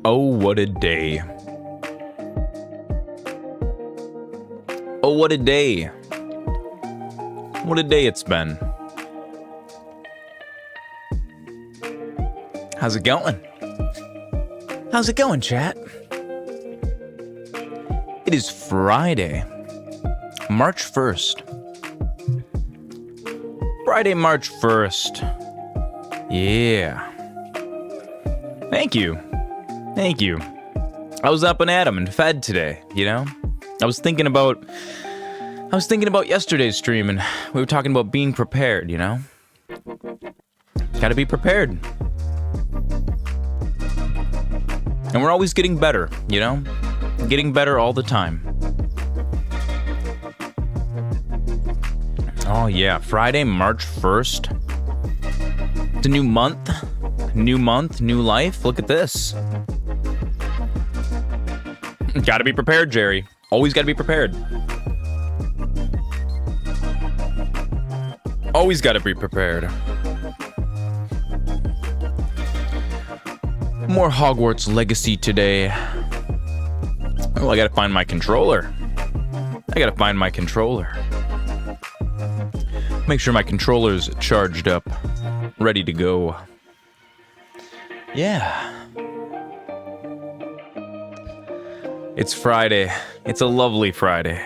Oh, what a day. Oh, what a day. What a day it's been. How's it going? How's it going, chat? It is Friday, March 1st. Friday, March 1st. Yeah. Thank you. Thank you. I was up and at 'em and fed today, you know? I was thinking about yesterday's stream, and we were talking about being prepared, you know? Gotta be prepared. And we're always getting better, you know? Getting better all the time. Oh yeah, Friday, March 1st. It's a new month. New month, new life. Look at this. Gotta be prepared, Jerry. Always gotta be prepared. Always gotta be prepared. More Hogwarts Legacy today. Oh, I gotta find my controller. Make sure my controller's charged up, ready to go. Yeah. It's Friday. It's a lovely Friday.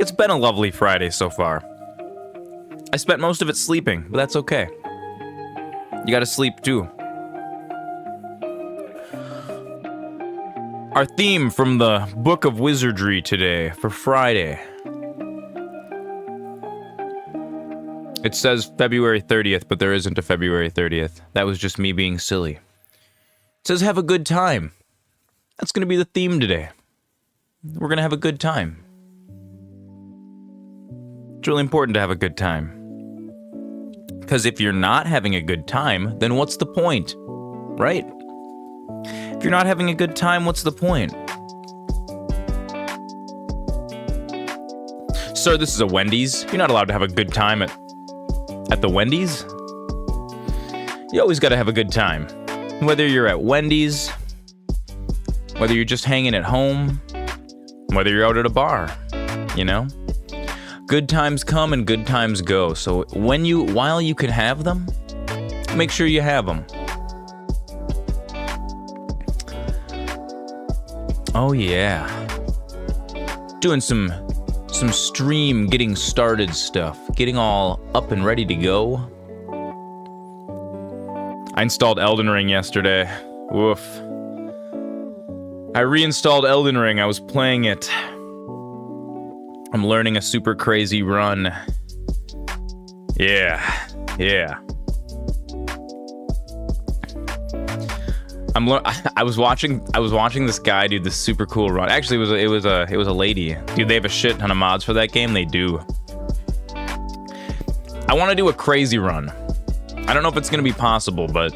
It's been a lovely Friday so far. I spent most of it sleeping, but that's okay. You gotta sleep too. Our theme from the Book of Wizardry today for Friday. It says February 30th, but there isn't a February 30th. That was just me being silly. It says have a good time. That's going to be the theme today. We're going to have a good time. It's really important to have a good time. Because if you're not having a good time, then what's the point? Right? If you're not having a good time, what's the point? Sir, this is a Wendy's. You're not allowed to have a good time at the Wendy's. You always got to have a good time. Whether you're at Wendy's, whether you're just hanging at home, whether you're out at a bar, you know? Good times come and good times go. So while you can have them, make sure you have them. Oh yeah. Doing some stream getting started stuff. Getting all up and ready to go. I installed Elden Ring yesterday. Woof. I reinstalled Elden Ring. I was playing it. I'm learning a super crazy run. Yeah. I was watching this guy do this super cool run. Actually, it was a lady. Dude, they have a shit ton of mods for that game. They do. I want to do a crazy run. I don't know if it's gonna be possible, but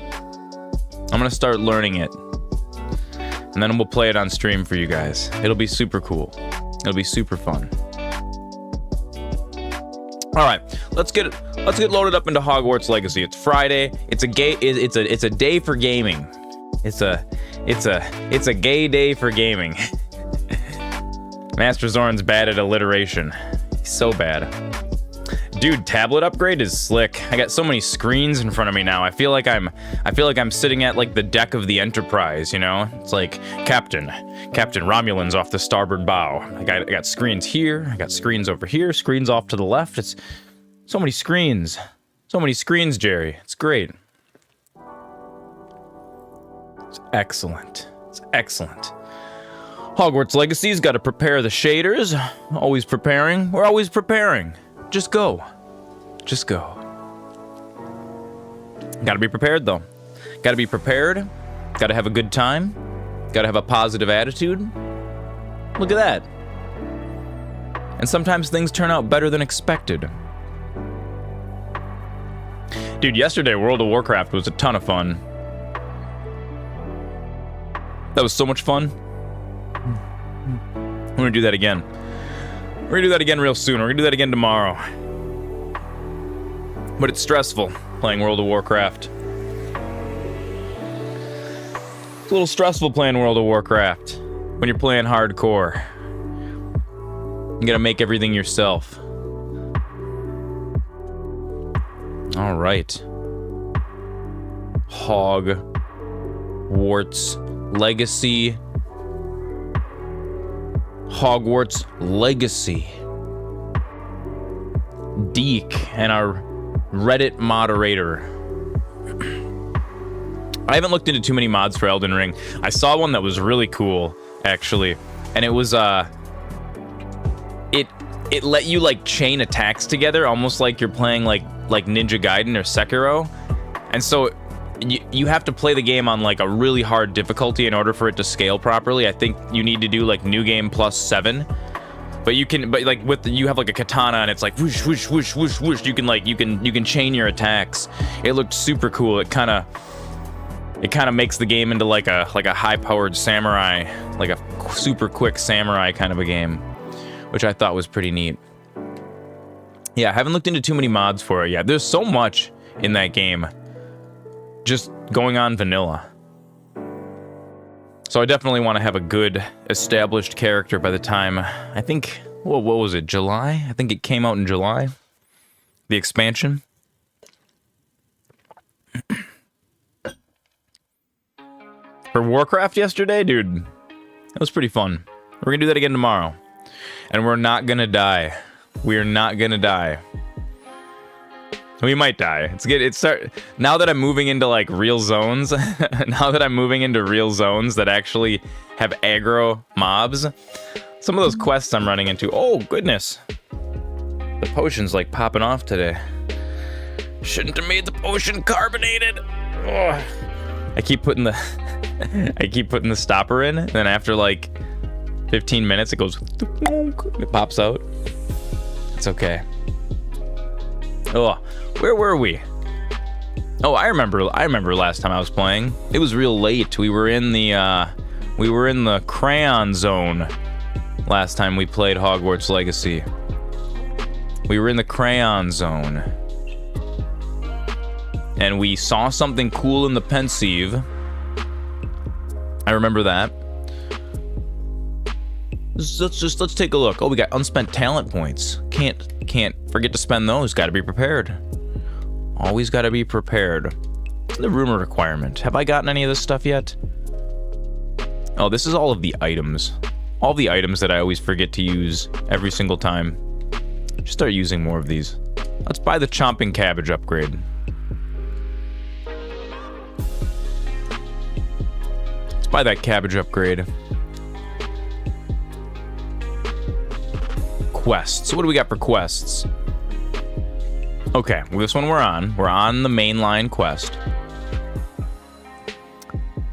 I'm gonna start learning it, and then we'll play it on stream for you guys. It'll be super cool. It'll be super fun. All right, let's get loaded up into Hogwarts Legacy. It's Friday. It's a day for gaming. It's a gay day for gaming. Master Zoran's bad at alliteration. He's so bad. Dude, tablet upgrade is slick. I got so many screens in front of me now. I feel like I'm sitting at like the deck of the Enterprise, you know? It's like Captain Romulan's off the starboard bow. I got screens here, I got screens over here, screens off to the left. It's so many screens. So many screens, Jerry. It's great. It's excellent. It's excellent. Hogwarts Legacy's got to prepare the shaders. Always preparing. We're always preparing. Just go. Just go. Gotta be prepared, though. Gotta be prepared. Gotta have a good time. Gotta have a positive attitude. Look at that. And sometimes things turn out better than expected. Dude, yesterday World of Warcraft was a ton of fun. That was so much fun. We're gonna do that again. We're gonna do that again real soon. We're gonna do that again tomorrow. But it's stressful playing World of Warcraft. It's a little stressful playing World of Warcraft when you're playing hardcore. You gotta make everything yourself. All right. Hogwarts Legacy. Hogwarts Legacy. Deke and our Reddit moderator. I haven't looked into too many mods for Elden Ring. I saw one that was really cool, actually, and it was it let you like chain attacks together, almost like you're playing like Ninja Gaiden or Sekiro, and so you have to play the game on like a really hard difficulty in order for it to scale properly. I think you need to do like New Game plus 7. But you like with you have like a katana and it's like whoosh whoosh whoosh whoosh whoosh. You can chain your attacks. It looked super cool. It kind of makes the game into like a high-powered samurai, like a super quick samurai kind of a game, which I thought was pretty neat. Yeah, I haven't looked into too many mods for it yet. There's so much in that game just going on vanilla. So I definitely want to have a good established character by the time, I think, what was it, July? I think it came out in July. The expansion. For Warcraft yesterday, dude, that was pretty fun. We're gonna do that again tomorrow. And we're not gonna die. We are not gonna die. We might die. Now that I'm moving into like real zones, now that I'm moving into real zones that actually have aggro mobs, some of those quests I'm running into, oh goodness. The potion's like popping off today. Shouldn't have made the potion carbonated. Ugh. I keep putting the stopper in, and then after like 15 minutes it goes, it pops out. It's okay. Oh, where were we? Oh, I remember last time I was playing. It was real late. We were in the Crayon Zone last time we played Hogwarts Legacy. We were in the Crayon Zone. And we saw something cool in the Pensieve. I remember that. Let's take a look. Oh, we got unspent talent points. Can't forget to spend those. Gotta be prepared. Always gotta be prepared. The rumor requirement. Have I gotten any of this stuff yet? Oh, this is all of the items. All the items that I always forget to use every single time. Just start using more of these. Let's buy the chomping cabbage upgrade. Let's buy that cabbage upgrade. Quests. What do we got for quests? Okay, well, this one we're on. We're on the mainline quest.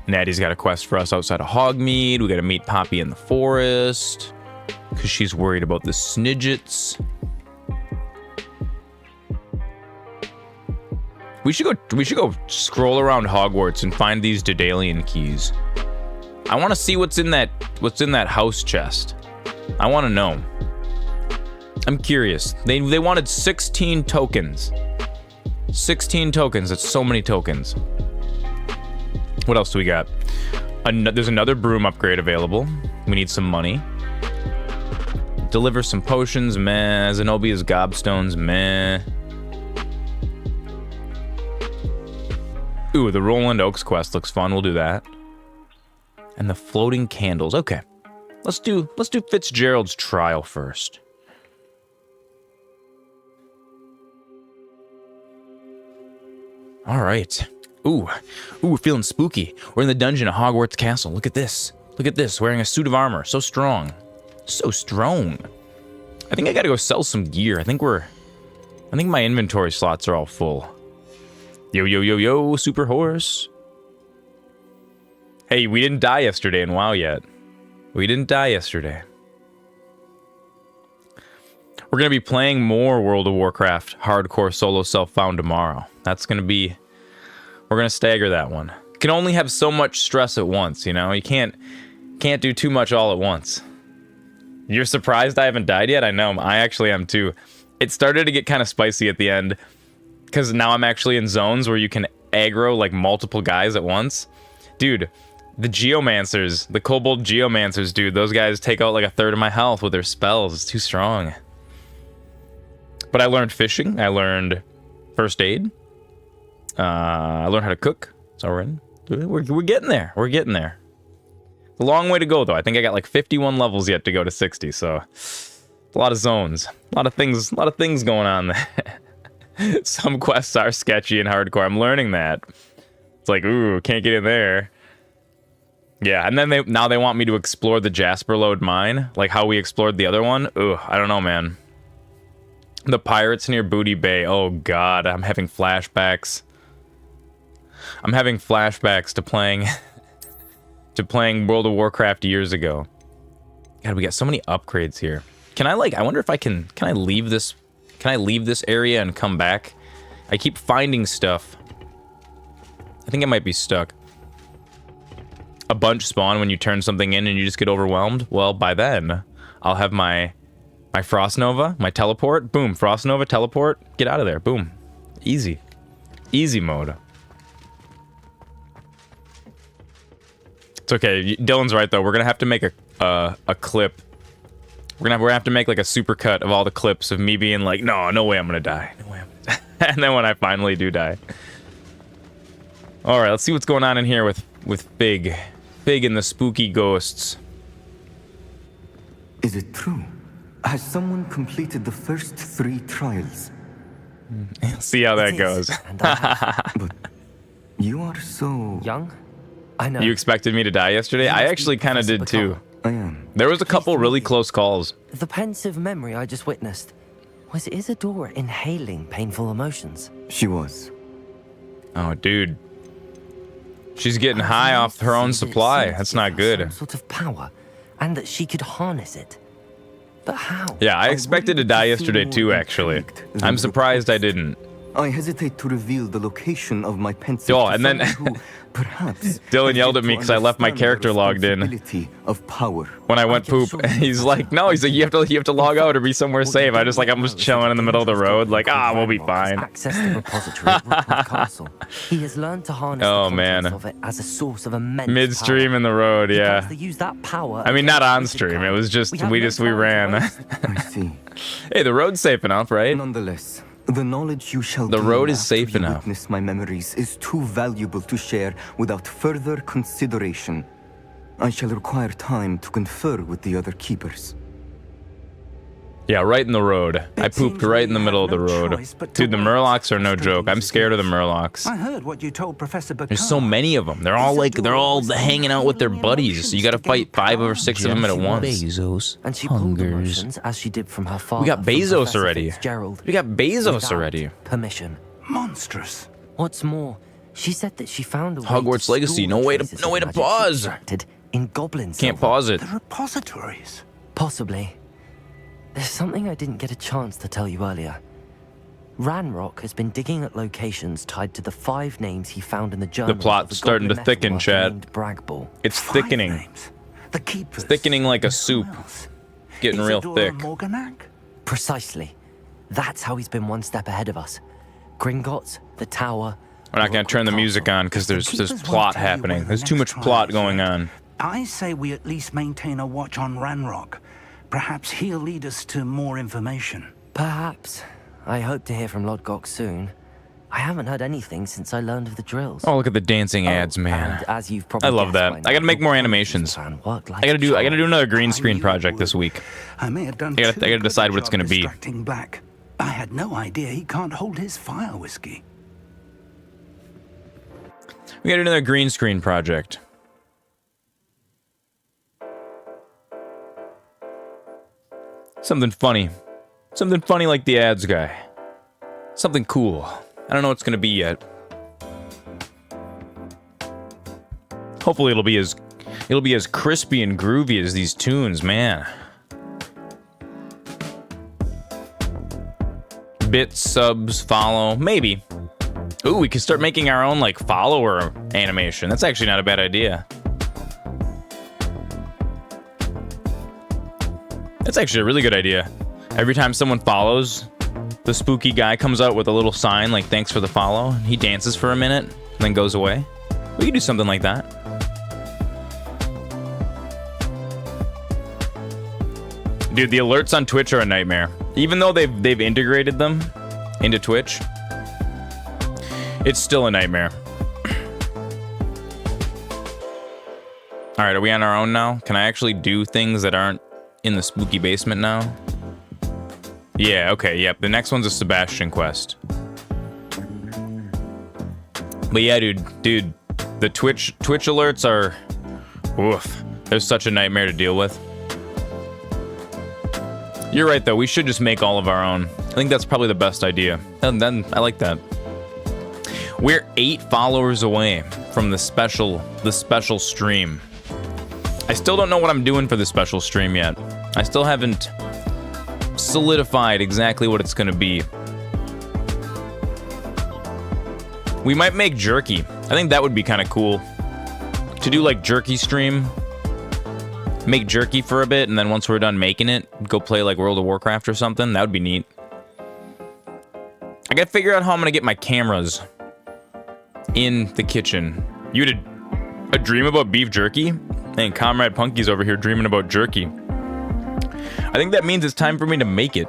Natty's got a quest for us outside of Hogmeade. We gotta meet Poppy in the forest because she's worried about the Snidgets. We should go scroll around Hogwarts and find these Daedalian keys. I want to see what's in that house chest. I want to know. I'm curious. They wanted 16 tokens. 16 tokens. That's so many tokens. What else do we got? There's another broom upgrade available. We need some money. Deliver some potions. Meh. Zenobia's gobstones. Meh. Ooh, the Roland Oaks quest looks fun. We'll do that. And the floating candles. Okay. Let's do Fitzgerald's trial first. All right. Ooh, we're feeling spooky. We're in the dungeon of Hogwarts Castle. Look at this. Look at this. Wearing a suit of armor. So strong. So strong. I think I gotta go sell some gear. I think my inventory slots are all full. Yo, yo, yo, yo, super horse. Hey, we didn't die yesterday in WoW yet. We didn't die yesterday. We're going to be playing more World of Warcraft hardcore solo self-found tomorrow. That's going to be... We're going to stagger that one. You can only have so much stress at once, you know? You can't do too much all at once. You're surprised I haven't died yet? I know, I actually am too. It started to get kind of spicy at the end, because now I'm actually in zones where you can aggro like multiple guys at once. Dude, The Geomancers, the Kobold Geomancers, dude. Those guys take out like a third of my health with their spells. It's too strong. But I learned fishing. I learned first aid. I learned how to cook. Zoran. We're getting there. We're getting there. It's a long way to go, though. I think I got like 51 levels yet to go to 60, so a lot of zones. A lot of things going on there. Some quests are sketchy and hardcore. I'm learning that. It's like, ooh, can't get in there. Yeah, and then now they want me to explore the Jasper Lode mine, like how we explored the other one. Ooh, I don't know, man. The pirates near Booty Bay. Oh god, I'm having flashbacks. I'm having flashbacks to playing World of Warcraft years ago. God, we got so many upgrades here. Can I I wonder if I can I leave this area and come back? I keep finding stuff. I think I might be stuck. A bunch spawn when you turn something in and you just get overwhelmed. Well, by then, I'll have my Frost Nova, my teleport. Boom, Frost Nova, teleport. Get out of there. Boom. Easy. Easy mode. It's okay. Dylan's right, though. We're going to have to make a clip. We're gonna have to make like a super cut of all the clips of me being like, no way I'm going to die. No way I'm going to die. And then when I finally do die. All right, let's see what's going on in here with Fig. Fig and the spooky ghosts. Is it true? Has someone completed the first 3 trials? See how that goes. But you are so young. I know. You expected me to die yesterday? I actually kind of did too. I am. There was a couple really close calls. The pensive memory I just witnessed. Was Isadora inhaling painful emotions? She was. Oh, dude. She's getting high off her own supply. That's not good. Some sort of power, and that she could harness it. But how? Yeah, I expected to die yesterday too, actually. I'm surprised I didn't. I hesitate to reveal the location of my pensive. Oh, and then perhaps Dylan yelled at me because I left my character logged in. Of power. When I went poop, he's like, no, he's like, you have to log out or be somewhere safe. I'm just chilling in the middle of the road, like, we'll be fine. Access the repository at Rookwood Castle. He has learned to harness the contents of it as a source of immense midstream power. in the road, yeah. To use that power. I mean, not on stream. It was just we ran. I see. Hey, the road's safe enough, right? Nonetheless, the knowledge you shall the road is safe after you enough. Witness my memories is too valuable to share without further consideration. I shall require time to confer with the other keepers. Yeah, right in the road. I pooped right in the middle of the road. Dude, the Murlocs are no joke. I'm scared of the Murlocs. I heard what you told Professor Bacard. There's so many of them. They're all hanging out with their buddies. So you gotta fight 5 or 6 of them at once. Bezos and she pulled emotions as she did from her father. We got Bezos already. Gerald. We got Bezos already. Permission. Monstrous. What's more, she said that she found a way Hogwarts to Legacy. store No way traces to of magic pause. extracted in goblin Can't silver. pause it. The repositories. Possibly. There's something I didn't get a chance to tell you earlier. Ranrock has been digging at locations tied to the 5 names he found in the journal. The plot's starting to thicken, Chad. It's 5 thickening. names. The keepers. It's thickening like a soup. else? Getting real Isadora thick. Morganac? Precisely. That's how he's been one step ahead of us. Gringotts, the tower. We're not gonna turn the music on because there's plot happening. There's too much plot going on. I say we at least maintain a watch on Ranrock. Perhaps he'll lead us to more information. Perhaps. I hope to hear from Lodgok soon. I haven't heard anything since I learned of the drills. Oh, look at the dancing ads, man. And as you've probably I love guessed that. by I gotta now, make more your animations. plan worked like I gotta do a charm. another green I screen knew project you this would. week. I may have done I gotta decide what it's gonna be. distracting Black. I had no idea he can't hold his fire whiskey. We gotta do another green screen project. Something funny. Something funny like the ads guy. Something cool. I don't know what it's gonna be yet. Hopefully it'll be as crispy and groovy as these tunes, man. Bits, subs, follow, maybe. Ooh, we could start making our own like follower animation. That's actually not a bad idea. That's actually a really good idea. Every time someone follows, the spooky guy comes out with a little sign like thanks for the follow. He dances for a minute and then goes away. We could do something like that. Dude, the alerts on Twitch are a nightmare. Even though they've integrated them into Twitch, it's still a nightmare. All right, are we on our own now? Can I actually do things that aren't in the spooky basement now? Yeah, okay, yep. The next one's a Sebastian quest. But yeah, dude, the Twitch alerts are, oof, they're such a nightmare to deal with. You're right, though. We should just make all of our own. I think that's probably the best idea. And then I like that. We're 8 followers away from the special stream. I still don't know what I'm doing for the special stream yet. I still haven't solidified exactly what it's going to be. We might make jerky. I think that would be kind of cool. To do like jerky stream. Make jerky for a bit, and then once we're done making it, go play like World of Warcraft or something. That would be neat. I gotta figure out how I'm gonna get my cameras in the kitchen. You had a dream about beef jerky? And Comrade Punky's over here dreaming about jerky. I think that means it's time for me to make it.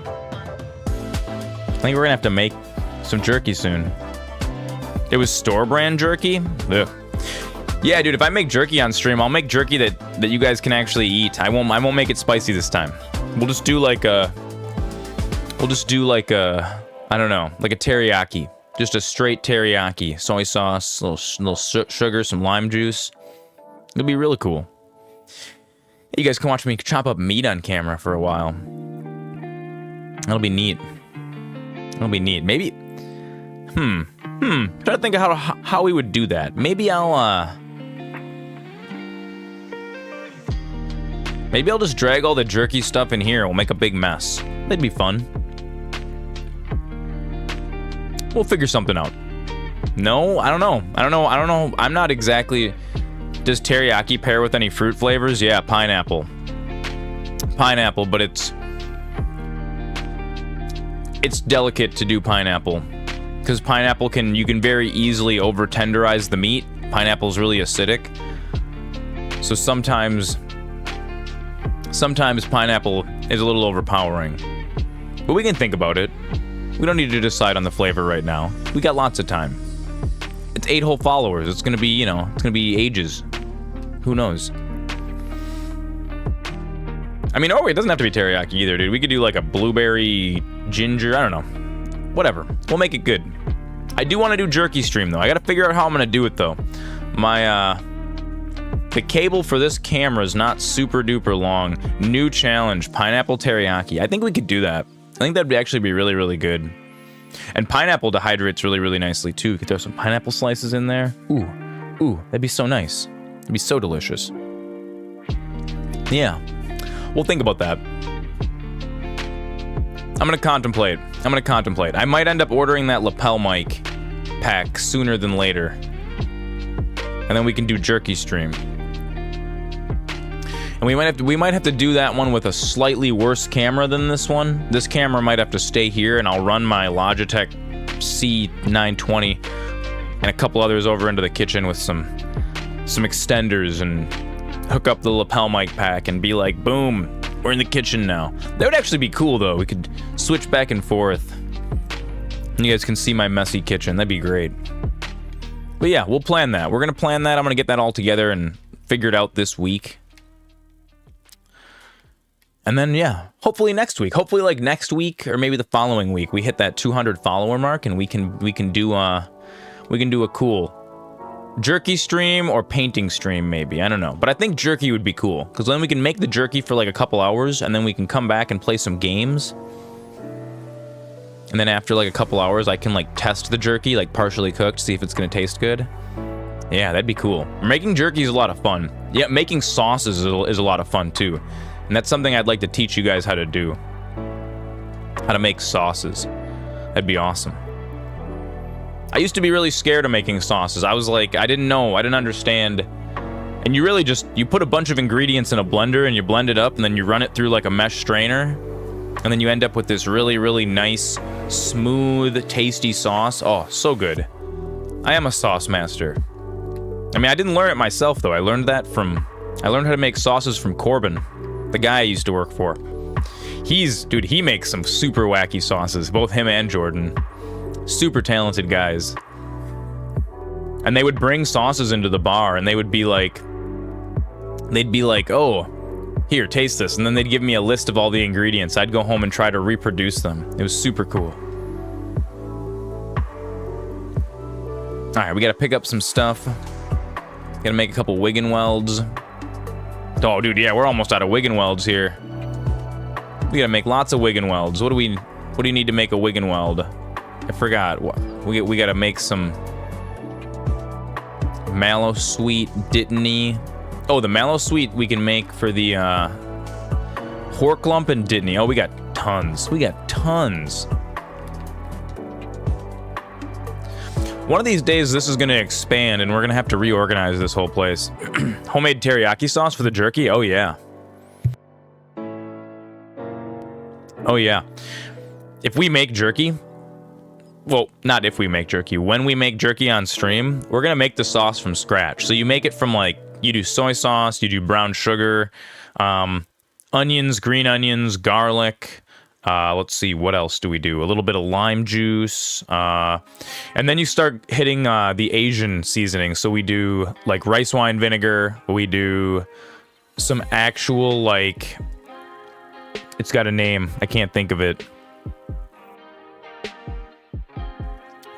I think we're gonna have to make some jerky soon. It was store brand jerky? Ugh. Yeah, dude, if I make jerky on stream, I'll make jerky that you guys can actually eat. I won't make it spicy this time. We'll just do like a I don't know, like a teriyaki. Just a straight teriyaki. Soy sauce, little sugar, some lime juice. It'll be really cool. You guys can watch me chop up meat on camera for a while. That'll be neat. It'll be neat. Maybe. Trying to think of how we would do that. Maybe I'll just drag all the jerky stuff in here. We'll make a big mess. That'd be fun. We'll figure something out. No, I don't know. I'm not exactly. Does teriyaki pair with any fruit flavors? Yeah, pineapple. Pineapple, but it's delicate to do pineapple. Because pineapple you can very easily over tenderize the meat. Pineapple's really acidic. So sometimes pineapple is a little overpowering. But we can think about it. We don't need to decide on the flavor right now. We got lots of time. It's 8 whole followers. It's gonna be, it's gonna be ages. Who knows? I mean, it doesn't have to be teriyaki either, dude. We could do like a blueberry ginger. I don't know. Whatever. We'll make it good. I do want to do jerky stream though. I gotta figure out how I'm gonna do it though. The cable for this camera is not super duper long. New challenge, pineapple teriyaki. I think we could do that. I think that'd actually be really, really good. And pineapple dehydrates really, really nicely too. You could throw some pineapple slices in there. Ooh, that'd be so nice. It'd be so delicious. Yeah, we'll think about that. I'm gonna contemplate. I might end up ordering that lapel mic pack sooner than later. And then we can do jerky stream. And we might have to do that one with a slightly worse camera than this one. This camera might have to stay here, and I'll run my Logitech C920 and a couple others over into the kitchen with some extenders and hook up the lapel mic pack and be like, boom, we're in the kitchen now. That would actually be cool though. We could switch back and forth. And you guys can see my messy kitchen. That'd be great. But yeah, we'll plan that. We're gonna plan that. I'm gonna get that all together and figure it out this week. And then yeah, hopefully next week. Hopefully like next week or maybe the following week we hit that 200 follower mark and we can do a cool jerky stream or painting stream maybe. I don't know. But I think jerky would be cool because then we can make the jerky for like a couple hours and then we can come back and play some games. And then after like a couple hours I can like test the jerky like partially cooked, see if it's gonna taste good. Yeah, that'd be cool. Making jerky is a lot of fun. Yeah, making sauces is a lot of fun too. And that's something I'd like to teach you guys how to do. How to make sauces. That'd be awesome. I used to be really scared of making sauces. I was like, I didn't know, I didn't understand. And you really you put a bunch of ingredients in a blender and you blend it up and then you run it through like a mesh strainer. And then you end up with this really, really nice, smooth, tasty sauce. Oh, so good. I am a sauce master. I mean, I didn't learn it myself though. I learned how to make sauces from Corbin. the guy I used to work for. Dude, he makes some super wacky sauces, both him and Jordan. Super talented guys. And they would bring sauces into the bar, and they'd be like, oh, here, taste this. And then they'd give me a list of all the ingredients. I'd go home and try to reproduce them. It was super cool. All right, we got to pick up some stuff. Got to make a couple Wiggenwelds. Oh, dude, yeah, we're almost out of Wiggenwelds here. We got to make lots of Wiggenwelds. What do you need to make a Wiggenweld? I forgot. We got to make some Mallow Sweet Dittany. Oh, the Mallow Sweet we can make for the Horklump and Dittany. Oh, we got tons. We got tons. One of these days, this is going to expand, and we're going to have to reorganize this whole place. Homemade teriyaki sauce for the jerky? Oh, yeah. Oh, yeah. If we make jerky... Well, not if we make jerky. When we make jerky on stream, we're going to make the sauce from scratch. So you make it from, like, you do soy sauce, you do brown sugar, onions, green onions, garlic... let's see, what else do we do? A little bit of lime juice. And then you start hitting the Asian seasoning. So we do like rice wine vinegar. We do some actual like, it's got a name. I can't think of it.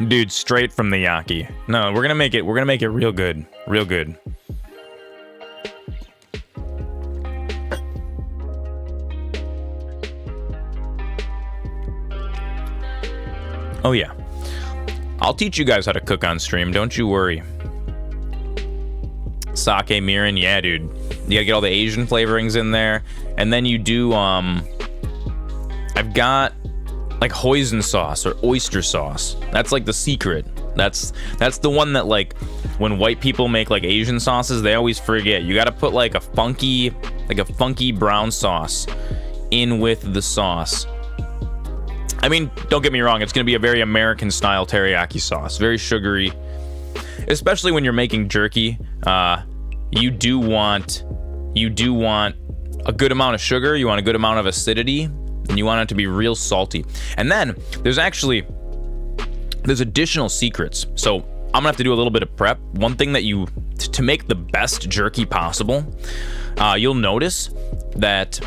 Dude, straight from the yaki. No, we're gonna make it real good. Real good. Oh yeah, I'll teach you guys how to cook on stream, don't you worry. Sake mirin, yeah dude. You gotta get all the Asian flavorings in there. And then you do, I've got like hoisin sauce or oyster sauce. That's like the secret. That's the one that like, when white people make like Asian sauces, they always forget. You gotta put like a funky brown sauce in with the sauce. I mean, don't get me wrong, it's going to be a very American-style teriyaki sauce. Very sugary. Especially when you're making jerky, you do want a good amount of sugar, you want a good amount of acidity, and you want it to be real salty. And then, there's additional secrets. So, I'm going to have to do a little bit of prep. One thing that to make the best jerky possible, you'll notice that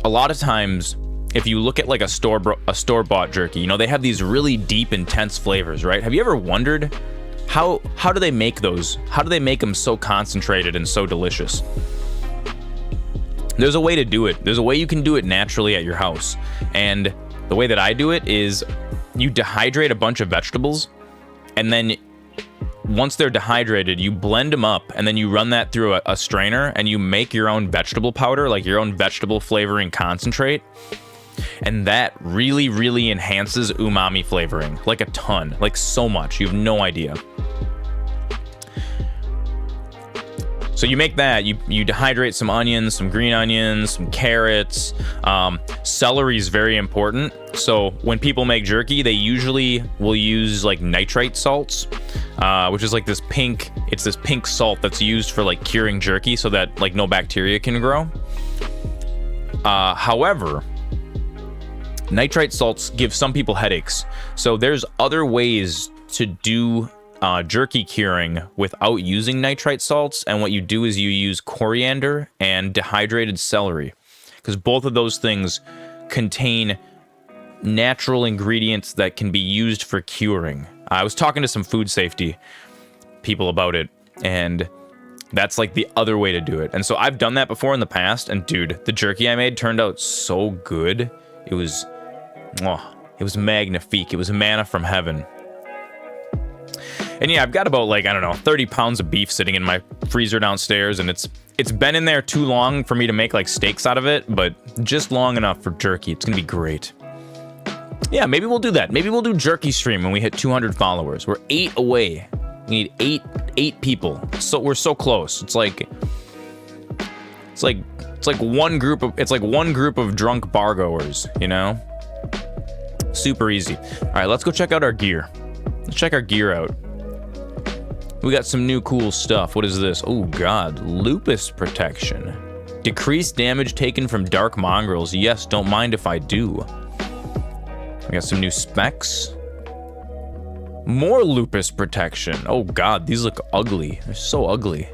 a lot of times, if you look at like a store-bought jerky, you know, they have these really deep, intense flavors, right? Have you ever wondered how do they make those? How do they make them so concentrated and so delicious? There's a way to do it. There's a way you can do it naturally at your house. And the way that I do it is you dehydrate a bunch of vegetables, and then once they're dehydrated, you blend them up, and then you run that through a strainer, and you make your own vegetable powder, like your own vegetable flavoring concentrate. And that really, really enhances umami flavoring, like a ton, like so much. You have no idea. So you make that, you dehydrate some onions, some green onions, some carrots. Celery is very important. So when people make jerky, they usually will use like nitrite salts, which is like this pink salt that's used for like curing jerky so that like no bacteria can grow. However, nitrite salts give some people headaches. So there's other ways to do jerky curing without using nitrite salts. And what you do is you use coriander and dehydrated celery, because both of those things contain natural ingredients that can be used for curing. I was talking to some food safety people about it, and that's like the other way to do it. And so I've done that before in the past, and dude, the jerky I made turned out so good. It was magnifique. It was manna from heaven. And yeah, I've got about like, I don't know, 30 pounds of beef sitting in my freezer downstairs, and it's been in there too long for me to make like steaks out of it, but just long enough for jerky. It's gonna be great. Yeah, maybe we'll do that. Maybe we'll do jerky stream when we hit 200 followers. We're 8 away. We need eight people. So we're so close. It's like one group of drunk bar goers, you know? Super easy. All right, let's go check out our gear. Let's check our gear out. We got some new cool stuff. What is this? Oh god, lupus protection. Decreased damage taken from dark mongrels. Yes, don't mind if I do. We got some new specs. More lupus protection. Oh god, these look ugly. They're so ugly.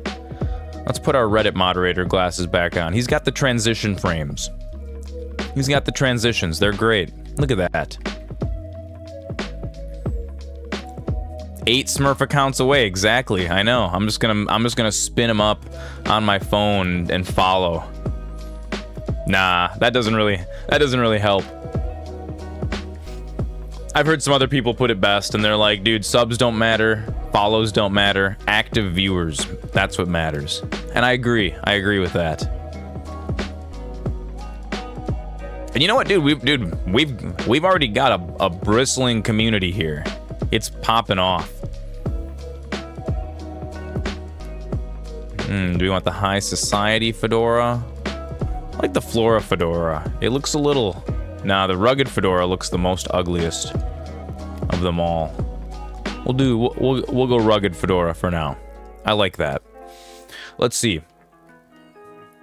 Let's put our Reddit moderator glasses back on. He's got the transition frames. He's got the transitions. They're great. Look at that. 8 Smurf accounts away. Exactly. I know. I'm just gonna spin them up on my phone and follow. Nah, that doesn't really help. I've heard some other people put it best, and they're like, dude, subs don't matter, follows don't matter, active viewers, that's what matters. And I agree with that. And you know what, dude, we've already got a bristling community here. It's popping off. Do we want the high society fedora? I like the flora fedora. It looks a little... Nah, the rugged fedora looks the most ugliest of them all. We'll go rugged fedora for now. I like that. Let's see.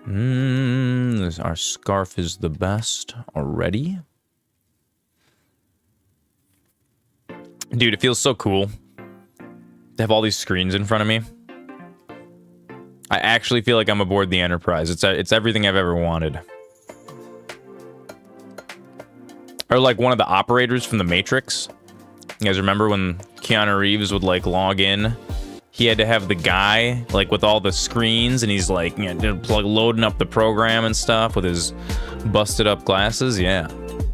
Our scarf is the best already. Dude, it feels so cool to have all these screens in front of me. I actually feel like I'm aboard the Enterprise. It's everything I've ever wanted. Or like one of the operators from The Matrix. You guys remember when Keanu Reeves would like log in? He had to have the guy like with all the screens, and he's like, you know, loading up the program and stuff with his busted up glasses. Yeah,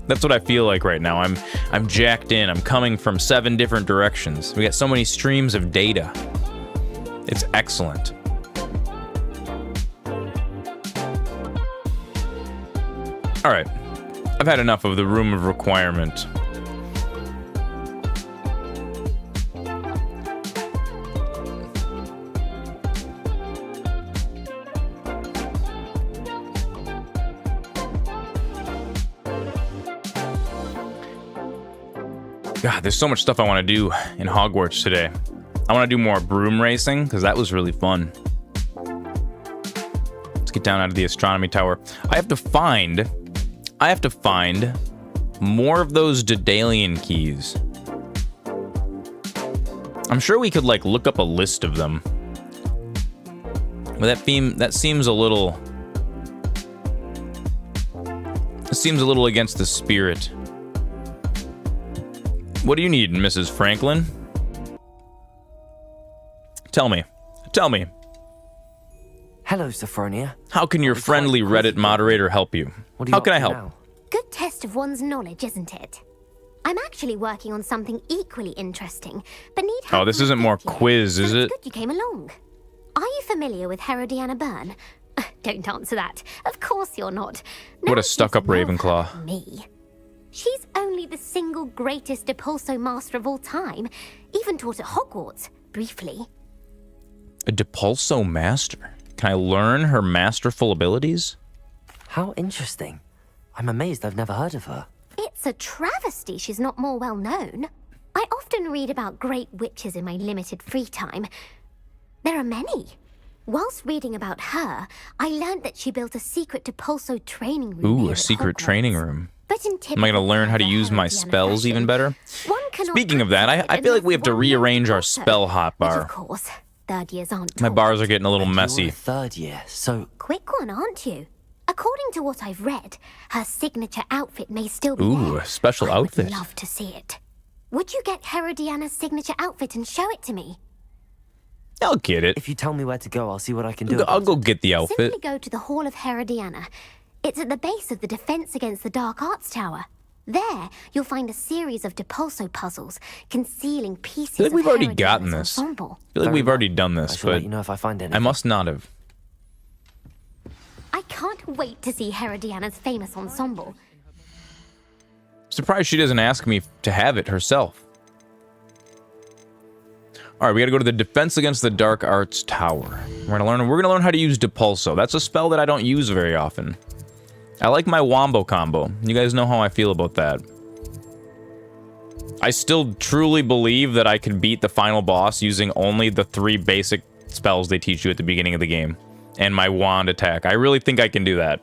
that's what I feel like right now. I'm jacked in. I'm coming from 7 different directions. We got so many streams of data. It's excellent. All right. I've had enough of the room of requirement. God, there's so much stuff I want to do in Hogwarts today. I want to do more broom racing, because that was really fun. Let's get down out of the astronomy tower. I have to find more of those Daedalian keys. I'm sure we could like look up a list of them. But that seems a little... It seems a little against the spirit. What do you need, Mrs. Franklin? Tell me. Hello, Sophronia. How can your friendly Reddit moderator help you? How can I help? Now? Good test of one's knowledge, isn't it? I'm actually working on something equally interesting, but need help. Oh, this isn't more quiz, is it? Good you came along. Are you familiar with Herodiana Byrne? Don't answer that. Of course you're not. No What a stuck-up Ravenclaw. Me. She's only the single greatest Depulso master of all time. Even taught at Hogwarts, briefly. A Depulso master? Can I learn her masterful abilities? How interesting. I'm amazed I've never heard of her. It's a travesty she's not more well known. I often read about great witches in my limited free time. There are many. Whilst reading about her, I learned that she built a secret Depulso training room. Ooh, here a at secret Hogwarts. training room. But in Am I going to learn how to use my spells even better? Speaking of that, I feel like we have to rearrange our spell hotbar. Of course, third years aren't My taught. bars are getting a little You're messy. a third year, so Quick one, aren't you? According to what I've read, her signature outfit may still be Ooh, there. a special I outfit. would love to see it. Would you get Herodiana's signature outfit and show it to me? I'll get it. if you tell me where to go, I'll see what I can do. I'll about go it. get the outfit. Simply go to the Hall of Herodiana. It's at the base of the Defense Against the Dark Arts Tower. There, you'll find a series of Depulso puzzles concealing pieces I feel like we've already of gotten Herodiana's this. ensemble. I feel like Very we've well. already done I this, shall let but you know if I find anything. I must not have. I can't wait to see Herodiana's famous ensemble. Surprised she doesn't ask me to have it herself. All right, we got to go to the Defense Against the Dark Arts Tower. We're gonna learn how to use Depulso. That's a spell that I don't use very often. I like my Wombo combo. You guys know how I feel about that. I still truly believe that I can beat the final boss using only the 3 basic spells they teach you at the beginning of the game. and my wand attack. I really think I can do that.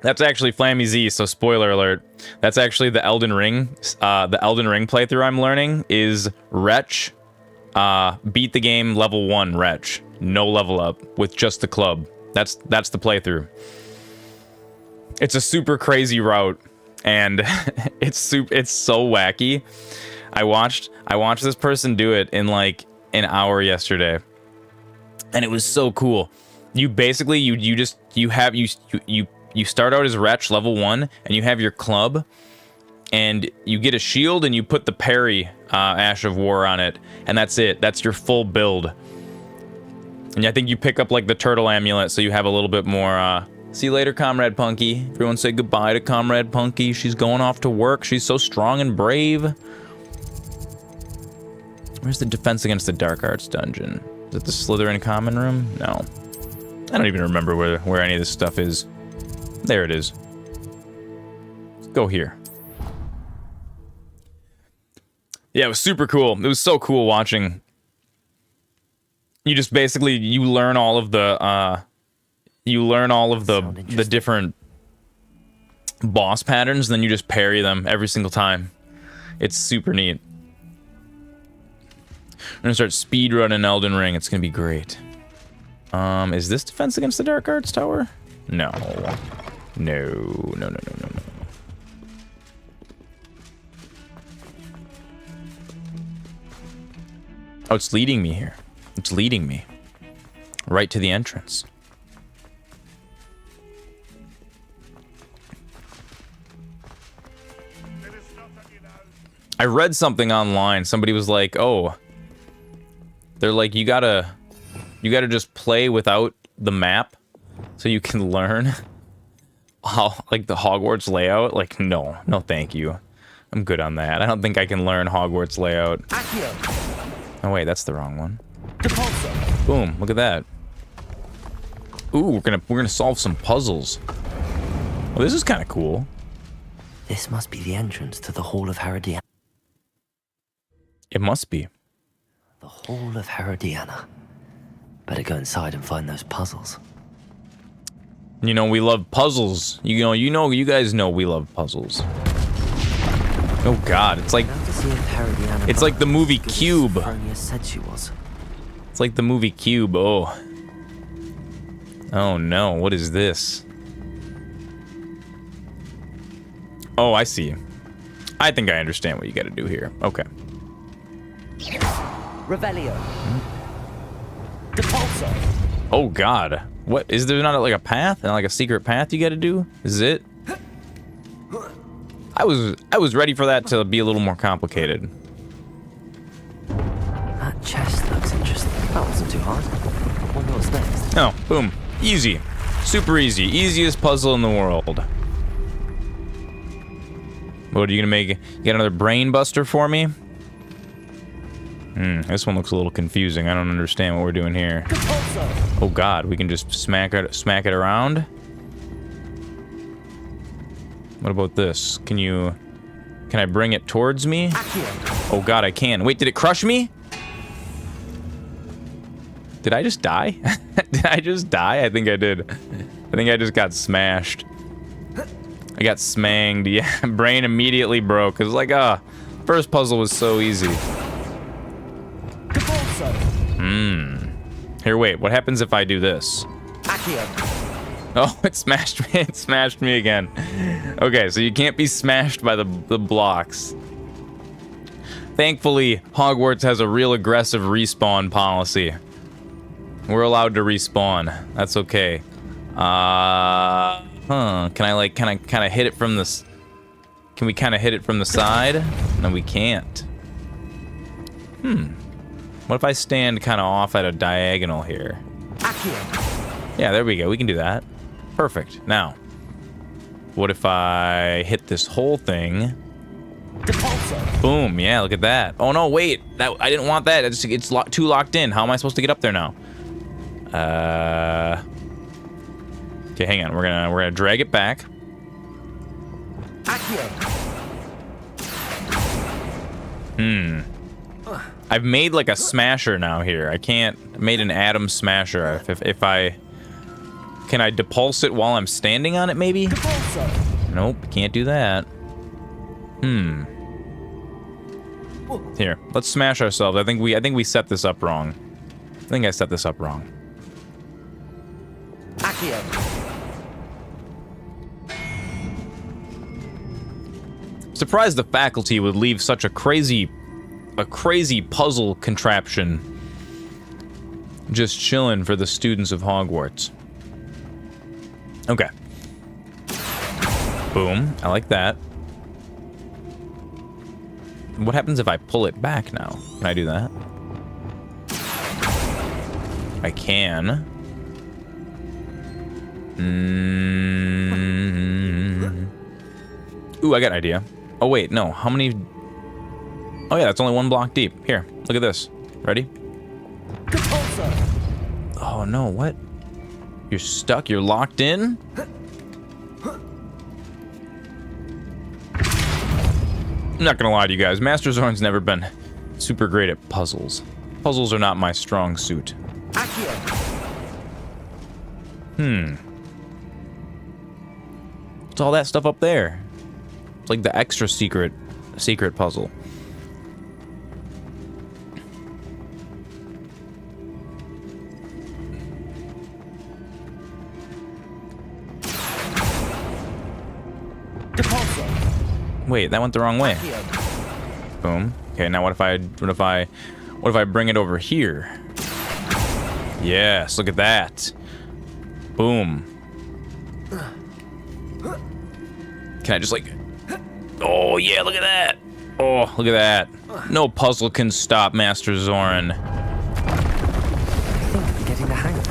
That's actually Flammy Z, so spoiler alert. That's actually the Elden Ring. The Elden Ring playthrough I'm learning is Wretch. Beat the game level 1 Wretch. No level up with just the club. That's the playthrough. It's a super crazy route, and it's so wacky. I watched this person do it in like an hour yesterday, and it was so cool. You basically you start out as Wretch level 1, and you have your club, and you get a shield, and you put the parry Ash of War on it, and that's it. That's your full build. And I think you pick up like the turtle amulet, so you have a little bit more. See you later, Comrade Punky. Everyone say goodbye to Comrade Punky. She's going off to work. She's so strong and brave. Where's the Defense Against the Dark Arts dungeon? Is it the Slytherin common room? No. I don't even remember where any of this stuff is. There it is. Let's go here. Yeah, it was super cool. It was so cool watching. You just basically you learn all of the the different boss patterns, and then you just parry them every single time. It's super neat. I'm gonna start speedrunning Elden Ring. It's gonna be great. Is this Defense Against the Dark Arts tower? No. No. Oh, it's leading me here. It's leading me right to the entrance. I read something online. Somebody was like, "Oh, they're like you gotta just play without the map, so you can learn how like the Hogwarts layout." Like, no, thank you. I'm good on that. I don't think I can learn Hogwarts layout. Oh wait, that's the wrong one. Boom! Look at that. Ooh, we're gonna solve some puzzles. Well, this is kind of cool. This must be the entrance to the Hall of Herodiana. It must be. The Hall of Herodiana. Better go inside and find those puzzles. You know we love puzzles. You guys know we love puzzles. Oh God, it's like the movie Cube. Said she was. It's like the movie Cube. Oh no, what is this? Oh, I see. I think I understand what you got to do here. Okay. Revelio. Depulso. Oh God, what is there not like a path and like a secret path you got to do? Is it? I was ready for that to be a little more complicated. That chest looks interesting. That wasn't too hard. Wonder what's next. Oh, boom, easy, super easy, easiest puzzle in the world. What are you gonna make? You got another brain buster for me? This one looks a little confusing. I don't understand what we're doing here. Oh God, we can just smack it around. What about this? Can I bring it towards me? Oh God, I can. Wait, did it crush me? Did I just die? Did I just die? I think I did. I think I just got smashed. I got smanged. Yeah, brain immediately broke. It was like, first puzzle was so easy. Here, wait. What happens if I do this? Oh, it smashed me. It smashed me again. Okay, so you can't be smashed by the blocks. Thankfully, Hogwarts has a real aggressive respawn policy. We're allowed to respawn. That's okay. Can I like kind of hit it from this? Can we kind of hit it from the side? No, we can't. What if I stand kind of off at a diagonal here? Yeah, there we go. We can do that. Perfect. Now, what if I hit this whole thing? Boom. Yeah, look at that. Oh no, wait. I didn't want that. It's too locked in. How am I supposed to get up there now? Okay, hang on. We're gonna drag it back. I've made like a smasher now here. I can't made an atom smasher. If I can I depulse it while I'm standing on it maybe? Nope, can't do that. Here, let's smash ourselves. I think we set this up wrong. I think I set this up wrong. Accio. Surprised the faculty would leave such a crazy puzzle contraption just chilling for the students of Hogwarts. Okay. Boom. I like that. What happens if I pull it back now? Can I do that? I can. Ooh, I got an idea. Oh, wait, no. How many... Oh, yeah, that's only one block deep. Here, look at this. Ready? Oh, no, what? You're stuck? You're locked in? I'm not gonna lie to you guys. Master Zoran's never been super great at puzzles. Puzzles are not my strong suit. What's all that stuff up there? It's like the extra secret puzzle. Wait, that went the wrong way. Boom. Okay, now what if I bring it over here? Yes, look at that. Boom. Can I just like... Oh, yeah, look at that. Oh, look at that. No puzzle can stop Master Zoran.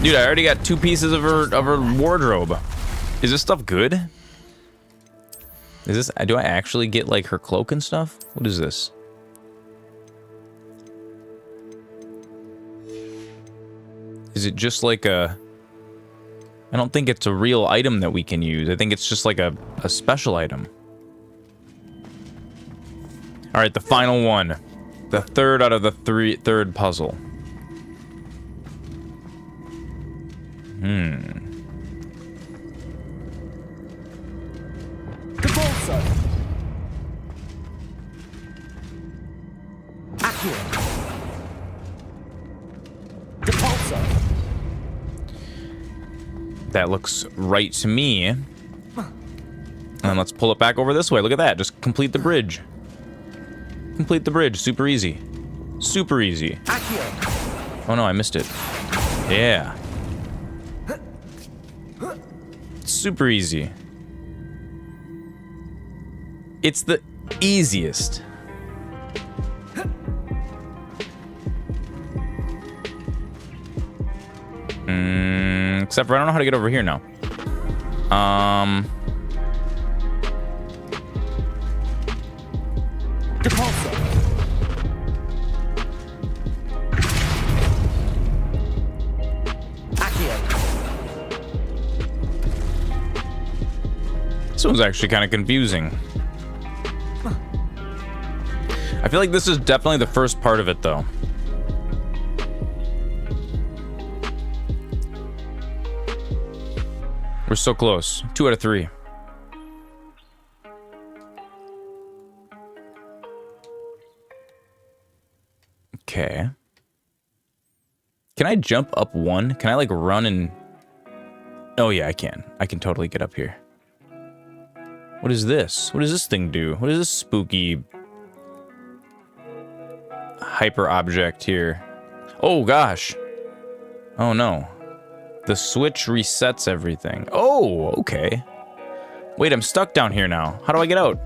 Dude, I already got 2 pieces of her wardrobe. Is this stuff good? Is this... Do I actually get, like, her cloak and stuff? What is this? Is it just like a... I don't think it's a real item that we can use. I think it's just like a special item. Alright, the final one. The third out of the third puzzle. That looks right to me. And let's pull it back over this way. Look at that. Just complete the bridge. Complete the bridge. Super easy. Super easy. Oh no, I missed it. Yeah. Super easy. It's the easiest. Except for I don't know how to get over here now. This one's actually kind of confusing. I feel like this is definitely the first part of it, though. We're so close. 2 out of 3. Okay. Can I jump up 1? Can I, like, run and... Oh, yeah, I can. I can totally get up here. What is this? What does this thing do? What is this spooky... hyper object here? Oh, gosh. Oh, no. The switch resets everything. Oh, okay. Wait, I'm stuck down here now. How do I get out?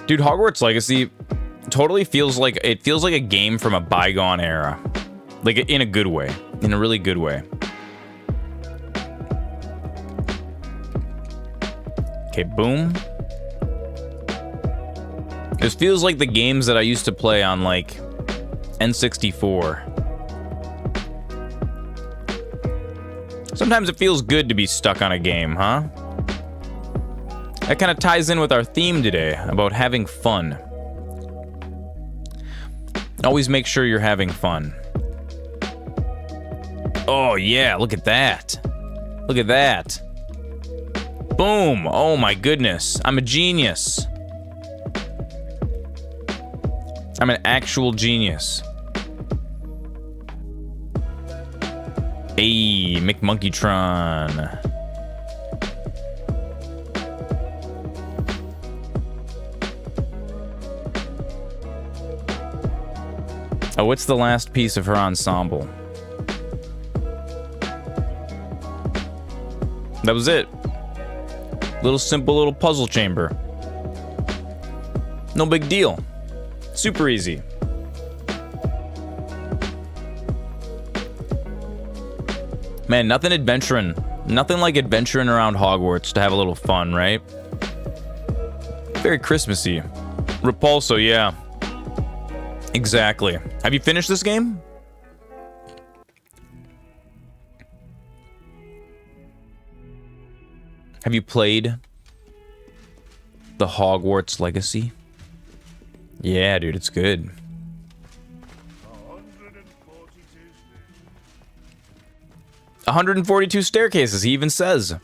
Dude, Hogwarts Legacy totally feels like... It feels like a game from a bygone era. Like, in a good way. In a really good way. Okay, boom. This feels like the games that I used to play on, like, N64. Sometimes it feels good to be stuck on a game, huh? That kind of ties in with our theme today about having fun. Always make sure you're having fun. Oh yeah, look at that. Look at that. Boom. Oh my goodness. I'm a genius. I'm an actual genius. Hey, McMonkeytron. Oh, what's the last piece of her ensemble? That was it. Little simple little puzzle chamber. No big deal. Super easy. Man, nothing like adventuring around Hogwarts to have a little fun, right? Very Christmassy. Repulso, yeah. Exactly. Have you finished this game? Have you played the Hogwarts Legacy? Yeah, dude, it's good. 142 staircases, he even says.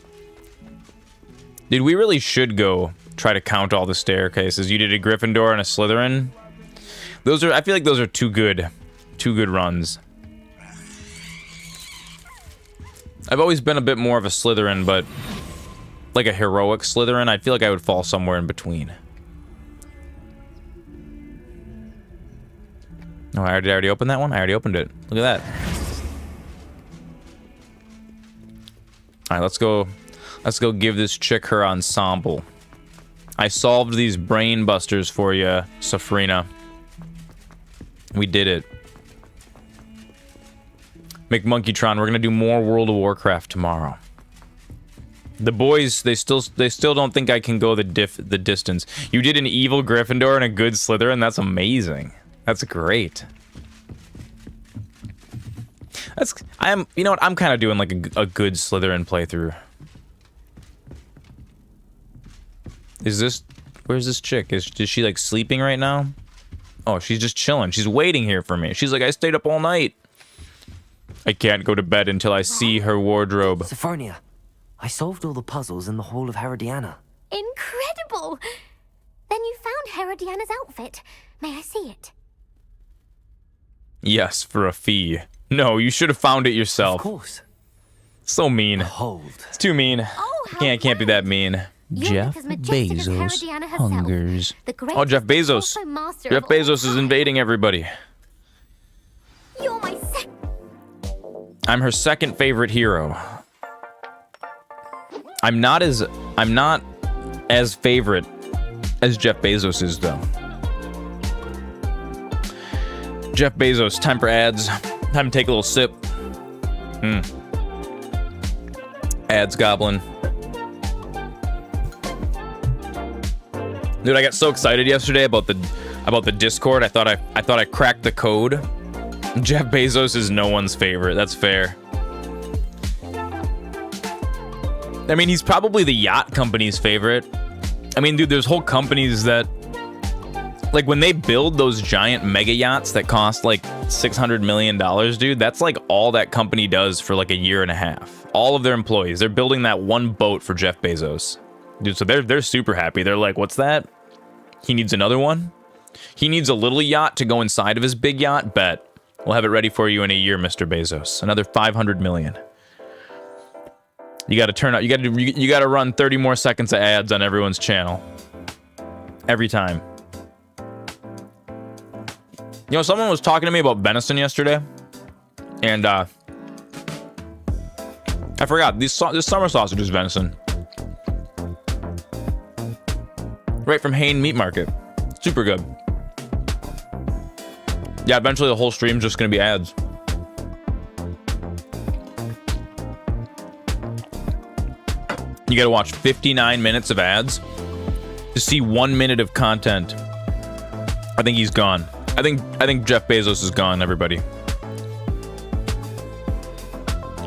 Dude, we really should go try to count all the staircases. You did a Gryffindor and a Slytherin. I feel like those are two good runs. I've always been a bit more of a Slytherin, but like a heroic Slytherin, I feel like I would fall somewhere in between. Oh, I already opened that one? I already opened it. Look at that. Alright, let's go give this chick her ensemble. I solved these brain busters for you, Safrina. We did it. McMonkeytron, we're gonna do more World of Warcraft tomorrow. The boys, they still don't think I can go the distance. You did an evil Gryffindor and a good Slytherin. That's amazing. That's great. You know what? I'm kind of doing like a good Slytherin playthrough. Where's this chick? Is she like sleeping right now? Oh, she's just chilling. She's waiting here for me. She's like, I stayed up all night. I can't go to bed until I see her wardrobe. Sophronia, I solved all the puzzles in the Hall of Herodiana. Incredible! Then you found Herodiana's outfit. May I see it? Yes, for a fee. No, you should have found it yourself. Of course. So mean. Behold. It's too mean. Oh, I can't be that mean. Jeff Bezos hungers. Oh, Jeff Bezos. Jeff Bezos is invading everybody. You're my I'm her second favorite hero. I'm not as favorite as Jeff Bezos is, though. Jeff Bezos, time for ads. Time to take a little sip. Ads goblin. Dude, I got so excited yesterday about the Discord. I thought I cracked the code. Jeff Bezos is no one's favorite. That's fair. I mean, he's probably the yacht company's favorite. I mean, dude, there's whole companies that, like, when they build those giant mega yachts that cost like $600 million, dude, that's like all that company does for like a year and a half. All of their employees, they're building that one boat for Jeff Bezos. Dude, so they're super happy. They're like, what's that? He needs another one? He needs a little yacht to go inside of his big yacht? Bet. We'll have it ready for you in a year, Mr. Bezos. Another 500 million. You gotta turn out, you gotta run 30 more seconds of ads on everyone's channel. Every time. You know, someone was talking to me about venison yesterday. And, I forgot, this summer sausage is venison. Right from Hain Meat Market. Super good. Yeah, eventually the whole stream's just gonna be ads. You gotta watch 59 minutes of ads to see 1 minute of content. I think he's gone. I think Jeff Bezos is gone, everybody.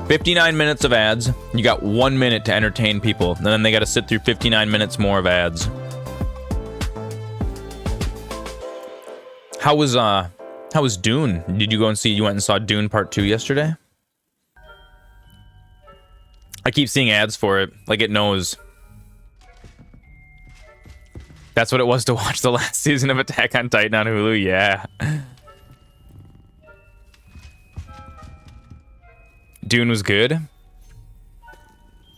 59 minutes of ads. You got 1 minute to entertain people, and then they got to sit through 59 minutes more of ads. How was Dune? Did you go and see? You went and saw Dune Part 2 yesterday? I keep seeing ads for it, like it knows. That's what it was to watch the last season of Attack on Titan on Hulu. Yeah. Dune was good.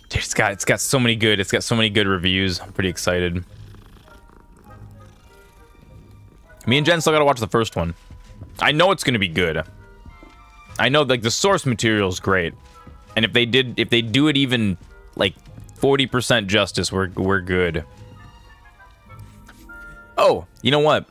Dude, it's got so many good reviews. I'm pretty excited. Me and Jen still gotta watch the first one. I know it's gonna be good. I know like the source material is great, and if they do it even like 40% justice, we're good. Oh, you know what?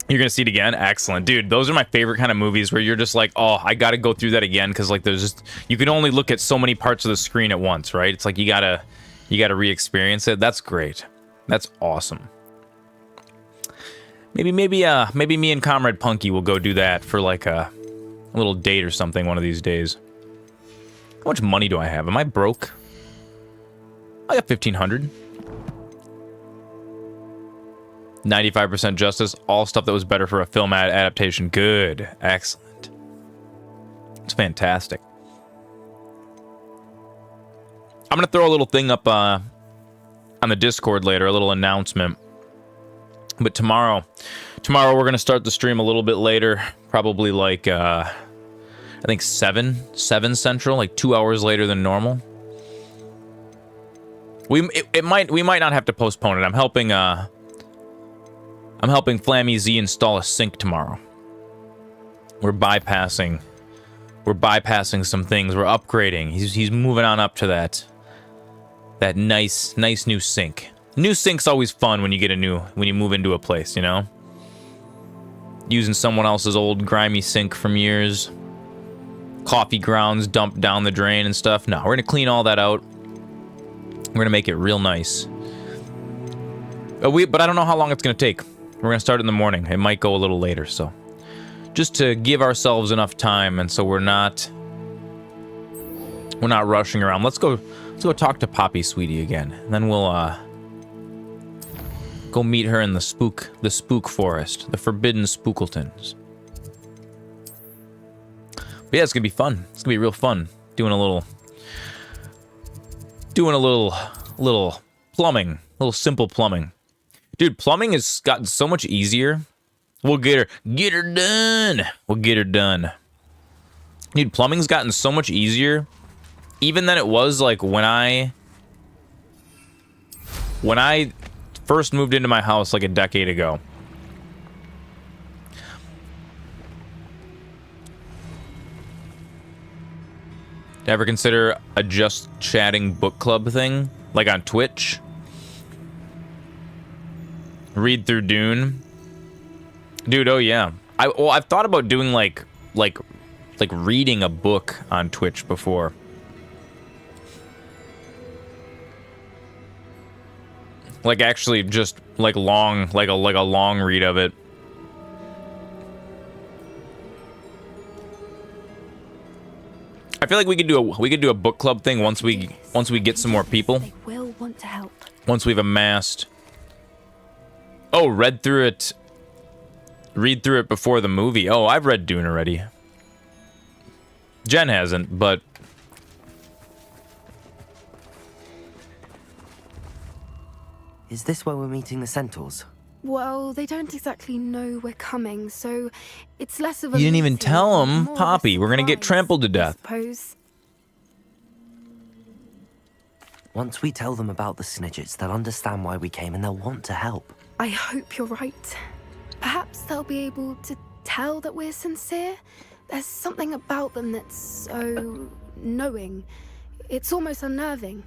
You're gonna see it again? Excellent. Dude, those are my favorite kind of movies where you're just like, oh, I gotta go through that again, because like there's just, you can only look at so many parts of the screen at once, right? It's like you gotta re-experience it. That's great. That's awesome. Maybe me and Comrade Punky will go do that for like a little date or something one of these days. How much money do I have? Am I broke? I got 1,500. 95% justice, all stuff that was better for a film adaptation. Good. Excellent. It's fantastic. I'm going to throw a little thing up on the Discord later, a little announcement. But tomorrow we're going to start the stream a little bit later, probably like, I think 7 Central, like 2 hours later than normal. We might not have to postpone it. I'm helping Flammy Z install a sink tomorrow. We're bypassing some things. We're upgrading. He's moving on up to that nice new sink. New sink's always fun when you move into a place, you know? Using someone else's old grimy sink from years. Coffee grounds dumped down the drain and stuff. No, we're gonna clean all that out. We're gonna make it real nice. But I don't know how long it's gonna take. We're gonna start in the morning. It might go a little later, so just to give ourselves enough time, and so we're not rushing around. Let's go talk to Poppy Sweetie again, and then we'll go meet her in the spook forest, the forbidden Spookletons. But yeah, it's gonna be fun. It's gonna be real fun doing a little plumbing, a little simple plumbing. Dude, plumbing has gotten so much easier. We'll get her done. We'll get her done. Dude, plumbing's gotten so much easier, even than it was like when I first moved into my house like a decade ago. Ever consider a just chatting book club thing, like on Twitch? Read through Dune, dude. Oh yeah, I've thought about doing like reading a book on Twitch before. Like actually just like a long read of it. I feel like we could do a book club thing once we get some more people. They will want to help. Once we've amassed. Oh, read through it before the movie. Oh, I've read Dune already. Jen hasn't, but Is this where we're meeting the Centaurs? Well, they don't exactly know we're coming, so it's less of a... You didn't even meeting, tell them, more of a Poppy. We're gonna get surprise, trampled to I death. suppose. Once we tell them about the Snidgets, they'll understand why we came and they'll want to help. I hope you're right. Perhaps they'll be able to tell that we're sincere. There's something about them that's so knowing. It's almost unnerving.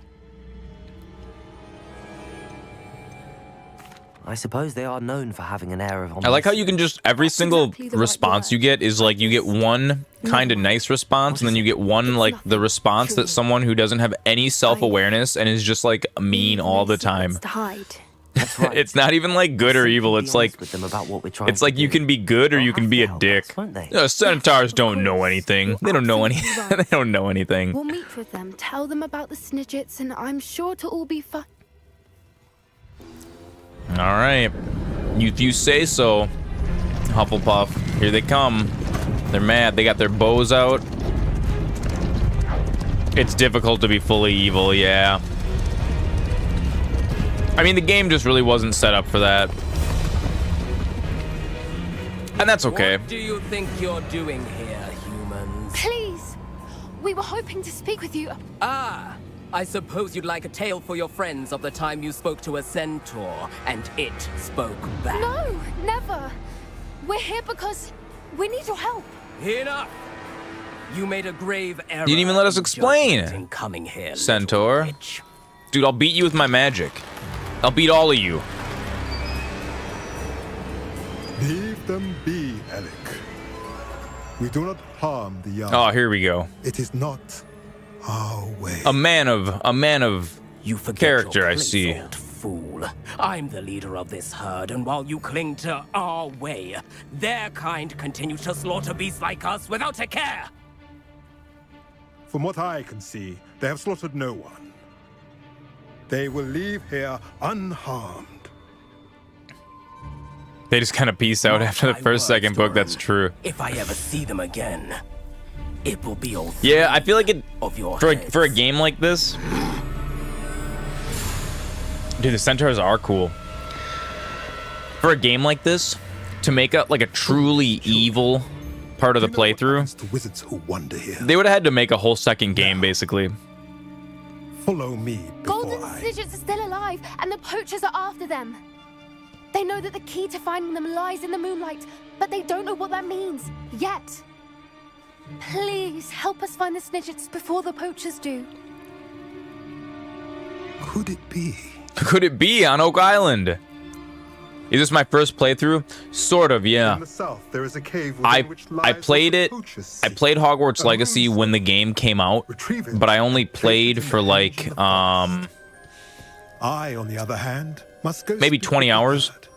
I suppose they are known for having an air of... I like how you can just, every single exactly the right response you word. get is like, you get one kind of nice response, and then you get one, like, the response that truly. someone who doesn't have any self-awareness and is just, like, mean all the time. To hide. That's right. It's not even like good or Simply evil. be It's like honest with them about what we're trying to you do. can be good or you can be a They'll have dick. to help us, won't they? Centaurs don't know anything. They don't know any. absolutely right. They don't know anything. We'll meet with them, tell them about the Snidgets, and I'm sure to all be fine. All right, if you say so, Hufflepuff. Here they come. They're mad. They got their bows out. It's difficult to be fully evil, yeah. I mean, the game just really wasn't set up for that. And that's okay. What do you think you're doing here, humans? Please! We were hoping to speak with you. Ah, I suppose you'd like a tale for your friends of the time you spoke to a centaur and it spoke back. No, never. We're here because we need your help. Enough! You made a grave error. You didn't even let us in explain. judgment in coming here, Centaur. little witch. Dude, I'll beat you with my magic. I'll beat all of you. Leave them be, Alec. We do not harm the young. Oh, here we go. It is not our way. A man of You forget character, your I place, see. old fool. I'm the leader of this herd, and while you cling to our way, their kind continue to slaughter beasts like us without a care. From what I can see, they have slaughtered no one. They will leave here unharmed. They just kind of peace out Mark after the my first, words, second book. That's Zoran. true. If I ever see them again, it will be all Yeah, I feel like it of your for heads. a game like this. Dude, the centaurs are cool. For a game like this, to make up like a truly evil part of the Do you know what playthrough, happens to wizards who wander here. they would have had to make a whole second game, basically. Follow me before Golden I. Snidgets are still alive, and the poachers are after them. They know that the key to finding them lies in the moonlight, but they don't know what that means yet. Please help us find the Snidgets before the poachers do. Could it be? Could it be on Oak Island? Is this my first playthrough? Sort of, yeah. In the south, there is a cave within I which lies played what the it. poachers I seek. played Hogwarts A Legacy rune when the stone. game came out, Retrieve it. but I only Place it played in for the like hands of the forest. I, on the other hand, must go maybe speak 20 with the hours. herd.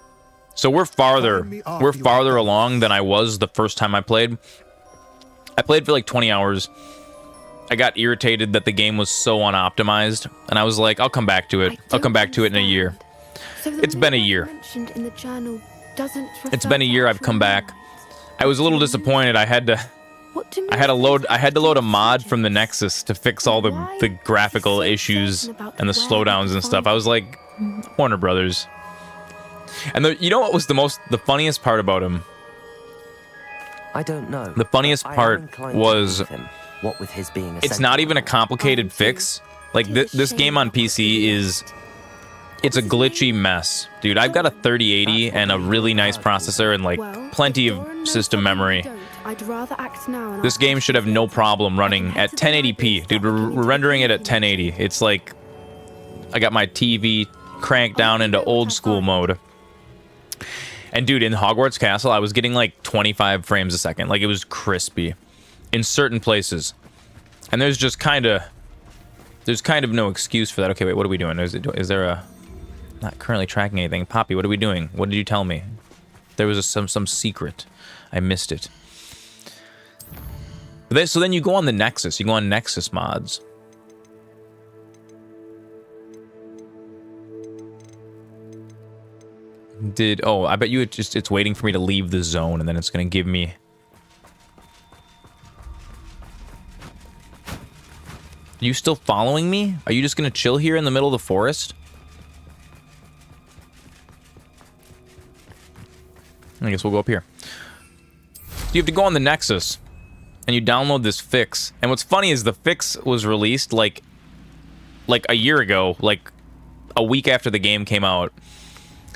So we're farther Find me after you farther are done. along than I was the first time I played. I played for like 20 hours. I got irritated that the game was so unoptimized, and I was like, I'll come back to it. I'll come back to it in a year. So the It's been a moonlight year. mentioned in the journal doesn't It's refer been a to year I've actual come back. moonlight. I was a little disappointed. I had to What do I had to load a mod Snidgets? from the Nexus to fix all the graphical Why is he so issues certain about and the where slowdowns we and stuff. find I was like, Warner Brothers. And you know what was the funniest part about him? I don't know. The funniest but I am part inclined to was believe him, what with his being a it's not centaur. even a complicated fix. Like this game on PC it's a glitchy mess. Dude, I've got a 3080 and a really nice processor and like Well, plenty if of Zoran knows system something we memory. don't, I'd rather act now and This ask game should have no problem running at Head to the 1080p. library, Dude, we're rendering it at 1080. It's like I got my TV cranked down into old school mode. And dude, in Hogwarts Castle, I was getting like 25 frames a second. Like it was crispy in certain places. And there's kind of no excuse for that. Okay, wait, what are we doing? Is there a not currently tracking anything? Poppy, what are we doing? What did you tell me? There was some secret. I missed it. So then you go on the Nexus. You go on Nexus mods. I bet you it's waiting for me to leave the zone, and then it's gonna give me. Are you still following me? Are you just gonna chill here in the middle of the forest? I guess we'll go up here. You have to go on the Nexus, and you download this fix. And what's funny is the fix was released like a year ago, like a week after the game came out.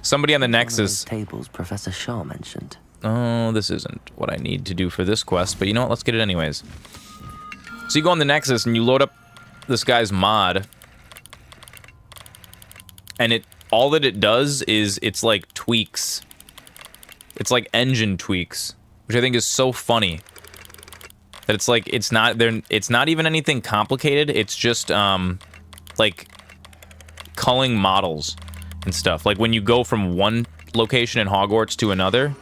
Somebody on the One of those Nexus. tables Professor Shaw mentioned. Oh, this isn't what I need to do for this quest, but you know what? Let's get it anyways. So you go on the Nexus and you load up this guy's mod, and all that it does is it's like tweaks. It's like engine tweaks, which I think is so funny. That it's like it's not even anything complicated. It's just like culling models and stuff. Like when you go from one location in Hogwarts to another,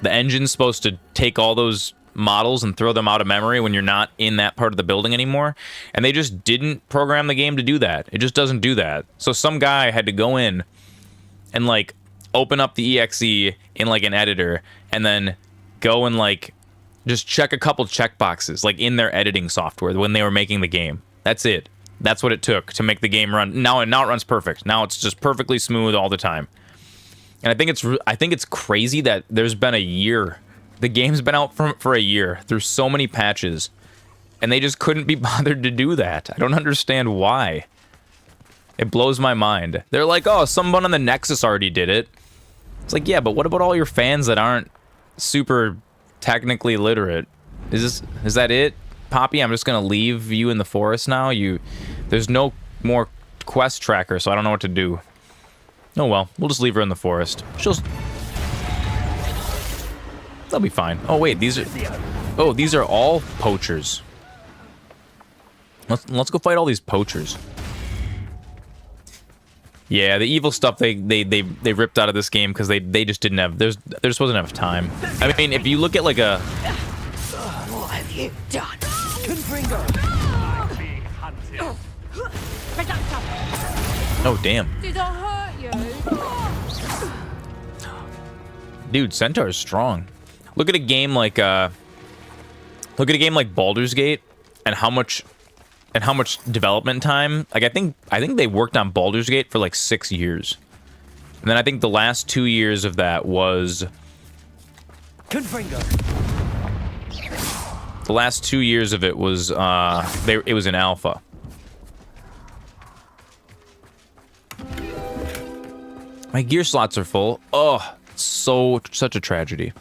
the engine's supposed to take all those models and throw them out of memory when you're not in that part of the building anymore. And they just didn't program the game to do that. It just doesn't do that. So some guy had to go in and like open up the exe in like an editor and then go and like just check a couple checkboxes like in their editing software when they were making the game. That's it. That's what it took to make the game run. Now it runs perfect. Now it's just perfectly smooth all the time. And I think it's crazy that there's been a year. The game's been out for a year through so many patches, and they just couldn't be bothered to do that. I don't understand why. It blows my mind. They're like, oh, someone on the Nexus already did it. It's like, yeah, but what about all your fans that aren't super technically literate? Is that it, Poppy? I'm just gonna leave you in the forest now. There's no more quest tracker, so I don't know what to do. Oh well, we'll just leave her in the forest. They'll be fine. Oh wait, these are all poachers. Let's go fight all these poachers. Yeah, the evil stuff they ripped out of this game because they just didn't have there just wasn't enough time. I mean, if you look at like a What have you done? oh damn. Did I hurt you? Dude, Centaur is strong. Look at a game like Baldur's Gate and how much development time. Like I think they worked on Baldur's Gate for like 6 years. And then I think the last 2 years of that was the last 2 years of it was it was in alpha. My gear slots are full. Oh, such a tragedy.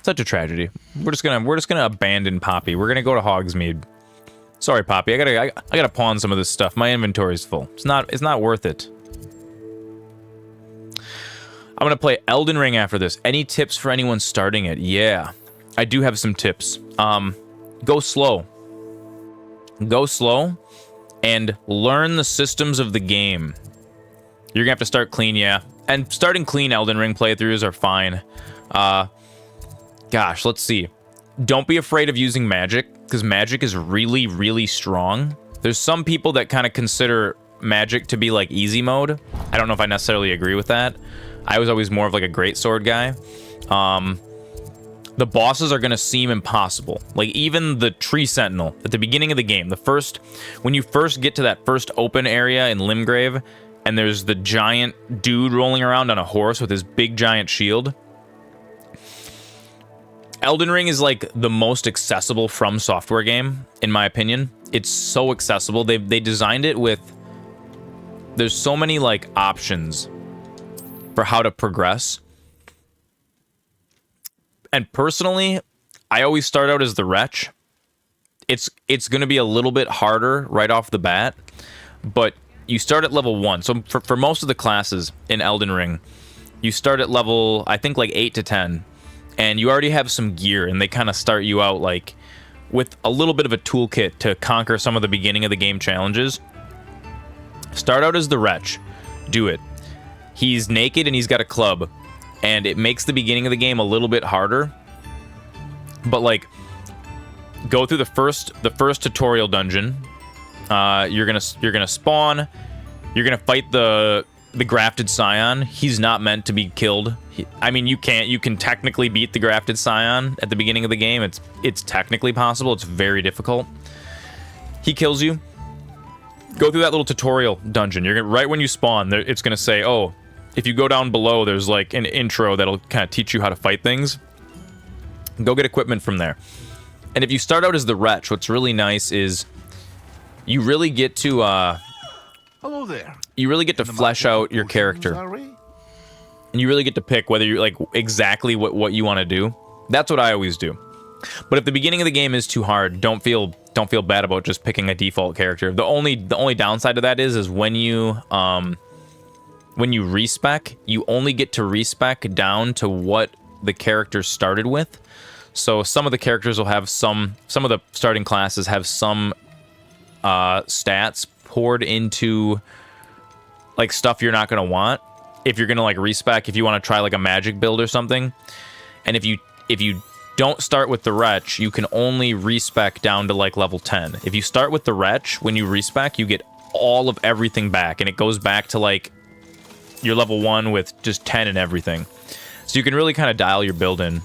Such a tragedy. We're just gonna abandon Poppy. We're gonna go to Hogsmeade. Sorry, Poppy. I gotta pawn some of this stuff. My inventory's full. It's not worth it. I'm gonna play Elden Ring after this. Any tips for anyone starting it? Yeah, I do have some tips. Go slow. Go slow, and learn the systems of the game. You're gonna have to start clean, yeah. And starting clean Elden Ring playthroughs are fine. Gosh, let's see. Don't be afraid of using magic, because magic is really, really strong. There's some people that kind of consider magic to be like easy mode. I don't know if I necessarily agree with that. I was always more of like a greatsword guy. The bosses are gonna seem impossible. Like even the Tree Sentinel at the beginning of the game, when you first get to that first open area in Limgrave, and there's the giant dude rolling around on a horse with his big giant shield. Elden Ring is like the most accessible From Software game, in my opinion. It's so accessible. They designed it with... There's so many like options for how to progress. And personally, I always start out as the Wretch. It's going to be a little bit harder right off the bat, but you start at level 1. So for most of the classes in Elden Ring, you start at level, I think like 8 to 10. And you already have some gear, and they kind of start you out like with a little bit of a toolkit to conquer some of the beginning of the game challenges. Start out as the Wretch. Do it. He's naked and he's got a club, and it makes the beginning of the game a little bit harder. But like, go through the first tutorial dungeon. You're gonna spawn. You're gonna fight the grafted scion. He's not meant to be killed. I mean, you can technically beat the grafted scion at the beginning of the game. It's technically possible. It's very difficult. He kills you. Go through that little tutorial dungeon. Right when you spawn, it's gonna say, oh, if you go down below, there's like an intro that'll kind of teach you how to fight things. Go get equipment from there. And if you start out as the Wretch, what's really nice is you really get to Hello there. You really get to flesh out your character. And you really get to pick whether you're like exactly what you want to do. That's what I always do. But if the beginning of the game is too hard, don't feel bad about just picking a default character. The only downside to that is when you respec, you only get to respec down to what the character started with. So some of the characters will have some of the starting classes have some stats poured into like stuff you're not gonna want if you're gonna like respec, if you want to try like a magic build or something. And if you don't start with the Wretch, you can only respec down to like level 10. If you start with the Wretch, when you respec, you get all of everything back, and it goes back to like your level 1 with just 10 and everything. So you can really kind of dial your build in.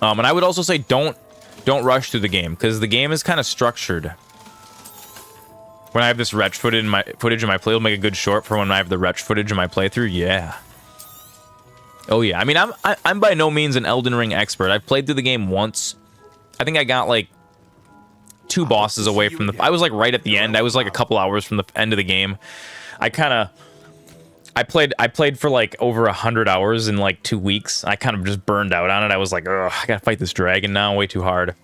And I would also say don't rush through the game, because the game is kind of structured. When I have this Wretch footage in my play, it'll make a good short for when I have the Wretch footage in my playthrough. Yeah. Oh yeah. I mean, I'm by no means an Elden Ring expert. I've played through the game once. I think I got like 2 bosses away from the... I was like right at the end. I was like a couple hours from the end of the game. I played for like over 100 hours in like 2 weeks. I kind of just burned out on it. I was like, ugh, I gotta fight this dragon now, way too hard.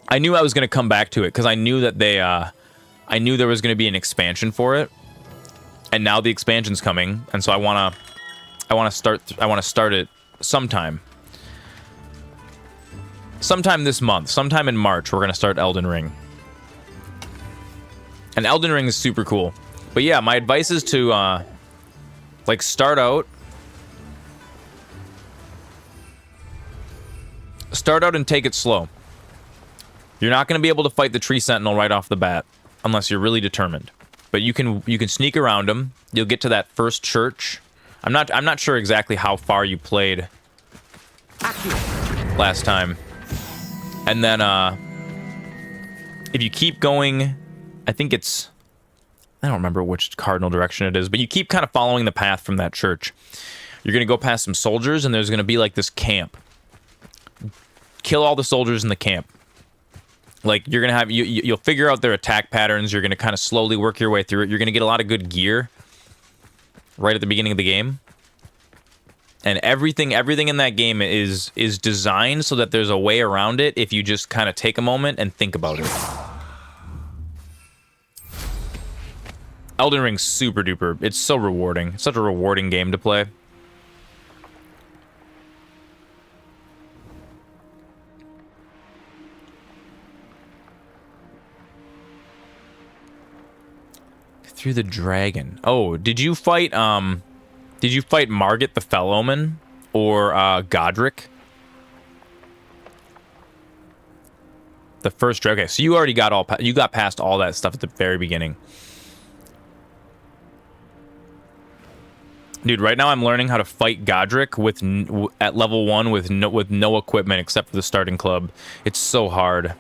I knew I was gonna come back to it because I knew that I knew there was gonna be an expansion for it, and now the expansion's coming, and so I wanna start it sometime this month, sometime in March. We're gonna start Elden Ring, and Elden Ring is super cool. But yeah, my advice is to like start out and take it slow. You're not going to be able to fight the tree sentinel right off the bat unless you're really determined. But you can sneak around him. You'll get to that first church. I'm not sure exactly how far you played last time. And then if you keep going, I think it's, I don't remember which cardinal direction it is, but you keep kind of following the path from that church. You're going to go past some soldiers, and there's going to be like this camp. Kill all the soldiers in the camp. Like, you're going to have, you'll figure out their attack patterns. You're going to kind of slowly work your way through it. You're going to get a lot of good gear right at the beginning of the game. And everything in that game is designed so that there's a way around it if you just kind of take a moment and think about it. Elden Ring's super duper. It's so rewarding. It's such a rewarding game to play. Through the dragon. Oh, did you fight Margit the Fell Omen or Godric? The first dragon. Okay, so you already got you got past all that stuff at the very beginning. Dude, right now I'm learning how to fight Godric at level 1 with no equipment except for the starting club. It's so hard.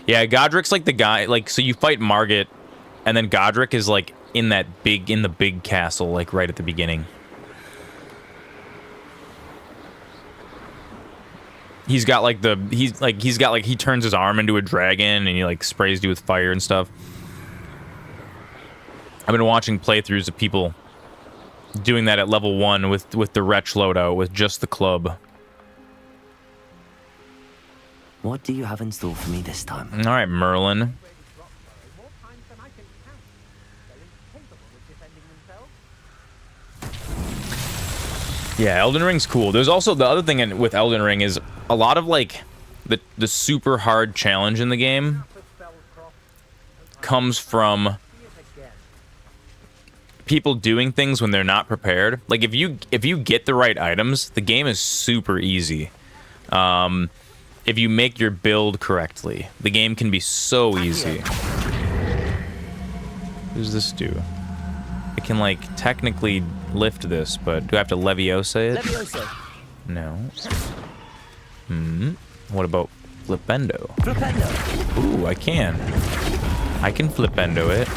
Yeah, Godric's like the guy, like, so you fight Margit, and then Godric is like in the big castle, like right at the beginning. He turns his arm into a dragon, and he like sprays you with fire and stuff. I've been watching playthroughs of people doing that at level 1 with the Wretch loadout with just the club. What do you have in store for me this time? All right, Merlin. Yeah, Elden Ring's cool. There's also the other thing with Elden Ring is a lot of like the super hard challenge in the game comes from people doing things when they're not prepared. Like if you get the right items, the game is super easy. If you make your build correctly, the game can be so easy. What does this do? I can like technically lift this, but do I have to Leviosa it? Leviosa. No. What about Flipendo? Flipendo. Ooh, I can Flipendo it.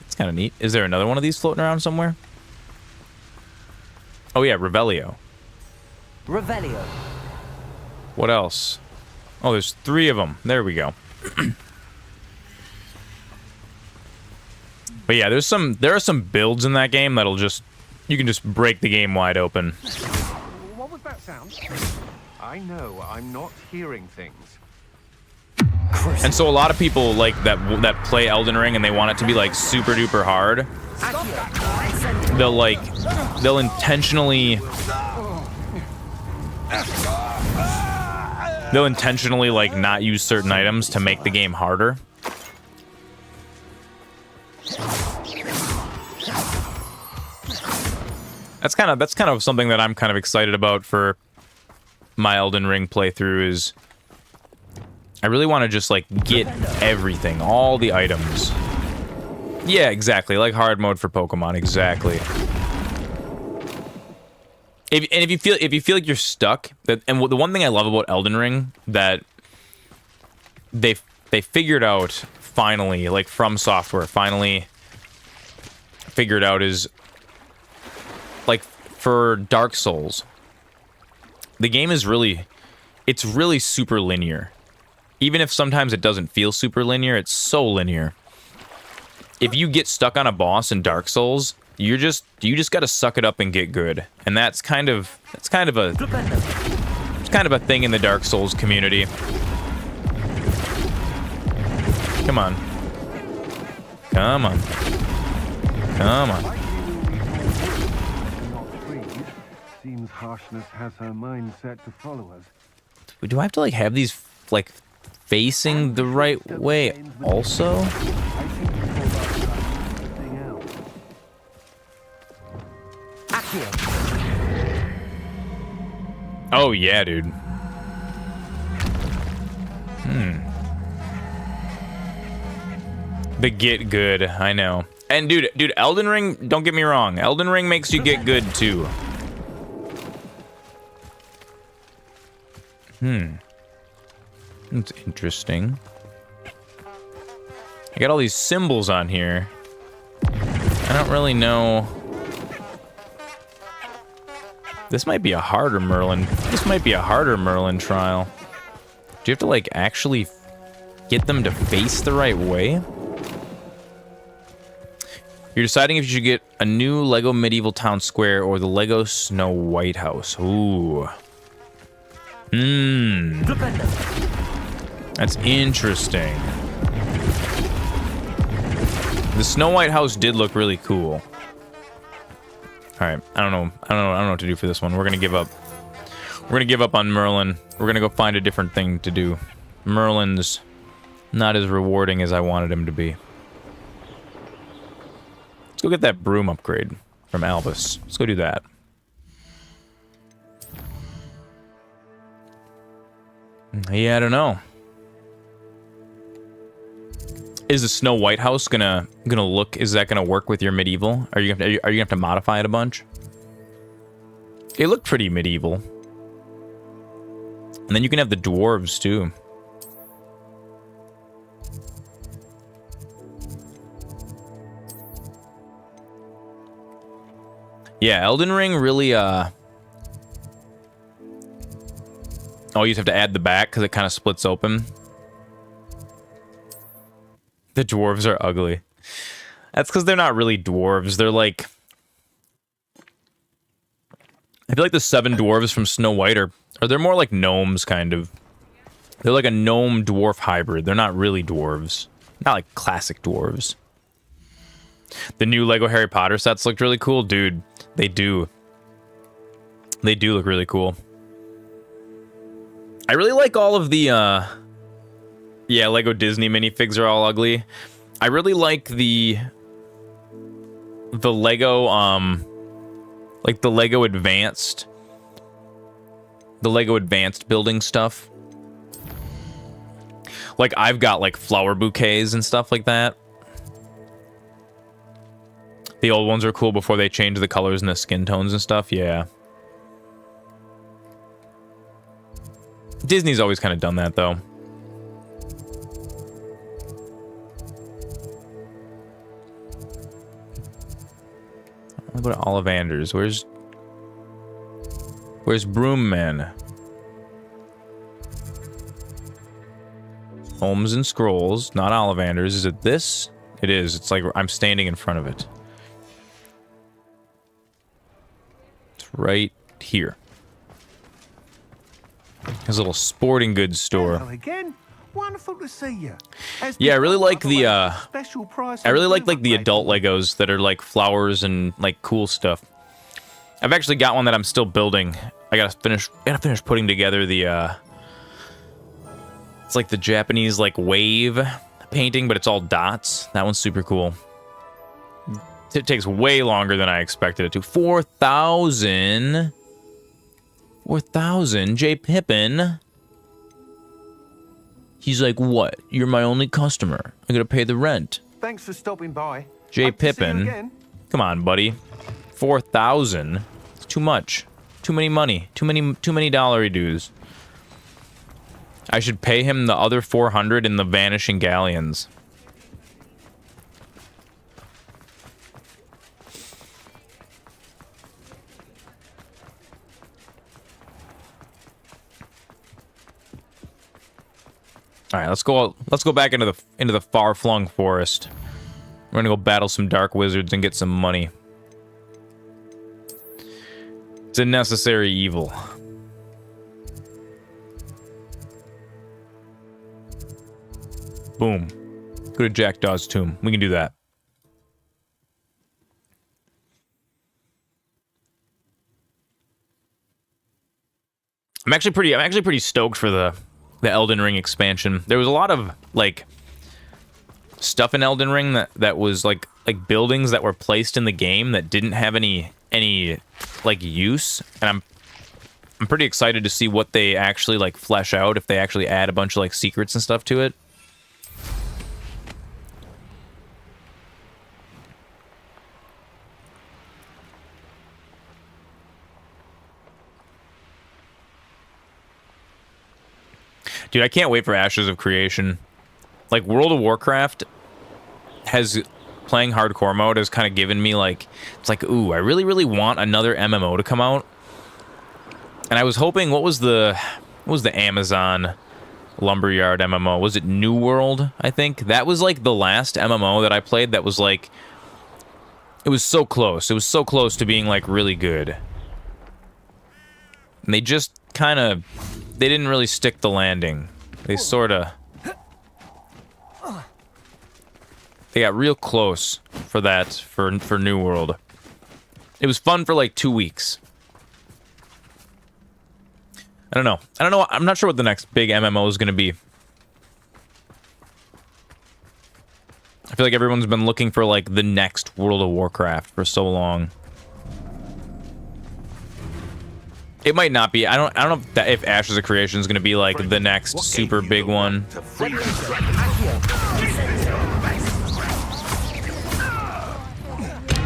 It's kind of neat. Is there another one of these floating around somewhere? Oh yeah, Revelio. Revelio. What else? Oh, there's 3 of them. There we go. But yeah, there are some builds in that game that'll you can just break the game wide open. What was that sound? I know, I'm not hearing things. And so a lot of people like that play Elden Ring and they want it to be like super duper hard. They'll intentionally like not use certain items to make the game harder. That's kind of something that I'm kind of excited about for my Elden Ring playthrough is I really want to just like get everything, all the items. Yeah, exactly, like hard mode for Pokemon, exactly. If you feel like you're stuck, the one thing I love about Elden Ring that they figured out finally, like From Software finally figured out is like for Dark Souls, the game is really super linear. Even if sometimes it doesn't feel super linear, it's so linear. If you get stuck on a boss in Dark Souls, you just gotta suck it up and get good. And that's kind of a thing in the Dark Souls community. Come on. Come on. Come on. Seems harshness has her mind set to follow us. Do I have to like have these like facing the right way also? Oh yeah, dude. The get good, I know. And dude, Elden Ring, don't get me wrong, Elden Ring makes you get good too. That's interesting. I got all these symbols on here. I don't really know. This might be a harder Merlin. This might be a harder Merlin trial. Do you have to like actually get them to face the right way? You're deciding if you should get a new Lego Medieval Town Square or the Lego Snow White House. Ooh. That's interesting. The Snow White House did look really cool. All right, I don't know what to do for this one. We're gonna give up. We're gonna give up on Merlin. We're gonna go find a different thing to do. Merlin's not as rewarding as I wanted him to be. Let's go get that broom upgrade from Albus. Let's go do that. Yeah, I don't know. Is the Snow White House gonna look? Is that gonna work with your medieval? Are you gonna have to modify it a bunch? It looked pretty medieval. And then you can have the dwarves too. Yeah, Elden Ring really Oh, you just have to add the back because it kind of splits open. The dwarves are ugly. That's because they're not really dwarves. They're like... I feel like the 7 dwarves from Snow White are they're more like gnomes, kind of. They're like a gnome-dwarf hybrid. They're not really dwarves. Not like classic dwarves. The new Lego Harry Potter sets looked really cool. Dude, they do. They do look really cool. I really like all of the, yeah, Lego Disney minifigs are all ugly. I really like the Lego, like the Lego Advanced building stuff. Like, I've got, like, flower bouquets and stuff like that. The old ones are cool before they change the colors and the skin tones and stuff, yeah. Disney's always kind of done that, though. I'll go to Ollivander's. Where's Broom Man? Holmes and Scrolls, not Ollivander's. Is it this? It is. It's like I'm standing in front of it. It's right here. His little sporting goods store. Hello again. Wonderful to see you. Yeah, I really like the I really like the adult Legos that are like flowers and like cool stuff. I've actually got one that I'm still building. I gotta finish putting together the it's like the Japanese like wave painting, but it's all dots. That one's super cool. It takes way longer than I expected it to. 4,000. 4,000. J. Pippin. He's like, what? You're my only customer. I gotta pay the rent. Thanks for stopping by. J. Hope to see you Pippin. again. Come on, buddy. 4,000. It's too much. Too many money. Too many dollary dues. I should pay him the other 400 in the Vanishing Galleons. All right, let's go back into the far-flung forest. We're gonna go battle some dark wizards and get some money. It's a necessary evil. Boom. Go to Jackdaw's tomb. We can do that. I'm actually pretty stoked for the Elden Ring expansion. There was a lot of like stuff in Elden Ring that was like buildings that were placed in the game that didn't have any like use, and I'm pretty excited to see what they actually like flesh out, if they actually add a bunch of like secrets and stuff to it. Dude, I can't wait for Ashes of Creation. Like, World of Warcraft has... Playing hardcore mode has kind of given me, like... It's like, ooh, I really, really want another MMO to come out. And I was hoping... What was the Amazon Lumberyard MMO? Was it New World, I think? That was, like, the last MMO that I played that was, like... It was so close. It was so close to being, like, really good. And they just kind of... They didn't really stick the landing. They sort of... They got real close for that, for New World. It was fun for like 2 weeks. I don't know. I'm not sure what the next big MMO is going to be. I feel like everyone's been looking for like the next World of Warcraft for so long. It might not be. I don't know if Ashes of Creation is going to be like the next super big one.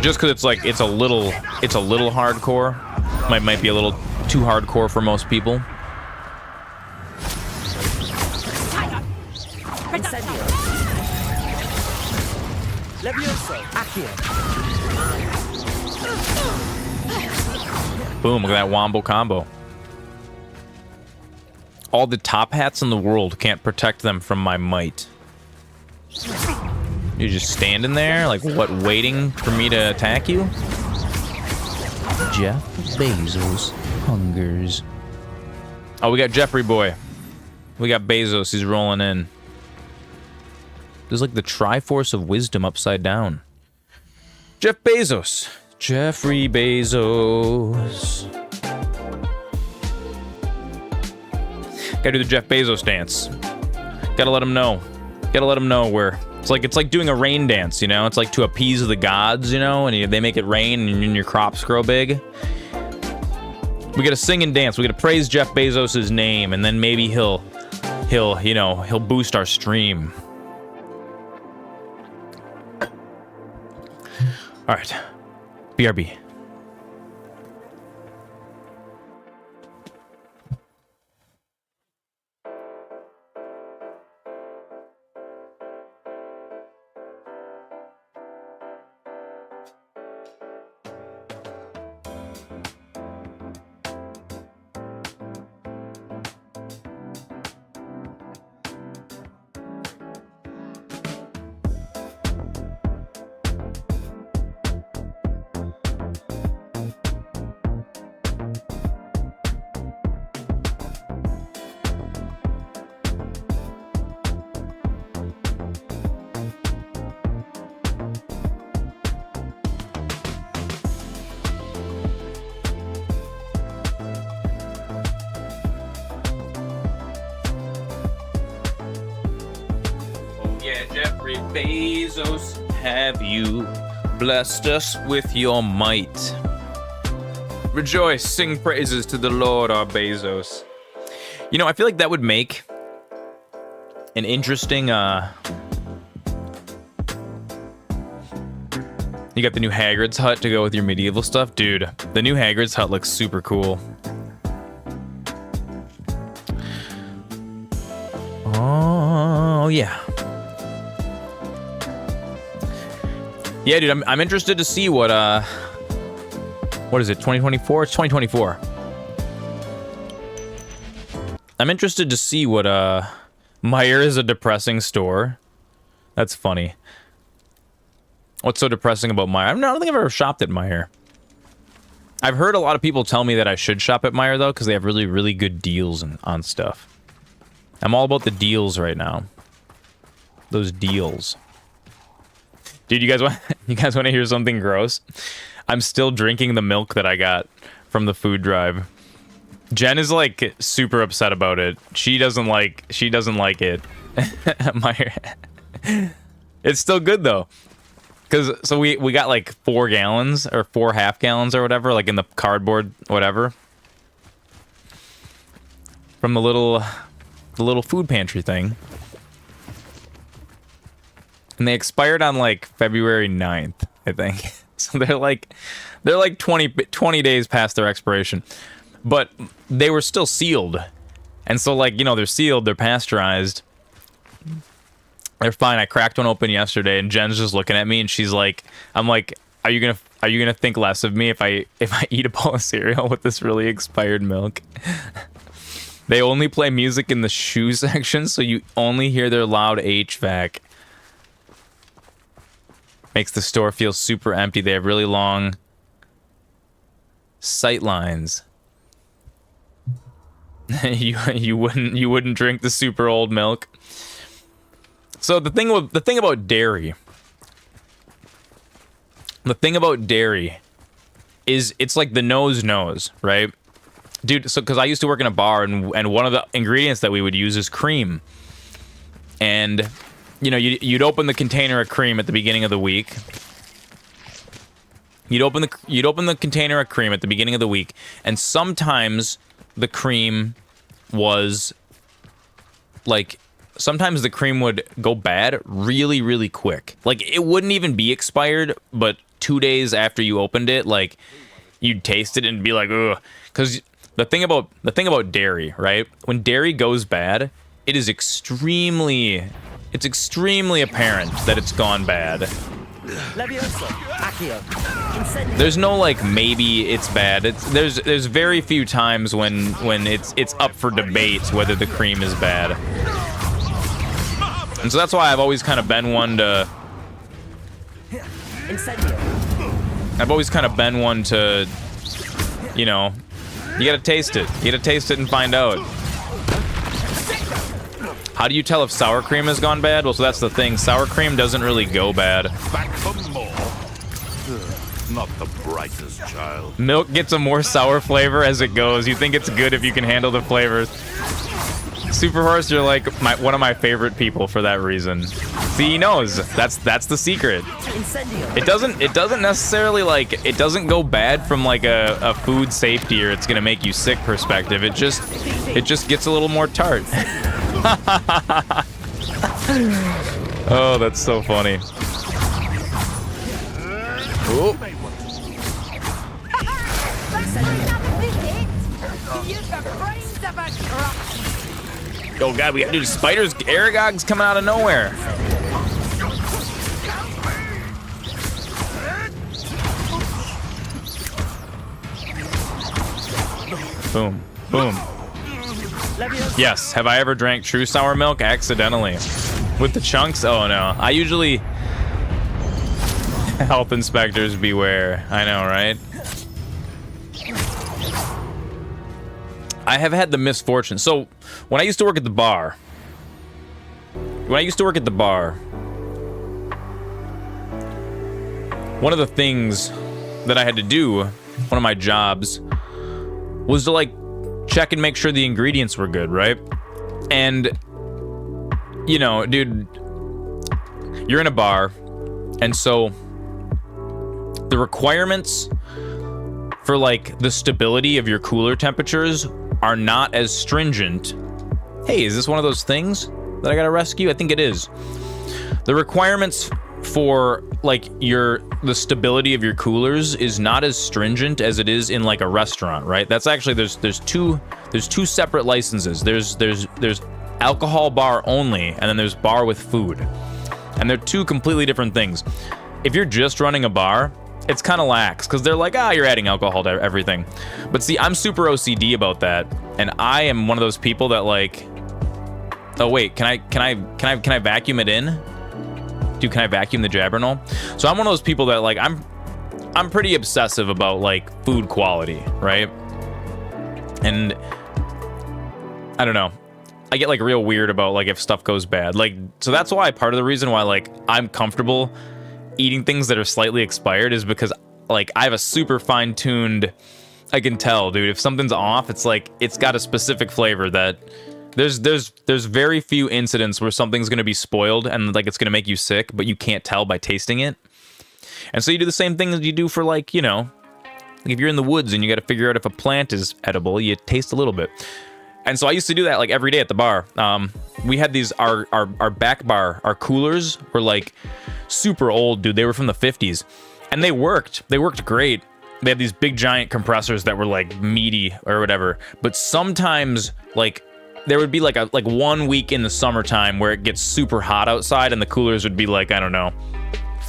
Just because it's like it's a little hardcore. Might be a little too hardcore for most people. Boom, look at that wombo combo. All the top hats in the world can't protect them from my might. You're just standing there, like, what, waiting for me to attack you? Jeff Bezos hungers. Oh, we got Jeffrey boy. We got Bezos, he's rolling in. There's like the Triforce of Wisdom upside down. Jeff Bezos. Jeffrey Bezos. Gotta do the Jeff Bezos dance. Gotta let him know. Gotta let him know where. It's like doing a rain dance, you know? It's like to appease the gods, you know? And they make it rain and your crops grow big. We gotta sing and dance. We gotta praise Jeff Bezos' name, and then maybe he'll boost our stream. All right. BRB. Jeffrey Bezos, have you blessed us with your might. Rejoice, sing praises to the Lord, our Bezos. You know, I feel like that would make an interesting, You got the new Hagrid's hut to go with your medieval stuff? Dude, the new Hagrid's hut looks super cool. Oh, yeah. Yeah, dude, I'm interested to see what is it, 2024? It's 2024. I'm interested to see what, Meijer is a depressing store. That's funny. What's so depressing about Meijer? I don't think I've ever shopped at Meijer. I've heard a lot of people tell me that I should shop at Meijer, though, because they have really, really good deals on stuff. I'm all about the deals right now. Those deals. Dude, you guys want to hear something gross? I'm still drinking the milk that I got from the food drive. Jen is like super upset about it. She doesn't like it. It's still good though. So we got like 4 gallons or 4 half gallons or whatever, like in the cardboard whatever. From the little food pantry thing. And they expired on like February 9th, I think. So they're like 20 days past their expiration. But they were still sealed. And so like, you know, they're sealed, they're pasteurized. They're fine. I cracked one open yesterday and Jen's just looking at me and she's like, I'm like, are you gonna think less of me if I eat a bowl of cereal with this really expired milk? They only play music in the shoe section, so you only hear their loud HVAC. Makes the store feel super empty. They have really long sight lines. you wouldn't drink the super old milk. So the thing about dairy is it's like the nose, right? Dude, so because I used to work in a bar and one of the ingredients that we would use is cream. And you know, you'd open the container of cream at the beginning of the week. You'd open the container of cream at the beginning of the week, and sometimes the cream was like, sometimes the cream would go bad really, really quick. Like it wouldn't even be expired, but 2 days after you opened it, like you'd taste it and be like, ugh. Because the thing about dairy, right? When dairy goes bad, it is extremely apparent that it's gone bad. There's no like maybe it's bad. There's very few times when it's up for debate whether the cream is bad. And so that's why I've always kind of been one to you know, you gotta taste it. You gotta taste it and find out. How do you tell if sour cream has gone bad? Well, so that's the thing. Sour cream doesn't really go bad. Back for more. Not the brightest child. Milk gets a more sour flavor as it goes. You think it's good if you can handle the flavors. Super Horse, you're like one of my favorite people for that reason. See, he knows. That's the secret. It doesn't necessarily like, it doesn't go bad from like a food safety or it's gonna make you sick perspective. It just gets a little more tart. Oh, that's so funny. Oh. Oh god, we got dude, spiders, Aragog's coming out of nowhere. Boom, boom. Yes, have I ever drank true sour milk accidentally? With the chunks? Oh no. I usually... Health inspectors beware. I know, right? I have had the misfortune. So, when I used to work at the bar... One of the things that I had to do, one of my jobs, was to like check and make sure the ingredients were good, right? And, you know, dude, you're in a bar, and so the requirements for like the stability of your cooler temperatures are not as stringent. Hey, is this one of those things that I gotta rescue? I think it is. The requirements for like the stability of your coolers is not as stringent as it is in like a restaurant, right? That's actually there's two separate licenses. There's alcohol bar only, and then there's bar with food, and they're two completely different things. If you're just running a bar, it's kind of lax because they're like, you're adding alcohol to everything. But see, I'm super OCD about that, and I am one of those people that like, oh wait, can I vacuum it in? Dude, can I vacuum the Jabbernel? So I'm one of those people that like, I'm pretty obsessive about like food quality, right? And I don't know, I get like real weird about like if stuff goes bad. Like, so that's why part of the reason why like I'm comfortable eating things that are slightly expired is because like I have a super fine-tuned, I can tell, dude, if something's off, it's like it's got a specific flavor that there's very few incidents where something's going to be spoiled and like it's going to make you sick, but you can't tell by tasting it. And so you do the same thing as you do for like, you know, like if you're in the woods and you got to figure out if a plant is edible, you taste a little bit. And so I used to do that like every day at the bar. We had these, our back bar, our coolers were like super old, dude. They were from the 50s and they worked great. They had these big giant compressors that were like meaty or whatever. But sometimes like there would be like 1 week in the summertime where it gets super hot outside and the coolers would be like, I don't know,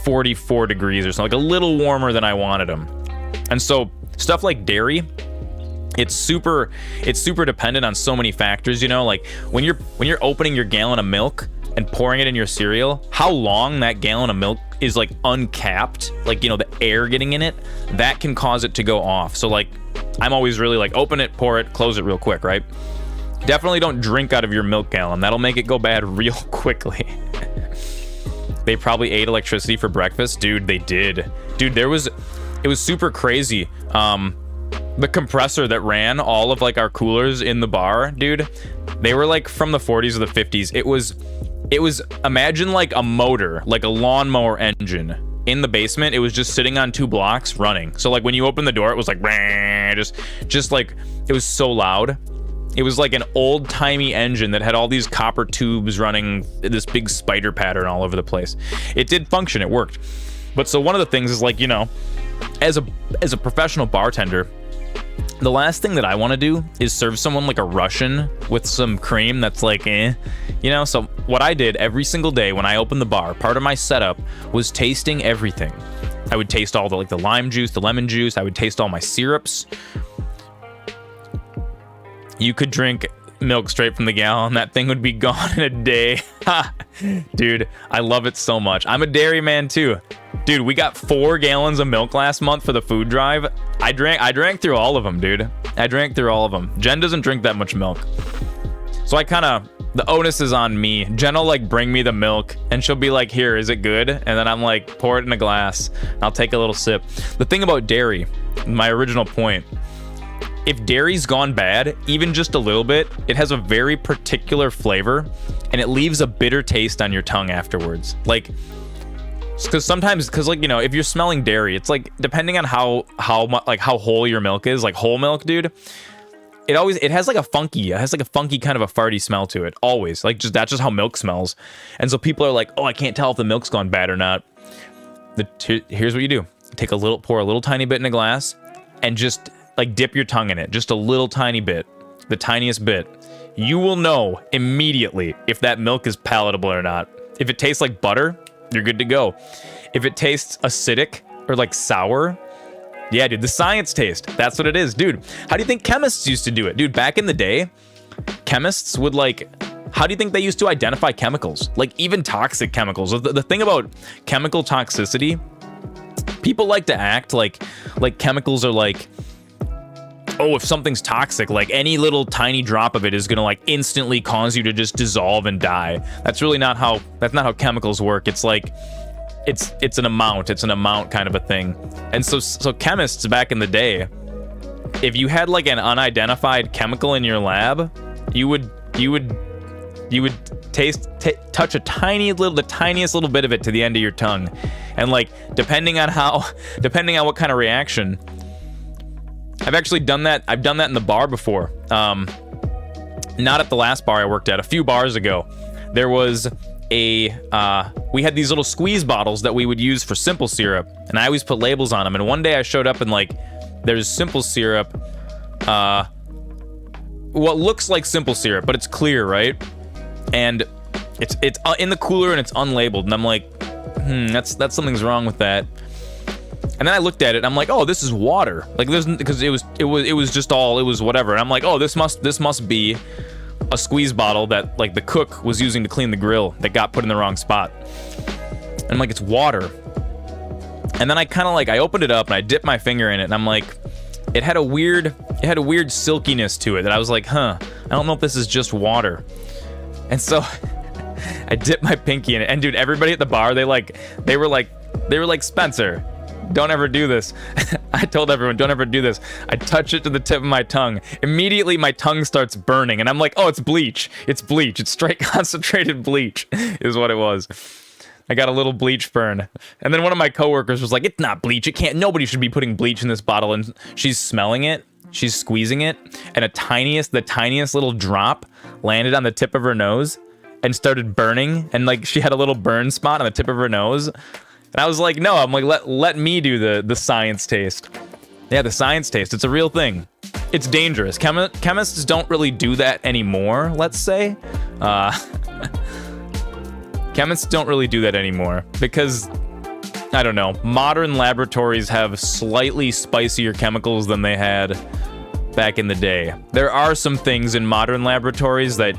44 degrees or something, like a little warmer than I wanted them. And so stuff like dairy, it's super dependent on so many factors, you know, like when you're opening your gallon of milk and pouring it in your cereal, how long that gallon of milk is like uncapped, like, you know, the air getting in it, that can cause it to go off. So like I'm always really like open it, pour it, close it real quick, right? Definitely don't drink out of your milk gallon. That'll make it go bad real quickly. They probably ate electricity for breakfast. Dude, they did. Dude, it was super crazy. The compressor that ran all of like our coolers in the bar, dude, they were like from the 40s or the 50s. It was imagine like a motor, like a lawnmower engine in the basement. It was just sitting on 2 blocks running. So like when you open the door, it was like just like, it was so loud. It was like an old-timey engine that had all these copper tubes running this big spider pattern all over the place. It did function, it worked. But so one of the things is like, you know, as a professional bartender, the last thing that I want to do is serve someone like a Russian with some cream that's like, you know? So what I did every single day when I opened the bar, part of my setup was tasting everything. I would taste all the lime juice, the lemon juice. I would taste all my syrups. You could drink milk straight from the gallon. That thing would be gone in a day. Dude, I love it so much. I'm a dairy man too. Dude, we got 4 gallons of milk last month for the food drive. I drank through all of them, dude. I drank through all of them. Jen doesn't drink that much milk. So the onus is on me. Jen will like bring me the milk and she'll be like, here, is it good? And then I'm like, pour it in a glass. I'll take a little sip. The thing about dairy, my original point, if dairy's gone bad, even just a little bit, it has a very particular flavor and it leaves a bitter taste on your tongue afterwards. Like, because like, you know, if you're smelling dairy, it's like, depending on how whole your milk is, like whole milk, dude, it has like a funky kind of a farty smell to it. Always. Like, that's just how milk smells. And so people are like, oh, I can't tell if the milk's gone bad or not. Here's what you do. Pour a little tiny bit in a glass and just like dip your tongue in it, just a little tiny bit, the tiniest bit. You will know immediately if that milk is palatable or not. If it tastes like butter, you're good to go. If it tastes acidic or like sour, yeah, dude, the science taste. That's what it is, dude. How do you think chemists used to do it? Dude, back in the day, chemists would like, how do you think they used to identify chemicals? Like even toxic chemicals. The thing about chemical toxicity, people like to act like chemicals are like, oh, if something's toxic, like any little tiny drop of it is gonna like instantly cause you to just dissolve and die. That's not how chemicals work. It's like, it's an amount kind of a thing. And so chemists back in the day, if you had like an unidentified chemical in your lab, you would You would touch the tiniest little bit of it to the end of your tongue, and like depending on what kind of reaction. I've actually done that. I've done that in the bar before. Not at the last bar I worked at. A few bars ago, there was we had these little squeeze bottles that we would use for simple syrup, and I always put labels on them. And one day I showed up and like, there's simple syrup, what looks like simple syrup, but it's clear, right? And it's in the cooler and it's unlabeled, and I'm like, that's something's wrong with that. And then I looked at it and I'm like, oh, this is water. Like there's, because it was whatever. And I'm like, oh, this must be a squeeze bottle that like the cook was using to clean the grill that got put in the wrong spot. And I'm like, it's water. And then I kind of like, I opened it up and I dipped my finger in it, and I'm like, it had a weird silkiness to it that I was like, I don't know if this is just water. And so I dipped my pinky in it, and dude, everybody at the bar, they were like, Spencer, don't ever do this. I told everyone, don't ever do this. I touch it to the tip of my tongue. Immediately, my tongue starts burning, and I'm like, oh, it's bleach. It's bleach. It's straight concentrated bleach is what it was. I got a little bleach burn. And then one of my coworkers was like, it's not bleach. Nobody should be putting bleach in this bottle. And she's smelling it. She's squeezing it. And the tiniest little drop landed on the tip of her nose and started burning. And like, she had a little burn spot on the tip of her nose. And I was like, no, I'm like, let me do the science taste. Yeah, the science taste. It's a real thing. It's dangerous. Chemists don't really do that anymore, let's say. Chemists don't really do that anymore because, I don't know, modern laboratories have slightly spicier chemicals than they had back in the day. There are some things in modern laboratories that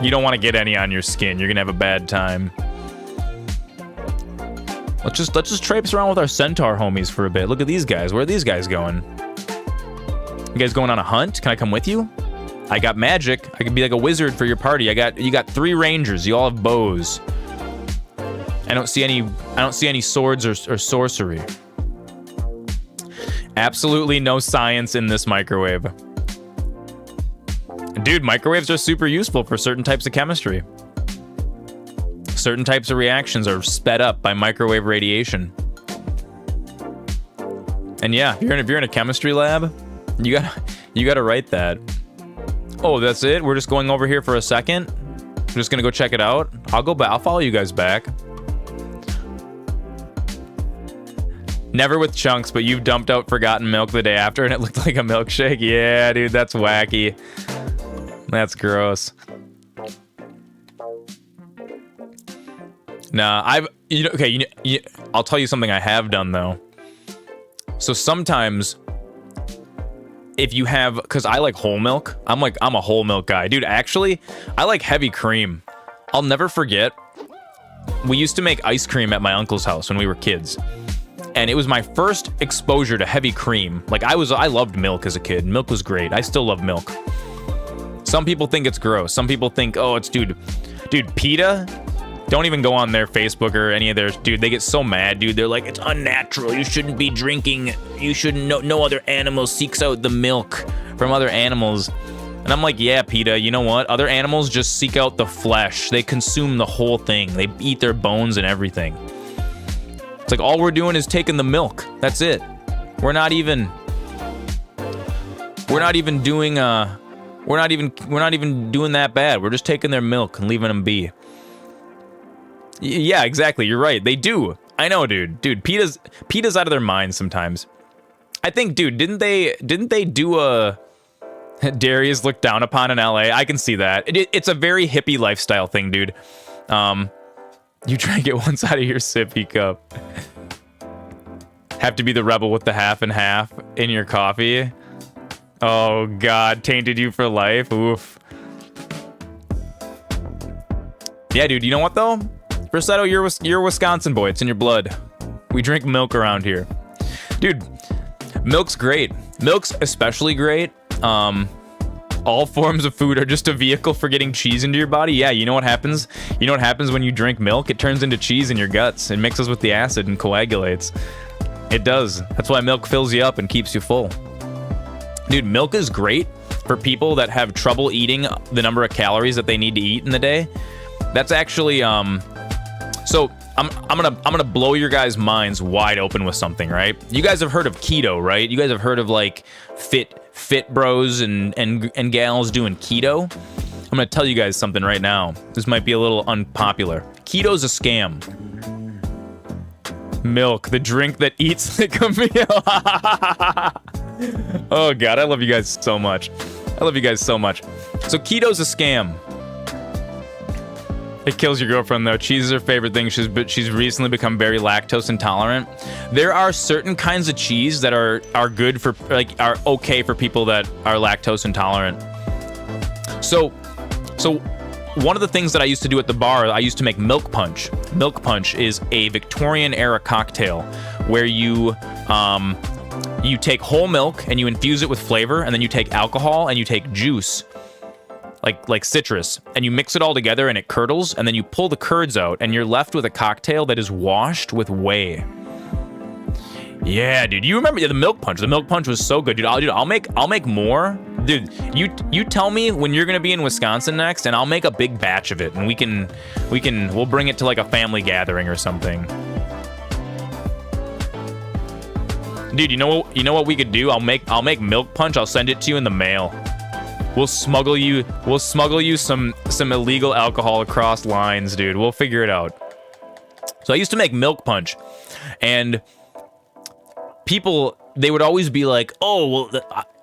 you don't want to get any on your skin. You're gonna have a bad time. Let's just traipse around with our centaur homies for a bit. Look at these guys. Where are these guys going? You guys going on a hunt? Can I come with you? I got magic. I could be like a wizard for your party. You got 3 rangers. You all have bows. I don't see any swords or sorcery. Absolutely no science in this microwave. Dude, microwaves are super useful for certain types of chemistry. Certain types of reactions are sped up by microwave radiation. And yeah, if you're in a chemistry lab, you gotta write that. Oh, that's it? We're just going over here for a second? I'm just gonna go check it out? I'll go back. I'll follow you guys back. Never with chunks, but you've dumped out forgotten milk the day after and it looked like a milkshake? Yeah, dude, that's wacky. That's gross. Nah, I'll tell you something I have done though. So sometimes, if you have, because I like whole milk. I'm a whole milk guy. Dude, actually, I like heavy cream. I'll never forget, we used to make ice cream at my uncle's house when we were kids. And it was my first exposure to heavy cream. Like, I loved milk as a kid. Milk was great. I still love milk. Some people think it's gross. Some people think, oh, it's, dude, PETA, don't even go on their Facebook or any of their, dude, they get so mad, dude. They're like, it's unnatural. You shouldn't be drinking. You shouldn't, no other animal seeks out the milk from other animals. And I'm like, yeah, PETA, you know what? Other animals just seek out the flesh. They consume the whole thing. They eat their bones and everything. It's like, all we're doing is taking the milk. That's it. We're not even doing that bad. We're just taking their milk and leaving them be. Yeah, exactly. You're right. They do. I know, dude. Dude, PETA's out of their minds sometimes. I think, dude, didn't they do a Darius looked down upon in LA? I can see that. It's a very hippie lifestyle thing, dude. You try and get one side of your sippy cup. Have to be the rebel with the half and half in your coffee. Oh God, tainted you for life. Oof. Yeah, dude. You know what though? Versetto, you're a Wisconsin boy. It's in your blood. We drink milk around here, dude. Milk's great. Milk's especially great. All forms of food are just a vehicle for getting cheese into your body. Yeah, you know what happens? You know what happens when you drink milk? It turns into cheese in your guts. It mixes with the acid and coagulates. It does. That's why milk fills you up and keeps you full. Dude, milk is great for people that have trouble eating the number of calories that they need to eat in the day. That's actually so I'm gonna blow your guys' minds wide open with something, right? You guys have heard of keto, right? You guys have heard of like fit bros and gals doing keto. I'm gonna tell you guys something right now. This might be a little unpopular. Keto's a scam. Milk, the drink that eats like a meal. Oh god, I love you guys so much. I love you guys so much. So keto's a scam. It kills your girlfriend though. Cheese is her favorite thing. She's recently become very lactose intolerant. There are certain kinds of cheese that are good for, like, are okay for people that are lactose intolerant. So one of the things that I used to do at the bar, I used to make milk punch. Milk punch is a Victorian era cocktail where you take whole milk and you infuse it with flavor, and then you take alcohol and you take juice, like citrus, and you mix it all together and it curdles, and then you pull the curds out and you're left with a cocktail that is washed with whey. Yeah, dude, you remember the milk punch? The milk punch was so good, dude. I'll make more, dude. You tell me when you're gonna be in Wisconsin next, and I'll make a big batch of it, and we'll bring it to like a family gathering or something. Dude, you know what we could do? I'll make milk punch. I'll send it to you in the mail. We'll smuggle you some illegal alcohol across lines, dude. We'll figure it out. So I used to make milk punch, and people, they would always be like, "Oh, well,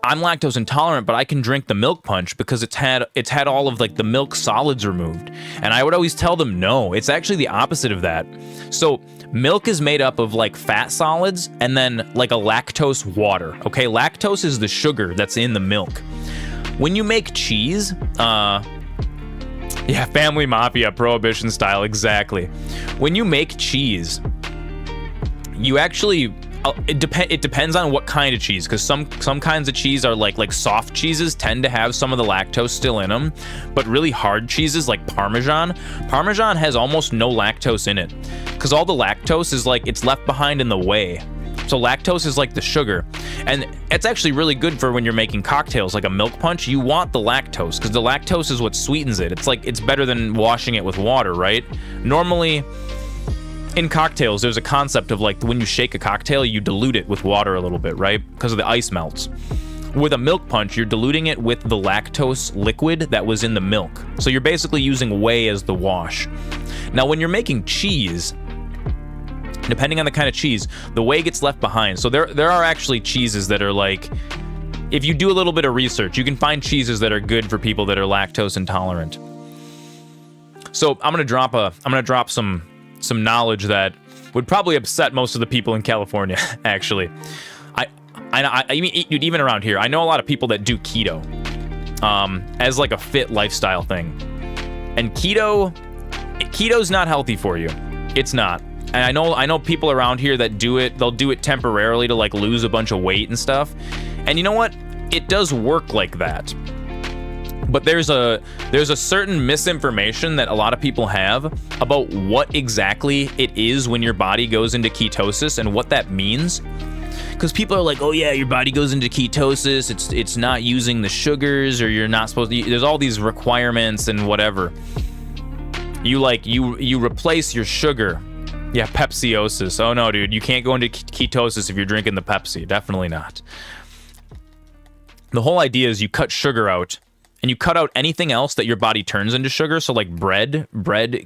I'm lactose intolerant, but I can drink the milk punch because it's had all of like the milk solids removed." And I would always tell them, "No, it's actually the opposite of that." So milk is made up of like fat solids and then like a lactose water. Okay, lactose is the sugar that's in the milk. When you make cheese, yeah, family mafia, prohibition style, exactly. When you make cheese, you actually, it depends on what kind of cheese, because some kinds of cheese are like soft cheeses tend to have some of the lactose still in them, but really hard cheeses like Parmesan has almost no lactose in it, because all the lactose is like, it's left behind in the whey. So lactose is like the sugar, and it's actually really good for when you're making cocktails like a milk punch. You want the lactose because the lactose is what sweetens it. It's better than washing it with water, right? Normally in cocktails, there's a concept of like when you shake a cocktail, you dilute it with water a little bit, right? Because of the ice melts. With a milk punch, you're diluting it with the lactose liquid that was in the milk. So you're basically using whey as the wash. Now, when you're making cheese, depending on the kind of cheese, the whey gets left behind. So there are actually cheeses that are like, if you do a little bit of research, you can find cheeses that are good for people that are lactose intolerant. So I'm gonna drop some knowledge that would probably upset most of the people in California. Actually, I mean, even around here, I know a lot of people that do keto as like a fit lifestyle thing, and keto's not healthy for you. It's not. And I know people around here that do it. They'll do it temporarily to like lose a bunch of weight and stuff. And you know what? It does work like that. But there's a certain misinformation that a lot of people have about what exactly it is when your body goes into ketosis and what that means. Because people are like, "Oh yeah, your body goes into ketosis. It's not using the sugars, or you're not supposed to." There's all these requirements and whatever. You replace your sugar. Yeah, Pepsiosis. Oh no, dude, you can't go into ketosis if you're drinking the Pepsi. Definitely not. The whole idea is you cut sugar out, and you cut out anything else that your body turns into sugar. So like bread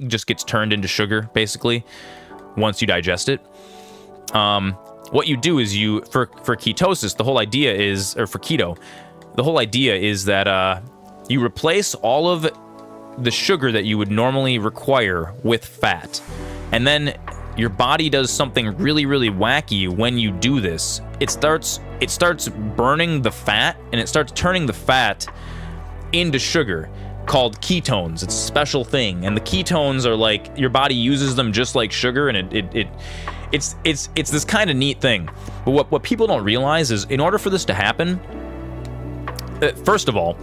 just gets turned into sugar, basically, once you digest it. What you do is for ketosis, the whole idea is, or for keto, the whole idea is that you replace all of the sugar that you would normally require with fat. And then your body does something really, really wacky when you do this. It starts burning the fat, and it starts turning the fat into sugar called ketones. It's a special thing. And the ketones are like, your body uses them just like sugar, and it's this kind of neat thing. But what people don't realize is, in order for this to happen, first of all,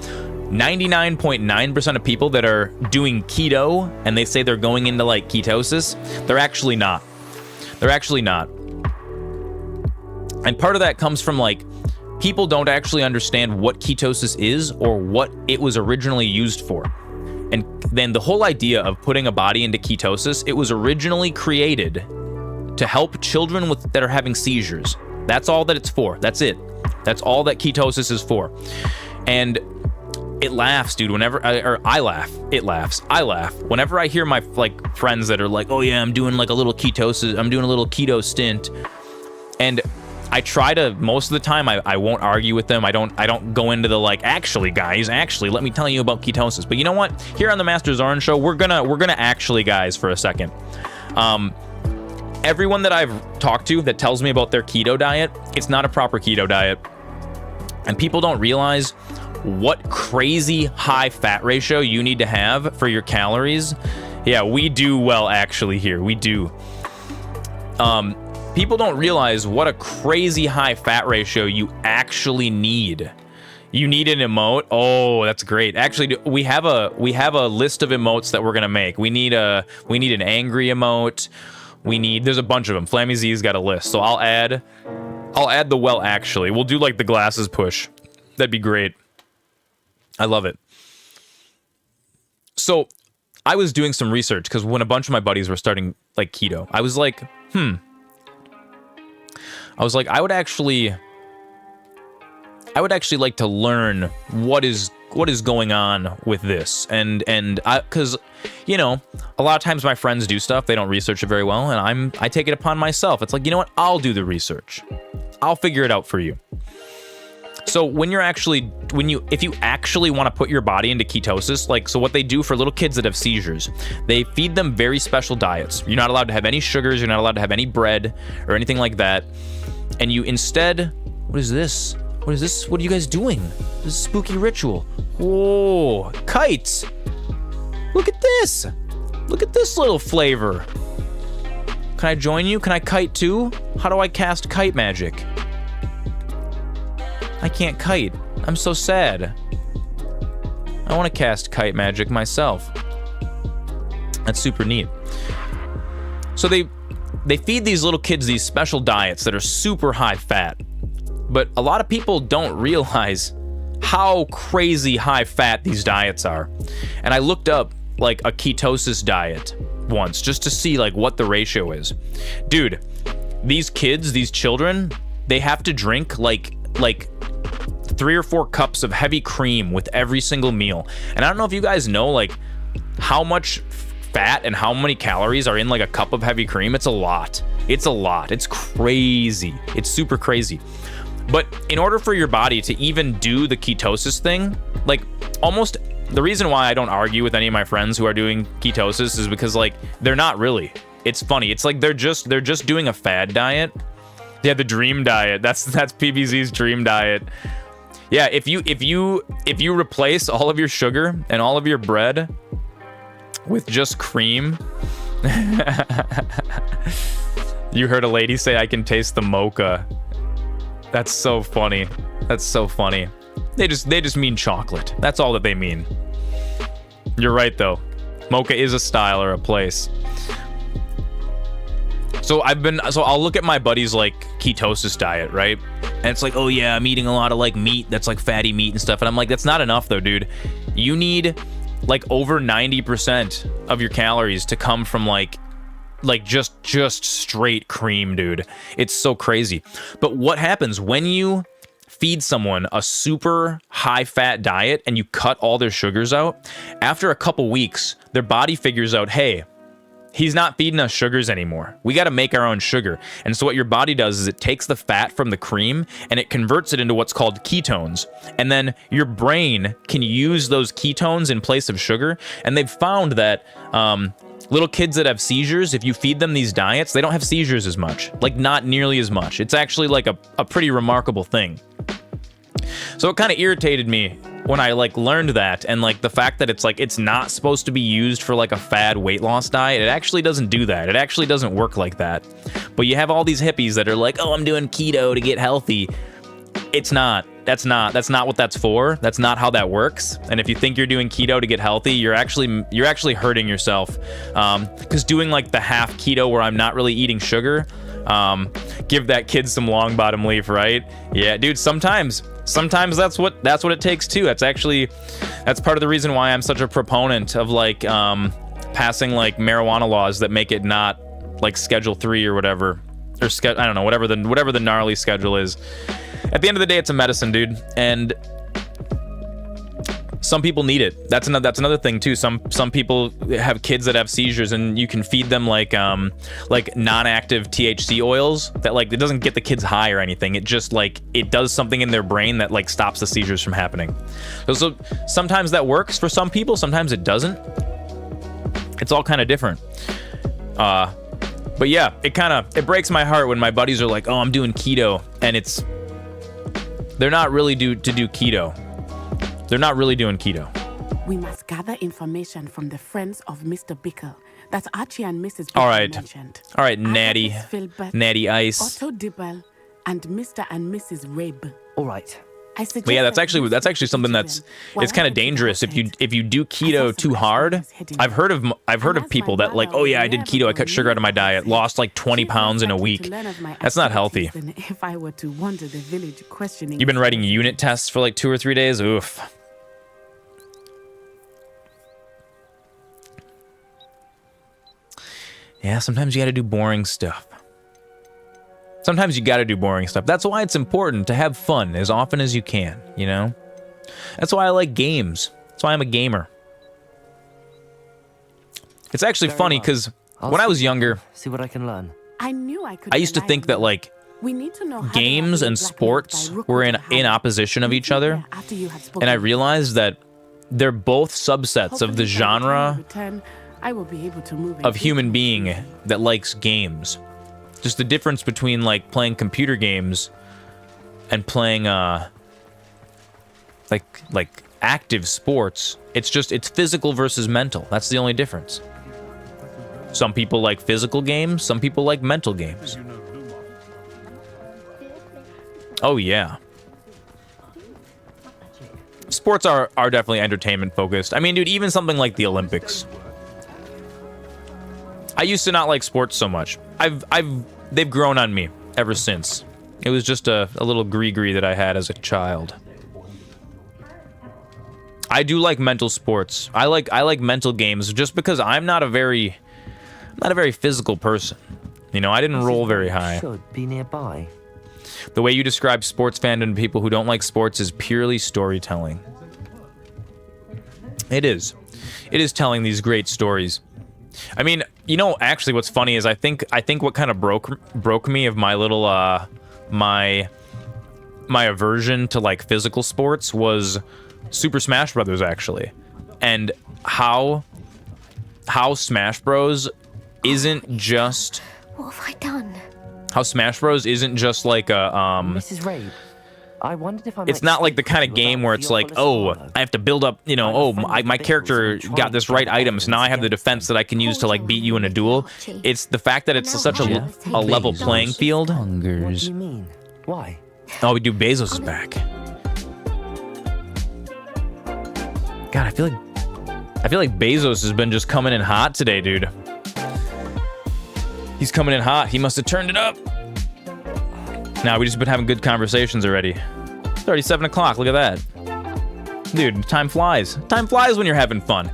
99.9% of people that are doing keto and they say they're going into like ketosis, they're actually not. They're actually not. And part of that comes from like people don't actually understand what ketosis is or what it was originally used for. And then the whole idea of putting a body into ketosis, it was originally created to help children that are having seizures. That's all that it's for. That's it. That's all that ketosis is for. And it laughs, dude. I laugh. It laughs. I laugh. Whenever I hear my friends that are like, oh yeah, I'm doing like a little ketosis, I'm doing a little keto stint. And I try to, most of the time, I won't argue with them. I don't go into the actually guys, let me tell you about ketosis. But you know what? Here on the Master Zoran show, we're gonna actually guys for a second. Everyone that I've talked to that tells me about their keto diet, it's not a proper keto diet. And people don't realize what crazy high fat ratio you need to have for your calories. Yeah, we do well actually here. We do. People don't realize what a crazy high fat ratio you actually need. You need an emote. Oh, that's great. Actually, we have a list of emotes that we're gonna make. We need an angry emote. There's a bunch of them. Flammy Z's got a list, so I'll add the well actually. We'll do like the glasses push. That'd be great. I love it. So I was doing some research because when a bunch of my buddies were starting like keto, I was like, I would actually like to learn what is going on with this, and because you know, a lot of times my friends do stuff, they don't research it very well, and I take it upon myself. It's like, you know what, I'll do the research, I'll figure it out for you. So if you actually want to put your body into ketosis, so what they do for little kids that have seizures, they feed them very special diets. You're not allowed to have any sugars, you're not allowed to have any bread or anything like that, and you instead, what is this? What is this? What are you guys doing? This is a spooky ritual. Whoa, kites! Look at this! Look at this little flavor. Can I join you? Can I kite too? How do I cast kite magic? I can't kite. I'm so sad. I want to cast kite magic myself. That's super neat. So they feed these little kids these special diets that are super high fat. But a lot of people don't realize how crazy high fat these diets are. And I looked up like a ketosis diet once just to see like what the ratio is. Dude, these kids, these children, they have to drink like 3 or 4 cups of heavy cream with every single meal. And I don't know if you guys know like how much fat and how many calories are in like a cup of heavy cream. It's a lot. It's a lot. It's crazy. It's super crazy. But in order for your body to even do the ketosis thing, like almost the reason why I don't argue with any of my friends who are doing ketosis is because like they're not really. It's funny. It's like they're just doing a fad diet. Yeah, the dream diet. That's PBZ's dream diet. Yeah, if you replace all of your sugar and all of your bread with just cream. You heard a lady say I can taste the mocha. That's so funny. That's so funny. They just mean chocolate. That's all that they mean. You're right though. Mocha is a style or a place. So I'll look at my buddy's like ketosis diet, right? And it's like, oh yeah, I'm eating a lot of like meat that's like fatty meat and stuff. And I'm like, that's not enough though, dude. You need like over 90% of your calories to come from like just straight cream, dude. It's so crazy. But what happens when you feed someone a super high fat diet and you cut all their sugars out? After a couple weeks, their body figures out, hey, he's not feeding us sugars anymore. We got to make our own sugar. And so what your body does is it takes the fat from the cream and it converts it into what's called ketones. And then your brain can use those ketones in place of sugar. And they've found that little kids that have seizures, if you feed them these diets, they don't have seizures as much. Like not nearly as much. It's actually like a pretty remarkable thing. So it kind of irritated me when I like learned that, and like the fact that it's like it's not supposed to be used for like a fad weight loss diet. It actually doesn't do that. It actually doesn't work like that. But you have all these hippies that are like, oh, I'm doing keto to get healthy. It's not. That's not what that's for. That's not how that works. And if you think you're doing keto to get healthy, you're actually hurting yourself. Because doing like the half keto where I'm not really eating sugar, Give that kid some long bottom leaf, right? Yeah, dude, sometimes that's what it takes too. That's part of the reason why I'm such a proponent of like passing like marijuana laws that make it not like Schedule 3 or whatever, or I don't know, whatever the gnarly schedule is. At the end of the day, it's a medicine, dude, and some people need it. That's another thing too. Some people have kids that have seizures, and you can feed them like non-active THC oils that like it doesn't get the kids high or anything. It just like it does something in their brain that like stops the seizures from happening. So sometimes that works for some people, sometimes it doesn't. It's all kind of different. But yeah, it breaks my heart when my buddies are like, "Oh, I'm doing keto," and they're not really to do keto. They're not really doing keto. We must gather information from the friends of Mr. Bickle that Archie and Mrs. Bickle mentioned. All right, Natty Ice. Otto Dibble, and Mr. and Mrs. Rabe. All right. But yeah, that's actually something it's kind of dangerous if you do keto too hard. I've heard of people that like, oh yeah, I did keto, I cut sugar out of my diet, lost like 20 pounds in a week. That's not healthy. If I were to wander the village questioning. You've been writing unit tests for like 2 or 3 days. Oof. Yeah, sometimes you gotta do boring stuff. Sometimes you gotta do boring stuff. That's why it's important to have fun as often as you can, you know? That's why I like games. That's why I'm a gamer. It's actually funny because when I was younger, see what I can learn. I used to think that like games and sports were in opposition of each other, and I realized that they're both subsets of the genre of human being that likes games. Just the difference between like playing computer games and playing like active sports. It's physical versus mental. That's the only difference. Some people like physical games, some people like mental games. Oh yeah. Sports are definitely entertainment focused. I mean, dude, even something like the Olympics. I used to not like sports so much. They've grown on me ever since. It was just a little gree-gree that I had as a child. I do like mental sports. I like mental games just because I'm not a very physical person. You know, I didn't roll very high. Should be nearby. The way you describe sports fandom to people who don't like sports is purely storytelling. It is. It is telling these great stories. I mean, you know, actually what's funny is I think what kind of broke me of my little my aversion to like physical sports was Super Smash Brothers, actually. And how Smash Bros isn't just what have I done? How Smash Bros isn't just like a Mrs. Rabe, I wondered if I it's not like the kind of game where it's like, oh, I have to build up, you know, oh, my character got this right item, so now I have the defense that I can use to like beat you in a duel. It's the fact that it's such a level playing field. What do you mean? Why? Oh, dude, Bezos is back. God, I feel like Bezos has been just coming in hot today, dude. He's coming in hot. He must have turned it up. Nah, we just been having good conversations already. It's already 7 o'clock. Look at that. Dude, time flies. Time flies when you're having fun.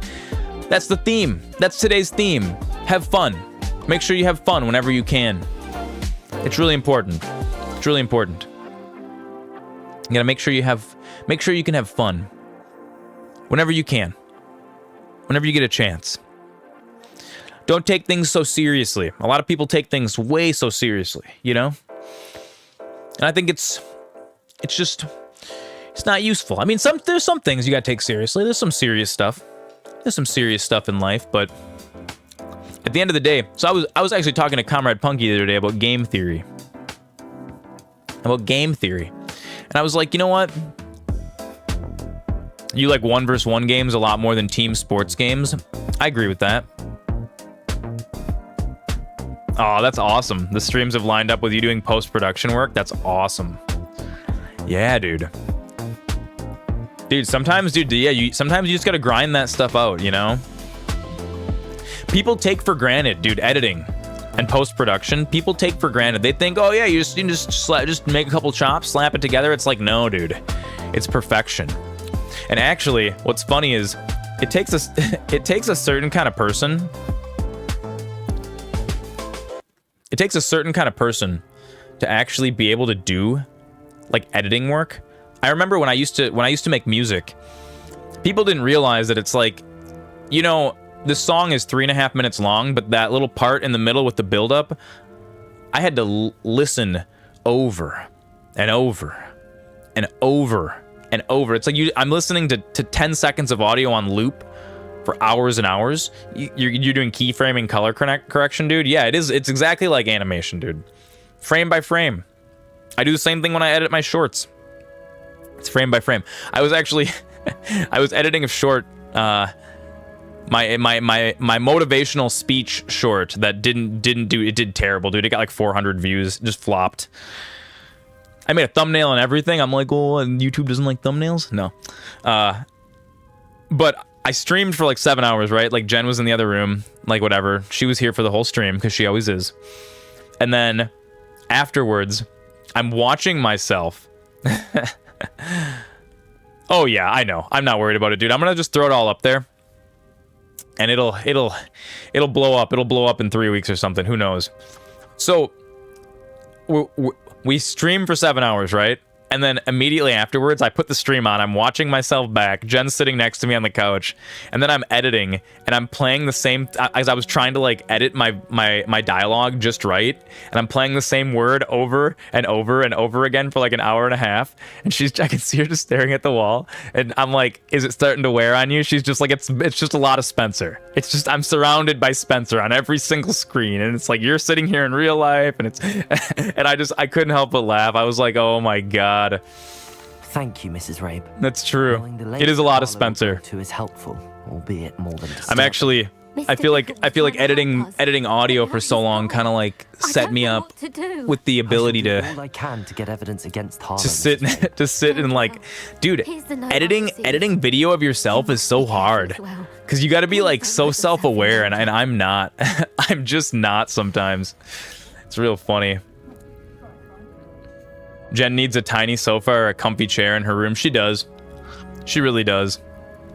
That's the theme. That's today's theme. Have fun. Make sure you have fun whenever you can. It's really important. It's really important. You gotta make sure you can have fun. Whenever you can. Whenever you get a chance. Don't take things so seriously. A lot of people take things way so seriously, you know? And I think it's not useful. I mean, there's some things you gotta take seriously. There's some serious stuff. There's some serious stuff in life, but at the end of the day, so I was actually talking to Comrade Punky the other day about game theory. And I was like, you know what? You like 1v1 games a lot more than team sports games. I agree with that. Oh, that's awesome. The streams have lined up with you doing post-production work. That's awesome. Yeah, dude. Dude, sometimes you just gotta grind that stuff out, you know? People take for granted, dude, editing. and post-production, people take for granted. They think, oh yeah, you just make a couple chops, slap it together. It's like, no, dude, it's perfection. And actually, what's funny is it takes a certain kind of person. It takes a certain kind of person to actually be able to do like editing work. I remember when I used to make music, people didn't realize that it's like, you know, the song is 3.5 minutes long, but that little part in the middle with the build-up, I had to listen over and over and over and over. It's like I'm listening to 10 seconds of audio on loop for hours and hours. You're doing keyframing, color correction, dude. Yeah, it is. It's exactly like animation, dude. Frame by frame. I do the same thing when I edit my shorts. It's frame by frame. I was actually, I was editing a short, my motivational speech short that did terrible, dude. It got like 400 views, just flopped. I made a thumbnail and everything. I'm like, oh, and YouTube doesn't like thumbnails? No. But I streamed for like 7 hours, right? Like Jen was in the other room, like whatever. She was here for the whole stream because she always is. And then afterwards, I'm watching myself. Oh yeah, I know. I'm not worried about it, dude. I'm gonna just throw it all up there, and it'll blow up. It'll blow up in 3 weeks or something. Who knows? So we stream for 7 hours, right? And then immediately afterwards, I put the stream on. I'm watching myself back. Jen's sitting next to me on the couch. And then I'm editing, and I'm playing the same... As I was trying to, like, edit my dialogue just right. And I'm playing the same word over and over and over again for, like, an hour and a half. And I can see her just staring at the wall. And I'm like, is it starting to wear on you? She's just like, it's just a lot of Spencer. It's just, I'm surrounded by Spencer on every single screen. And it's like, you're sitting here in real life. And it's... and I couldn't help but laugh. I was like, oh, my God. Thank you, Mrs. Rabe. That's true. It is a lot of Spencer. Is helpful, albeit more than I'm actually. I feel like editing audio for so long kind of like set me up with the ability to all I can to get evidence against Harlan. to sit and like, dude, editing video of yourself is so hard because you got to be like so self-aware, and I'm not. I'm just not sometimes. It's real funny. Jen needs a tiny sofa or a comfy chair in her room. She does. She really does.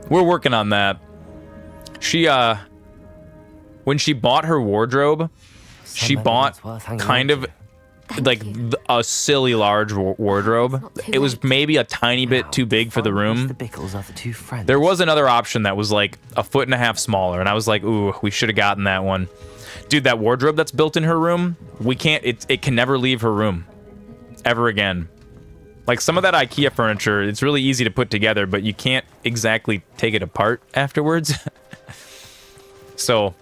We're working on that. She, when she bought her wardrobe, she bought kind of like a silly large wardrobe. It was maybe a tiny bit too big for the room. There was another option that was like 1.5 feet smaller, and I was like, ooh, we should have gotten that one. Dude, that wardrobe that's built in her room, we can't, it can never leave her room. Ever again. Like some of that IKEA furniture, it's really easy to put together, but you can't exactly take it apart afterwards. So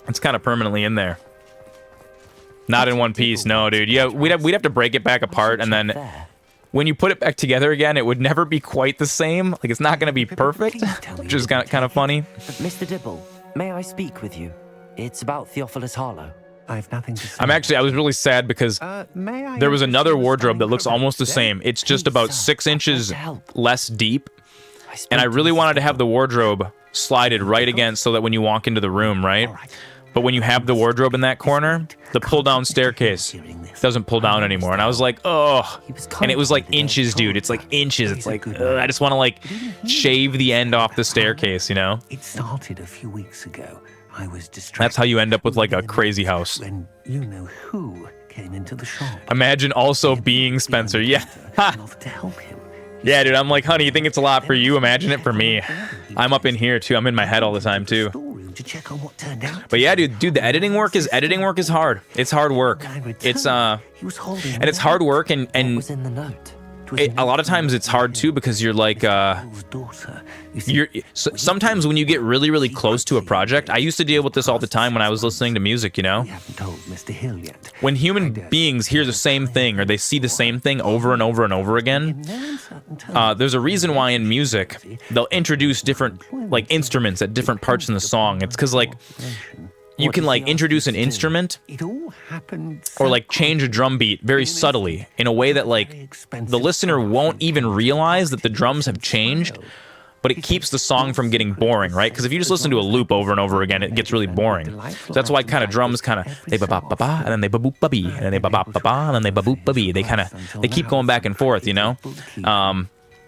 it's kind of permanently in there. Not in one piece, no, dude. Yeah, we'd have to break it back apart, and then when you put it back together again, it would never be quite the same. Like it's not going to be perfect, which is kind of funny. Mr. Dibble, may I speak with you? It's about Theophilus Harlow. I have nothing to say. I was really sad because there was another wardrobe that looks almost the same. It's just about 6 inches less deep. And I really wanted to have the wardrobe slided right against so that when you walk into the room, right? But when you have the wardrobe in that corner, the pull-down staircase doesn't pull down anymore. And I was like, oh. And it was like inches, dude. It's like inches. It's like, I just want to like shave the end off the staircase, you know? It started a few weeks ago. I was distracted. That's how you end up with like a crazy house. When you know who came into the shop. Imagine also being Spencer. Yeah. To help him. Yeah, dude. I'm like, honey, you think it's a lot for you? Imagine it for me. I'm up in here too. I'm in my head all the time too. But yeah, dude, the editing work is hard. It's hard work. It's and it's hard work, and a lot of times it's hard too because you're like sometimes when you get really close to a project. I used to deal with this all the time when I was listening to music, you know, when human beings hear the same thing or they see the same thing over and over and over again. There's a reason why in music they'll introduce different like instruments at different parts in the song. It's because like you can like introduce an instrument or like change a drum beat very subtly in a way that like the listener won't even realize that the drums have changed but it keeps the song from getting boring, right? Because if you just listen to a loop over and over again, it gets really boring. So that's why kind of drums kind of they ba ba ba ba, and then they ba boop ba bee, and then they ba ba ba ba, and then they ba boop ba bee. They keep going back and forth, you know.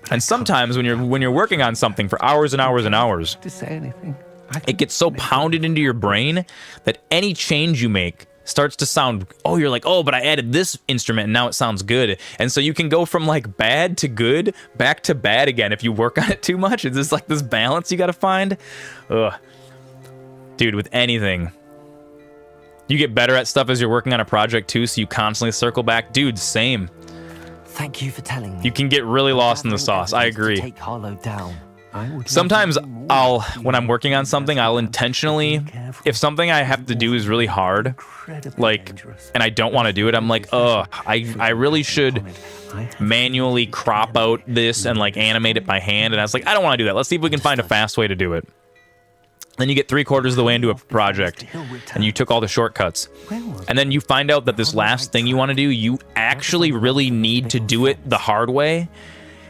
And sometimes when you're working on something for hours and hours and hours, it gets so pounded into your brain that any change you make starts to sound, oh, you're like, oh, but I added this instrument and now it sounds good. And so you can go from like bad to good, back to bad again if you work on it too much. It's just like this balance you gotta find. Ugh. Dude, with anything. You get better at stuff as you're working on a project too, so you constantly circle back. Dude, same. Thank you for telling me. You can get really lost in the sauce. I agree. Take Harlow down. Sometimes when I'm working on something, I'll intentionally, if something I have to do is really hard, like, and I don't want to do it, I'm like, ugh, I really should manually crop out this and like animate it by hand. And I was like, I don't want to do that. Let's see if we can find a fast way to do it. Then you get 3/4 of the way into a project and you took all the shortcuts. And then you find out that this last thing you want to do, you actually really need to do it the hard way.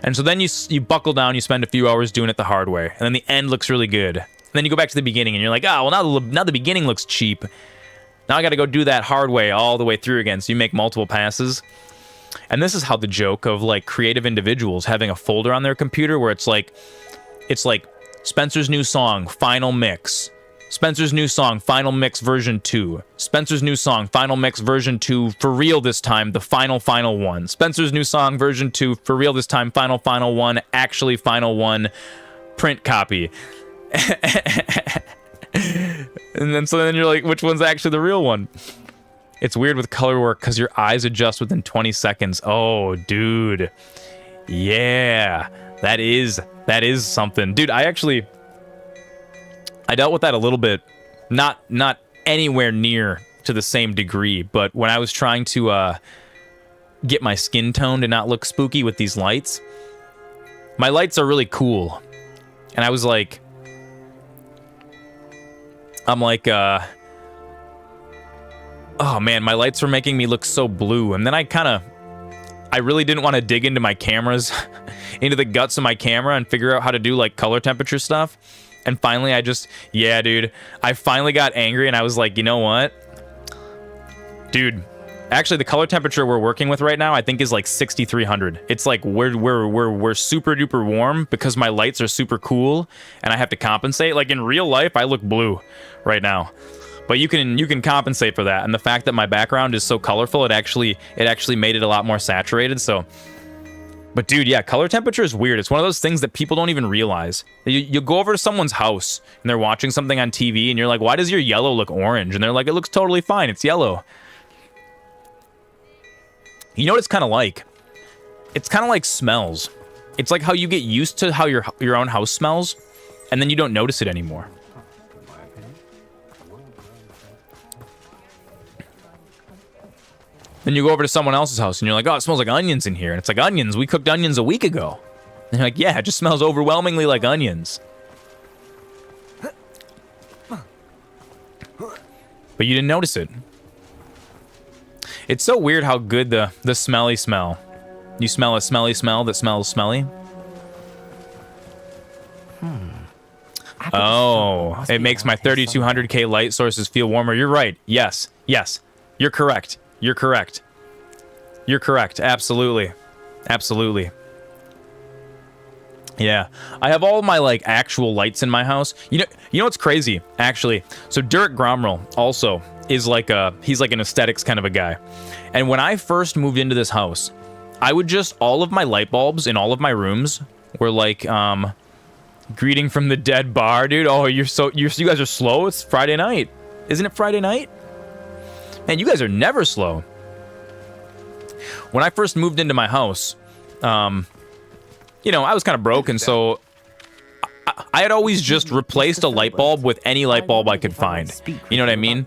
And so then you buckle down, you spend a few hours doing it the hard way, and then the end looks really good. And then you go back to the beginning, and you're like, oh, well, now the beginning looks cheap. Now I got to go do that hard way all the way through again, so you make multiple passes. And this is how the joke of, like, creative individuals having a folder on their computer where it's like Spencer's new song, final mix. Spencer's new song, final mix version 2. Spencer's new song, final mix version 2, for real this time, the final one. Spencer's new song, version 2, for real this time, final one, actually final one, print copy. And then so then you're like, which one's actually the real one? It's weird with color work because your eyes adjust within 20 seconds. Oh, dude. Yeah, that is something. Dude, I dealt with that a little bit, not anywhere near to the same degree, but when I was trying to get my skin tone to not look spooky with these lights, my lights are really cool, and I was like, oh man, my lights were making me look so blue, and then I really didn't want to dig into my cameras, into the guts of my camera and figure out how to do like color temperature stuff. And finally, I finally got angry and I was like, you know what? Dude, actually the color temperature we're working with right now, I think is like 6,300. It's like we're super duper warm because my lights are super cool and I have to compensate. Like in real life, I look blue right now. But you can compensate for that. And the fact that my background is so colorful, it actually made it a lot more saturated, so. But dude, yeah, color temperature is weird. It's one of those things that people don't even realize. You go over to someone's house and they're watching something on TV and you're like, why does your yellow look orange? And they're like, it looks totally fine. It's yellow. You know what it's kind of like? It's kind of like smells. It's like how you get used to how your own house smells and then you don't notice it anymore. Then you go over to someone else's house and you're like, oh, it smells like onions in here. And it's like, onions? We cooked onions a week ago. And you're like, yeah, it just smells overwhelmingly like onions. But you didn't notice it. It's so weird how good the smelly smell. You smell a smelly smell that smells smelly? Oh, it makes my 3200K light sources feel warmer. You're right. Yes. You're correct. You're correct. Absolutely. Yeah. I have all my like actual lights in my house. You know what's crazy, actually? So Derek Gromrell also is he's like an aesthetics kind of a guy. And when I first moved into this house, I would just, all of my light bulbs in all of my rooms were like, greeting from the dead bar, dude. Oh, you guys are slow? It's Friday night. Isn't it Friday night? Man, you guys are never slow. When I first moved into my house, I was kind of broke, and so I had always just replaced a light bulb with any light bulb I could find. You know what I mean?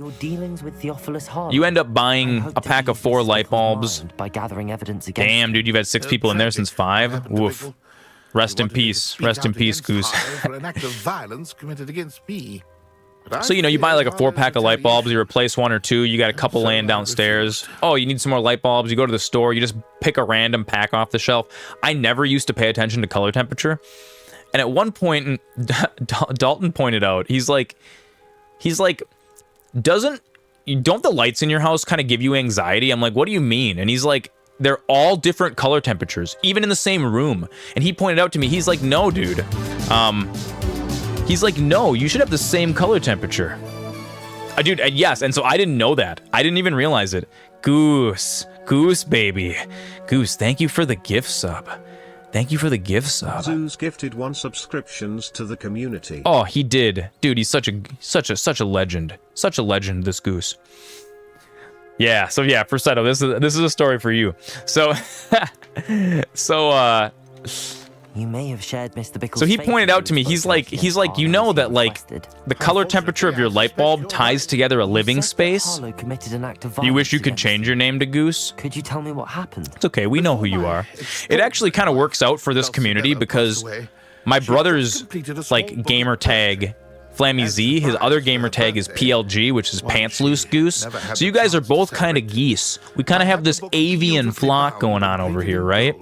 You end up buying a pack of 4 light bulbs. Damn, dude, you've had 6 people in there since 5? Woof. Rest in peace. Rest in peace, Goose. For an act of violence committed against me. So, you buy like a 4-pack of light bulbs, you replace 1 or 2, you got a couple laying downstairs. Oh, you need some more light bulbs, you go to the store, you just pick a random pack off the shelf. I never used to pay attention to color temperature. And at one point, Dalton pointed out, he's like, don't the lights in your house kind of give you anxiety? I'm like, what do you mean? And he's like, they're all different color temperatures, even in the same room. And he pointed out to me, he's like, no, dude. He's like, no, you should have the same color temperature. Dude, yes, and so I didn't know that. I didn't even realize it. Goose, baby. Goose, thank you for the gift sub. Thank you for the gift sub. Zeus gifted 1 subscriptions to the community. Oh, he did. Dude, he's such a legend. Such a legend, this Goose. Yeah, so yeah, Persetto, this is a story for you. So You may have shared Mr. Bickle's So he pointed out to me, he's like, you know that like the color temperature of your light bulb ties together a living space. You wish you could change your name to Goose? Could you tell me what happened? It's okay, we know who you are. It actually kind of works out for this community because my brother's like gamer tag Flammy Z, his other gamer tag is PLG, which is Pants Loose Goose. So you guys are both kind of geese. We kind of have this avian flock going on over here, right?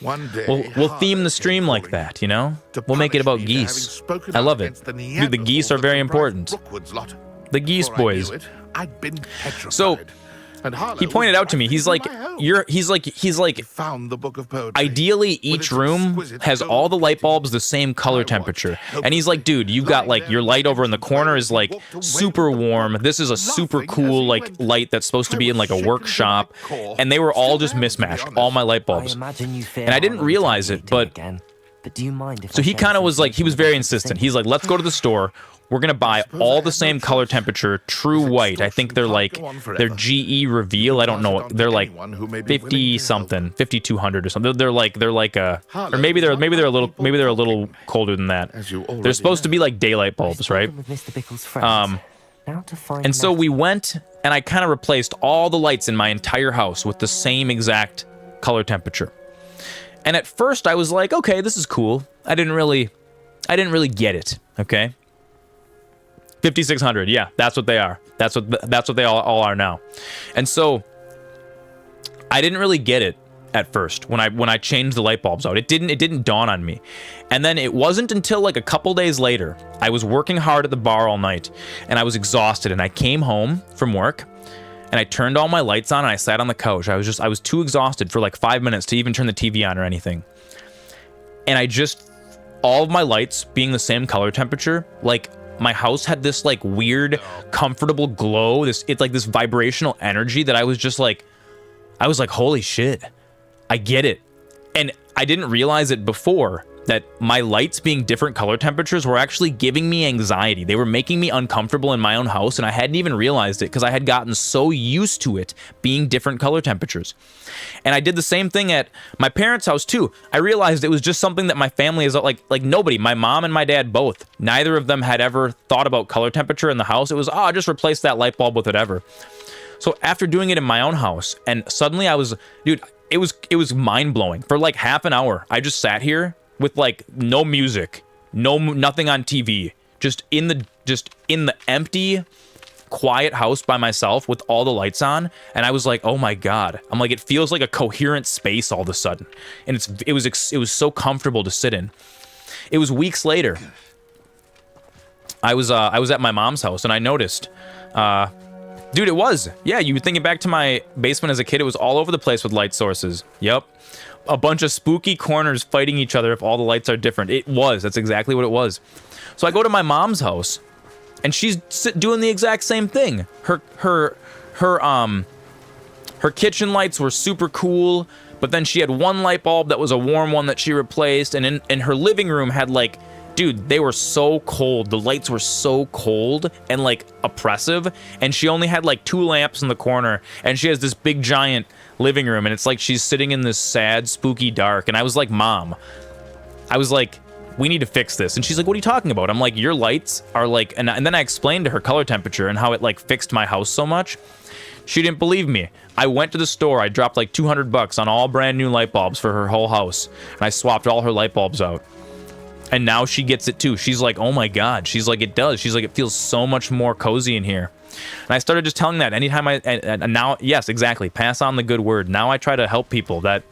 We'll theme the stream like that, you know? We'll make it about geese. I love it. Dude, the geese are very important. The geese boys. So he pointed out to me, he's like, ideally each room has all the light bulbs the same color temperature. And he's like, dude, you got like your light over in the corner is like super warm. This is a super cool like light that's supposed to be in like a workshop. And they were all just mismatched, all my light bulbs. And I didn't realize it, but do you mind if so he kind of was like, he was very insistent. He's like, let's go to the store. We're going to buy all the same color temperature, true white. I think they're like, they're GE Reveal. I don't know. They're like 50 something, 5200 or something. They're like or maybe they're a little colder than that. They're supposed to be like daylight bulbs, right? And so we went and I kind of replaced all the lights in my entire house with the same exact color temperature. And at first I was like, okay, this is cool. I didn't really get it, okay? 5600, yeah, that's what they are. That's what they all are now. And so I didn't really get it at first when I changed the light bulbs out. It didn't dawn on me. And then it wasn't until like a couple days later, I was working hard at the bar all night and I was exhausted and I came home from work and I turned all my lights on and I sat on the couch. I was too exhausted for like 5 minutes to even turn the TV on or anything. And all of my lights being the same color temperature, like my house had this like weird, comfortable glow. It's like this vibrational energy that I was like, holy shit, I get it. And I didn't realize it before that my lights being different color temperatures were actually giving me anxiety. They were making me uncomfortable in my own house, and I hadn't even realized it because I had gotten so used to it being different color temperatures. And I did the same thing at my parents' house too. I realized it was just something that my family is like nobody, my mom and my dad both, neither of them had ever thought about color temperature in the house. It was, just replace that light bulb with whatever. So after doing it in my own house, and suddenly it was mind-blowing. For like half an hour, I just sat here with like no music, nothing on TV, just in the empty, quiet house by myself with all the lights on, and I was like, oh my god. I'm like, it feels like a coherent space all of a sudden, and it was so comfortable to sit in. It was weeks later. I was at my mom's house and I noticed, dude, it was. Yeah, you thinking back to my basement as a kid, it was all over the place with light sources. Yep. A bunch of spooky corners fighting each other if all the lights are different. That's exactly what it was. So I go to my mom's house and she's doing the exact same thing. Her kitchen lights were super cool, but then she had one light bulb that was a warm one that she replaced, and in her living room had like, dude, they were so cold. The lights were so cold and like oppressive, and she only had like 2 lamps in the corner, and she has this big giant living room, and it's like she's sitting in this sad, spooky dark. And I was like, Mom, we need to fix this. And she's like, what are you talking about? I'm like, your lights are like, and then I explained to her color temperature and how it like fixed my house so much. She didn't believe me. I went to the store, I dropped like $200 on all brand new light bulbs for her whole house, and I swapped all her light bulbs out. And now she gets it too. She's like, oh my god. She's like, it does. She's like, it feels so much more cozy in here. And I started just telling that anytime and now, yes, exactly. Pass on the good word. Now I try to help people that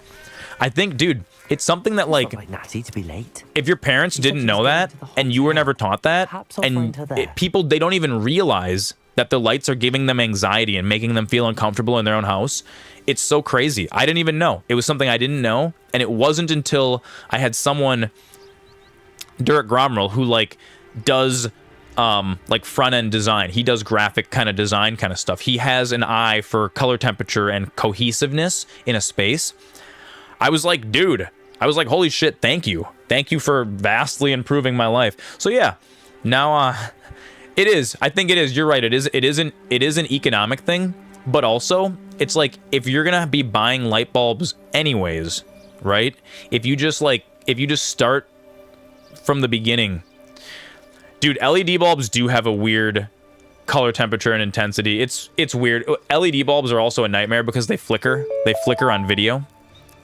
I think, dude, it's something that like Natty to be late. If your parents didn't know that and you were never taught that, and people, they don't even realize that the lights are giving them anxiety and making them feel uncomfortable in their own house. It's so crazy. I didn't even know. It was something I didn't know, and it wasn't until I had someone, Derek Gromrell, who like does like front end design. He does graphic kind of design kind of stuff. He has an eye for color temperature and cohesiveness in a space. I was like, dude, I was like, holy shit, thank you. Thank you for vastly improving my life. So yeah, now it is. I think it is. You're right. It is an economic thing, but also it's like if you're going to be buying light bulbs anyways, right? If you just start from the beginning. Dude, LED bulbs do have a weird color temperature and intensity. It's weird. LED bulbs are also a nightmare because they flicker. They flicker on video.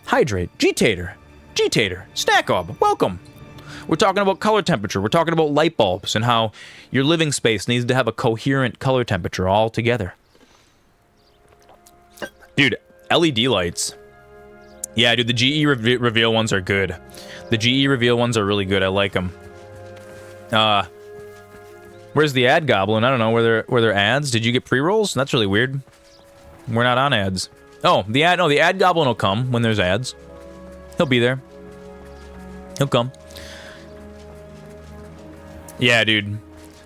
Hydrate. G-Tater. G-Tater. Snack Ob. Welcome. We're talking about color temperature. We're talking about light bulbs and how your living space needs to have a coherent color temperature all together. Dude, LED lights. Yeah, dude, the GE reveal ones are good. The GE reveal ones are really good. I like them. Where's the ad goblin? I don't know. Were there ads? Did you get pre-rolls? That's really weird. We're not on ads. Oh, the ad goblin will come when there's ads. He'll be there. He'll come. Yeah, dude.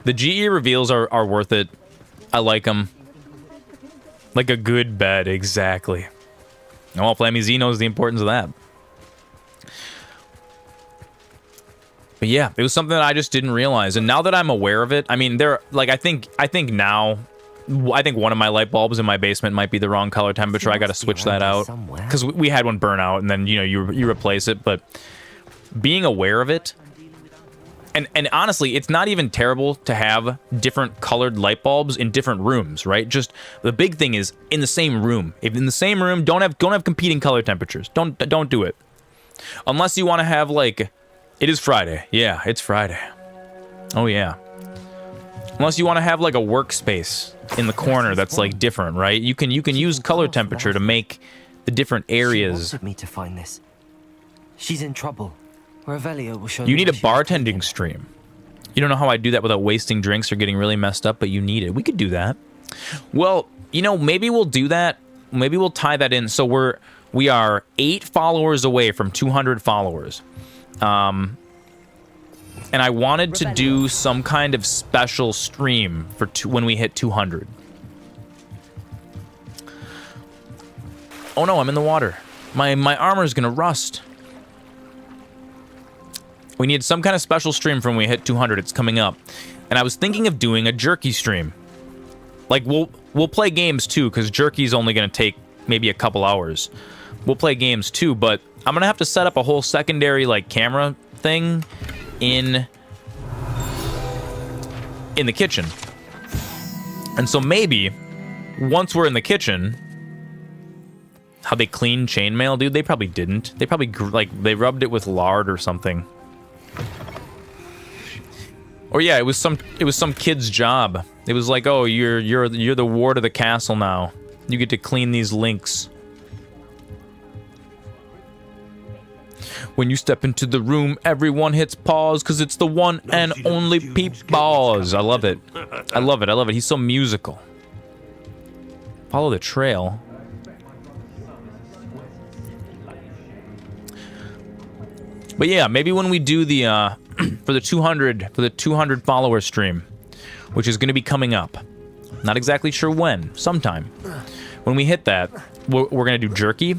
The GE reveals are worth it. I like them. Like a good bed, exactly. Oh, Flammy Z knows the importance of that. But yeah, it was something that I just didn't realize, and now that I'm aware of it, I mean, I think one of my light bulbs in my basement might be the wrong color temperature. I got to switch that out because we had one burn out, and then you replace it. But being aware of it, and honestly, it's not even terrible to have different colored light bulbs in different rooms, right? Just the big thing is in the same room. If in the same room, don't have competing color temperatures. Don't do it, unless you want to have like. It is Friday. Yeah, it's Friday. Oh, yeah. Unless you want to have, like, a workspace in the corner that's, like, different, right? You can use color temperature to make the different areas. She wanted me to find this. She's in trouble. Revelio will show You need a bartending stream. You don't know how I do that without wasting drinks or getting really messed up, but you need it. We could do that. Well, maybe we'll do that. Maybe we'll tie that in. So we are 8 followers away from 200 followers. And I wanted to do some kind of special stream for when we hit 200. Oh no, I'm in the water. My armor's gonna rust. We need some kind of special stream for when we hit 200. It's coming up. And I was thinking of doing a jerky stream. Like, we'll play games too, because jerky's only gonna take maybe a couple hours. We'll play games too, but I'm gonna have to set up a whole secondary like camera thing in the kitchen. And so maybe once we're in the kitchen, how they clean chainmail, dude? They probably didn't. They probably they rubbed it with lard or something. Or yeah, it was some kid's job. It was like, oh, you're the ward of the castle now. You get to clean these links. When you step into the room, everyone hits pause because it's the one and only Peep Pause. I love it. I love it. I love it. He's so musical. Follow the trail. But yeah, maybe when we do the for the 200 follower stream, which is going to be coming up. Not exactly sure when. Sometime. When we hit that, we're going to do jerky.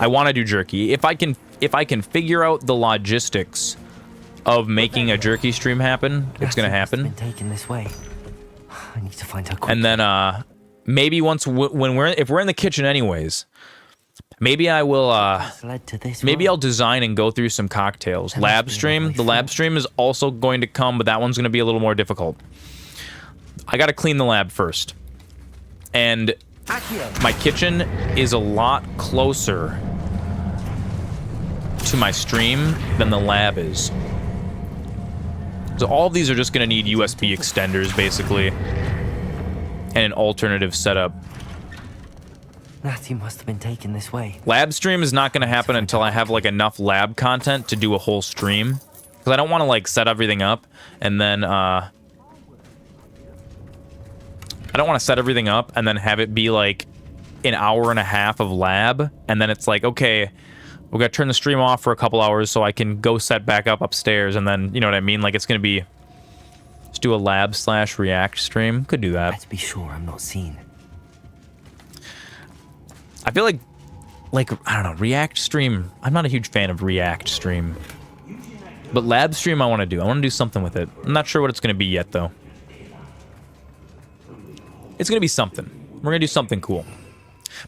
I want to do jerky. If I can figure out the logistics of making a jerky stream happen, it's going to happen. Been taken this way. I need to find her quickly. And then maybe if we're in the kitchen anyways, maybe I will maybe I'll design and go through some cocktails. Lab stream. The lab stream is also going to come, but that one's going to be a little more difficult. I got to clean the lab first. And my kitchen is a lot closer to my stream than the lab is. So all of these are just going to need USB extenders, basically, and an alternative setup. Natty must have been taken this way. Lab stream is not going to happen until I have like enough lab content to do a whole stream. Because I don't want to like set everything up and then I don't want to set everything up and then have it be like an hour and a half of lab, and then it's like, okay, we gotta turn the stream off for a couple hours so I can go set back up upstairs, and then, you know what I mean? Like, it's gonna be, let's do a lab/react stream. Could do that. Let's be sure I'm not seen. I feel like, I don't know, react stream, I'm not a huge fan of react stream. But lab stream I want to do. I want to do something with it. I'm not sure what it's going to be yet, though. It's going to be something. We're going to do something cool.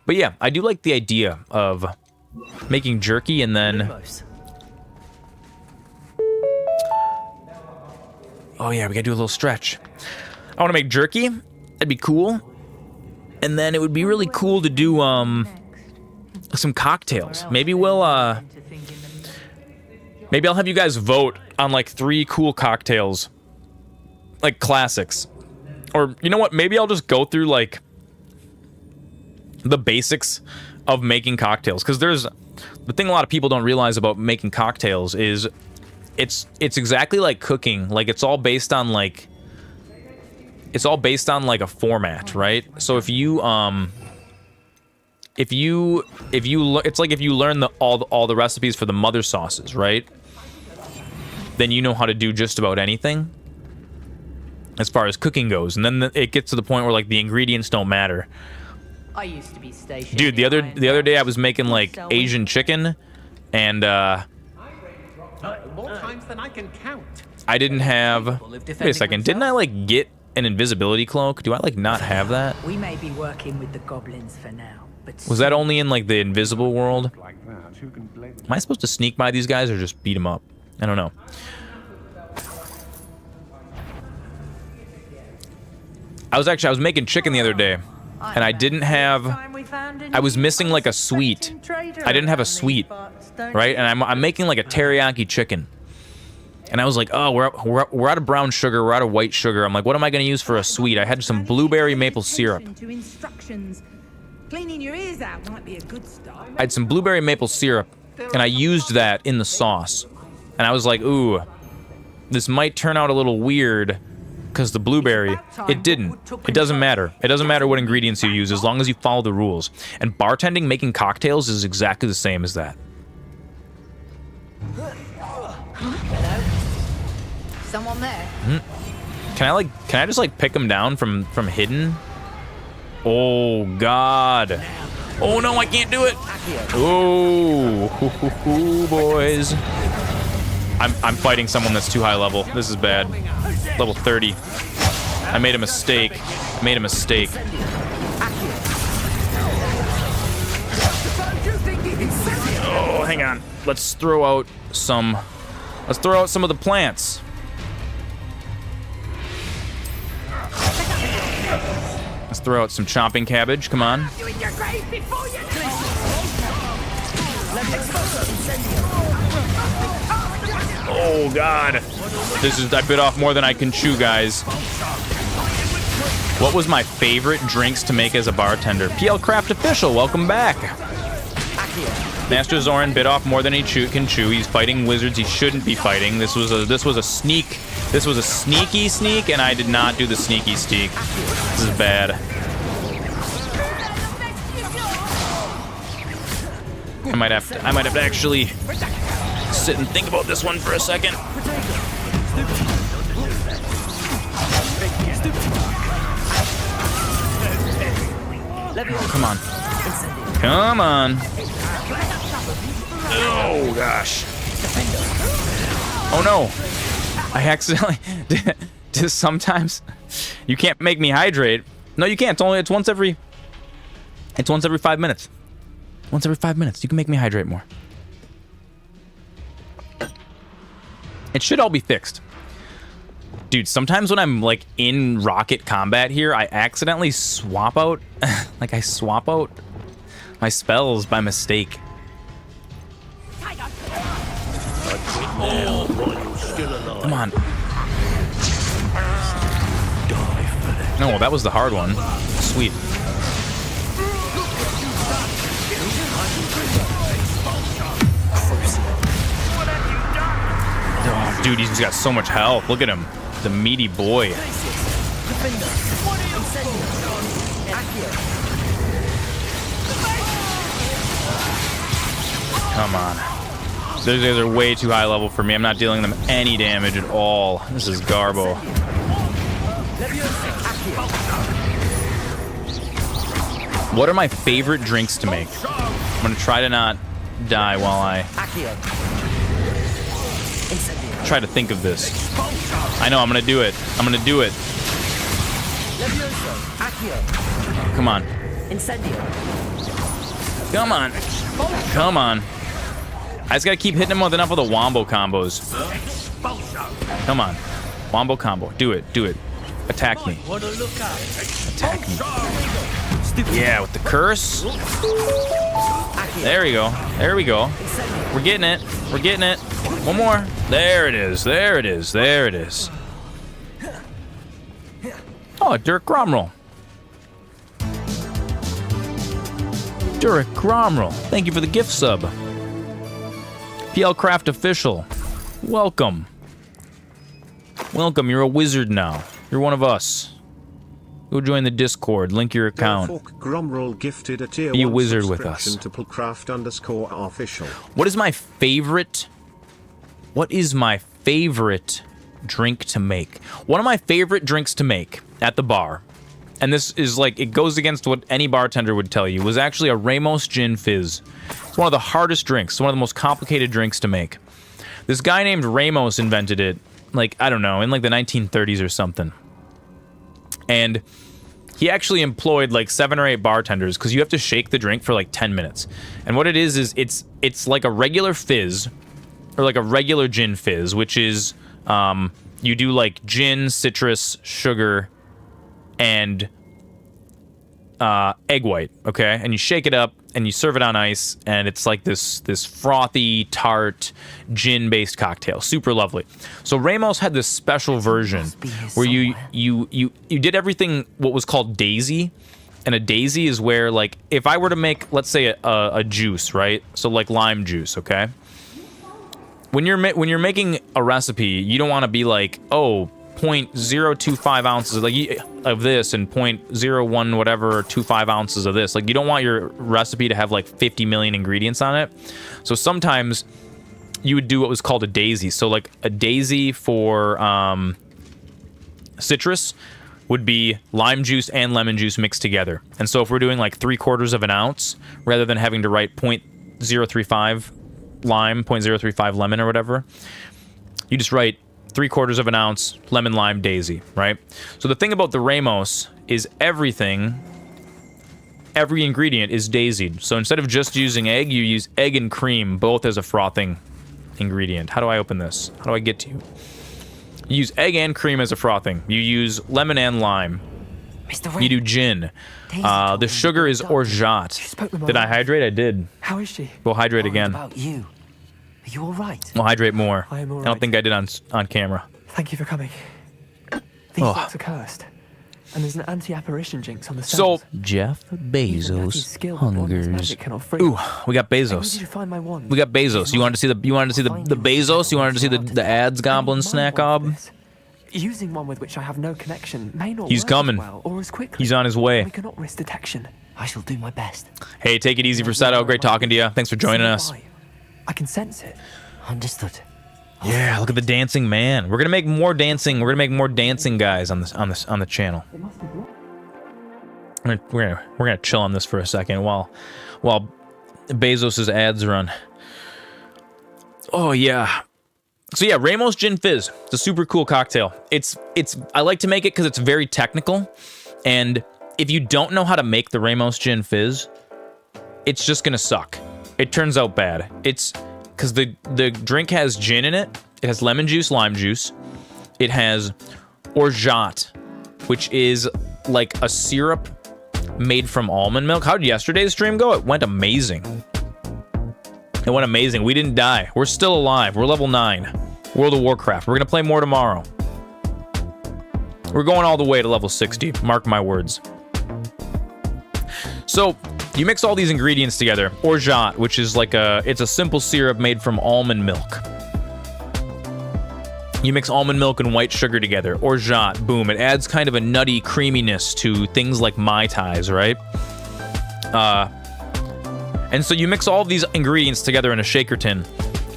But yeah, I do like the idea of making jerky and then... Oh yeah, we got to do a little stretch. I want to make jerky. That'd be cool. And then it would be really cool to do some cocktails. Maybe we'll... Maybe I'll have you guys vote on like 3 cool cocktails. Like classics. Or, you know what? Maybe I'll just go through like the basics of making cocktails. Because there's... The thing a lot of people don't realize about making cocktails is it's exactly like cooking. Like, it's all based on like... It's all based on like a format, right? So if you it's like if you learn all the recipes for the mother sauces, right? Then you know how to do just about anything as far as cooking goes. And then it gets to the point where like the ingredients don't matter. I used to be stationed. Dude, the other day I was making like Asian chicken, and more times than I can count. I didn't have. Wait a second, didn't I like get an invisibility cloak? Do I like not have that? We may be working with the goblins for now, but Was that only in like the invisible world? Am I supposed to sneak by these guys or just beat them up? I don't know. I was making chicken the other day, and I didn't have. I was missing like a sweet. I didn't have a sweet, right? And I'm making like a teriyaki chicken. And I was like, oh, we're out of brown sugar, we're out of white sugar. I'm like, what am I going to use for a sweet? I had some blueberry maple syrup. Cleaning your ears out might be a good start. I had some blueberry maple syrup, and I used that in the sauce. And I was like, ooh, this might turn out a little weird because the blueberry, it didn't. It doesn't matter. It doesn't matter what ingredients you use as long as you follow the rules. And bartending, making cocktails is exactly the same as that. Someone there? Can I just like pick them down from hidden? Oh God. Oh no, I can't do it. Oh, boys. I'm fighting someone that's too high level. This is bad. Level 30. I made a mistake. Oh, hang on. Let's throw out some of the plants. Let's throw out some chopping cabbage. Come on. Oh God. I bit off more than I can chew, guys. What was my favorite drinks to make as a bartender? PL Craft Official, welcome back. Master Zoran bit off more than he can chew. He's fighting wizards he shouldn't be fighting. This was a sneak. This was a sneaky sneak, and I did not do the sneaky sneak. This is bad. I might have to actually sit and think about this one for a second. Oh, come on. Come on. Oh, gosh. Oh, no. I accidentally... Just sometimes... You can't make me hydrate. No, you can't. It's once every 5 minutes. Once every 5 minutes. You can make me hydrate more. It should all be fixed. Dude, sometimes when I'm like in rocket combat here, I accidentally swap out, like I swap out my spells by mistake. Come on. No, that was the hard one. Sweet. Dude, he's got so much health. Look at him. The meaty boy. Come on. Those guys are way too high level for me. I'm not dealing them any damage at all. This is Garbo. What are my favorite drinks to make? I'm gonna try to not die while I try to think of this. I know, I'm gonna do it. I'm gonna do it. Come on. Come on. Come on. I just gotta keep hitting him with enough of the wombo combos. Come on. Wombo combo. Do it. Do it. Attack me. Attack me. Yeah, with the curse. There we go. There we go. We're getting it. We're getting it. One more. There it is. There it is. There it is. Oh, Dirk Gromroll. Dirk Gromroll. Thank you for the gift sub. PL Craft Official. Welcome. Welcome. You're a wizard now. You're one of us. Go join the Discord. Link your account. Gromroll gifted a tier Be a 1 wizard with us. subscription to Pullcraft_official. What is my favorite? What is my favorite drink to make? One of my favorite drinks to make at the bar, and this is like, it goes against what any bartender would tell you, was actually a Ramos Gin Fizz. It's one of the hardest drinks, one of the most complicated drinks to make. This guy named Ramos invented it, like, I don't know, in like the 1930s or something. And he actually employed like 7 or 8 bartenders because you have to shake the drink for like 10 minutes. And what it is it's like a regular fizz, or like a regular gin fizz, which is you do like gin, citrus, sugar, and egg white, okay? And you shake it up and you serve it on ice, and it's like this frothy, tart, gin-based cocktail. Super lovely. So Ramos had this special version where you did everything what was called daisy. And a daisy is where, like, if I were to make, let's say, a juice, right? So like lime juice, okay? When you're making a recipe, you don't want to be like, oh, 0.025 ounces of this and 0.01 whatever 25 ounces of this. Like, you don't want your recipe to have like 50 million ingredients on it. So sometimes you would do what was called a daisy. So like a daisy for citrus would be lime juice and lemon juice mixed together. And so if we're doing like 3/4 of an ounce, rather than having to write 0.035 lime, 0.035 lemon or whatever, you just write 3/4 of an ounce lemon lime daisy, right? So the thing about the Ramos is every ingredient is daisied. So instead of just using egg, you use egg and cream both as a frothing ingredient. How do I open this? How do I get to you? You use egg and cream as a frothing. You use lemon and lime. You do gin. The sugar is orgeat. Did I hydrate? I did. How is she? We'll hydrate again. About you. Are you all right? We'll hydrate more. I am all I don't right. think I did on camera. Thank you for coming. These Oh. rocks are cursed, and there's an anti-apparition jinx on the So cells. Jeff Bezos hungers. Cannot free. Ooh, we got I need Bezos. you to find my wand. We got Bezos. You wanted to see the Bezos? You wanted to see the ads goblin snack ob? Using one with which I have no connection may not He's work coming. as well or as quickly. He's on his way. We cannot risk detection. I shall do my best. Hey, take it easy for Seto. Great talking to you. Thanks for joining us. I can sense it. Understood. Yeah, look at the dancing man. We're gonna make more dancing. We're gonna make more dancing guys on the channel. We're gonna chill on this for a second while Bezos's ads run. Oh yeah. So yeah, Ramos Gin Fizz. It's a super cool cocktail. I like to make it because it's very technical, and if you don't know how to make the Ramos Gin Fizz, it's just gonna suck. It turns out bad. It's because the drink has gin in it. It has lemon juice, lime juice. It has orgeat, which is like a syrup made from almond milk. How did yesterday's stream go? It went amazing. It went amazing. We didn't die. We're still alive. We're level 9. World of Warcraft. We're gonna play more tomorrow. We're going all the way to level 60. Mark my words. So you mix all these ingredients together. Orgeat, which is like it's a simple syrup made from almond milk. You mix almond milk and white sugar together, orgeat, boom. It adds kind of a nutty creaminess to things like Mai Tais, right? And so you mix all of these ingredients together in a shaker tin,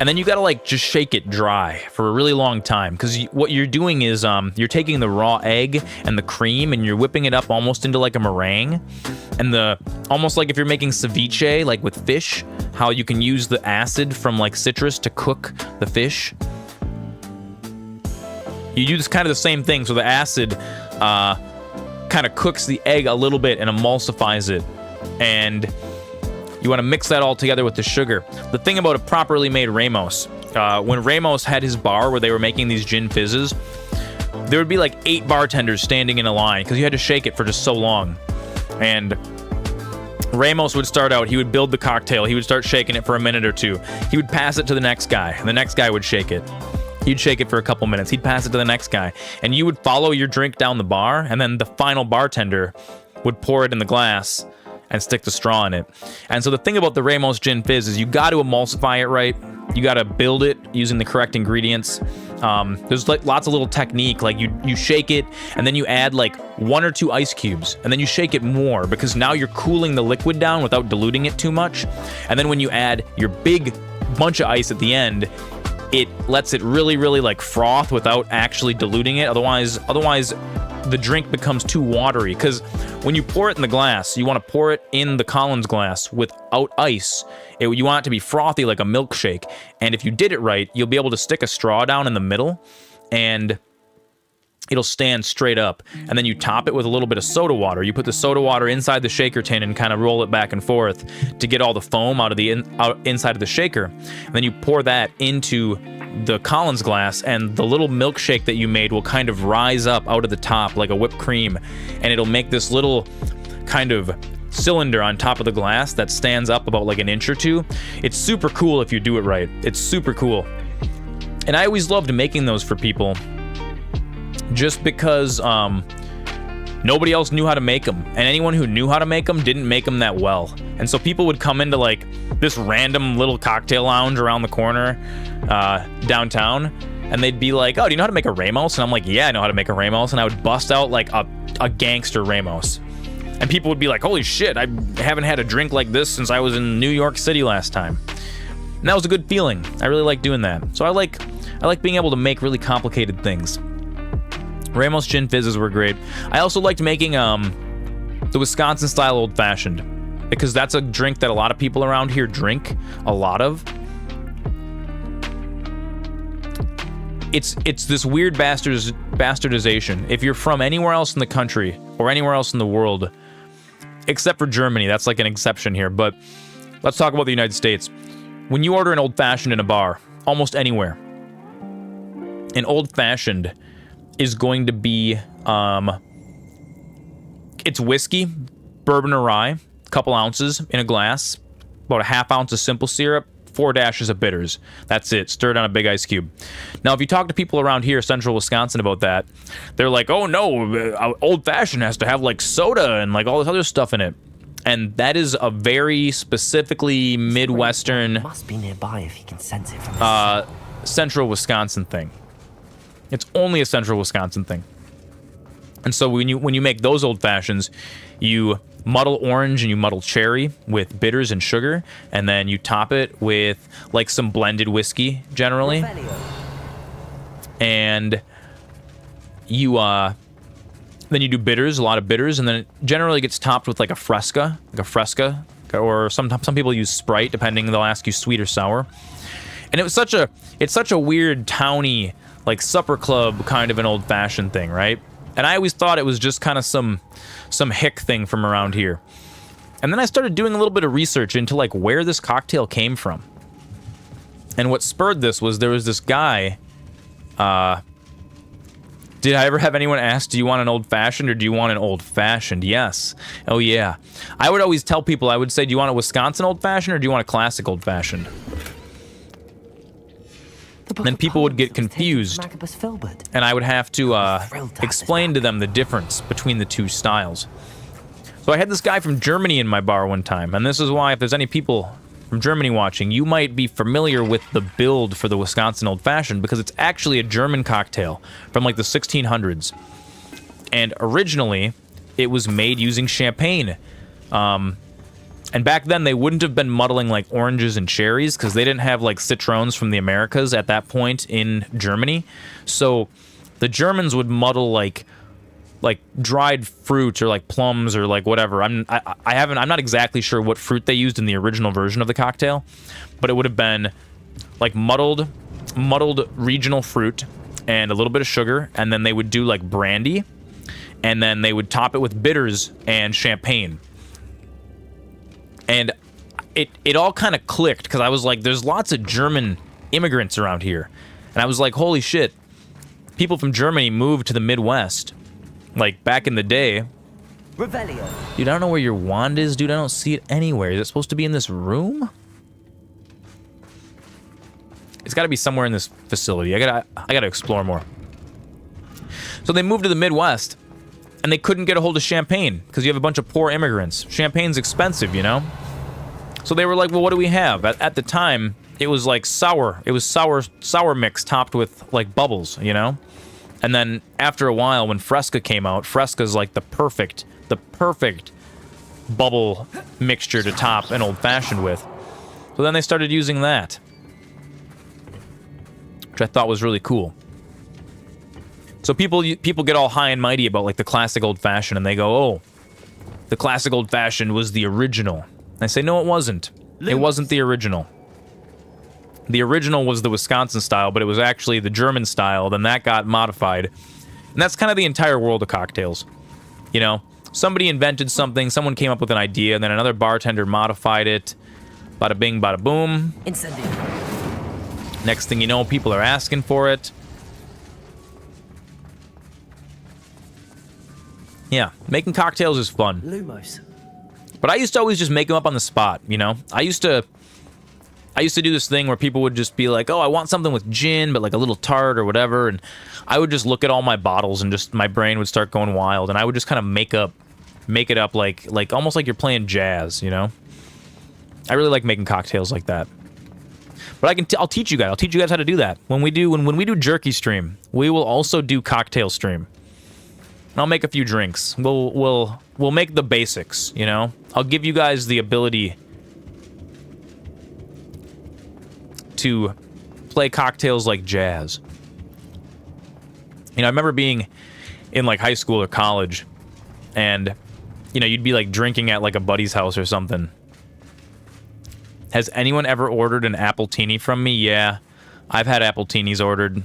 and then you gotta like just shake it dry for a really long time, because what you're doing is you're taking the raw egg and the cream and you're whipping it up almost into like a meringue, and almost like if you're making ceviche, like with fish, how you can use the acid from like citrus to cook the fish. You use kind of the same thing, so the acid kind of cooks the egg a little bit and emulsifies it, and you want to mix that all together with the sugar. The thing about a properly made Ramos, when Ramos had his bar where they were making these gin fizzes, there would be like 8 bartenders standing in a line because you had to shake it for just so long. And Ramos would start out, he would build the cocktail, he would start shaking it for a minute or two. He would pass it to the next guy, and the next guy would shake it. He'd shake it for a couple minutes, he'd pass it to the next guy, and you would follow your drink down the bar, and then the final bartender would pour it in the glass and stick the straw in it. And so the thing about the Ramos Gin Fizz is you got to emulsify it right. You got to build it using the correct ingredients. There's like lots of little technique, like you shake it and then you add like 1 or 2 ice cubes, and then you shake it more because now you're cooling the liquid down without diluting it too much. And then when you add your big bunch of ice at the end, it lets it really, really like froth without actually diluting it. Otherwise the drink becomes too watery, because when you pour it in the glass, you want to pour it in the Collins glass without ice. You want it to be frothy like a milkshake, and if you did it right, you'll be able to stick a straw down in the middle and it'll stand straight up. And then you top it with a little bit of soda water. You put the soda water inside the shaker tin and kind of roll it back and forth to get all the foam out of the inside of the shaker. And then you pour that into the Collins glass, and the little milkshake that you made will kind of rise up out of the top like a whipped cream, and it'll make this little kind of cylinder on top of the glass that stands up about like an inch or two. It's super cool if you do it right. It's super cool. And I always loved making those for people, just because nobody else knew how to make them, and anyone who knew how to make them didn't make them that well. And so people would come into like this random little cocktail lounge around the corner downtown, and they'd be like, "Oh, do you know how to make a Ramos?" And I'm like, "Yeah, I know how to make a Ramos." And I would bust out like a gangster Ramos, and people would be like, "Holy shit, I haven't had a drink like this since I was in New York City last time." And that was a good feeling. I really like doing that. So I like being able to make really complicated things. Ramos Gin Fizzes were great. I also liked making the Wisconsin style old fashioned, because that's a drink that a lot of people around here drink a lot of. It's this weird bastardization. If you're from anywhere else in the country or anywhere else in the world, except for Germany, that's like an exception here, but let's talk about the United States. When you order an old fashioned in a bar, almost anywhere, an old fashioned is going to be it's whiskey, bourbon or rye, a couple ounces in a glass, about a half ounce of simple syrup, 4 dashes of bitters. That's it, stirred on a big ice cube. Now, if you talk to people around here, central Wisconsin, about that, they're like, "Oh no, old fashioned has to have like soda and like all this other stuff in it." And that is a very specifically Midwestern, must be nearby if he can sense it from central Wisconsin thing. It's only a central Wisconsin thing. And so when you make those old fashions, you muddle orange and you muddle cherry with bitters and sugar, and then you top it with like some blended whiskey generally. And you then you do bitters, a lot of bitters, and then it generally gets topped with like a Fresca, or some people use Sprite, depending, they'll ask you sweet or sour. And it's such a weird towny, like supper club kind of an old fashioned thing, right? And I always thought it was just kind of some hick thing from around here. And then I started doing a little bit of research into like where this cocktail came from. And what spurred this was there was this guy. Did I ever have anyone ask, "Do you want an old fashioned or do you want an old fashioned?" Yes. Oh yeah. I would always tell people, I would say, "Do you want a Wisconsin old fashioned or do you want a classic old fashioned?" Then people would get confused, and I would have to explain to them the difference between the two styles. So I had this guy from Germany in my bar one time, and this is why, if there's any people from Germany watching, you might be familiar with the build for the Wisconsin Old Fashioned because it's actually a German cocktail from like the 1600s. And originally, it was made using champagne. And back then, they wouldn't have been muddling like oranges and cherries because they didn't have like citrons from the Americas at that point in Germany. So the Germans would muddle like dried fruit or like plums or like whatever. I'm not exactly sure what fruit they used in the original version of the cocktail, but it would have been like muddled regional fruit and a little bit of sugar, and then they would do like brandy, and then they would top it with bitters and champagne. And it all kind of clicked because I was like, there's lots of German immigrants around here, and I was like, holy shit, people from Germany moved to the Midwest. Like, back in the day. Revelio. Dude, I don't know where your wand is, dude. I don't see it anywhere. Is it supposed to be in this room? It's got to be somewhere in this facility. I gotta explore more. So they moved to the Midwest, and they couldn't get a hold of champagne, because you have a bunch of poor immigrants. Champagne's expensive, you know? So they were like, well, what do we have? At the time, it was like sour. It was sour mix topped with, like, bubbles, you know? And then after a while, when Fresca came out, Fresca's like the perfect bubble mixture to top an old fashioned with. So then they started using that, which I thought was really cool. So people get all high and mighty about like the classic old fashioned, and they go, "Oh, the classic old fashioned was the original." And I say, "No, it wasn't. It wasn't the original. The original was the Wisconsin style, but it was actually the German style. Then that got modified." And that's kind of the entire world of cocktails. You know, somebody invented something, someone came up with an idea, and then another bartender modified it. Bada bing, bada boom. Incendio. Next thing you know, people are asking for it. Yeah, making cocktails is fun. Lumos. But I used to always just make them up on the spot, you know? I used to do this thing where people would just be like, oh, I want something with gin, but like a little tart or whatever. And I would just look at all my bottles and just my brain would start going wild. And I would just kind of make it up like almost like you're playing jazz, you know? I really like making cocktails like that. But I'll teach you guys. I'll teach you guys how to do that. When we do jerky stream, we will also do cocktail stream. And I'll make a few drinks. We'll make the basics, you know? I'll give you guys the ability to play cocktails like jazz. You know, I remember being in like high school or college, and you know, you'd be like drinking at like a buddy's house or something. Has anyone ever ordered an appletini from me? Yeah, I've had appletinis ordered.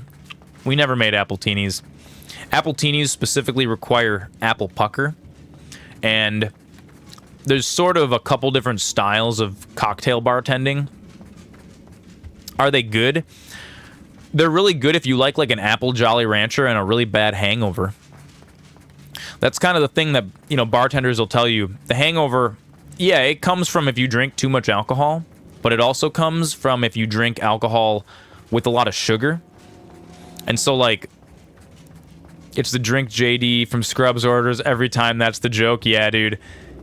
We never made appletinis. Appletinis specifically require apple pucker, and there's sort of a couple different styles of cocktail bartending. Are they good? They're really good if you like an apple Jolly Rancher and a really bad hangover. That's kind of the thing that, you know, bartenders will tell you. The hangover, yeah, it comes from if you drink too much alcohol, but it also comes from if you drink alcohol with a lot of sugar. And so, like, it's the drink JD from Scrubs orders every time. That's the joke. Yeah, dude.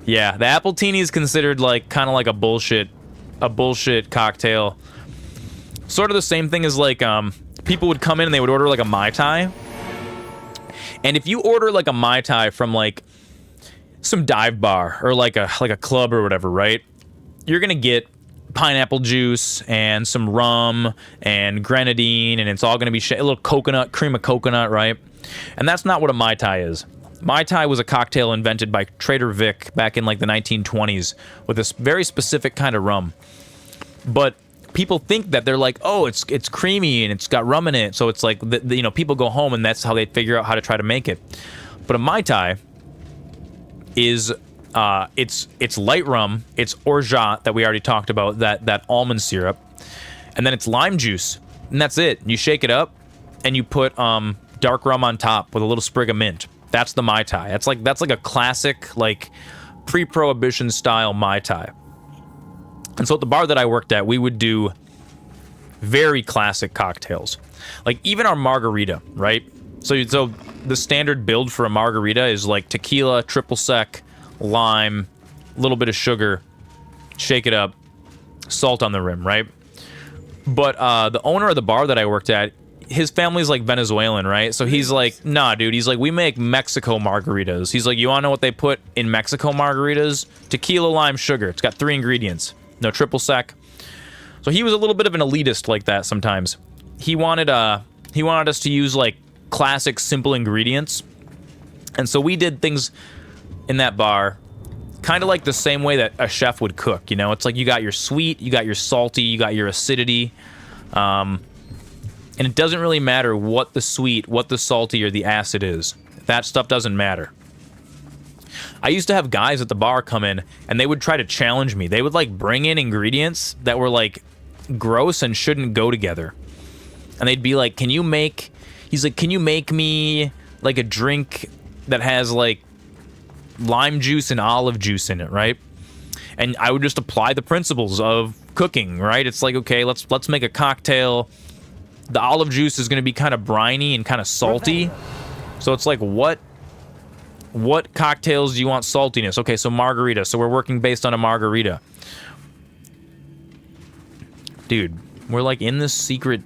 Yeah, the appletini is considered like kind of like a bullshit cocktail. Sort of the same thing as like people would come in and they would order like a Mai Tai. And if you order like a Mai Tai from like some dive bar or like a club or whatever, right? You're gonna get pineapple juice and some rum and grenadine, and it's all gonna be a little coconut, cream of coconut, right? And that's not what a Mai Tai is. Mai Tai was a cocktail invented by Trader Vic back in like the 1920s with this very specific kind of rum. But people think that they're like, oh, it's creamy and it's got rum in it, so it's like you know, people go home and that's how they figure out how to try to make it. But a Mai Tai is it's light rum, it's orgeat that we already talked about, that almond syrup, and then it's lime juice, and that's it. You shake it up and you put dark rum on top with a little sprig of mint. That's the Mai Tai. That's like a classic like pre-prohibition style Mai Tai. And so at the bar that I worked at, we would do very classic cocktails. Like even our margarita, right? So the standard build for a margarita is like tequila, triple sec, lime, a little bit of sugar, shake it up, salt on the rim, right? But the owner of the bar that I worked at, his family's like Venezuelan, right? So he's like, nah, dude. He's like, we make Mexico margaritas. He's like, you want to know what they put in Mexico margaritas? Tequila, lime, sugar. It's got 3 ingredients. No triple sec. So he was a little bit of an elitist like that sometimes. He wanted us to use like classic simple ingredients. And so we did things in that bar kind of like the same way that a chef would cook, you know? It's like you got your sweet, you got your salty, you got your acidity. And it doesn't really matter what the sweet, what the salty, or the acid is. That stuff doesn't matter. I used to have guys at the bar come in, and they would try to challenge me. They would, like, bring in ingredients that were, like, gross and shouldn't go together. And they'd be like, can you make... He's like, can you make me, like, a drink that has, like, lime juice and olive juice in it, right? And I would just apply the principles of cooking, right? It's like, okay, let's make a cocktail. The olive juice is going to be kind of briny and kind of salty. So it's like, what cocktails do you want saltiness? Okay, so margarita. So we're working based on a margarita. Dude, we're like in this secret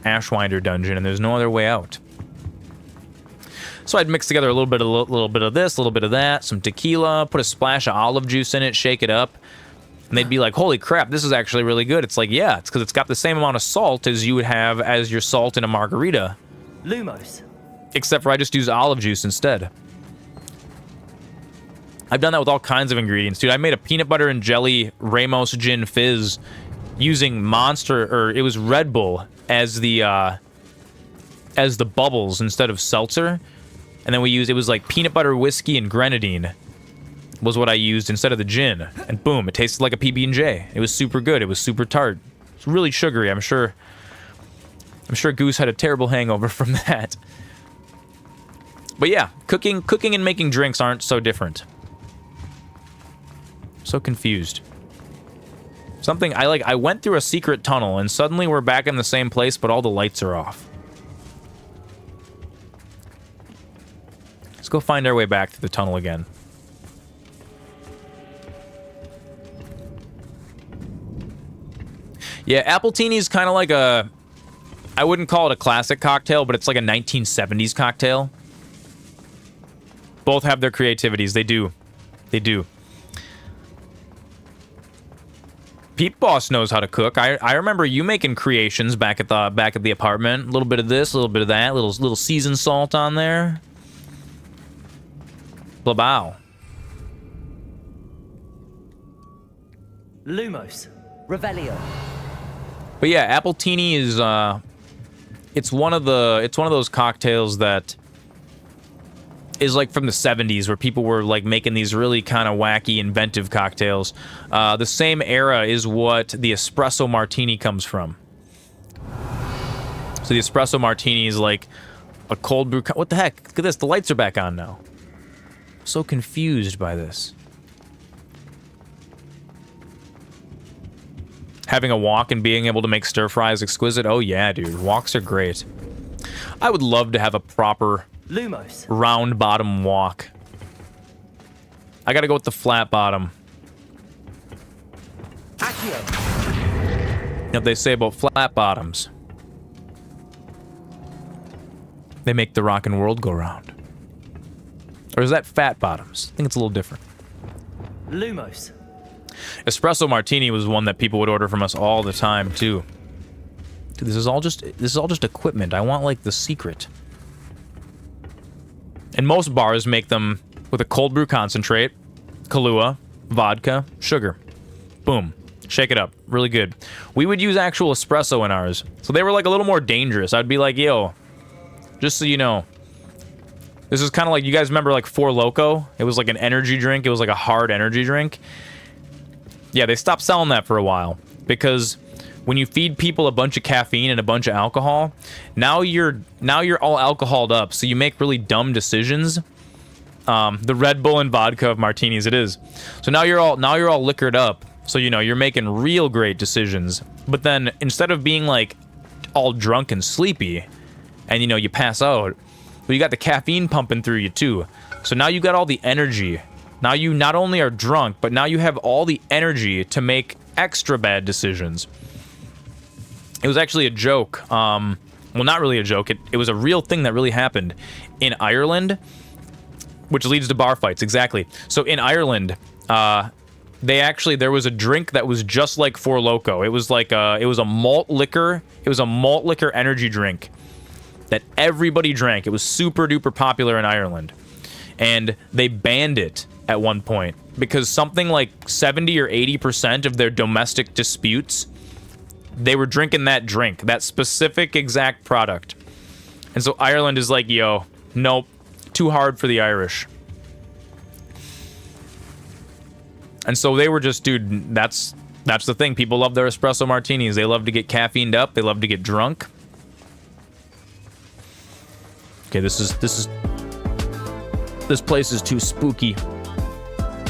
Ashwinder dungeon and there's no other way out. So I'd mix together a little bit of this, a little bit of that, some tequila, put a splash of olive juice in it, shake it up. And they'd be like, holy crap, this is actually really good. It's like, yeah, it's because it's got the same amount of salt as you would have as your salt in a margarita. Lumos. Except for I just use olive juice instead. I've done that with all kinds of ingredients, dude. I made a peanut butter and jelly Ramos Gin Fizz using Monster, or it was Red Bull as the bubbles instead of seltzer. And then it was like peanut butter, whiskey, and grenadine was what I used instead of the gin. And boom, it tasted like a PB&J. It was super good. It was super tart. It's really sugary. I'm sure Goose had a terrible hangover from that. But yeah, cooking and making drinks aren't so different. So confused. I went through a secret tunnel and suddenly we're back in the same place, but all the lights are off. Let's go find our way back to the tunnel again. Yeah, Appletini is kind of like I wouldn't call it a classic cocktail, but it's like a 1970s cocktail. Both have their creativities. They do. They do. Peep Boss knows how to cook. I remember you making creations back at the apartment. A little bit of this, a little bit of that, little seasoned salt on there. Blabow. Lumos. Revelio. But yeah, Appletini is it's one of those cocktails that is like from the 70s where people were like making these really kind of wacky, inventive cocktails. The same era is what the espresso martini comes from. So the espresso martini is like a cold brew. What the heck? Look at this. The lights are back on now. So confused by this. Having a wok and being able to make stir fries exquisite. Oh yeah, dude. Woks are great. I would love to have a proper Lumos. Round bottom wok. I gotta go with the flat bottom. Accio. You know what they say about flat bottoms? They make the rockin' world go round. Or is that fat bottoms? I think it's a little different. Lumos. Espresso martini was one that people would order from us all the time too. Dude, this is all just equipment. I want like the secret. And most bars make them with a cold brew concentrate, Kahlua, vodka, sugar. Boom. Shake it up. Really good. We would use actual espresso in ours. So they were like a little more dangerous. I'd be like, yo, just so you know, this is kind of like, you guys remember like Four Loko? It was like an energy drink. It was like a hard energy drink. Yeah, they stopped selling that for a while because when you feed people a bunch of caffeine and a bunch of alcohol, now you're all alcoholed up, so you make really dumb decisions. The Red Bull and vodka of martinis, it is. So now you're all liquored up, so you know you're making real great decisions. But then instead of being like all drunk and sleepy, and you know you pass out, well, you got the caffeine pumping through you too. So now you got all the energy. Now you not only are drunk, but now you have all the energy to make extra bad decisions. It was actually a joke. Well, not really a joke. It was a real thing that really happened in Ireland, which leads to bar fights. Exactly. So in Ireland, there was a drink that was just like Four Loko. It was like it was a malt liquor. It was a malt liquor energy drink that everybody drank. It was super duper popular in Ireland, and they banned it at one point because something like 70 or 80% of their domestic disputes, they were drinking that drink, that specific exact product. And so Ireland is like, yo, nope, too hard for the Irish. And so they were just, dude, that's the thing. People love their espresso martinis. They love to get caffeined up. They love to get drunk. Okay, this place is too spooky.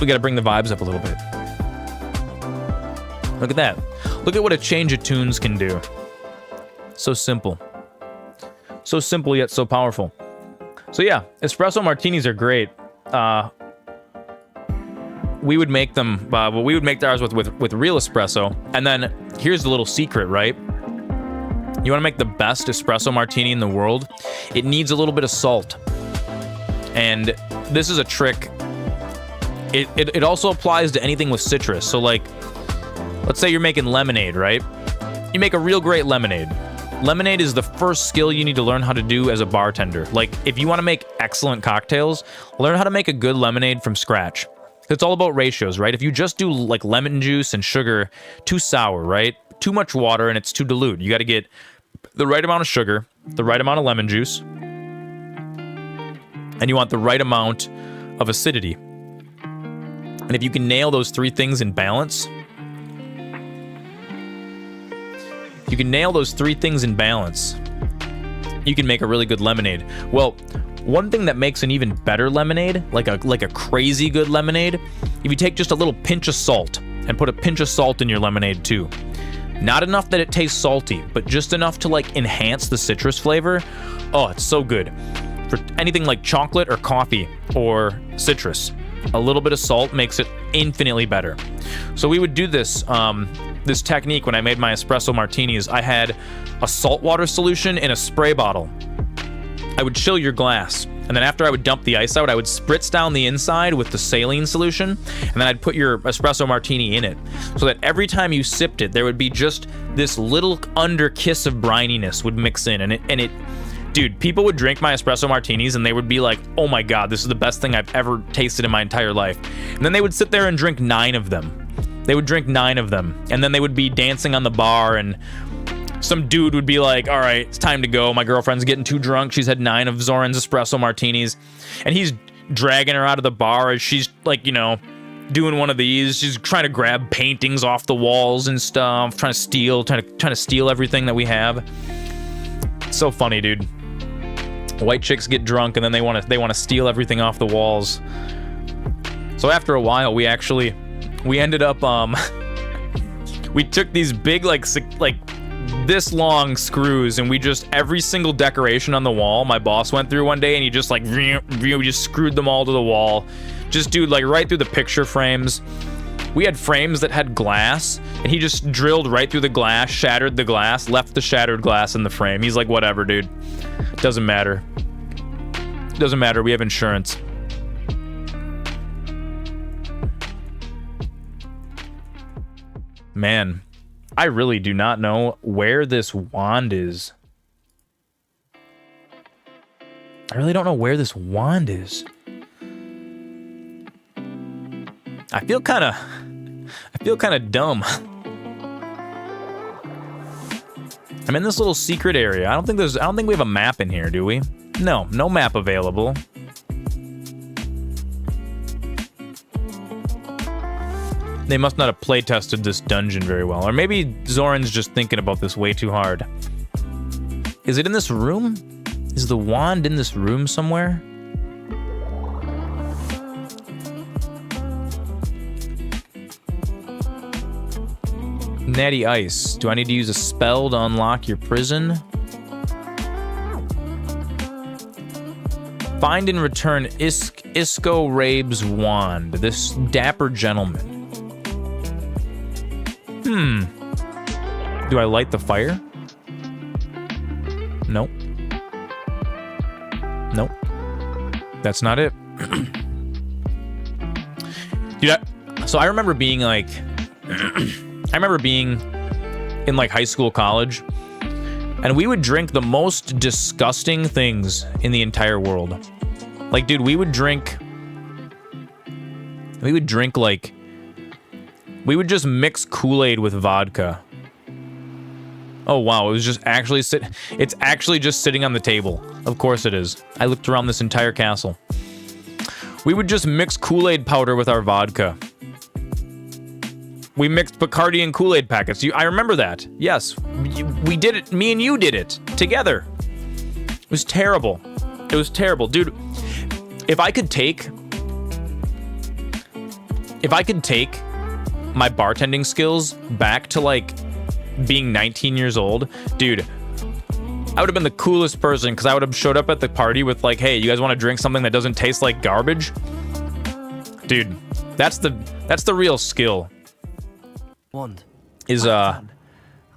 We gotta bring the vibes up a little bit. Look at that. Look at what a change of tunes can do. So simple. So simple yet so powerful. So yeah, espresso martinis are great. We would make them, we would make ours with real espresso. And then here's the little secret, right? You want to make the best espresso martini in the world? It needs a little bit of salt. And this is a trick. It also applies to anything with citrus. So like, let's say you're making lemonade, right? You make a real great lemonade. Lemonade is the first skill you need to learn how to do as a bartender. Like, if you want to make excellent cocktails, learn how to make a good lemonade from scratch. It's all about ratios, right? If you just do like lemon juice and sugar, too sour, right? Too much water and it's too dilute. You got to get the right amount of sugar, the right amount of lemon juice, and you want the right amount of acidity. And if you can nail those three things in balance, you can make a really good lemonade. Well, one thing that makes an even better lemonade, like a crazy good lemonade, if you take just a little pinch of salt and put a pinch of salt in your lemonade too. Not enough that it tastes salty, but just enough to like enhance the citrus flavor. Oh, it's so good. For anything like chocolate or coffee or citrus, a little bit of salt makes it infinitely better. So we would do this this technique when I made my espresso martinis. I had a saltwater solution in a spray bottle. I would chill your glass, and then after I would dump the ice out, I would spritz down the inside with the saline solution, and then I'd put your espresso martini in it, so that every time you sipped it, there would be just this little under kiss of brininess would mix in, and it, dude, people would drink my espresso martinis, and they would be like, oh my god, this is the best thing I've ever tasted in my entire life. And then they would sit there and drink 9 of them. They would drink 9 of them, and then they would be dancing on the bar, and some dude would be like, all right, it's time to go. My girlfriend's getting too drunk. She's had 9 of Zoran's espresso martinis. And he's dragging her out of the bar as she's like, you know, doing one of these. She's trying to grab paintings off the walls and stuff, trying to steal everything that we have. It's so funny, dude. White chicks get drunk and then they want to steal everything off the walls. So after a while, we ended up we took these big like this long screws, and we just, every single decoration on the wall my boss went through one day, and he just like we just screwed them all to the wall, just dude, like right through the picture frames. We had frames that had glass, and he just drilled right through the glass, shattered the glass, left the shattered glass in the frame. He's like, whatever, dude, doesn't matter, we have insurance. Man, I really do not know where this wand is. I really don't know where this wand is. I feel kind of dumb. I'm in this little secret area. I don't think we have a map in here, do we? No map available. They must not have playtested this dungeon very well. Or maybe Zoran's just thinking about this way too hard. Is it in this room? Is the wand in this room somewhere? Natty Ice. Do I need to use a spell to unlock your prison? Find and return Isco Rabe's wand. This dapper gentleman. Do I light the fire? Nope. Nope. That's not it. Dude, so I remember being like... I remember being in like high school, college, and we would drink the most disgusting things in the entire world. Like, dude, we would just mix Kool-Aid with vodka. Oh wow, it was just actually it's actually just sitting on the table. Of course it is. I looked around this entire castle. We would just mix Kool-Aid powder with our vodka. We mixed Bacardi and Kool-Aid packets. I remember that. Yes, we did it. Me and you did it together. It was terrible. It was terrible, dude. If I could take my bartending skills back to like being 19 years old, dude, I would have been the coolest person because I would have showed up at the party with like, hey, you guys want to drink something that doesn't taste like garbage? Dude, that's the real skill. Wand. Is I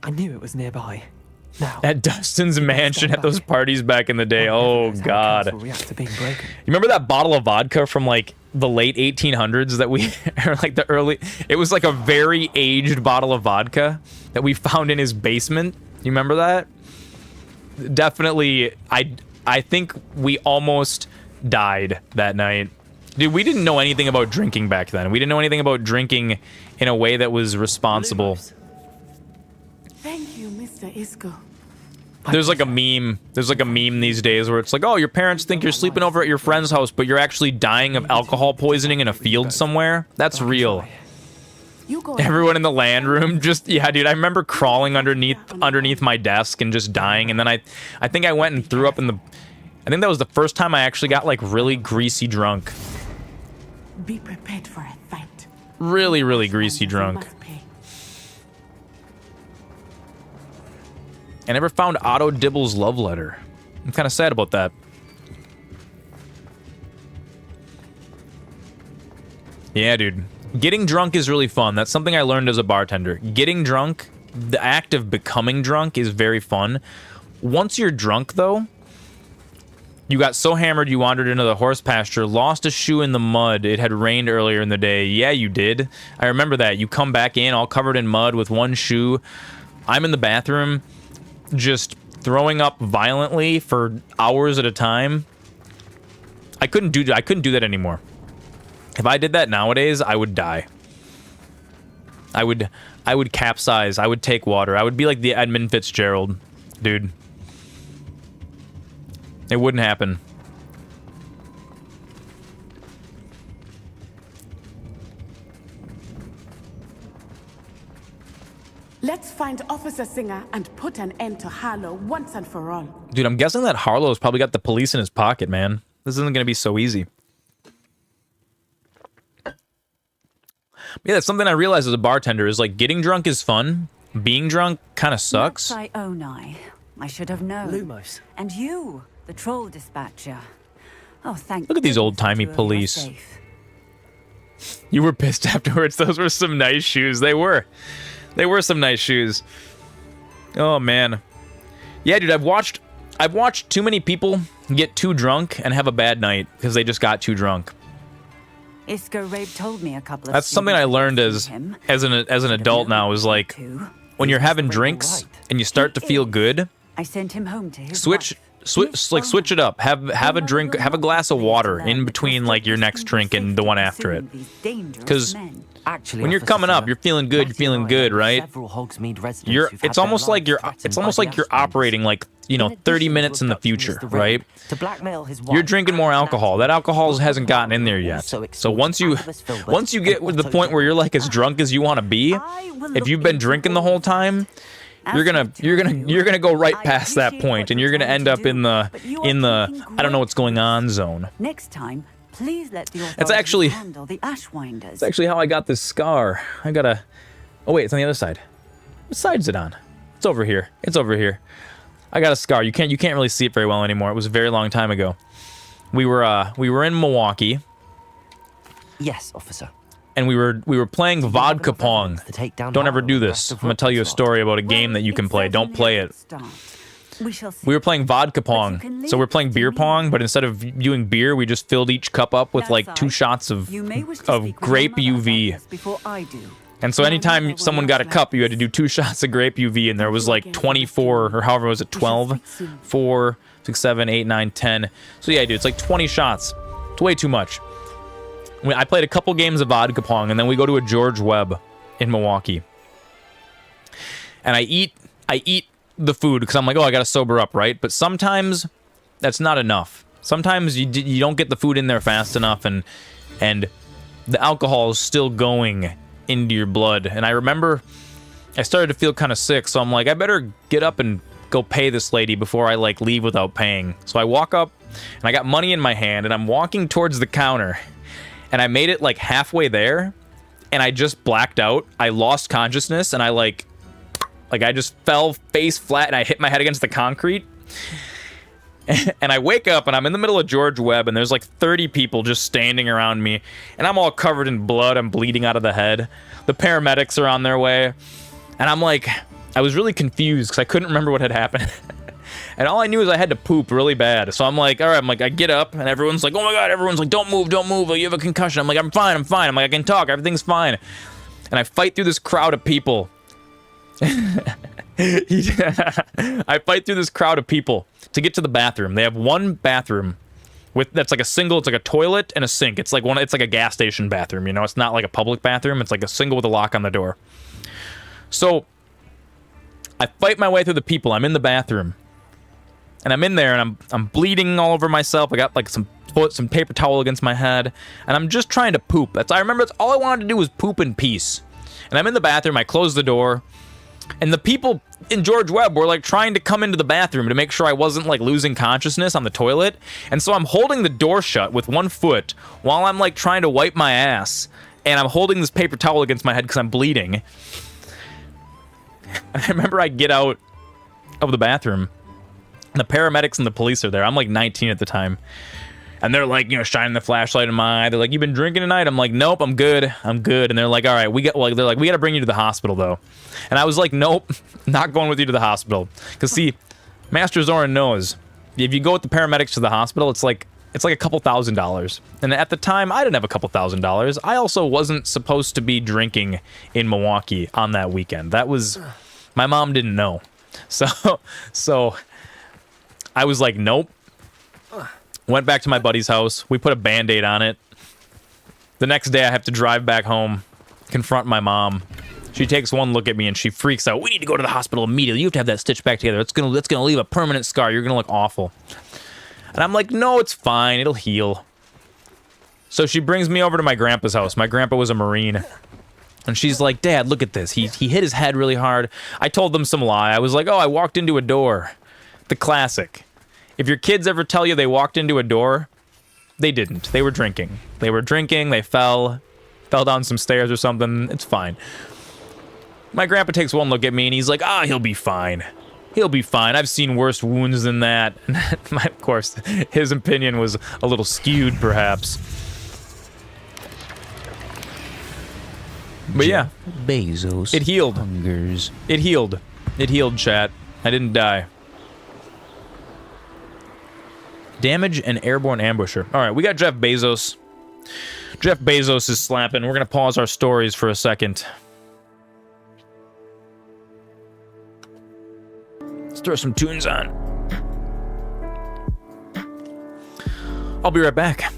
knew it was nearby. Now, at Dustin's mansion at those parties back in the day. Oh god. You remember that bottle of vodka from like the late 1800s that we or like the early, it was like a very aged bottle of vodka that we found in his basement. You remember that? Definitely. I think we almost died that night. Dude, we didn't know anything about drinking back then. We didn't know anything about drinking in a way that was responsible. Thank you, Mr. Isco. There's like a meme these days where it's like, oh, your parents think you're sleeping over at your friend's house, but you're actually dying of alcohol poisoning in a field somewhere. That's real. Everyone in the land room just, yeah, dude, I remember crawling underneath my desk and just dying, and then I think I went and threw up in the, I think that was the first time I actually got like really greasy drunk. Be prepared for a fight. Really, really greasy drunk. I never found Otto Dibble's love letter. I'm kind of sad about that. Yeah, dude. Getting drunk is really fun. That's something I learned as a bartender. Getting drunk, the act of becoming drunk is very fun. Once you're drunk, though, you got so hammered you wandered into the horse pasture, lost a shoe in the mud. It had rained earlier in the day. Yeah, you did. I remember that. You come back in all covered in mud with one shoe. I'm in the bathroom, just throwing up violently for hours at a time. I couldn't do that anymore. If I did that nowadays, I would die. I would capsize. I would take water. I would be like the Edmund Fitzgerald, dude. It wouldn't happen. Let's find Officer Singer and put an end to Harlow once and for all. Dude, I'm guessing that Harlow's probably got the police in his pocket, man. This isn't going to be so easy. Yeah, that's something I realized as a bartender is like getting drunk is fun. Being drunk kind of sucks. I should have known. Lumos. And you, the troll dispatcher. Oh, thank Look at these old-timey police. You were pissed afterwards. Those were some nice shoes. They were. They were some nice shoes. Oh man. Yeah, dude, I've watched too many people get too drunk and have a bad night because they just got too drunk. Isco Rabe told me a couple of That's something I learned as an adult now is like when you're having drinks and you start to feel good, I sent him home to his switch it up. Have a drink, have a glass of water in between like your next drink and the one after it. Because when you're coming up, you're feeling good, right? It's almost like you're operating like, you know, 30 minutes in the future, right? You're drinking more alcohol. That alcohol hasn't gotten in there yet. So once you get to the point where you're like as drunk as you want to be, if you've been drinking the whole time, you're gonna go right past that point, and you're gonna end up in the I don't know what's going on zone. Next time, please let the authorities handle the Ashwinders. That's actually how I got this scar. I gotta. Oh wait, it's on the other side. What side is it on? It's over here. It's over here. I got a scar. You can't really see it very well anymore. It was a very long time ago. We were in Milwaukee. Yes, officer. and we were playing vodka pong. Don't ever do this. I'm gonna tell you a story about a game that you can play. Don't play it. We were playing vodka pong, so we're playing beer pong, but instead of doing beer, we just filled each cup up with like 2 shots of grape UV. And so anytime someone got a cup, you had to do 2 shots of grape UV, and there was like 24, or however was it, 12? 4, 6, 7, 8, 9, 10. So yeah, dude, it's like 20 shots. It's way too much. I played a couple games of vodka pong, and then we go to a George Webb in Milwaukee. And I eat the food, because I'm like, oh, I gotta sober up, right? But sometimes that's not enough. Sometimes you don't get the food in there fast enough, and the alcohol is still going into your blood. And I remember I started to feel kind of sick, so I'm like, I better get up and go pay this lady before I like leave without paying. So I walk up, and I got money in my hand, and I'm walking towards the counter, and I made it like halfway there, and I just blacked out. I lost consciousness, and I I just fell face flat, and I hit my head against the concrete. And I wake up, and I'm in the middle of George Webb, and there's like 30 people just standing around me, and I'm all covered in blood. I'm bleeding out of the head. The paramedics are on their way, and I'm like, I was really confused because I couldn't remember what had happened. And all I knew is I had to poop really bad. So I'm like, all right, I get up, and everyone's like, oh my God, everyone's like, don't move, you have a concussion. I'm like, I'm fine. I'm like, I can talk, everything's fine. And I fight through this crowd of people. I fight through this crowd of people to get to the bathroom. They have one bathroom that's like a single. It's like a toilet and a sink. It's like a gas station bathroom. You know, it's not like a public bathroom. It's like a single with a lock on the door. So I fight my way through the people. I'm in the bathroom, and I'm in there, and I'm bleeding all over myself. I got like some paper towel against my head, and I'm just trying to poop. I remember that's all I wanted to do was poop in peace. And I'm in the bathroom. I close the door. And the people in George Webb were like trying to come into the bathroom to make sure I wasn't like losing consciousness on the toilet. And so I'm holding the door shut with one foot while I'm like trying to wipe my ass. And I'm holding this paper towel against my head because I'm bleeding. I remember I get out of the bathroom, and the paramedics and the police are there. I'm like 19 at the time. And they're like, you know, shining the flashlight in my eye. They're like, "You been drinking tonight?" I'm like, "Nope, I'm good. And they're like, "All right, we got to bring you to the hospital though." And I was like, "Nope, not going with you to the hospital." Because see, Master Zoran knows if you go with the paramedics to the hospital, it's like a couple $1,000s. And at the time, I didn't have a couple $1,000s. I also wasn't supposed to be drinking in Milwaukee on that weekend. That was, my mom didn't know. So I was like, "Nope." Went back to my buddy's house. We put a Band-Aid on it. The next day, I have to drive back home, confront my mom. She takes one look at me, and she freaks out. "We need to go to the hospital immediately. You have to have that stitched back together. It's gonna leave a permanent scar. You're gonna look awful." And I'm like, "No, it's fine. It'll heal." So she brings me over to my grandpa's house. My grandpa was a Marine. And she's like, "Dad, look at this. He hit his head really hard." I told them some lie. I was like, "Oh, I walked into a door." The classic. If your kids ever tell you they walked into a door, they didn't. They were drinking. They fell down some stairs or something. It's fine. My grandpa takes one look at me, and he's like, "Ah, he'll be fine. He'll be fine. I've seen worse wounds than that." Of course, his opinion was a little skewed, perhaps. But yeah. Bezos. It healed. Hungers. It healed, chat. I didn't die. Damage and airborne ambusher. All right, we got Jeff Bezos. Jeff Bezos is slapping. We're going to pause our stories for a second. Let's throw some tunes on. I'll be right back.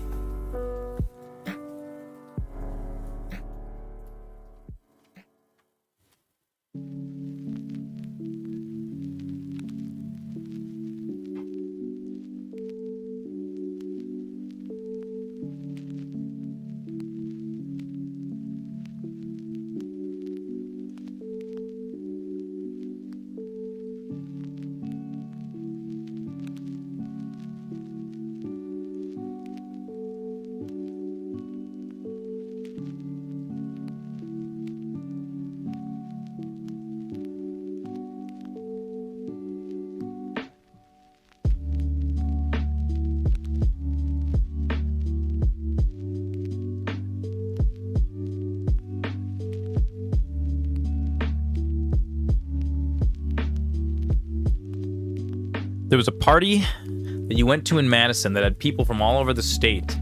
There was a party that you went to in Madison that had people from all over the state.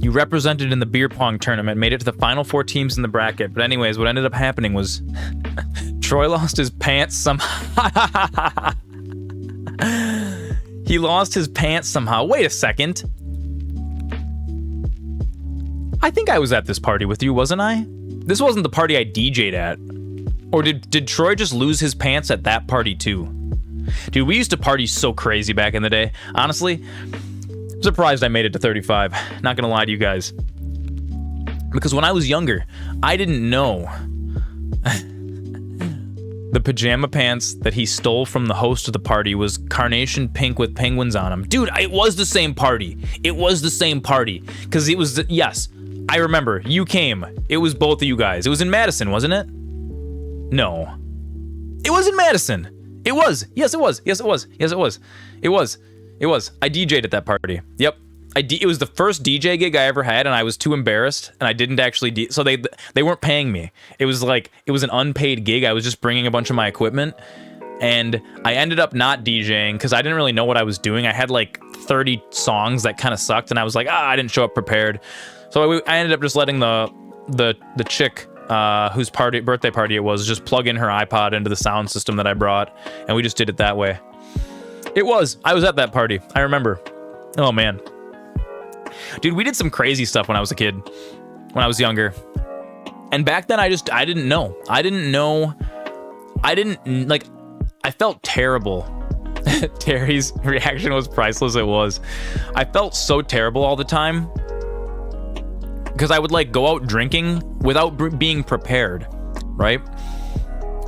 You represented in the beer pong tournament, made it to the final 4 teams in the bracket. But anyways, what ended up happening was Troy lost his pants somehow. He lost his pants somehow. Wait a second. I think I was at this party with you, wasn't I? This wasn't the party I DJ'd at. Or did Troy just lose his pants at that party too? Dude, we used to party so crazy back in the day. Honestly, I'm surprised I made it to 35. Not gonna lie to you guys. Because when I was younger, I didn't know the pajama pants that he stole from the host of the party was carnation pink with penguins on them. Dude, it was the same party. It was the same party. Because it was, yes, I remember. You came. It was both of you guys. It was in Madison, wasn't it? No. It was in Madison. It was. Yes, it was. Yes, it was. Yes, it was. It was. It was. I DJ'd at that party. Yep. It was the first DJ gig I ever had, and I was too embarrassed, and I didn't actually so they weren't paying me. It was like, it was an unpaid gig. I was just bringing a bunch of my equipment, and I ended up not DJing because I didn't really know what I was doing. I had like 30 songs that kind of sucked, and I was like, I didn't show up prepared. So I ended up just letting the chick whose birthday party it was just plug in her iPod into the sound system that I brought, and we just did it that way. I was at that party. I remember. Oh man. Dude, we did some crazy stuff when I was a kid. When I was younger. And back then I didn't know. I felt terrible. Terry's reaction was priceless. It was. I felt so terrible all the time. Because I would like go out drinking without being prepared, right?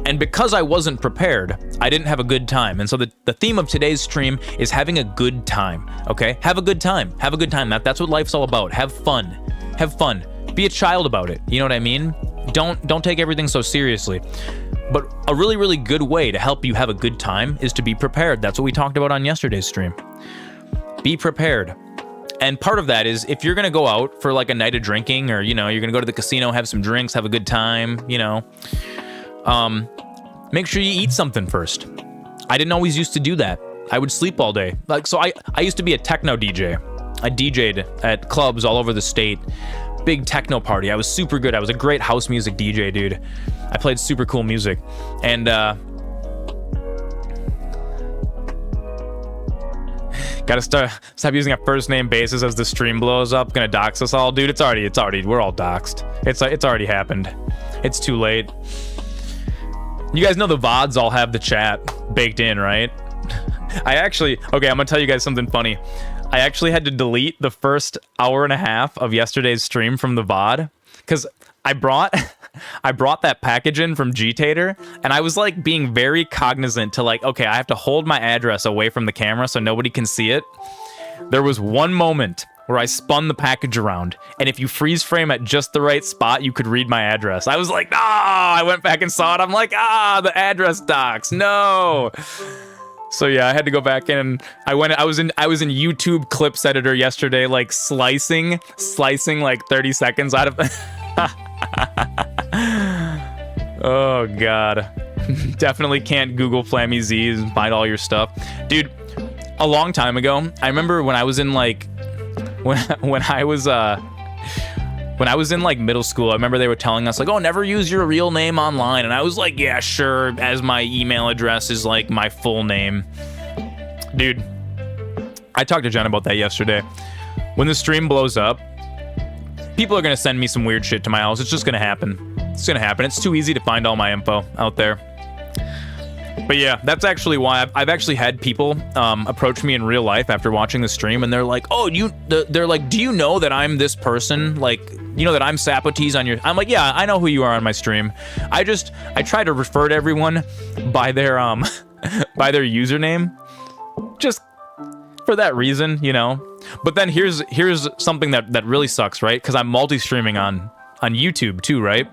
And because I wasn't prepared, I didn't have a good time. And so the theme of today's stream is having a good time, okay? Have a good time. Have a good time. That's what life's all about. Have fun. Have fun. Be a child about it. You know what I mean? Don't take everything so seriously. But a really, really good way to help you have a good time is to be prepared. That's what we talked about on yesterday's stream. Be prepared. And part of that is if you're going to go out for like a night of drinking, or, you know, you're going to go to the casino, have some drinks, have a good time, you know, make sure you eat something first. I didn't always used to do that. I would sleep all day. Like, so I used to be a techno DJ. I DJ'd at clubs all over the state. Big techno party. I was super good. I was a great house music DJ, dude. I played super cool music. And, gotta stop using a first name basis as the stream blows up. Gonna dox us all, dude. It's already, we're all doxed. It's already happened. It's too late. You guys know the VODs all have the chat baked in, right? Okay, I'm gonna tell you guys something funny. I actually had to delete the first hour and a half of yesterday's stream from the VOD because I brought that package in from G-Tater, and I was like being very cognizant to like, okay, I have to hold my address away from the camera so nobody can see it. There was one moment where I spun the package around, and if you freeze frame at just the right spot, you could read my address. I was like, I went back and saw it. I'm like, the address docs, no. So yeah, I had to go back in, and I was in YouTube clips editor yesterday, like slicing like 30 seconds out of oh god. Definitely can't Google Flammy Z's and find all your stuff. Dude, a long time ago, I remember when I was in like when I was in like middle school, I remember they were telling us like, oh, never use your real name online. And I was like, yeah, sure, as my email address is like my full name. Dude, I talked to Jen about that yesterday. When the stream blows up, people are gonna send me some weird shit to my house. It's just gonna happen. It's gonna happen. It's too easy to find all my info out there. But yeah, that's actually why I've actually had people approach me in real life after watching the stream, and they're like, oh, they're like, do you know that I'm this person? Like, you know that I'm Sapotees on your... I'm like, yeah, I know who you are on my stream. I try to refer to everyone by their by their username, just for that reason, you know. But then here's something that really sucks, right? Because I'm multi-streaming on YouTube too, right?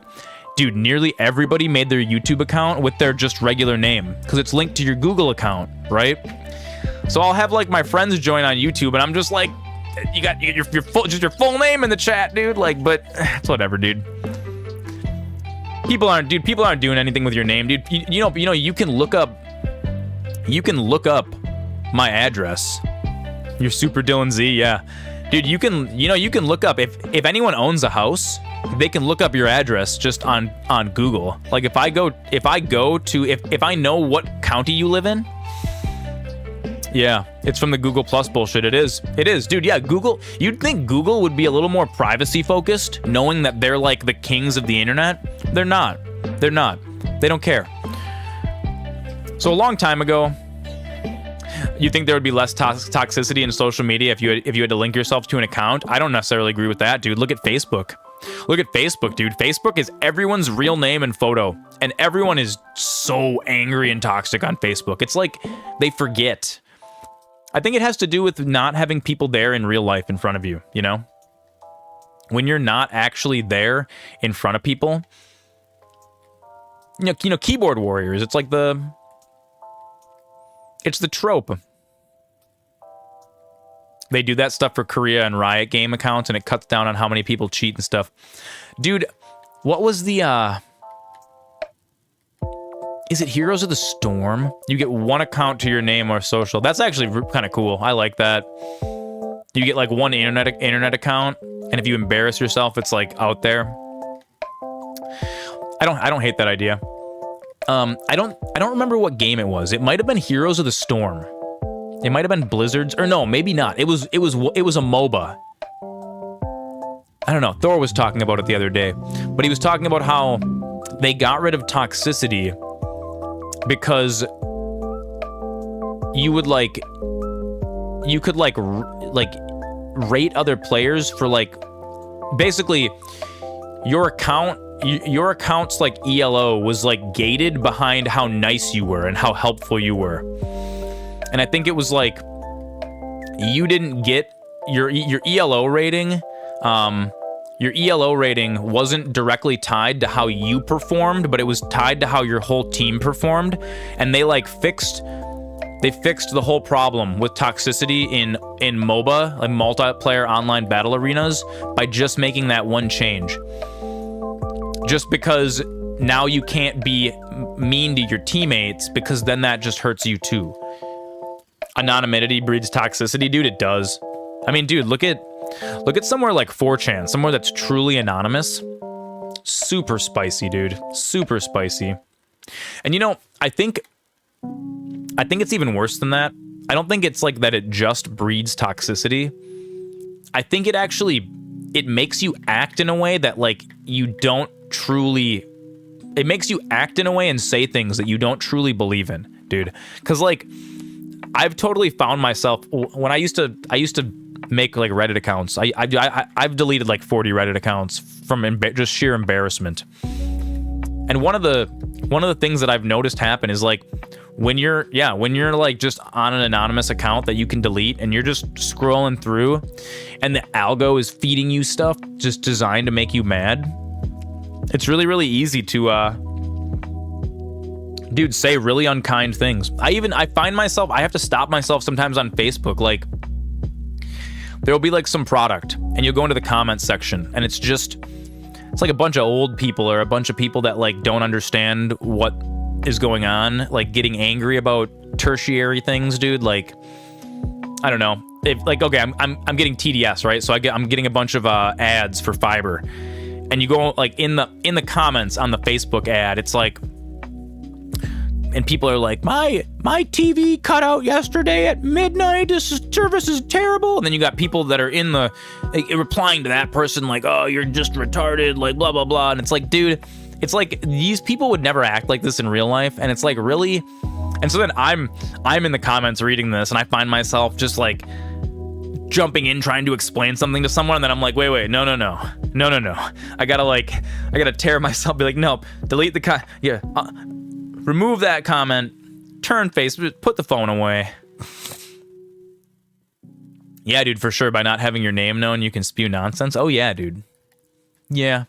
Dude, nearly everybody made their YouTube account with their just regular name because it's linked to your Google account, right? So I'll have like my friends join on YouTube, and I'm just like, you got your full name in the chat, dude. Like, but it's whatever, dude. People aren't doing anything with your name, dude. You know, you can look up you can look up my address. You're Super Dylan Z, yeah. Dude, you can look up, if anyone owns a house, they can look up your address just on Google. Like if I know what county you live in, yeah, it's from the Google Plus bullshit. It is, dude. Yeah, Google. You'd think Google would be a little more privacy focused, knowing that they're like the kings of the internet. They're not. They don't care. So a long time ago, you think there would be less toxicity in social media if you had to link yourself to an account? I don't necessarily agree with that, dude. Look at Facebook. Look at Facebook, dude. Facebook is everyone's real name and photo, and everyone is so angry and toxic on Facebook. It's like they forget. I think it has to do with not having people there in real life in front of you, you know? When you're not actually there in front of people, you know, keyboard warriors, it's like it's the trope. They do that stuff for Korea and Riot game accounts, and it cuts down on how many people cheat and stuff. Dude, what was the, is it Heroes of the Storm? You get one account to your name or social. That's actually kind of cool. I like that. You get like one internet account, and if you embarrass yourself, it's like out there. I don't hate that idea. I don't remember what game it was. It might have been Heroes of the Storm. It might have been Blizzard's, or no, maybe not. It was a MOBA. I don't know. Thor was talking about it the other day, but he was talking about how they got rid of toxicity because you could rate other players for like, basically your account's like ELO was like gated behind how nice you were and how helpful you were. And I think it was like you didn't get your ELO rating. Your ELO rating wasn't directly tied to how you performed, but it was tied to how your whole team performed. And they fixed the whole problem with toxicity in MOBA, like multiplayer online battle arenas, by just making that one change. Just because now you can't be mean to your teammates, because then that just hurts you too. Anonymity breeds toxicity, dude. It does. I mean, dude, look at somewhere like 4chan, somewhere that's truly anonymous. Super spicy, dude. Super spicy. And you know, I think it's even worse than that. I don't think it's like that it just breeds toxicity. I think it makes you act in a way that like you don't truly, it makes you act in a way and say things that you don't truly believe in, dude. Cause like, I've totally found myself when I used to make like Reddit accounts. I've deleted like 40 Reddit accounts from just sheer embarrassment. And one of the things that I've noticed happen is like when you're like just on an anonymous account that you can delete, and you're just scrolling through, and the algo is feeding you stuff just designed to make you mad. It's really, really easy to dude, say really unkind things. I find myself, I have to stop myself sometimes on Facebook. Like, there'll be like some product, and you'll go into the comments section, and it's like a bunch of old people or a bunch of people that like don't understand what is going on, like getting angry about tertiary things, dude. Like, I don't know. If like, okay, I'm getting TDS, right? So I'm getting a bunch of ads for fiber, and you go like in the comments on the Facebook ad, it's like, and people are like, my TV cut out yesterday at midnight. This service is terrible. And then you got people that are in the replying to that person like, oh, you're just retarded, like blah blah blah. And it's like, dude, it's like these people would never act like this in real life. And it's like, really? And so then I'm in the comments reading this, and I find myself just like jumping in trying to explain something to someone, and then I'm like, wait, no. I gotta tear myself, be like, no, delete the remove that comment, turn face, put the phone away. Yeah, dude, for sure. By not having your name known, you can spew nonsense. Oh, yeah, dude. Yeah.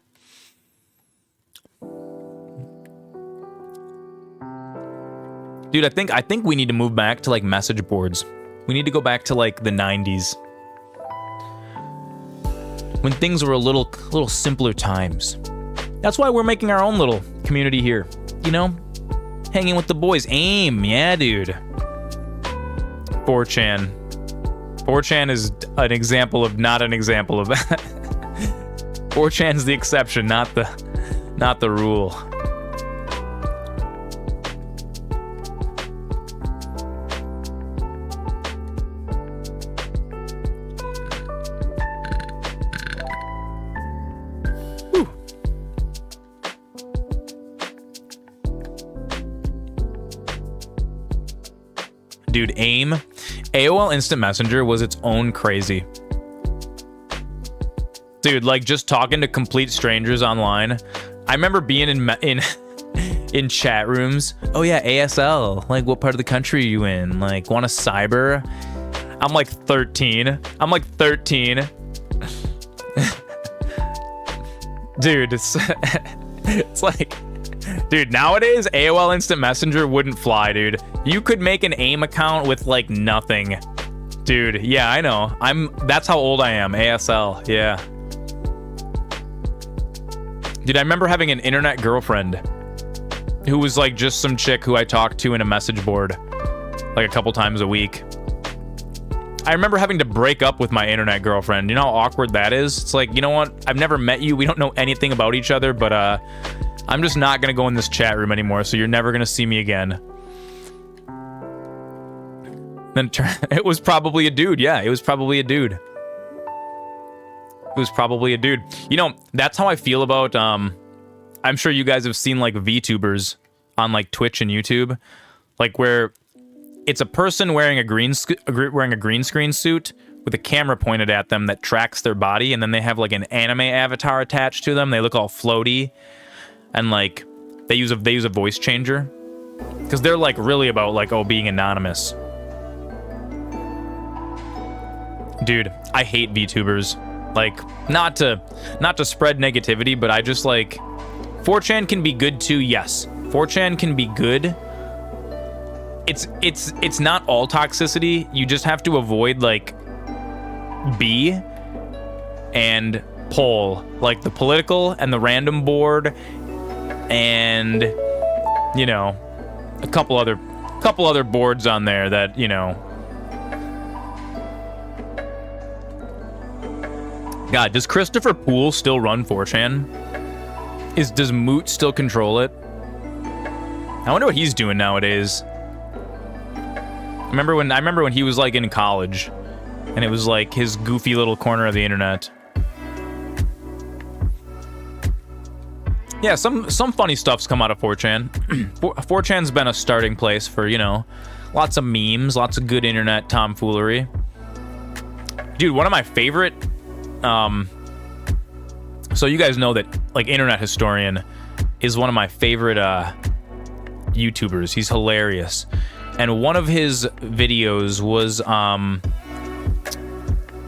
Dude, I think we need to move back to, like, message boards. We need to go back to, like, the 90s. When things were a little simpler times. That's why we're making our own little community here. You know? Hanging with the boys. AIM, yeah, dude. 4chan. 4chan is an example of not an example of that. 4chan's the exception, not the rule. Dude, AIM, AOL Instant Messenger was its own crazy. Dude, like just talking to complete strangers online. I remember being in chat rooms. Oh yeah, ASL. Like, what part of the country are you in? Like, want a cyber? I'm like 13. Dude, it's like, dude, nowadays AOL Instant Messenger wouldn't fly, dude. You could make an AIM account with like nothing. Dude, yeah, I know. That's how old I am. ASL, yeah. Dude, I remember having an internet girlfriend who was like just some chick who I talked to in a message board like a couple times a week. I remember having to break up with my internet girlfriend. You know how awkward that is? It's like, you know what? I've never met you. We don't know anything about each other, but I'm just not gonna go in this chat room anymore, so you're never gonna see me again. Then it was probably a dude. Yeah, it was probably a dude. It was probably a dude. You know, that's how I feel about, I'm sure you guys have seen like VTubers on like Twitch and YouTube, like where it's a person wearing a green screen suit with a camera pointed at them that tracks their body, and then they have like an anime avatar attached to them. They look all floaty, and like they use a voice changer because they're like really about like being anonymous. Dude, I hate VTubers. Like, not to spread negativity, but I just like 4chan can be good too. Yes, 4chan can be good. It's not all toxicity. You just have to avoid like B and poll, like the political and the random board, and you know, a couple other boards on there that, you know. God, does Christopher Poole still run 4chan? Does Moot still control it? I wonder what he's doing nowadays. I remember when he was like in college, and it was like his goofy little corner of the internet. Yeah, some funny stuff's come out of 4chan. 4chan's been a starting place for, you know, lots of memes, lots of good internet tomfoolery. Dude, one of my favorite. So you guys know that like Internet Historian is one of my favorite YouTubers. He's hilarious. And one of his videos was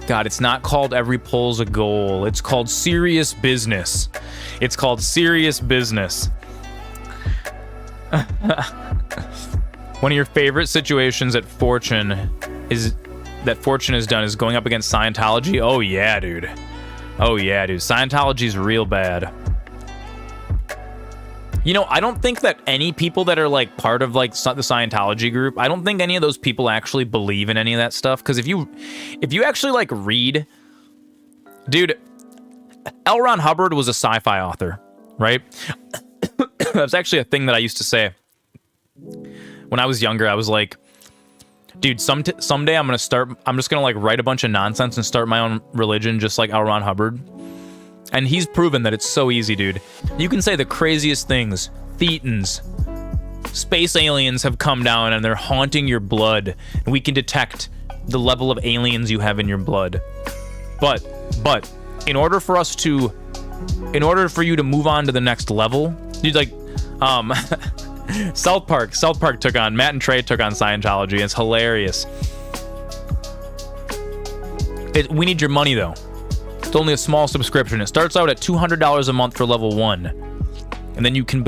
God, it's not called Every Poll's a Goal. It's called Serious Business. It's called Serious Business. One of your favorite situations at 4chan that 4chan has done is going up against Scientology. Oh yeah, dude. Oh yeah, dude. Scientology's real bad. You know, I don't think that any people that are like part of like the Scientology group, I don't think any of those people actually believe in any of that stuff. Because if you actually like read, dude, L. Ron Hubbard was a sci-fi author, right? That's actually a thing that I used to say when I was younger. I was like, dude, someday I'm just gonna like write a bunch of nonsense and start my own religion, just like L. Ron Hubbard. And he's proven that it's so easy, dude. You can say the craziest things. Thetans. Space aliens have come down and they're haunting your blood. And we can detect the level of aliens you have in your blood. But, in order for you to move on to the next level, dude, like, South Park Matt and Trey took on Scientology. It's hilarious. We need your money, though. It's only a small subscription. It starts out at $200 a month for level 1. And then you can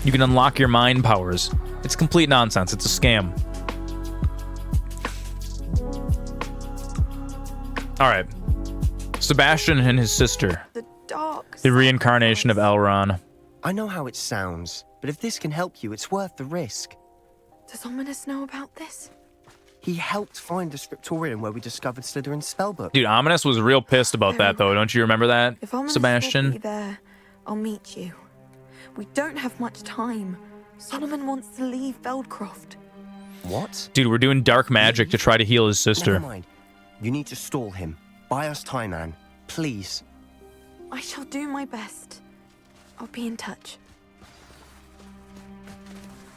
unlock your mind powers. It's complete nonsense. It's a scam. All right. Sebastian and his sister. The reincarnation of Elron. I know how it sounds, but if this can help you, it's worth the risk. Does Ominous know about this? He helped find the scriptorium where we discovered Slytherin's spellbook. Dude, Ominous was real pissed about that, though. Don't you remember that, If Ominous Sebastian? will be there, I'll meet you. We don't have much time. Solomon wants to leave Feldcroft. What? Dude, we're doing dark magic to try to heal his sister. Never mind. You need to stall him. Buy us time, Anne. Please. I shall do my best. I'll be in touch.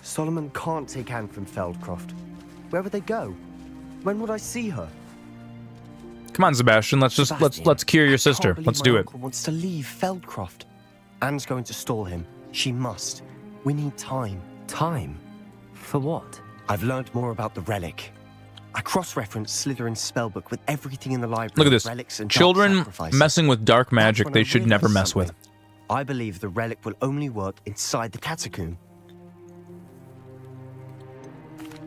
Solomon can't take Anne from Feldcroft. Where would they go? When would I see her? Come on, Sebastian. Let's cure your sister. Let's do it. Uncle wants to leave Feldcroft. Anne's going to stall him. She must. We need time. Time? For what? I've learned more about the relic. I cross-referenced Slytherin's spellbook with everything in the library. Look at this. Relics and Children messing with dark magic they should never mess with. I believe the relic will only work inside the catacomb.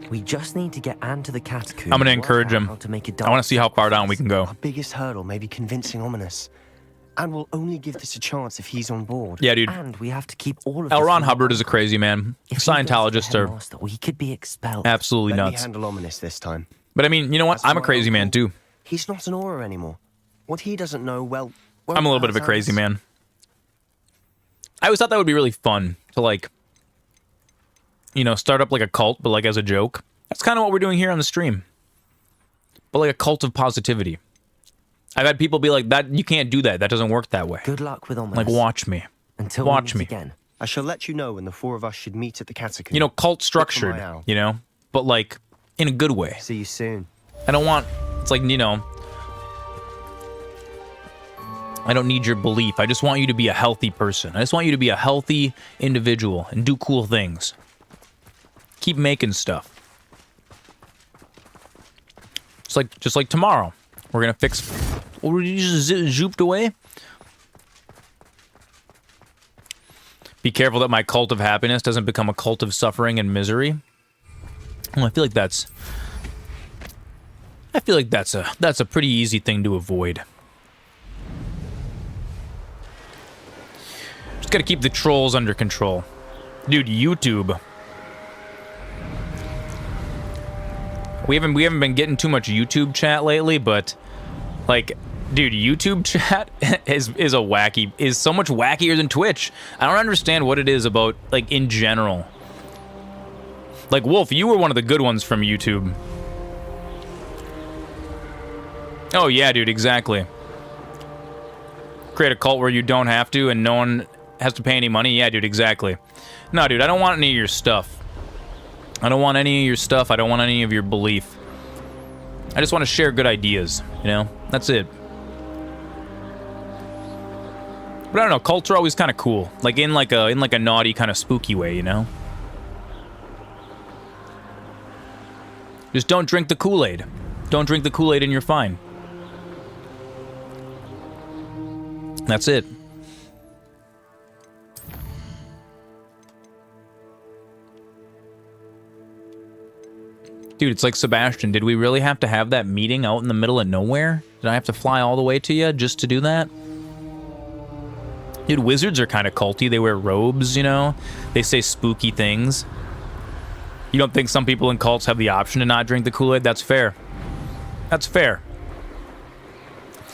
We just need to get Anne to the catacomb. I'm going to encourage him. I want to see how far down we can go. Our biggest hurdle may be convincing Ominous. And we'll only give this a chance if he's on board. Yeah, dude. And we have to keep all of L. Ron Hubbard is a crazy man. Scientologists are he could be expelled. absolutely Let me nuts. handle Ominous this time. But I mean, you know what? I'm a crazy man, too. He's not an aura anymore. What he doesn't know, well I'm a little bit of a crazy man. I always thought that would be really fun to, like, you know, start up like a cult, but like as a joke. That's kind of what we're doing here on the stream. But like a cult of positivity. I've had people be like, "That you can't do that. That doesn't work that way." Good luck with Ominous. Like, watch me. Until watch we me. meet again. I shall let you know when the four of us should meet at the catacomb. You know, cult structured, Look for my owl. you know, but like in a good way. See you soon. I don't want, it's like, you know, I don't need your belief. I just want you to be a healthy person. I just want you to be a healthy individual and do cool things. Keep making stuff. Just like tomorrow. We're going to fix, we're just zooped away. Be careful that my cult of happiness doesn't become a cult of suffering and misery. Well, I feel like that's a pretty easy thing to avoid. Just gotta keep the trolls under control. Dude, YouTube. We haven't been getting too much YouTube chat lately, but like, dude, YouTube chat is so much wackier than Twitch. I don't understand what it is about, like, in general. Like, Wolf, you were one of the good ones from YouTube. Oh, yeah, dude, exactly. Create a cult where you don't have to and no one has to pay any money. Yeah, dude, exactly. No, dude, I don't want any of your stuff. I don't want any of your stuff. I don't want any of your belief. I just want to share good ideas, you know? That's it. But I don't know, cults are always kind of cool. Like in like a naughty kind of spooky way, you know? Just don't drink the Kool-Aid. Don't drink the Kool-Aid and you're fine. That's it. Dude, it's like, Sebastian, did we really have to have that meeting out in the middle of nowhere? Did I have to fly all the way to you just to do that? Dude, wizards are kind of culty. They wear robes, you know? They say spooky things. You don't think some people in cults have the option to not drink the Kool-Aid? That's fair. That's fair.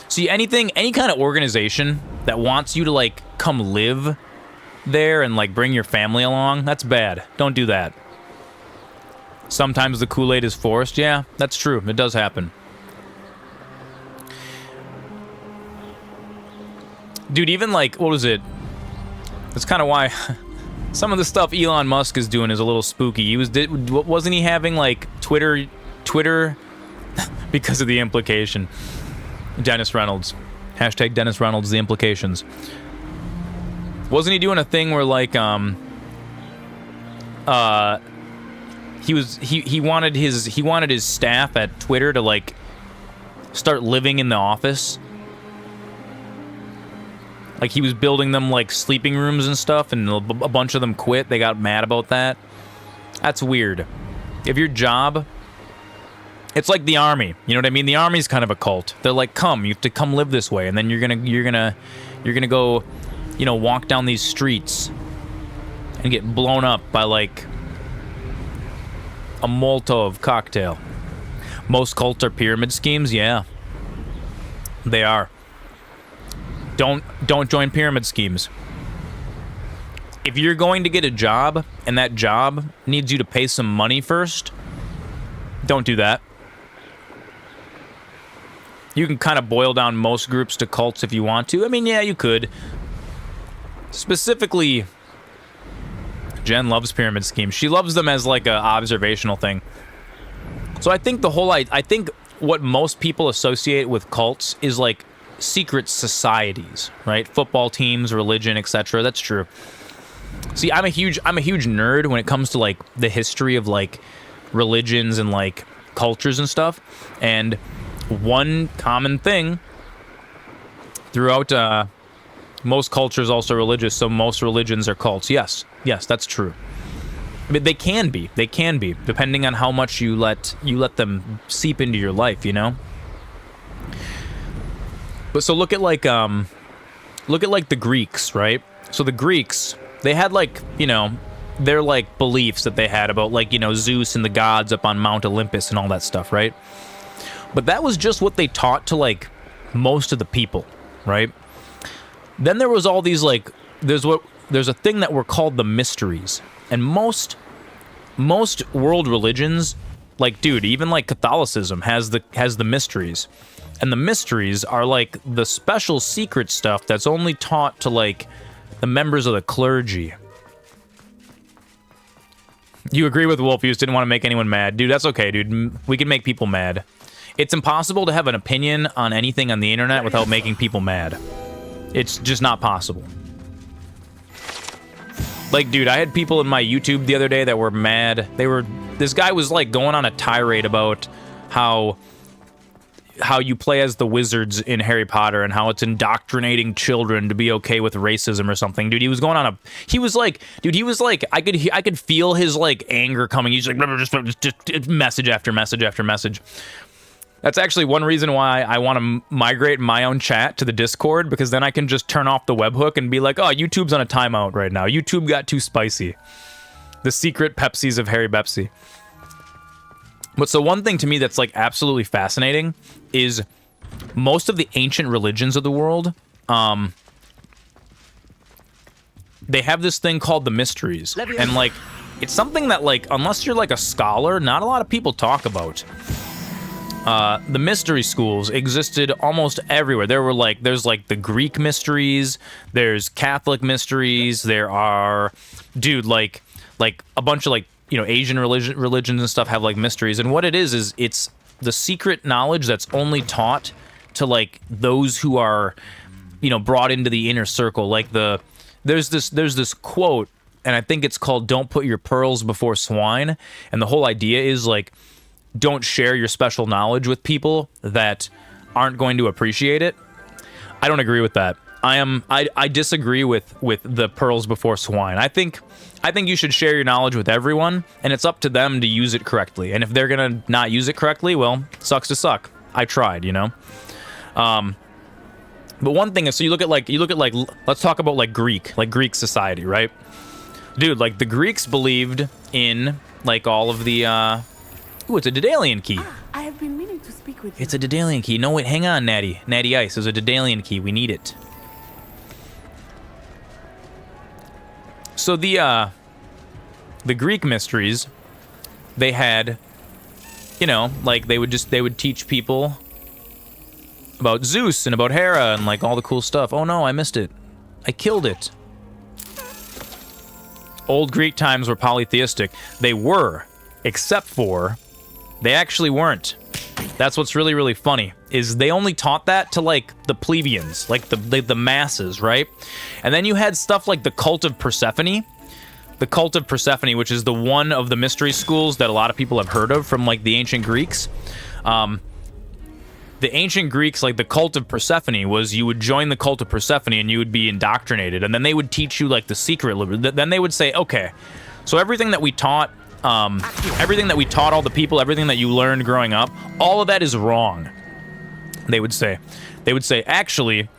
See, any kind of organization that wants you to, like, come live there and, like, bring your family along, that's bad. Don't do that. Sometimes the Kool-Aid is forced. Yeah, that's true. It does happen. Dude, even like, what was it? That's kind of why some of the stuff Elon Musk is doing is a little spooky. Wasn't he having like Twitter because of the implication? Dennis Reynolds. Hashtag Dennis Reynolds, the implications. Wasn't he doing a thing where like he wanted his staff at Twitter to like start living in the office? Like he was building them like sleeping rooms and stuff, and a bunch of them quit. They got mad about that. That's weird. If your job, it's like the army. You know what I mean? The army's kind of a cult. They're like, come, you have to come live this way, and then you're gonna go, you know, walk down these streets and get blown up by like a Molotov cocktail. Most cults are pyramid schemes. Yeah, they are. Don't join pyramid schemes. If you're going to get a job and that job needs you to pay some money first, don't do that. You can kind of boil down most groups to cults if you want to. I mean, yeah, you could. Specifically, Jen loves pyramid schemes. She loves them as like a observational thing. So I think I think what most people associate with cults is like secret societies, right? Football teams, religion, etc. That's true. See, I'm a huge nerd when it comes to like the history of like religions and like cultures and stuff. And one common thing throughout most cultures also religious, so most religions are cults. Yes, that's true. I mean, they can be, depending on how much you let them seep into your life, you know. But so look at like the Greeks, right? So the Greeks, they had like, you know, their like beliefs that they had about like, you know, Zeus and the gods up on Mount Olympus and all that stuff, right? But that was just what they taught to like most of the people, right? Then there was all these like there's a thing that were called the mysteries. And most world religions, like dude, even like Catholicism has the mysteries. And the mysteries are like the special secret stuff that's only taught to like the members of the clergy. You agree with Wolf? You just didn't want to make anyone mad. Dude, that's okay, dude. We can make people mad. It's impossible to have an opinion on anything on the internet without making people mad. It's just not possible. Like, dude, I had people in my YouTube the other day that were mad. This guy was like going on a tirade about how you play as the wizards in Harry Potter and how it's indoctrinating children to be okay with racism or something. Dude, he was like, I could feel his like anger coming. He's like, just message after message after message. That's actually one reason why I want to migrate my own chat to the Discord, because then I can just turn off the webhook and be like, oh, YouTube's on a timeout right now. YouTube got too spicy. The secret Pepsis of Harry Bepsi. But so one thing to me that's like absolutely fascinating is most of the ancient religions of the world, they have this thing called the mysteries. And like, it's something that like, unless you're like a scholar, not a lot of people talk about. The mystery schools existed almost everywhere. There's like the Greek mysteries, there's Catholic mysteries, there are, dude, like a bunch of like, you know, Asian religions and stuff have like mysteries. And what it is it's the secret knowledge that's only taught to like those who are, you know, brought into the inner circle. Like there's this quote, and I think it's called "Don't put your pearls before swine." And the whole idea is like, don't share your special knowledge with people that aren't going to appreciate it. I don't agree with that. I disagree with the pearls before swine. I think you should share your knowledge with everyone, and it's up to them to use it correctly. And if they're gonna not use it correctly, well, sucks to suck. I tried, you know. But one thing is, so you look at like let's talk about like Greek society, right? Dude, like the Greeks believed in like all of the ooh, it's a Daedalian key. I have been meaning to speak with you. It's a Daedalian key. No, wait, hang on, Natty Ice. There's a Daedalian key. We need it. So the Greek mysteries, they had, you know, like they would teach people about Zeus and about Hera and like all the cool stuff. Oh no, I missed it. I killed it. Old Greek times were polytheistic. They were, except for they actually weren't. That's what's really, really funny, is they only taught that to like the plebeians, like the masses, right? And then you had stuff like the cult of Persephone. The cult of Persephone, which is the one of the mystery schools that a lot of people have heard of from like the ancient Greeks. The ancient Greeks, like the cult of Persephone was, you would join the cult of Persephone and you would be indoctrinated, and then they would teach you like the secret. Then they would say, okay, so everything that we taught all the people, everything that you learned growing up, all of that is wrong. They would say, actually,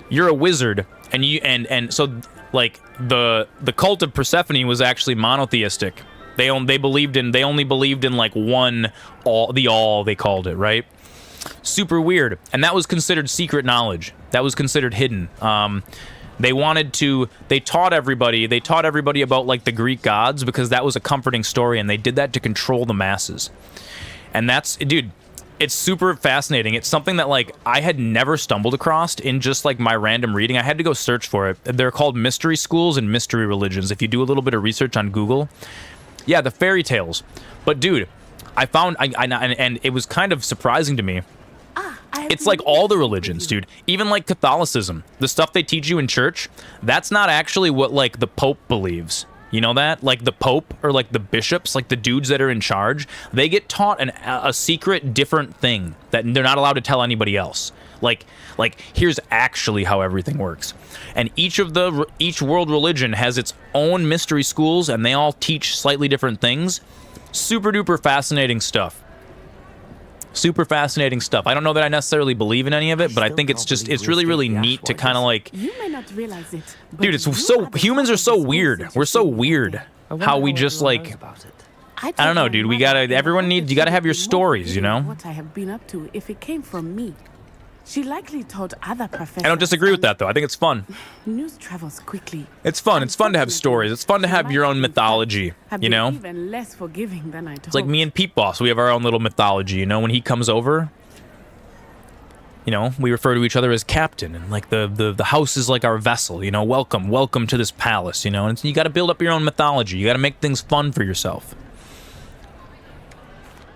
you're a wizard, and so like the cult of Persephone was actually monotheistic. They only believed in like one all they called it, right? Super weird. And that was considered secret knowledge. That was considered hidden. They taught everybody about like the Greek gods because that was a comforting story, and they did that to control the masses. And that's, dude, it's super fascinating. It's something that like I had never stumbled across in just like my random reading. I had to go search for it. They're called mystery schools and mystery religions. If you do a little bit of research on Google, yeah, the fairy tales. But dude, I found, and it was kind of surprising to me. It's like all the religions, dude. Even like Catholicism, the stuff they teach you in church, that's not actually what like the Pope believes. You know that? Like the Pope or like the bishops, like the dudes that are in charge, they get taught a secret different thing that they're not allowed to tell anybody else. Like here's actually how everything works. And each world religion has its own mystery schools, and they all teach slightly different things. Super duper fascinating stuff. Super fascinating stuff. I don't know that I necessarily believe in any of it, but I think it's really, really neat to kind of like... You may not realize it, dude, it's so... Humans are so weird. We're so weird. How we just like... I don't know, dude. You gotta have your stories, you know? What I have been up to if it came from me. She likely told other professors. I don't disagree with that, though. I think it's fun. News travels quickly. It's fun. It's fun to have stories. It's fun to have your own mythology, you know? Even less forgiving than I'd It's like me and Pete Boss. We have our own little mythology, you know? When he comes over, you know, we refer to each other as captain, and like the house is like our vessel, you know? Welcome to this palace, you know? And you got to build up your own mythology. You got to make things fun for yourself.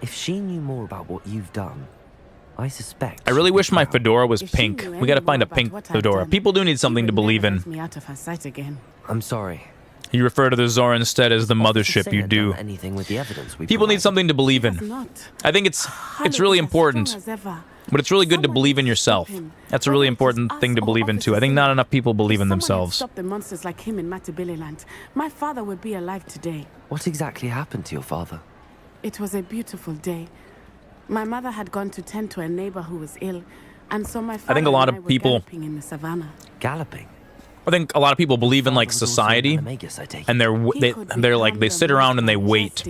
If she knew more about what you've done, I suspect. I really wish my fedora was pink. We gotta find a pink fedora. People do need something to believe in. I'm sorry. You refer to the Zoran instead as the mothership. You do. People need something to believe in. I think it's really important, but it's really good to believe in yourself. That's a really important thing to believe in too. I think not enough people believe in themselves. Stop the monsters like him in Matabeleland. My father would be alive today. What exactly happened to your father? It was a beautiful day. My mother had gone to tend to a neighbor who was ill, and so my father I think a lot of people galloping in the savannah. Galloping. I think a lot of people believe in like society, and they're like they sit around and they wait.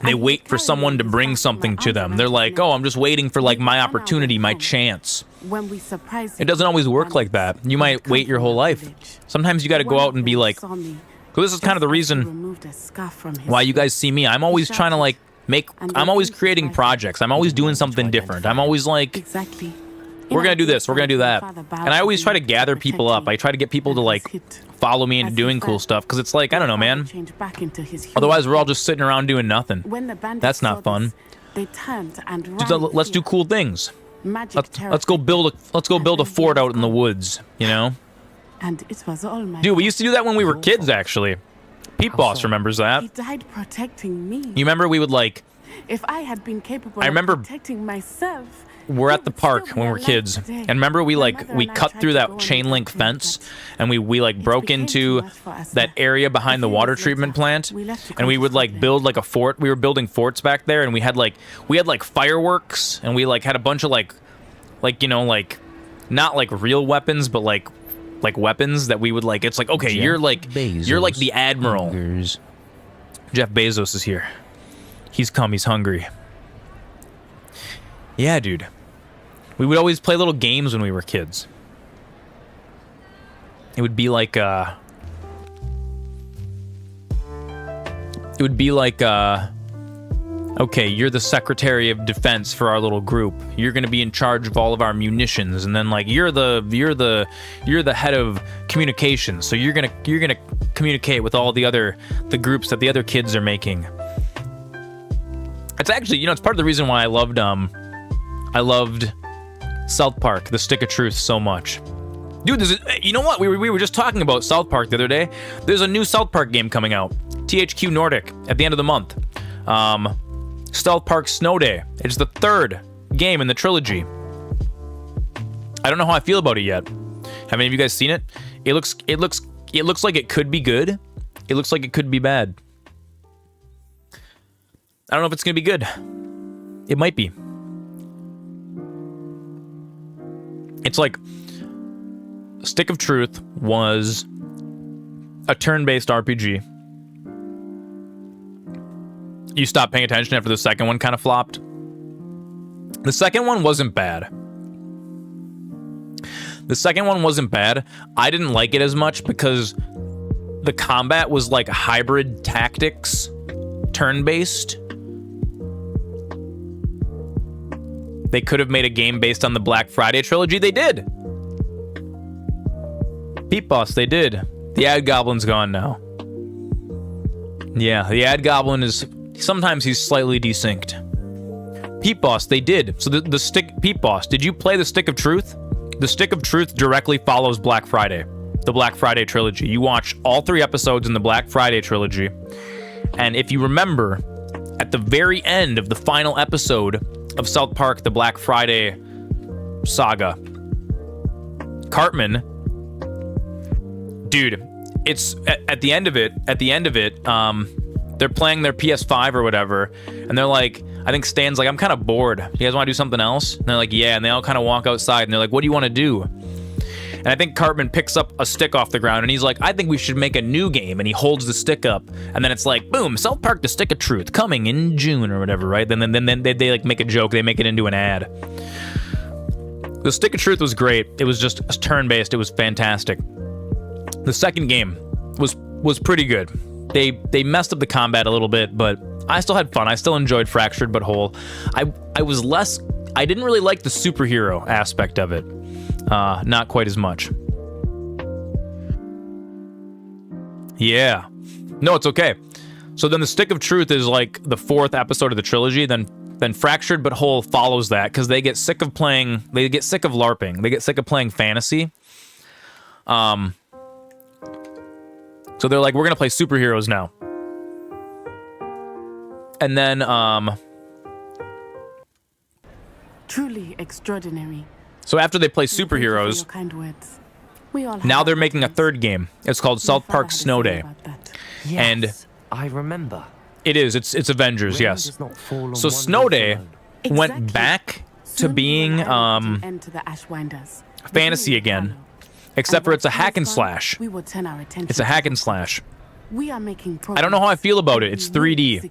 They wait for someone to bring something to them. They're like, oh, I'm just waiting for like my opportunity, my chance. It doesn't always work like that. You might wait your whole life. Sometimes you got to go out and be like, because this is kind of the reason why you guys see me. I'm always trying to like I'm always creating projects. I'm always doing something different. I'm always like, we're going to do this. We're going to do that. And I always try to gather people up. I try to get people to like follow me into doing cool stuff. Because it's like, I don't know, man. Otherwise, we're all just sitting around doing nothing. That's not fun. Let's do cool things. Let's go build a fort out in the woods, you know? Dude, we used to do that when we were kids, actually. Pete Boss remembers that. He died protecting me. You remember we would like... If I had been capable of protecting myself... We're at the park when we were kids. And remember we cut through that chain link fence and we like broke into that area behind the water treatment plant and we would like build like a fort. We were building forts back there and we had like fireworks and we like had a bunch of like you know, like not like real weapons but like weapons that we would like. It's like, okay, you're like the admiral. Jeff Bezos is here. He's come. He's hungry. Yeah, dude. We would always play little games when we were kids. It would be like okay, you're the Secretary of Defense for our little group. You're gonna be in charge of all of our munitions, and then like you're the head of communications. So you're gonna communicate with all the groups that the other kids are making. It's actually, you know, it's part of the reason why I loved South Park, The Stick of Truth, so much. Dude, you know what? We were just talking about South Park the other day. There's a new South Park game coming out. THQ Nordic at the end of the month. South Park Snow Day. It's the third game in the trilogy. I don't know how I feel about it yet. Have any of you guys seen it? It looks like it could be good. It looks like it could be bad. I don't know if it's gonna be good. It might be. It's like Stick of Truth was a turn-based RPG. You stopped paying attention after the second one kind of flopped. The second one wasn't bad. I didn't like it as much because the combat was like hybrid tactics, turn-based. They could have made a game based on the Black Friday trilogy. They did. Peep Boss, they did. The Ad Goblin's gone now. Yeah, the Ad Goblin is... Sometimes he's slightly desynced. Peep Boss, they did. So the stick... Peep Boss, did you play the Stick of Truth? The Stick of Truth directly follows Black Friday. The Black Friday trilogy. You watch all 3 episodes in the Black Friday trilogy. And if you remember, at the very end of the final episode of South Park, the Black Friday saga, Cartman... Dude, it's at the end of it, they're playing their PS5 or whatever, and they're like, I think Stan's like, I'm kind of bored. You guys want to do something else? And they're like, yeah, and they all kind of walk outside, and they're like, what do you want to do? And I think Cartman picks up a stick off the ground, and he's like, I think we should make a new game, and he holds the stick up, and then it's like, boom, South Park: The Stick of Truth, coming in June or whatever, right? Then they like make a joke, they make it into an ad. The Stick of Truth was great. It was just turn-based. It was fantastic. The second game was pretty good. They messed up the combat a little bit, but I still had fun. I still enjoyed Fractured But Whole. I didn't really like the superhero aspect of it. Not quite as much. Yeah. No, it's okay. So then the Stick of Truth is like the 4th episode of the trilogy. Then Fractured But Whole follows that because they get sick of LARPing. They get sick of playing fantasy. So they're like, we're going to play superheroes now. And then, Truly extraordinary. So after they play superheroes, Kind words. We all now they're making a 3rd game. It's called South Park Snow Day. Yes, And I remember. it is. It's Avengers, yes. So Snow Day went back to being fantasy again. Except for it's a hack and slash. We will turn our attention. It's a hack and slash. We are making progress. I don't know how I feel about it. It's 3D.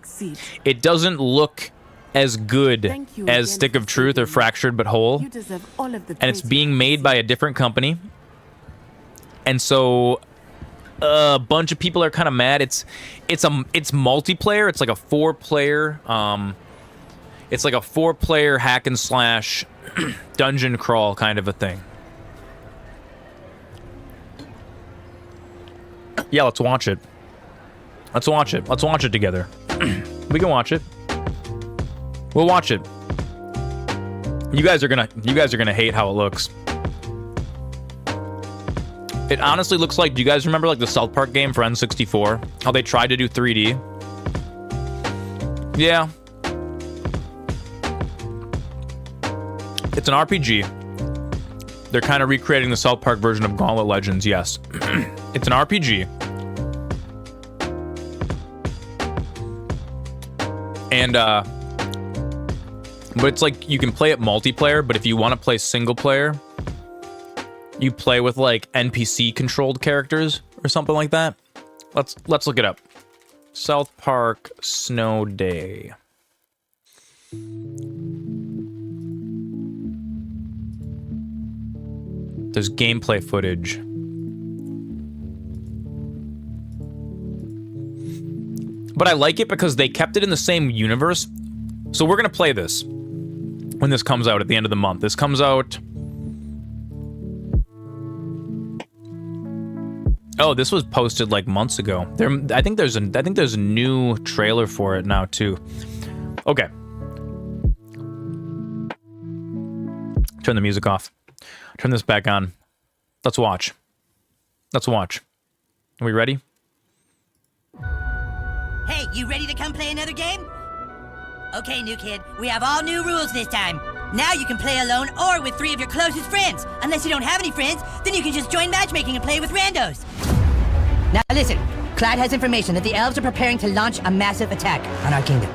It doesn't look as good as Stick of Truth or Fractured But Whole. You deserve all of the And it's being made by a different company. And so a bunch of people are kind of mad. It's multiplayer. It's like a 4-player it's like a 4-player hack and slash dungeon crawl kind of a thing. Yeah, let's watch it. Let's watch it. Let's watch it together. We can watch it. We'll watch it. You guys are gonna hate how it looks. It honestly looks like, do you guys remember like the South Park game for N64? How they tried to do 3D? Yeah. It's an RPG. They're kind of recreating the South Park version of Gauntlet Legends, yes. It's an RPG. And, but it's like, you can play it multiplayer, but if you want to play single player, you play with like NPC controlled characters or something like that. Let's look it up. South Park Snow Day. There's gameplay footage. But I like it because they kept it in the same universe. So we're gonna play this when this comes out at the end of the month. This comes out... Oh, this was posted like months ago. I think there's a new trailer for it now too. Okay. Turn the music off. Turn this back on. Let's watch. Let's watch. Are we ready? Hey, you ready to come play another game? Okay, new kid, we have all new rules this time. Now you can play alone or with 3 of your closest friends. Unless you don't have any friends, then you can just join matchmaking and play with randos. Now listen, Clyde has information that the elves are preparing to launch a massive attack on our kingdom.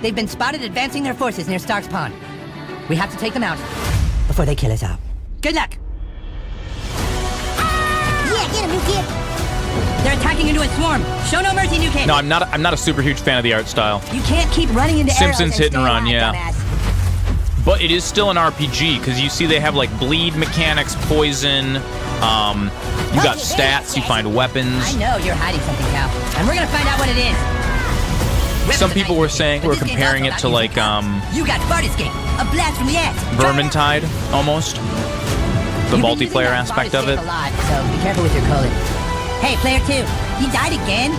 They've been spotted advancing their forces near Stark's Pond. We have to take them out before they kill us out. Good luck! Yeah, get him, new kid! They're attacking into a swarm. Show no mercy, new kid. No, I'm not a super huge fan of the art style. You can't keep running into Simpsons arrows hit and run, stay alive, yeah. dumbass. But it is still an RPG because you see they have like bleed mechanics, poison. You got stats. You find weapons. I know you're hiding something, Cal, and we're gonna find out what it is. Some people were comparing it to like You got Fart Escape, a blast from the ass. Vermintide, almost. The multiplayer aspect of it. A lot, so be careful with your code. Hey, player 2, you died again?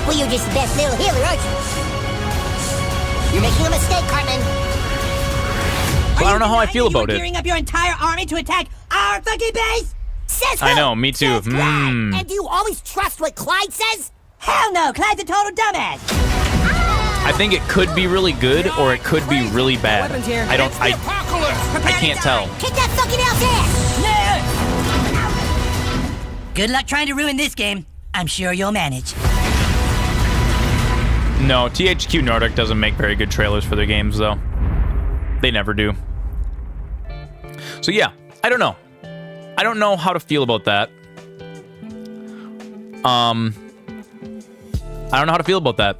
Well, you're just the best little healer, aren't you? You're making a mistake, Cartman. So I don't know how I feel about it. Gearing up your entire army to attack our fucking base? Says I know, me too. And do you always trust what Clyde says? Hell no, Clyde's a total dumbass. I think it could be really good or it could be really bad. I can't tell. Kick that fucking ass! Good luck trying to ruin this game. I'm sure you'll manage. No, THQ Nordic doesn't make very good trailers for their games, though. They never do. So yeah, I don't know. I don't know how to feel about that. I don't know how to feel about that.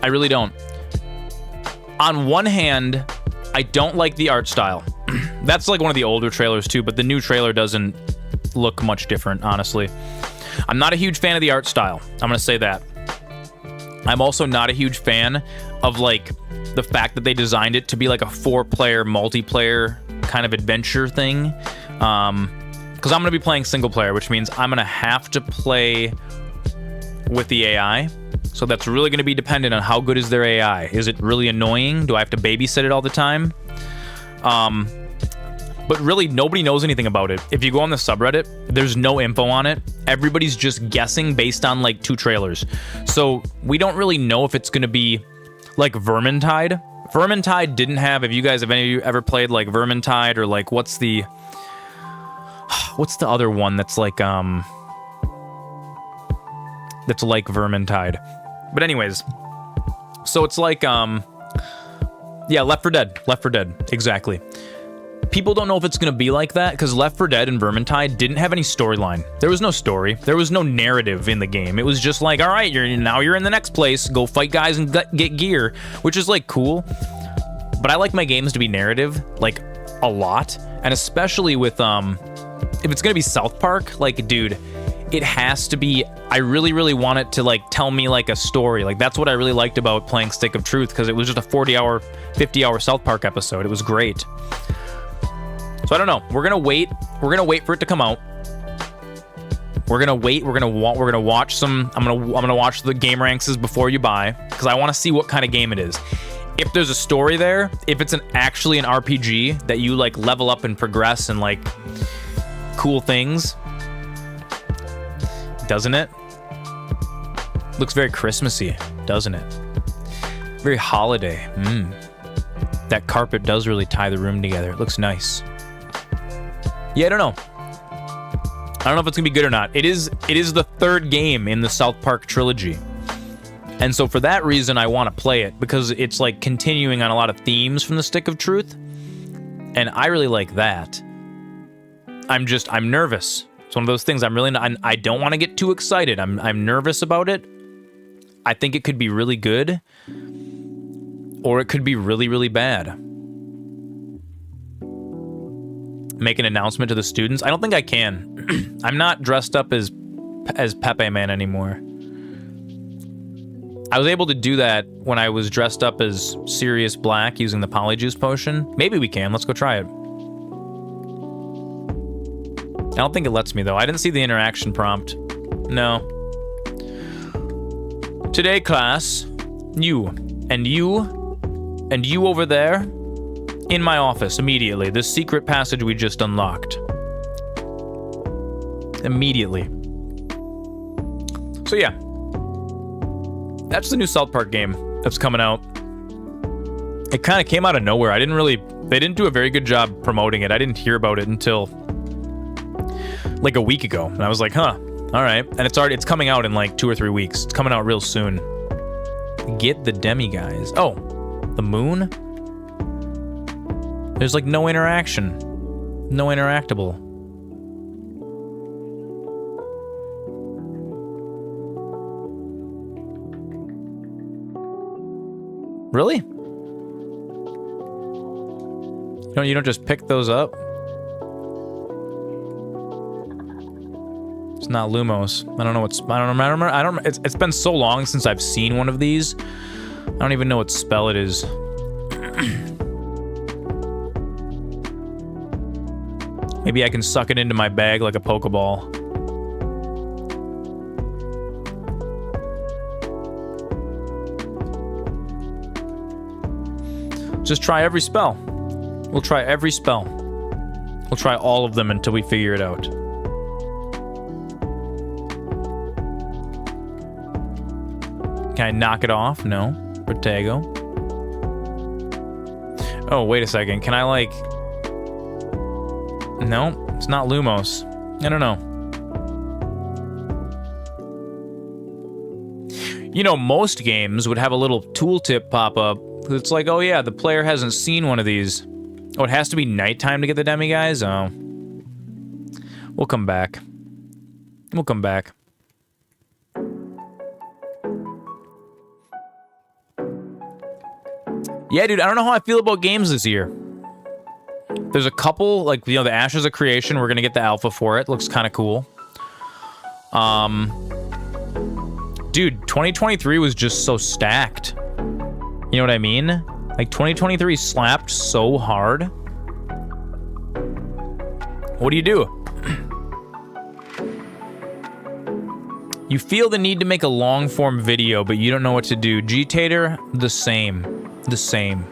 I really don't. On one hand, I don't like the art style. That's like one of the older trailers too, but the new trailer doesn't look much different, honestly. I'm not a huge fan of the art style. I'm gonna say that. I'm also not a huge fan of like the fact that they designed it to be like a 4-player multiplayer kind of adventure thing. Because I'm gonna be playing single player, which means I'm gonna have to play with the AI. So that's really gonna be dependent on how good is their AI. Is it really annoying? Do I have to babysit it all the time? But really, nobody knows anything about it. If you go on the subreddit, there's no info on it. Everybody's just guessing based on like 2 trailers. So we don't really know if it's gonna be like Vermintide. Vermintide didn't have, have any of you ever played like Vermintide or like what's the other one that's like Vermintide? But anyways, so it's like yeah, Left 4 Dead, exactly. People don't know if it's gonna be like that because Left 4 Dead and Vermintide didn't have any storyline. There was no story. There was no narrative in the game. It was just like, all right, you're in the next place. Go fight guys and get gear, which is like cool. But I like my games to be narrative, like a lot, and especially with if it's gonna be South Park, like dude, it has to be. I really, really want it to like tell me like a story. Like that's what I really liked about playing Stick of Truth because it was just a 40-hour, 50-hour South Park episode. It was great. So I don't know. We're gonna wait. We're gonna wait for it to come out. We're gonna wait. We're gonna watch some. I'm gonna watch the game ranks before you buy because I want to see what kind of game it is. If there's a story there, if it's actually an RPG that you like level up and progress and like cool things, doesn't it? Looks very Christmassy, doesn't it? Very holiday. That carpet does really tie the room together. It looks nice. Yeah, I don't know. I don't know if it's gonna be good or not. It is the 3rd game in the South Park trilogy. And so for that reason, I want to play it because it's like continuing on a lot of themes from the Stick of Truth. And I really like that. I'm nervous. It's one of those things I don't want to get too excited. I'm nervous about it. I think it could be really good or it could be really, really bad. Make an announcement to the students. I don't think I can. I'm not dressed up as Pepe Man anymore. I was able to do that when I was dressed up as Sirius Black using the Polyjuice potion. Maybe we can. Let's go try it. I don't think it lets me, though. I didn't see the interaction prompt. No. Today, class, you, and you, and you over there, in my office, immediately. The secret passage we just unlocked. Immediately. So yeah. That's the new South Park game that's coming out. It kind of came out of nowhere. They didn't do a very good job promoting it. I didn't hear about it until like a week ago. And I was like, huh, all right. And it's coming out in like 2 or 3 weeks. It's coming out real soon. Get the demi guys. Oh, the moon? There's like no interaction. No interactable. Really? You don't just pick those up? It's not Lumos. I don't know what's... I don't remember. It's been so long since I've seen one of these. I don't even know what spell it is. Maybe I can suck it into my bag like a Pokeball. Just try every spell. We'll try every spell. We'll try all of them until we figure it out. Can I knock it off? No. Protego. Oh, wait a second. Can I, like... No, it's not Lumos. I don't know. You know, most games would have a little tooltip pop up. It's like, oh yeah, the player hasn't seen one of these. Oh, it has to be nighttime to get the demi-guys? Oh. We'll come back. We'll come back. Yeah, dude, I don't know how I feel about games this year. There's a couple, like, you know, the Ashes of Creation, we're gonna get the alpha for it. Looks kind of cool. Dude, 2023 was just so stacked. You know what I mean? Like, 2023 slapped so hard. What do you do? You feel the need to make a long-form video, but you don't know what to do. G-Tater, the same. The same.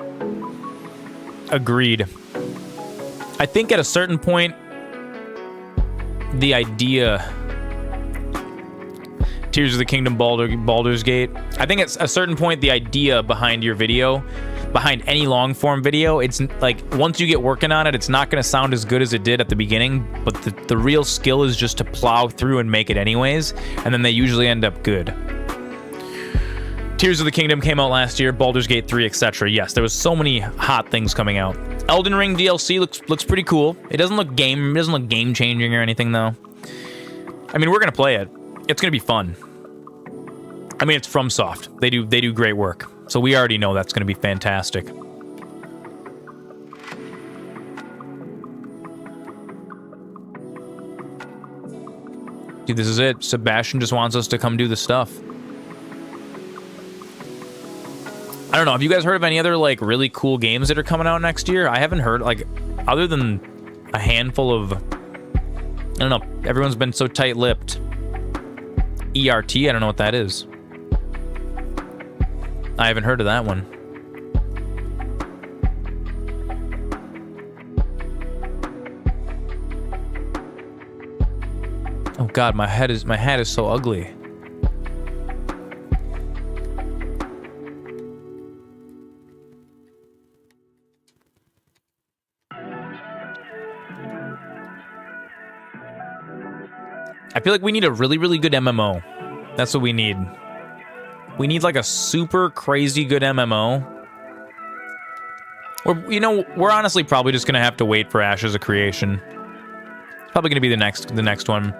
Agreed. I think at a certain point, the idea... Tears of the Kingdom, Baldur's Gate. I think at a certain point, the idea behind your video, behind any long-form video, it's like, once you get working on it, it's not going to sound as good as it did at the beginning, but the real skill is just to plow through and make it anyways, and then they usually end up good. Tears of the Kingdom came out last year, Baldur's Gate 3, etc. Yes, there was so many hot things coming out. Elden Ring DLC looks pretty cool. It doesn't look game-changing or anything, though. I mean, we're going to play it. It's going to be fun. I mean, it's FromSoft. They do great work. So we already know that's going to be fantastic. Dude, this is it. Sebastian just wants us to come do the stuff. I don't know. Have you guys heard of any other, like, really cool games that are coming out next year? I haven't heard, like, other than a handful of... I don't know. Everyone's been so tight-lipped. ERT, I don't know what that is. I haven't heard of that one. Oh god, my hat is so ugly. I feel like we need a really, really good MMO. That's what we need. We need like a super crazy good MMO. Or, you know, we're honestly probably just gonna have to wait for Ashes of Creation. Probably gonna be the next one.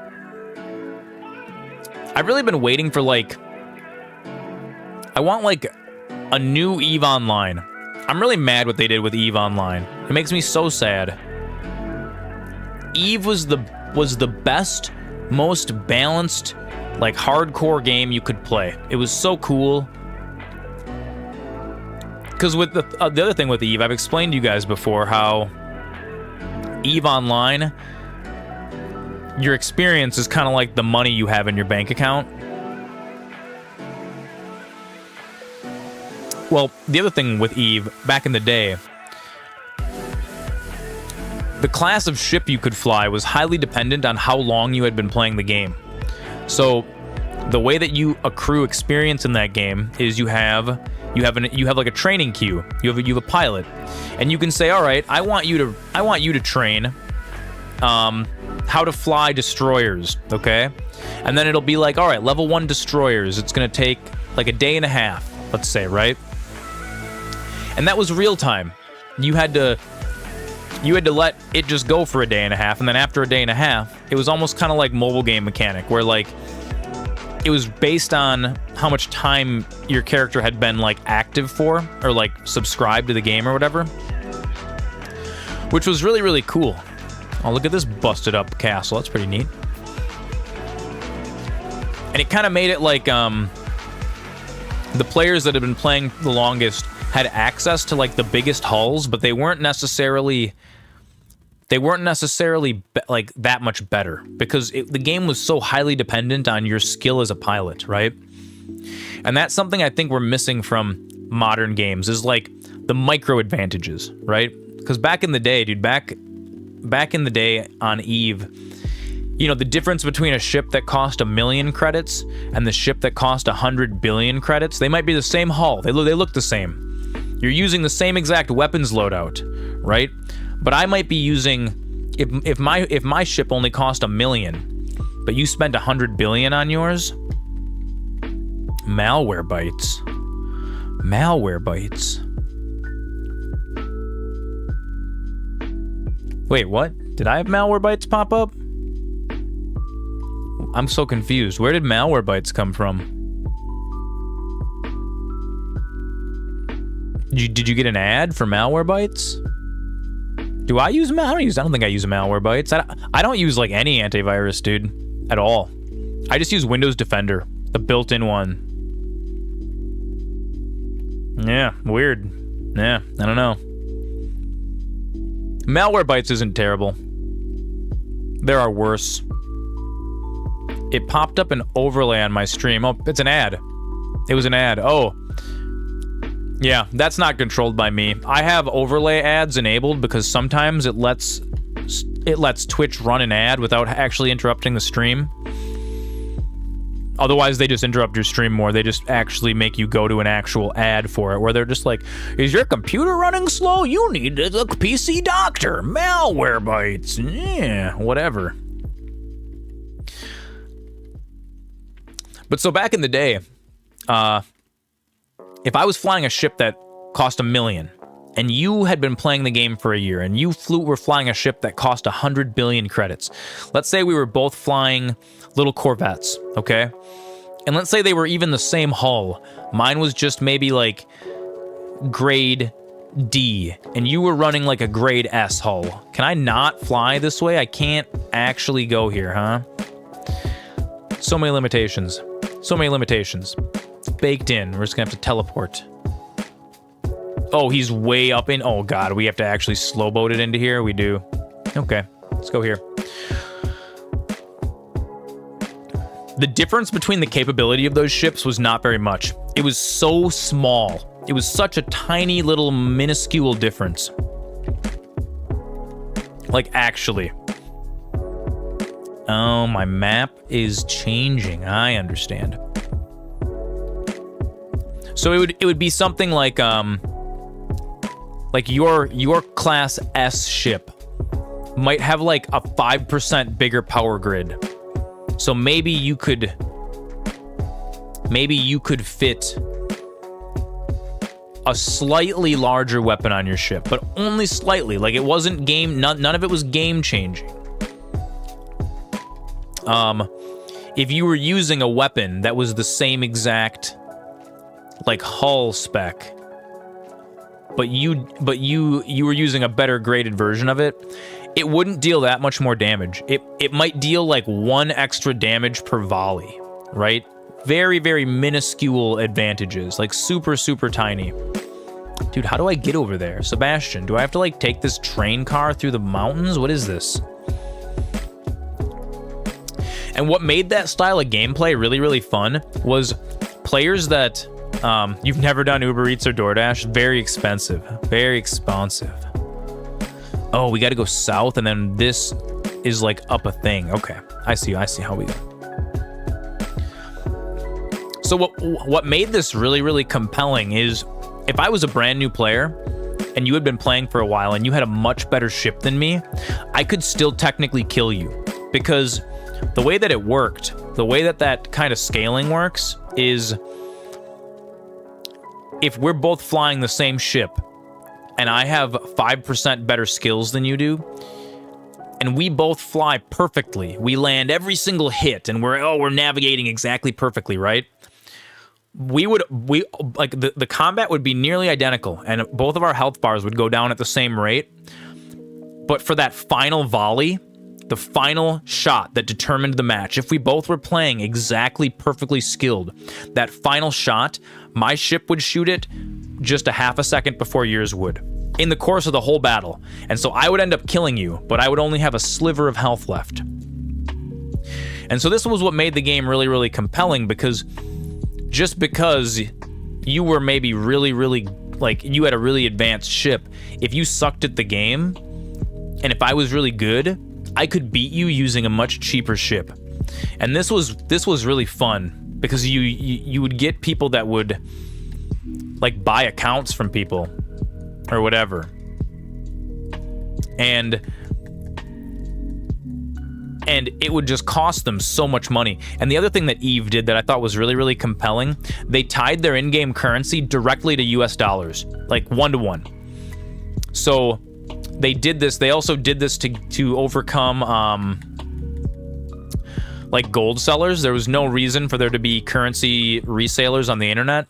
I've really been waiting for, like... I want, like, a new EVE Online. I'm really mad what they did with EVE Online. It makes me so sad. EVE was the best, most balanced, like, hardcore game you could play. It was so cool. Because with the other thing with EVE, I've explained to you guys before how EVE Online, your experience is kind of like the money you have in your bank account. Well, the other thing with EVE, back in the day, the class of ship you could fly was highly dependent on how long you had been playing the game. So, the way that you accrue experience in that game is you have like a training queue. You have a pilot, and you can say, all right, I want you to train how to fly destroyers, okay? And then it'll be like, all right, level 1 destroyers. It's gonna take like a day and a half, let's say, right? And that was real time. You had to let it just go for a day and a half, and then after a day and a half, it was almost kind of like mobile game mechanic, where like it was based on how much time your character had been like active for, or like subscribed to the game or whatever, which was really, really cool. Oh, look at this busted up castle. That's pretty neat. And it kind of made it like the players that had been playing the longest had access to like the biggest hulls, but they weren't necessarily like that much better, because the game was so highly dependent on your skill as a pilot, right? And that's something I think we're missing from modern games, is like the micro advantages, right? Because back in the day, dude, back in the day on Eve, you know, the difference between a ship that cost 1 million credits and the ship that cost 100 billion credits, they might be the same hull. They look the same. You're using the same exact weapons loadout, right? But I might be using, if my ship only cost 1 million, but you spent 100 billion on yours, malware bites. Malware bites. Wait, what? Did I have malware bites pop up? I'm so confused. Where did malware bites come from? Did you get an ad for malware bites? Do I use I don't think I use malware bites. I don't use like any antivirus, dude, at all. I just use Windows Defender, the built-in one. Yeah, weird. Yeah, I don't know. Malware bites isn't terrible. There are worse. It popped up an overlay on my stream. Oh, it's an ad. It was an ad. Oh. Yeah, that's not controlled by me. I have overlay ads enabled because sometimes it lets Twitch run an ad without actually interrupting the stream. Otherwise, they just interrupt your stream more. They just actually make you go to an actual ad for it, where they're just like, is your computer running slow? You need a PC doctor. Malware bites. Yeah, whatever. But so back in the day, if I was flying a ship that cost 1 million, and you had been playing the game for a year, and you were flying a ship that cost 100 billion credits. Let's say we were both flying little corvettes, okay? And let's say they were even the same hull. Mine was just maybe like grade D, and you were running like a grade S hull. Can I not fly this way? I can't actually go here, huh? So many limitations. So many limitations. It's baked in. We're just gonna have to teleport. Oh, he's way up in... Oh, God. We have to actually slow boat it into here? We do. Okay. Let's go here. The difference between the capability of those ships was not very much. It was so small. It was such a tiny little minuscule difference. Like, actually. Oh, my map is changing. I understand. So it would be something like your class S ship might have like a 5% bigger power grid. So maybe you could fit a slightly larger weapon on your ship, but only slightly. Like, it wasn't none of it was game changing. If you were using a weapon that was the same exact like hull spec, but you were using a better graded version of it, it wouldn't deal that much more damage. It might deal like 1 extra damage per volley, right? Very, very minuscule advantages, like super, super tiny. Dude, how do I get over there? Sebastian, do I have to like take this train car through the mountains? What is this? And what made that style of gameplay really, really fun was players that you've never done Uber Eats or DoorDash. Very expensive. Very expensive. Oh, we got to go south, and then this is like up a thing. Okay, I see how we go. So what made this really, really compelling is if I was a brand new player and you had been playing for a while and you had a much better ship than me, I could still technically kill you, because the way that it worked, the way that kind of scaling works is if we're both flying the same ship and I have 5% better skills than you do, and we both fly perfectly. We land every single hit, and we're navigating exactly perfectly, right? The combat would be nearly identical, and both of our health bars would go down at the same rate. But for that final volley, the final shot that determined the match, if we both were playing exactly perfectly skilled, that final shot, my ship would shoot it just a half a second before yours would, in the course of the whole battle. And so I would end up killing you, but I would only have a sliver of health left. And so this was what made the game really, really compelling, because just because you were maybe really, really, like, you had a really advanced ship, if you sucked at the game, and if I was really good, I could beat you using a much cheaper ship. And this was really fun, because you would get people that would, like, buy accounts from people or whatever. And it would just cost them so much money. And the other thing that EVE did that I thought was really, really compelling, they tied their in-game currency directly to US dollars, like 1-to-1. So they did this. They also did this to overcome like gold sellers. There was no reason for there to be currency resellers on the internet,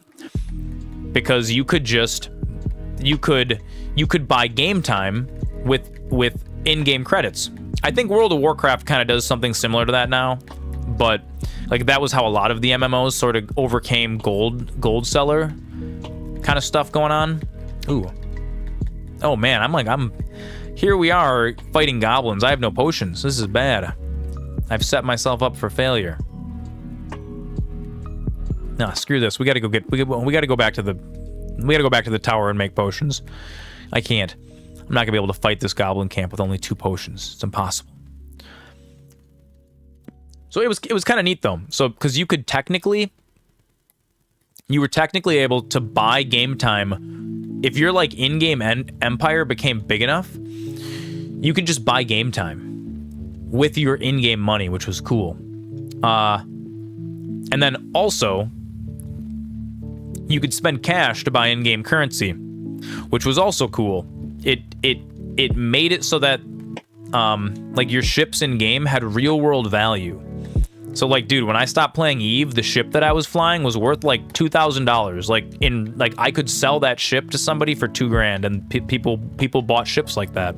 because you could buy game time with in-game credits. I think World of Warcraft kind of does something similar to that now, but like that was how a lot of the MMOs sort of overcame gold seller kind of stuff going on. Ooh. Oh man, here we are fighting goblins. I have no potions. This is bad. I've set myself up for failure. Nah, screw this. We gotta go back to the tower and make potions. I can't. I'm not gonna be able to fight this goblin camp with only 2 potions. It's impossible. So it was kind of neat though. So because you were technically able to buy game time. If your like in-game empire became big enough, you could just buy game time with your in-game money, which was cool. And then also you could spend cash to buy in-game currency, which was also cool. It made it so that like your ships in game had real world value. So like, dude, when I stopped playing EVE, the ship that I was flying was worth like $2,000. Like I could sell that ship to somebody for $2,000, and people bought ships like that.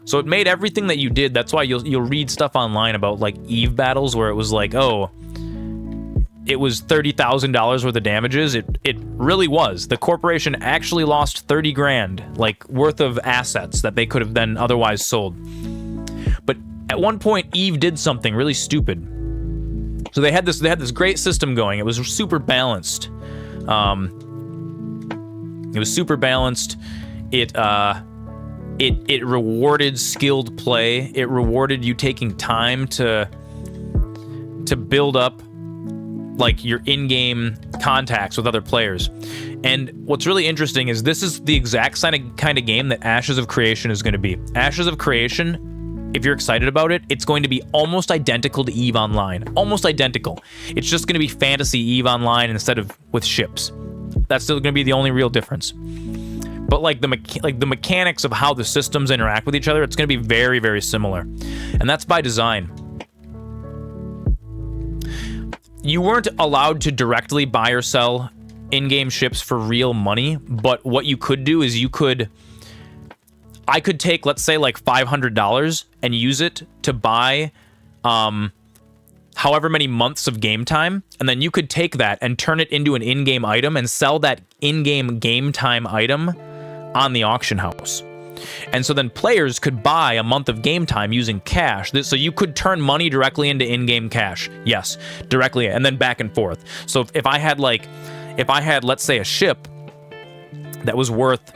So it made everything that you did. That's why you'll read stuff online about like EVE battles where it was like, oh, it was $30,000 worth of damages. It really was. The corporation actually lost $30,000 like worth of assets that they could have then otherwise sold. But at one point, EVE did something really stupid. So they had this great system going. It was super balanced. It rewarded skilled play. It rewarded you taking time to build up like your in-game contacts with other players. And what's really interesting is this is the exact kind of game that Ashes of Creation is going to be. Ashes of Creation, if you're excited about it, it's going to be almost identical to EVE Online. Almost identical. It's just going to be fantasy EVE Online instead of with ships. That's still going to be the only real difference. But like the mechanics of how the systems interact with each other, it's going to be very, very similar. And that's by design. You weren't allowed to directly buy or sell in-game ships for real money, but what you could do is I could take, let's say, like $500 and use it to buy however many months of game time, and then you could take that and turn it into an in-game item and sell that in-game game time item on the auction house. And so then players could buy a month of game time using cash. So you could turn money directly into in-game cash. Yes, directly, and then back and forth. So if I had, let's say, a ship that was worth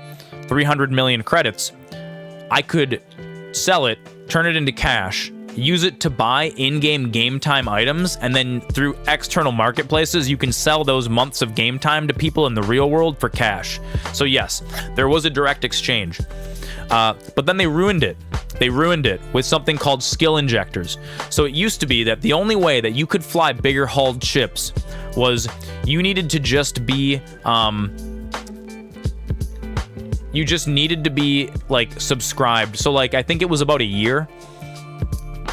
300 million credits, I could sell it, turn it into cash, use it to buy in-game game time items, and then through external marketplaces, you can sell those months of game time to people in the real world for cash. So yes, there was a direct exchange. But then they ruined it. They ruined it with something called skill injectors. So it used to be that the only way that you could fly bigger hulled ships was you needed to just be You just needed to be like subscribed. So like I think it was about a year.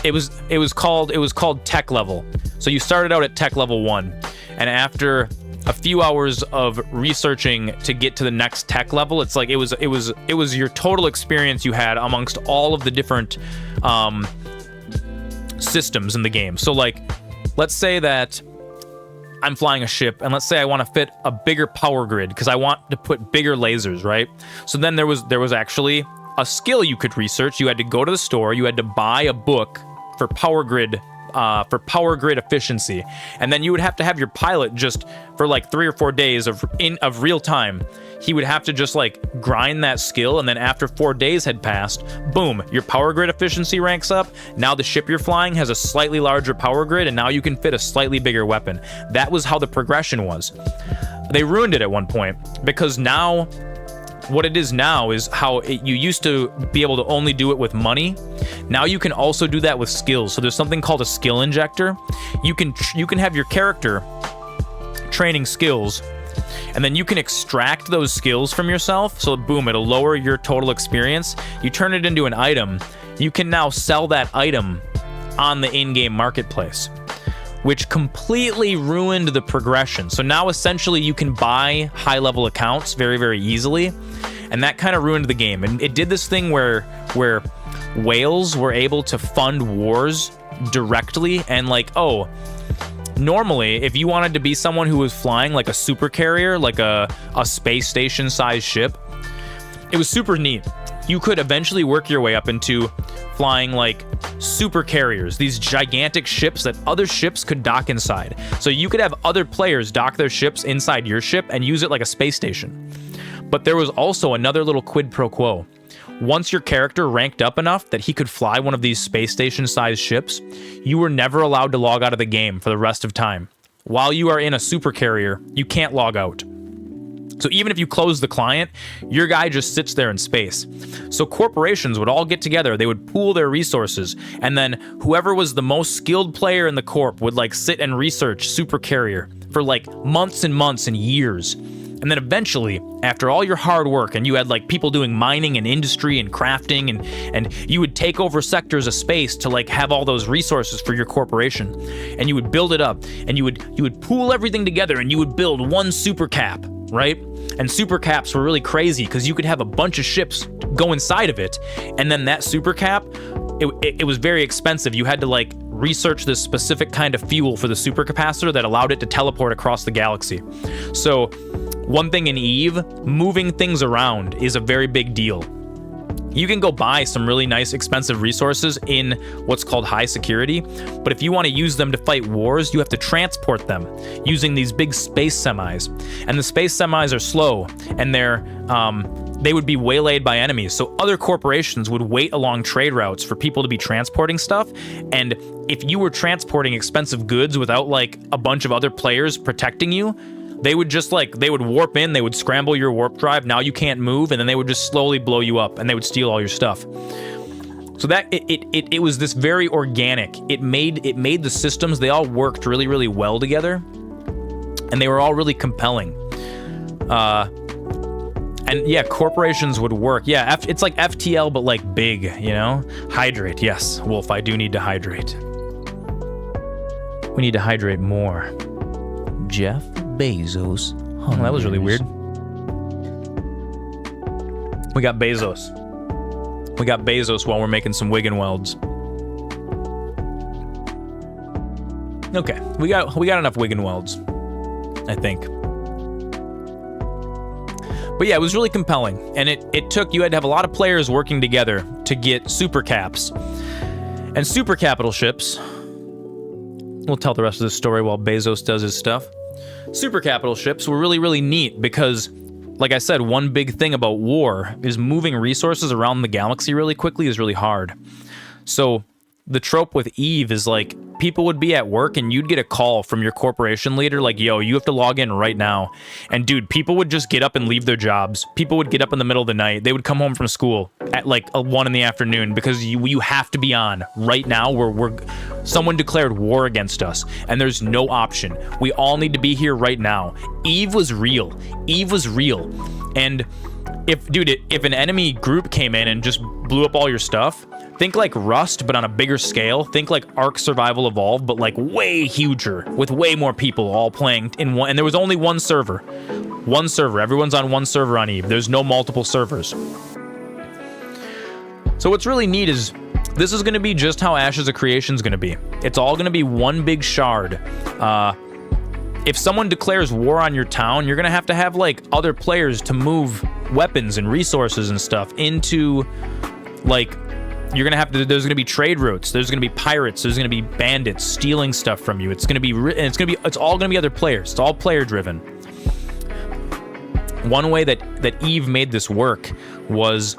It was called tech level. So you started out at tech level 1, and after a few hours of researching to get to the next tech level, it's like it was your total experience you had amongst all of the different systems in the game. So like, let's say that I'm flying a ship, and let's say I want to fit a bigger power grid because I want to put bigger lasers, right? So then there was actually a skill you could research. You had to go to the store, you had to buy a book for power grid efficiency, and then you would have to have your pilot just for like 3 or 4 days of real time. He would have to just like grind that skill, and then after 4 days had passed, boom, your power grid efficiency ranks up. Now the ship you're flying has a slightly larger power grid, and now you can fit a slightly bigger weapon. That was how the progression was. They ruined it at one point, because now what it is now is how you used to be able to only do it with money. Now you can also do that with skills. So there's something called a skill injector. You can have your character training skills, and then you can extract those skills from yourself. So boom, it'll lower your total experience. You turn it into an item. You can now sell that item on the in-game marketplace, which completely ruined the progression. So now essentially you can buy high-level accounts very, very easily, and that kind of ruined the game. And it did this thing where whales were able to fund wars directly, and like, oh, normally if you wanted to be someone who was flying like a super carrier, like a space station sized ship, it was super neat. You could eventually work your way up into flying like super carriers, these gigantic ships that other ships could dock inside. So you could have other players dock their ships inside your ship and use it like a space station. But there was also another little quid pro quo. Once your character ranked up enough that he could fly one of these space station sized ships, you were never allowed to log out of the game for the rest of time. While you are in a super carrier, you can't log out. So even if you close the client, your guy just sits there in space. So corporations would all get together, they would pool their resources, and then whoever was the most skilled player in the corp would like sit and research super carrier for like months and months and years. And then eventually, after all your hard work, and you had like people doing mining and industry and crafting, and you would take over sectors of space to like have all those resources for your corporation, and you would build it up, and you would pool everything together, and you would build one super cap, right? And super caps were really crazy because you could have a bunch of ships go inside of it, and then that super cap, it was very expensive. You had to like research this specific kind of fuel for the supercapacitor that allowed it to teleport across the galaxy. So one thing in EVE, moving things around is a very big deal. You can go buy some really nice expensive resources in what's called high security, but if you want to use them to fight wars, you have to transport them using these big space semis. And the space semis are slow, and they would be waylaid by enemies. So other corporations would wait along trade routes for people to be transporting stuff. And if you were transporting expensive goods without like a bunch of other players protecting you, they would just they would warp in, they would scramble your warp drive, now you can't move, and then they would just slowly blow you up, and they would steal all your stuff. So that, it was this very organic. It made the systems, they all worked really, really well together, and they were all really compelling. And yeah, corporations would work. Yeah, it's like FTL, but like big, you know? Hydrate, yes, Wolf, I do need to hydrate. We need to hydrate more. Jeff Bezos. Oh, that was really weird. We got Bezos. We got Bezos while we're making some wig and welds. Okay, we got enough wig and welds, I think. But yeah, it was really compelling, and you had to have a lot of players working together to get super caps. And super capital ships, we'll tell the rest of the story while Bezos does his stuff. Super capital ships were really, really neat because, like I said, one big thing about war is moving resources around the galaxy really quickly is really hard. So the trope with EVE is like, people would be at work and you'd get a call from your corporation leader like, yo, you have to log in right now. And dude, people would just get up and leave their jobs. People would get up in the middle of the night. They would come home from school at like 1 in the afternoon because you have to be on right now. Someone declared war against us and there's no option. We all need to be here right now. EVE was real. EVE was real. And if an enemy group came in and just blew up all your stuff, think like Rust, but on a bigger scale. Think like Ark Survival Evolved, but like way huger, with way more people all playing in one. And there was only one server. One server. Everyone's on one server on Eve. There's no multiple servers. So what's really neat is this is going to be just how Ashes of Creation is going to be. It's all going to be one big shard. If someone declares war on your town, you're going to have like other players to move weapons and resources and stuff into, like, you're going to have to, there's going to be trade routes, there's going to be pirates, there's going to be bandits stealing stuff from you. It's going to be, it's all going to be other players. It's all player driven. One way that Eve made this work was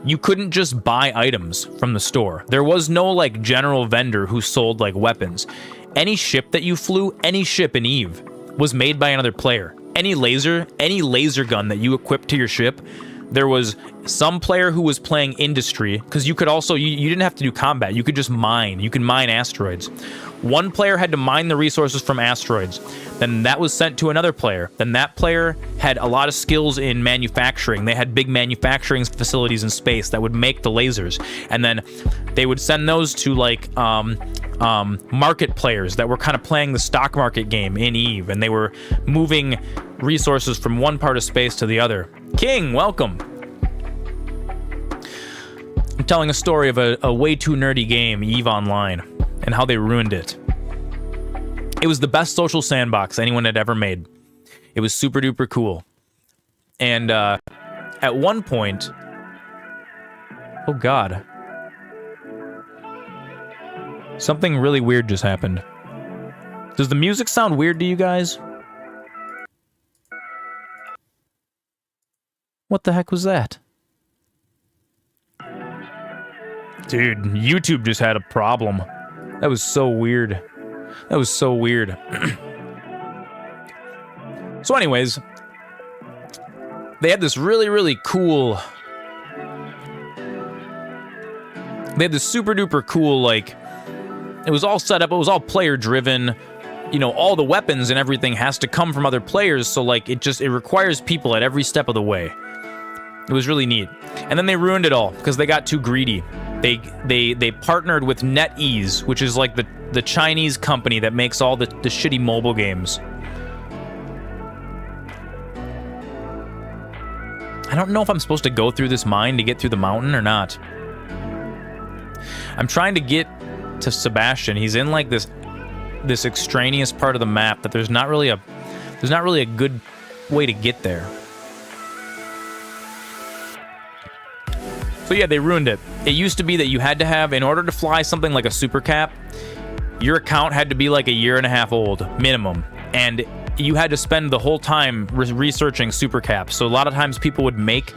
you couldn't just buy items from the store. There was no like general vendor who sold like weapons. Any ship that you flew, any ship in Eve, was made by another player. Any laser gun that you equipped to your ship, there was some player who was playing industry, because you could also, you didn't have to do combat, you could just mine. You could mine asteroids. One player had to mine the resources from asteroids. Then that was sent to another player. Then that player had a lot of skills in manufacturing. They had big manufacturing facilities in space that would make the lasers. And then they would send those to like market players that were kind of playing the stock market game in Eve, and they were moving resources from one part of space to the other. King, welcome. I'm telling a story of a way too nerdy game, Eve Online, and how they ruined it. It was the best social sandbox anyone had ever made. It was super duper cool. And at one point, oh god, something really weird just happened. Does the music sound weird to you guys? What the heck was that? Dude, YouTube just had a problem. That was so weird. That was so weird. So anyways, they had this really cool... They had this super duper cool, like... It was all set up, it was all player driven. You know, all the weapons and everything has to come from other players, so like it requires people at every step of the way. It was really neat. And then they ruined it all because they got too greedy. They partnered with NetEase, which is like the Chinese company that makes all the shitty mobile games. I don't know if I'm supposed to go through this mine to get through the mountain or not. I'm trying to get to Sebastian. He's in like this extraneous part of the map that there's not really a good way to get there. So yeah, they ruined it. It used to be that you had to have, in order to fly something like a super cap, your account had to be like a year and a half old, minimum. And you had to spend the whole time researching super caps. So a lot of times people would make,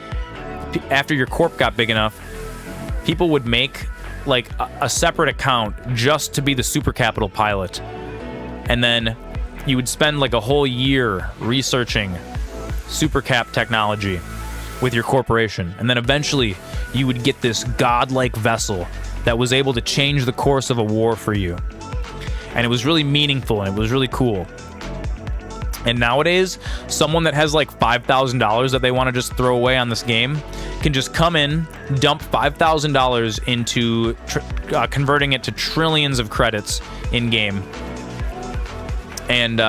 after your corp got big enough, people would make like a separate account just to be the super capital pilot. And then you would spend like a whole year researching super cap technology with your corporation. And then eventually you would get this godlike vessel that was able to change the course of a war for you. And it was really meaningful and it was really cool. And nowadays, someone that has like $5,000 that they want to just throw away on this game can just come in, dump $5,000 into converting it to trillions of credits in game. And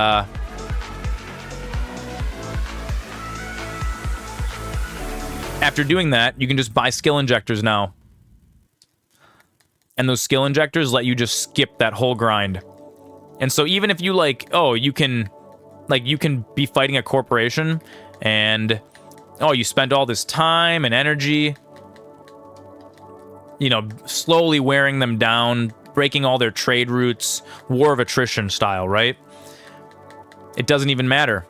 after doing that, you can just buy skill injectors now. And those skill injectors let you just skip that whole grind. And so even if you like, oh, you can be fighting a corporation and, oh, you spent all this time and energy, you know, slowly wearing them down, breaking all their trade routes, war of attrition style, right? It doesn't even matter.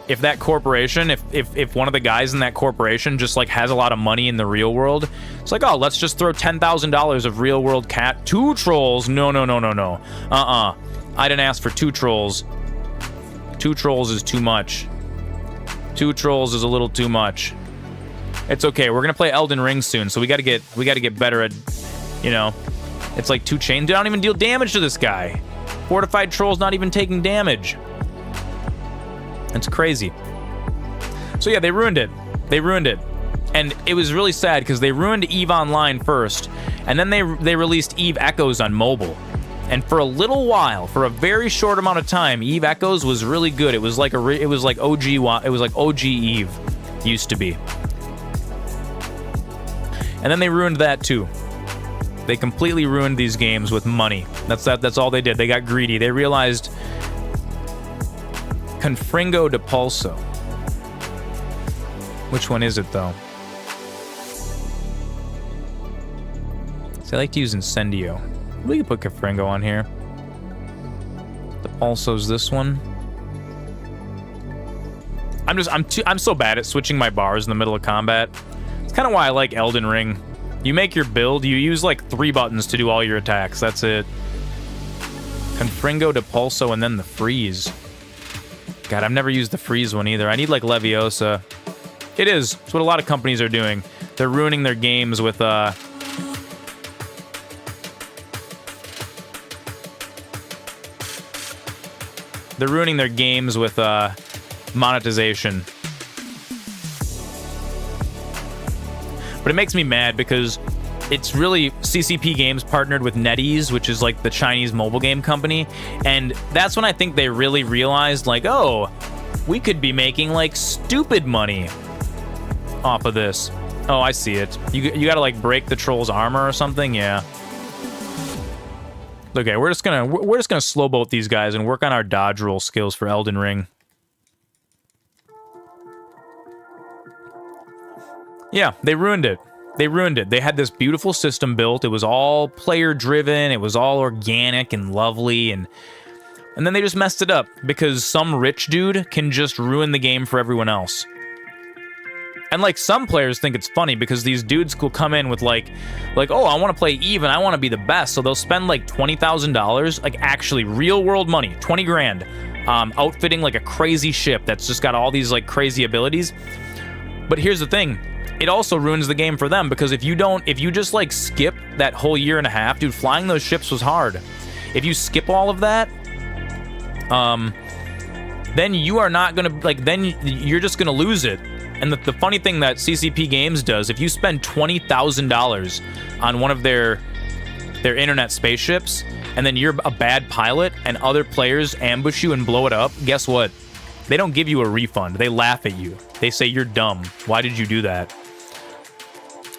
If that corporation, if one of the guys in that corporation just like has a lot of money in the real world, it's like, oh, let's just throw $10,000 of real world 2 trolls. No. I didn't ask for 2 trolls. 2 trolls is too much. 2 trolls is a little too much. It's okay. We're gonna play Elden Ring soon, so we gotta get better at, you know. It's like 2 chains. They don't even deal damage to this guy. Fortified troll's not even taking damage. It's crazy. So yeah, they ruined it. They ruined it. And it was really sad because they ruined EVE Online first, and then they released EVE Echoes on mobile. And for a little while, for a very short amount of time, EVE Echoes was really good. It was like OG EVE used to be. And then they ruined that too. They completely ruined these games with money. That's all they did. They got greedy. They realized Confringo de Pulso. Which one is it though? So I like to use Incendio. We can put Confringo on here. The Pulso's this one. I'm so bad at switching my bars in the middle of combat. It's kind of why I like Elden Ring. You make your build, you use like 3 buttons to do all your attacks. That's it. Confringo de Pulso and then the freeze. God, I've never used the freeze one either. I need like Leviosa. It is. It's what a lot of companies are doing. They're ruining their games with monetization. But it makes me mad because it's really CCP Games partnered with NetEase, which is like the Chinese mobile game company. And that's when I think they really realized, like, oh, we could be making like stupid money off of this. Oh, I see it. You gotta like break the troll's armor or something. Yeah. Okay, we're just gonna slow boat these guys and work on our dodge roll skills for Elden Ring. Yeah, they ruined it. They ruined it. They had this beautiful system built. It was all player driven. It was all organic and lovely, and then they just messed it up because some rich dude can just ruin the game for everyone else. And like some players think it's funny because these dudes will come in with like, oh, I want to play EVE and I want to be the best. So they'll spend like $20,000, like actually real world money, 20 grand, outfitting like a crazy ship that's just got all these like crazy abilities. But here's the thing. It also ruins the game for them because if you just like skip that whole year and a half, dude, flying those ships was hard. If you skip all of that, then you are not gonna then you're just gonna lose it. And the funny thing that CCP Games does, if you spend $20,000 on one of their internet spaceships, and then you're a bad pilot and other players ambush you and blow it up, guess what? They don't give you a refund. They laugh at you. They say you're dumb. Why did you do that?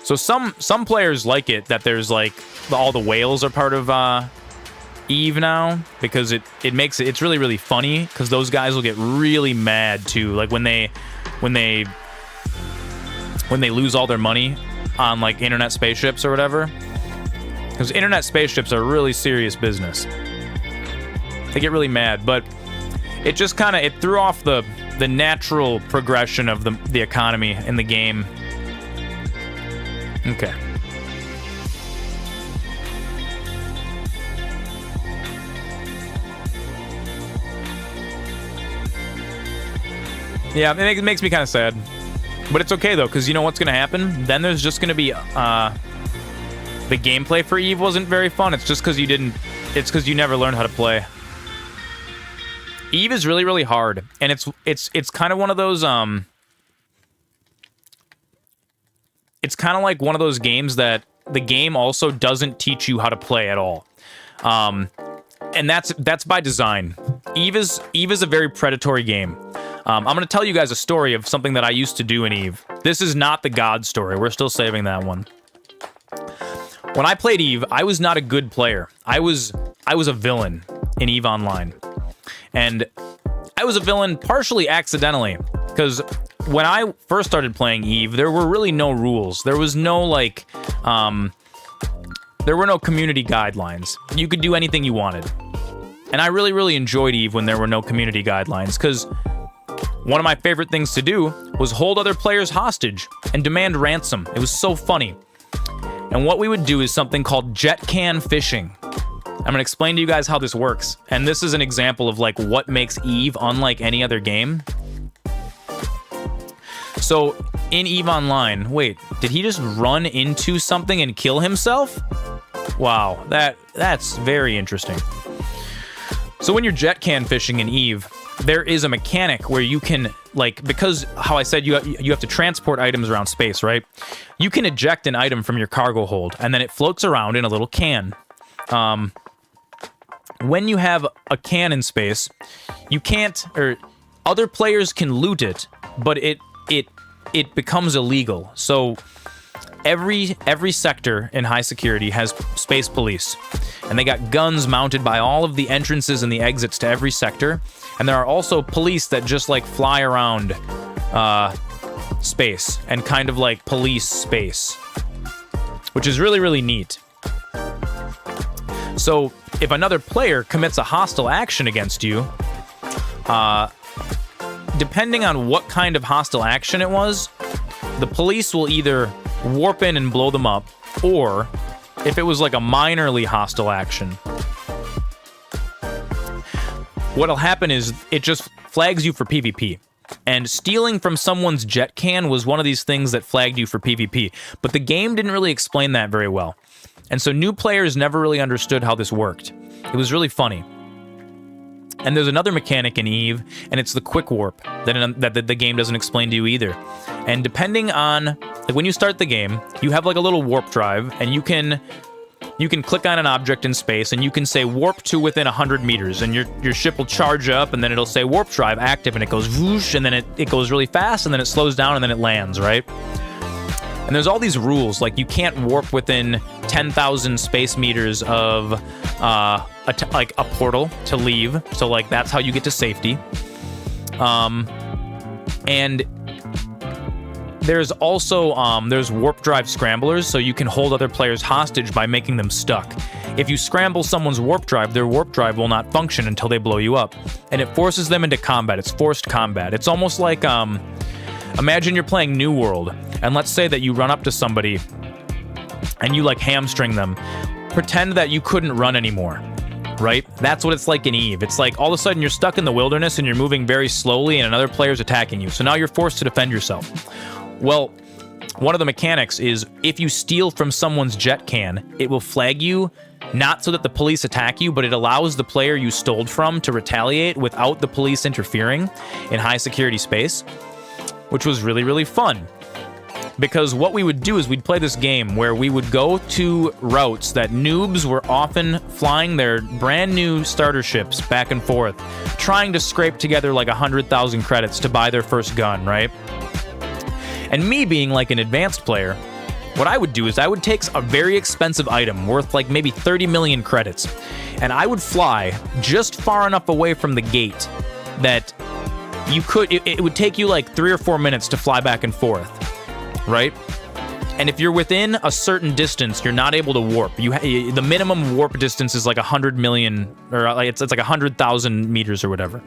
So some players like it that there's like all the whales are part of EVE now because it makes it's really really funny because those guys will get really mad too, like when they lose all their money on like internet spaceships or whatever, because internet spaceships are really serious business. They get really mad, but it just kind of it threw off the natural progression of the economy in the game. Okay. Yeah, it makes me kind of sad. But it's okay, though, because you know what's going to happen? Then there's just going to be... the gameplay for EVE wasn't very fun. It's just because you didn't... It's because you never learned how to play. EVE is really, really hard. And it's kind of one of those... It's kind of like one of those games that the game also doesn't teach you how to play at all. And that's by design. EVE is a very predatory game. I'm going to tell you guys a story of something that I used to do in EVE. This is not the God story. We're still saving that one. When I played EVE, I was not a good player. I was a villain in EVE Online. And I was a villain partially accidentally, because when I first started playing EVE, there were really no rules. There was no, like, there were no community guidelines. You could do anything you wanted. And I really, really enjoyed EVE when there were no community guidelines, because one of my favorite things to do was hold other players hostage and demand ransom. It was so funny. And what we would do is something called jet can fishing. I'm gonna explain to you guys how this works. And this is an example of like what makes EVE unlike any other game. So in EVE Online, wait, did he just run into something and kill himself? Wow, that's very interesting. So when you're jet can fishing in EVE, there is a mechanic where you can, like, because how I said you have to transport items around space, right? You can eject an item from your cargo hold, and then it floats around in a little can. When you have a can in space, you can't, or other players can loot it, but it becomes illegal. So every sector in high security has space police, and they got guns mounted by all of the entrances and the exits to every sector. And there are also police that just like fly around space and kind of like police space, which is really, really neat. So if another player commits a hostile action against you, depending on what kind of hostile action it was, the police will either warp in and blow them up, or if it was like a minorly hostile action, what'll happen is it just flags you for PvP. And stealing from someone's jet can was one of these things that flagged you for PvP, but the game didn't really explain that very well. And so new players never really understood how this worked. It was really funny. And there's another mechanic in EVE, and it's the quick warp that the game doesn't explain to you either. And depending on, like, when you start the game, you have like a little warp drive, and you can click on an object in space, and you can say warp to within 100 meters, and your ship will charge up, and then it'll say warp drive active, and it goes whoosh, and then it goes really fast, and then it slows down, and then it lands, right? And there's all these rules, like you can't warp within 10,000 space meters of like a portal to leave. So like that's how you get to safety. And there's also there's warp drive scramblers, so you can hold other players hostage by making them stuck. If you scramble someone's warp drive, their warp drive will not function until they blow you up, and it forces them into combat. It's forced combat. It's almost like imagine you're playing New World, and let's say that you run up to somebody and you like hamstring them. Pretend that you couldn't run anymore, right? That's what it's like in EVE. It's like all of a sudden you're stuck in the wilderness and you're moving very slowly and another player's attacking you. So now you're forced to defend yourself. Well, one of the mechanics is if you steal from someone's jet can, it will flag you, not so that the police attack you, but it allows the player you stole from to retaliate without the police interfering in high security space, which was really, really fun. Because what we would do is we'd play this game where we would go to routes that noobs were often flying their brand new starter ships back and forth, trying to scrape together like 100,000 credits to buy their first gun, right? And me being like an advanced player, what I would do is I would take a very expensive item worth like maybe 30 million credits, and I would fly just far enough away from the gate that you could, it would take you like 3 or 4 minutes to fly back and forth, right? And if you're within a certain distance, you're not able to warp. The minimum warp distance is like 100 million, or like it's like 100,000 meters or whatever.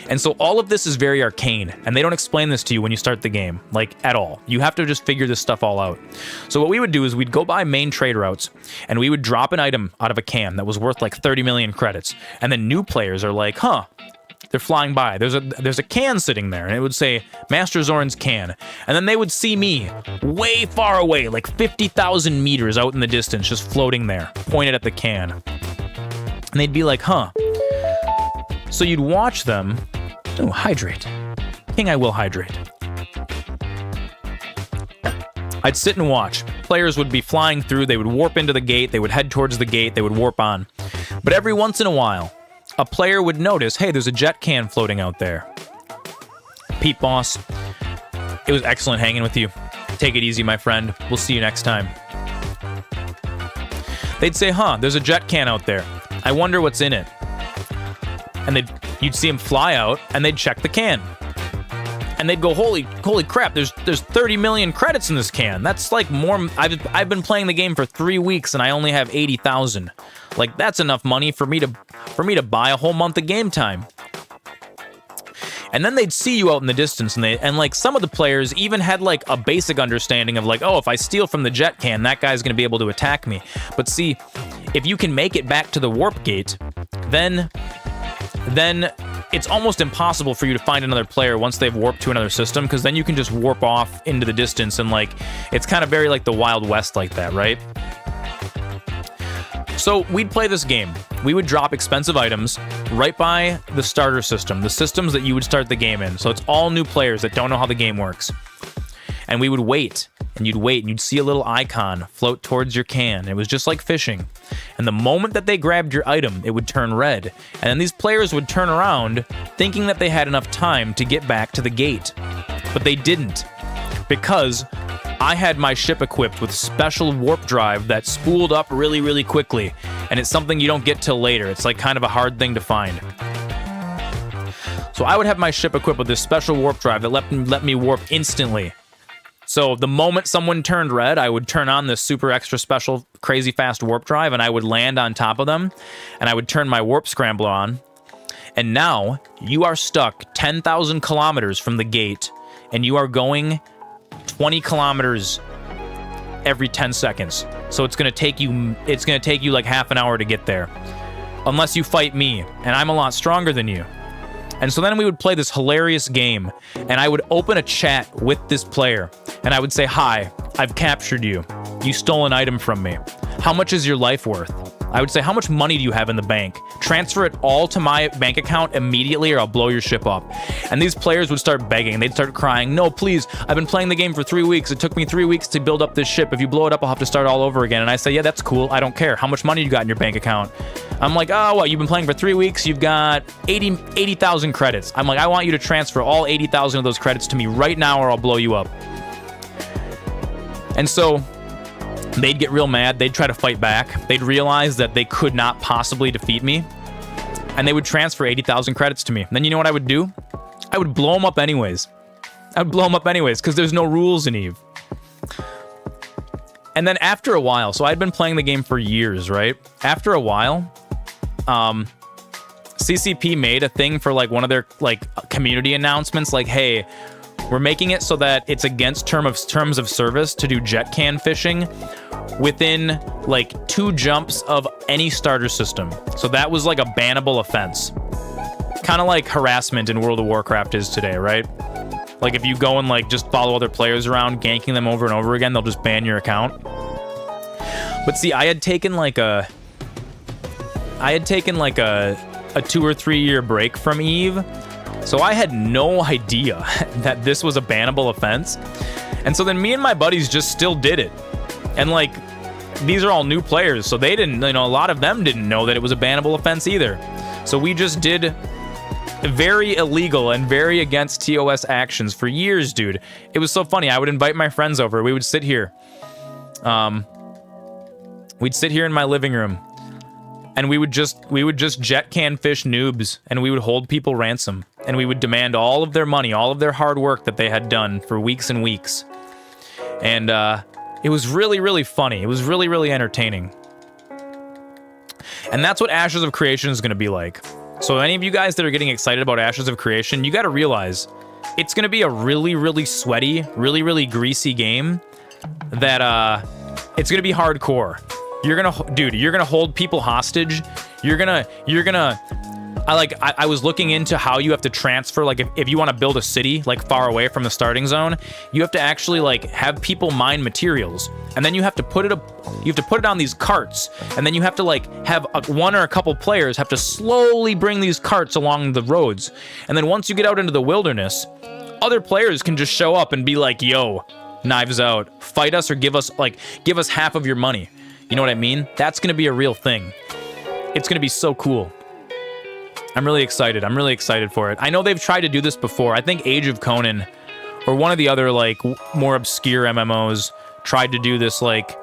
And so all of this is very arcane, and they don't explain this to you when you start the game, like at all. You have to just figure this stuff all out. So what we would do is we'd go by main trade routes, and we would drop an item out of a can that was worth like 30 million credits. And then new players are like, huh, they're flying by. There's a can sitting there, and it would say Master Zoran's can. And then they would see me way far away, like 50,000 meters out in the distance, just floating there, pointed at the can. And they'd be like, huh. So you'd watch them. Oh, hydrate. King, I will hydrate. I'd sit and watch. Players would be flying through, they would warp into the gate, they would head towards the gate, they would warp on. But every once in a while, a player would notice, hey, there's a jet can floating out there. Pete Boss, it was excellent hanging with you. Take it easy, my friend. We'll see you next time. They'd say, huh, there's a jet can out there. I wonder what's in it. And you'd see them fly out, and they'd check the can. And they'd go, holy crap, there's 30 million credits in this can. That's like more. I've been playing the game for 3 weeks, and I only have 80,000. Like, that's enough money for me to buy a whole month of game time. And then they'd see you out in the distance, and like some of the players even had like a basic understanding of like, oh, if I steal from the jet can, that guy's gonna be able to attack me. But see, if you can make it back to the warp gate, then it's almost impossible for you to find another player once they've warped to another system, because then you can just warp off into the distance, and like it's kind of very like the Wild West like that, right? So we'd play this game. We would drop expensive items. right by the starter system, the systems that you would start the game in. So it's all new players that don't know how the game works. And we would wait, and you'd see a little icon float towards your can. It was just like fishing. And the moment that they grabbed your item, it would turn red. And then these players would turn around thinking that they had enough time to get back to the gate. But they didn't, because I had my ship equipped with special warp drive that spooled up really, really quickly. And it's something you don't get till later. It's like kind of a hard thing to find. So I would have my ship equipped with this special warp drive that let me warp instantly. So the moment someone turned red, I would turn on this super extra special crazy fast warp drive and I would land on top of them and I would turn my warp scrambler on. And now you are stuck 10,000 kilometers from the gate and you are going 20 kilometers every 10 seconds. So it's going to take you like half an hour to get there. Unless you fight me, and I'm a lot stronger than you. And so then we would play this hilarious game, and I would open a chat with this player, and I would say, "Hi, I've captured you. You stole an item from me. How much is your life worth?" I would say, "How much money do you have in the bank? Transfer it all to my bank account immediately or I'll blow your ship up." And these players would start begging. They'd start crying, "No, please. I've been playing the game for 3 weeks. It took me 3 weeks to build up this ship. If you blow it up, I'll have to start all over again." And I say, "Yeah, that's cool. I don't care. How much money you got in your bank account?" I'm like, "Oh, what? You've been playing for 3 weeks. You've got 80,000 credits." I'm like, "I want you to transfer all 80,000 of those credits to me right now or I'll blow you up." And so they'd get real mad. They'd try to fight back. They'd realize that they could not possibly defeat me. And they would transfer 80,000 credits to me. And then you know what I would do? I would blow them up anyways. I would blow them up anyways because there's no rules in EVE. And then after a while, so I'd been playing the game for years, right? After a while, CCP made a thing for like one of their like community announcements, like, "Hey, we're making it so that it's against terms of service to do jet can fishing within like 2 jumps of any starter system." So that was like a bannable offense. Kind of like harassment in World of Warcraft is today, right? Like if you go and like just follow other players around, ganking them over and over again, they'll just ban your account. But see, I had taken like a 2 or 3 year break from EVE. So I had no idea that this was a bannable offense. And so then me and my buddies just still did it. And like, these are all new players, so they didn't, a lot of them didn't know that it was a bannable offense either. So we just did very illegal and very against TOS actions for years, dude. It was so funny. I would invite my friends over. We would sit here. We'd sit here in my living room. And we would just jet can fish noobs, and we would hold people ransom, and we would demand all of their money, all of their hard work that they had done for weeks and weeks. And it was really, really funny. It was really, really entertaining. And that's what Ashes of Creation is going to be like. So any of you guys that are getting excited about Ashes of Creation, you got to realize it's going to be a really, really sweaty, really, really greasy game that it's going to be hardcore. You're gonna hold people hostage. I was looking into how you have to transfer, like if you want to build a city like far away from the starting zone, you have to actually like have people mine materials, and then you have to put it on these carts, and then you have to like have one or a couple players have to slowly bring these carts along the roads, and then once you get out into the wilderness, other players can just show up and be like, "Yo, knives out, fight us or give us half of your money." You know what I mean? That's going to be a real thing. It's going to be so cool. I'm really excited. I'm really excited for it. I know they've tried to do this before. I think Age of Conan or one of the other like more obscure MMOs tried to do this like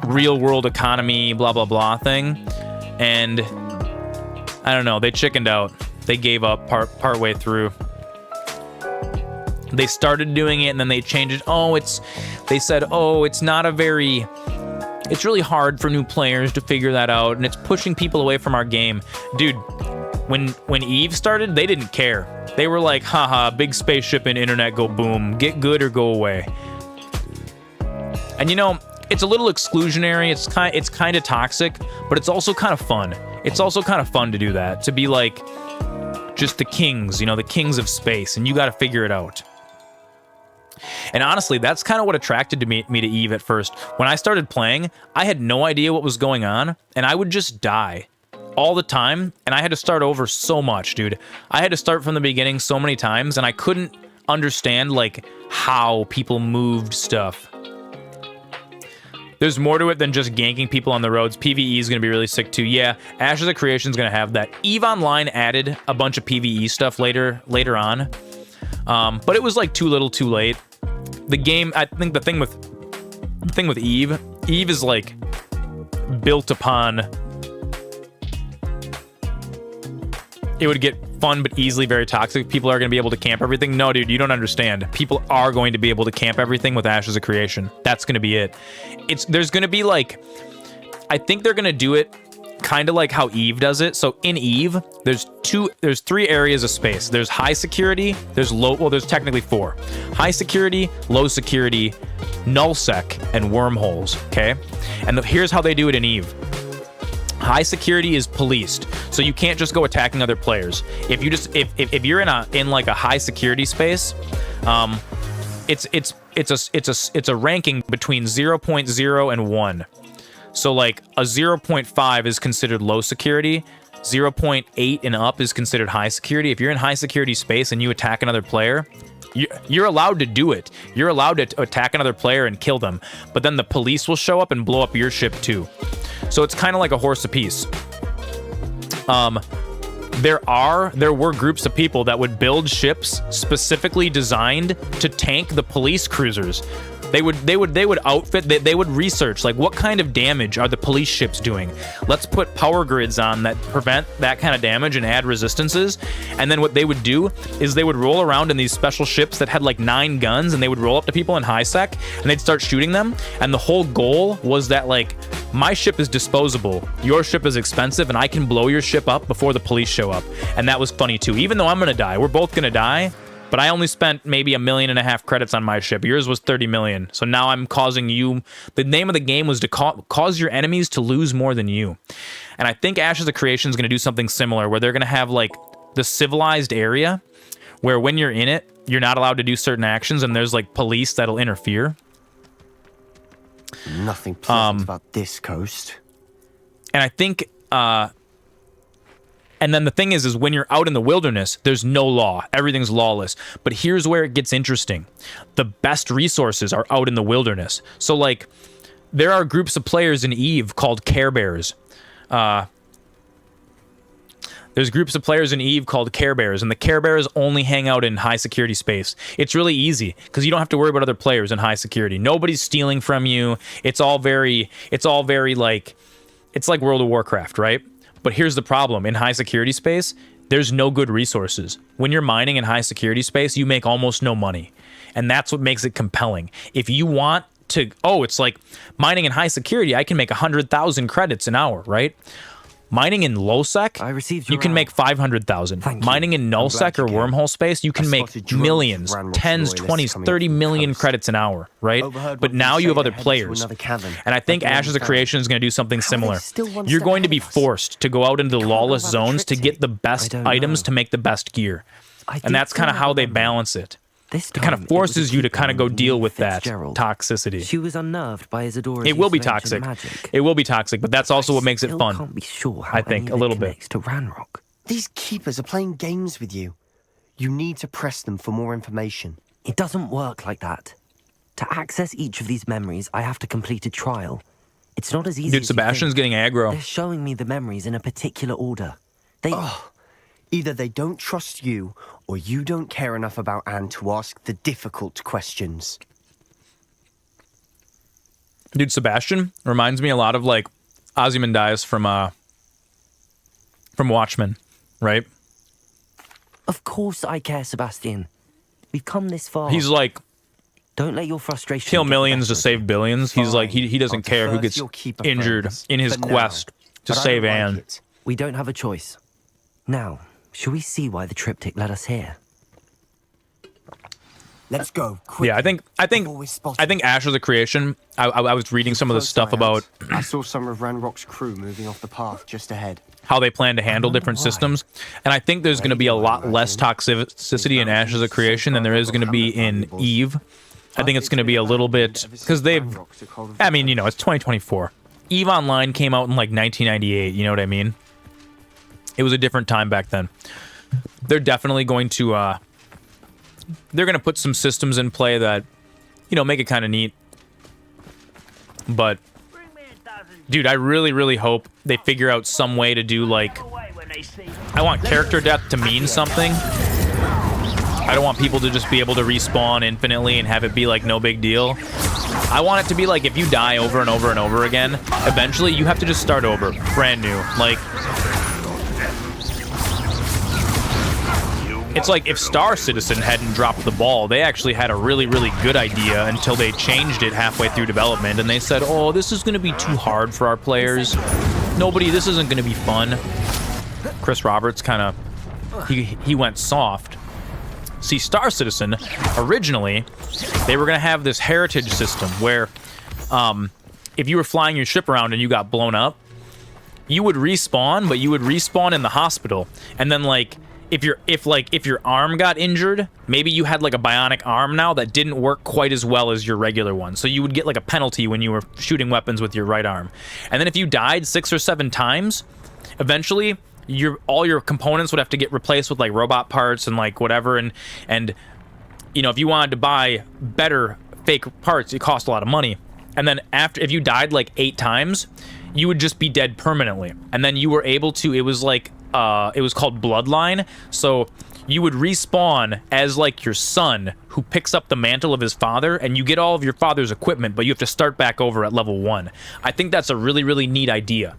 real world economy blah blah blah thing, and I don't know, they chickened out. They gave up part way through. They started doing it and then they changed it. They said, it's really hard for new players to figure that out, and it's pushing people away from our game. Dude, when EVE started, they didn't care. They were like, haha, big spaceship and internet go boom. Get good or go away. And it's a little exclusionary. It's kind of toxic, but it's also kind of fun. It's also kind of fun to do that, to be like just the kings, the kings of space, and you got to figure it out. And honestly, that's kind of what attracted me to EVE at first. When I started playing, I had no idea what was going on, and I would just die all the time, and I had to start over so much, dude. I had to start from the beginning so many times, and I couldn't understand, like, how people moved stuff. There's more to it than just ganking people on the roads. PvE is going to be really sick too. Yeah, Ashes of Creation is going to have that. EVE Online added a bunch of PvE stuff later on. But it was like too little too late. The game, I think the thing with EVE is like built upon it would get fun but easily very toxic. People are going to be able to camp everything. No, dude, you don't understand. People are going to be able to camp everything with Ashes of Creation. That's going to be it. There's going to be like, I think they're going to do it kind of like how EVE does it. So in EVE, there's 3 areas of space. There's high security, there's low, well, there's technically 4. High security, low security, nullsec, and wormholes, okay? And here's how they do it in EVE. High security is policed, so you can't just go attacking other players. If you just if you're in like a high security space, it's a ranking between 0.0 and 1. So like a 0.5 is considered low security, 0.8 and up is considered high security. If you're in high security space and you attack another player, you're allowed to do it. You're allowed to attack another player and kill them, but then the police will show up and blow up your ship too. So it's kind of like a horse apiece. There were groups of people that would build ships specifically designed to tank the police cruisers. They would outfit, they would research, like, what kind of damage are the police ships doing? Let's put power grids on that prevent that kind of damage and add resistances. And then what they would do is they would roll around in these special ships that had like 9 guns, and they would roll up to people in high sec and they'd start shooting them. And the whole goal was that, like, my ship is disposable, your ship is expensive, and I can blow your ship up before the police show up. And that was funny too. Even though I'm gonna die, we're both gonna die, but I only spent maybe 1.5 million credits on my ship. Yours was 30 million. So now I'm causing you... The name of the game was to cause your enemies to lose more than you. And I think Ashes of Creation is going to do something similar, where they're going to have, like, the civilized area, where when you're in it, you're not allowed to do certain actions, and there's, like, police that'll interfere. Nothing pleasant about this coast. And I think... And then the thing is when you're out in the wilderness, there's no law. Everything's lawless. But here's where it gets interesting. The best resources are out in the wilderness. So, like, there are groups of players in EVE called Care Bears. There's groups of players in EVE called Care Bears, and the Care Bears only hang out in high security space. It's really easy, because you don't have to worry about other players in high security. Nobody's stealing from you. It's all very, like, it's like World of Warcraft, right? But here's the problem. In high security space, there's no good resources. When you're mining in high security space, you make almost no money. And that's what makes it compelling. If you want to... Oh, it's like mining in high security, I can make 100,000 credits an hour, right? Mining in low sec, you can make 500,000. Mining in null sec or wormhole space, you can make millions, 10s, 20s, 30 million credits an hour, right? But now you have other players. And I think Ashes of Creation is going to do something similar. You're going to be forced to go out into the lawless zones to get the best items to make the best gear. And that's kind of how they balance it. It kind of forces you to kind of go deal with that toxicity. She was unnerved by Isadora's It will be toxic. It will be toxic, but that's also what makes it fun. Can't be sure how I think a little bit. To Ranrock. These keepers are playing games with you. You need to press them for more information. It doesn't work like that. To access each of these memories, I have to complete a trial. It's not as easy. Dude, Sebastian's getting aggro. They're showing me the memories in a particular order. Either they don't trust you, or you don't care enough about Anne to ask the difficult questions. Dude, Sebastian reminds me a lot of, like, Ozymandias from Watchmen, right? Of course I care, Sebastian. We've come this far. He's like... Don't let your frustration... Kill millions to save billions. He's like, he doesn't care who gets injured in his quest to save Anne. We don't have a choice. Now... Shall we see why the triptych led us here? Let's go. Quickly, yeah, I think Ashes of Creation. I was reading some of the stuff about. I saw some of Ranrock's crew moving off the path just ahead. How they plan to handle different systems, and I think there's going to be a lot less toxicity in Ashes of Creation than there is going to be in EVE. I think it's going to be a little bit because they've. I mean, you know, it's 2024. EVE Online came out in like 1998. You know what I mean? It was a different time back then. They're definitely going to they're going to put some systems in play that, you know, make it kind of neat. But dude, I really, really hope they figure out some way to do, like, I want character death to mean something. I don't want people to just be able to respawn infinitely and have it be, like, no big deal. I want it to be like, if you die over and over and over again, eventually you have to just start over, brand new. Like, it's like if Star Citizen hadn't dropped the ball, they actually had a really, really good idea until they changed it halfway through development, and they said, oh, this is going to be too hard for our players. This isn't going to be fun. Chris Roberts kind of, he went soft. See, Star Citizen, originally, they were going to have this heritage system where if you were flying your ship around and you got blown up, you would respawn, but you would respawn in the hospital. And then, like, if your arm got injured, maybe you had like a bionic arm now that didn't work quite as well as your regular one. So you would get like a penalty when you were shooting weapons with your right arm. And then if you died 6 or 7 times, eventually all your components would have to get replaced with like robot parts and like whatever. And you know, if you wanted to buy better fake parts, it cost a lot of money. And then if you died like 8 times, you would just be dead permanently. And then you were able to, it was like, it was called Bloodline. So you would respawn as like your son who picks up the mantle of his father, and you get all of your father's equipment, but you have to start back over at level 1. I think that's a really, really neat idea.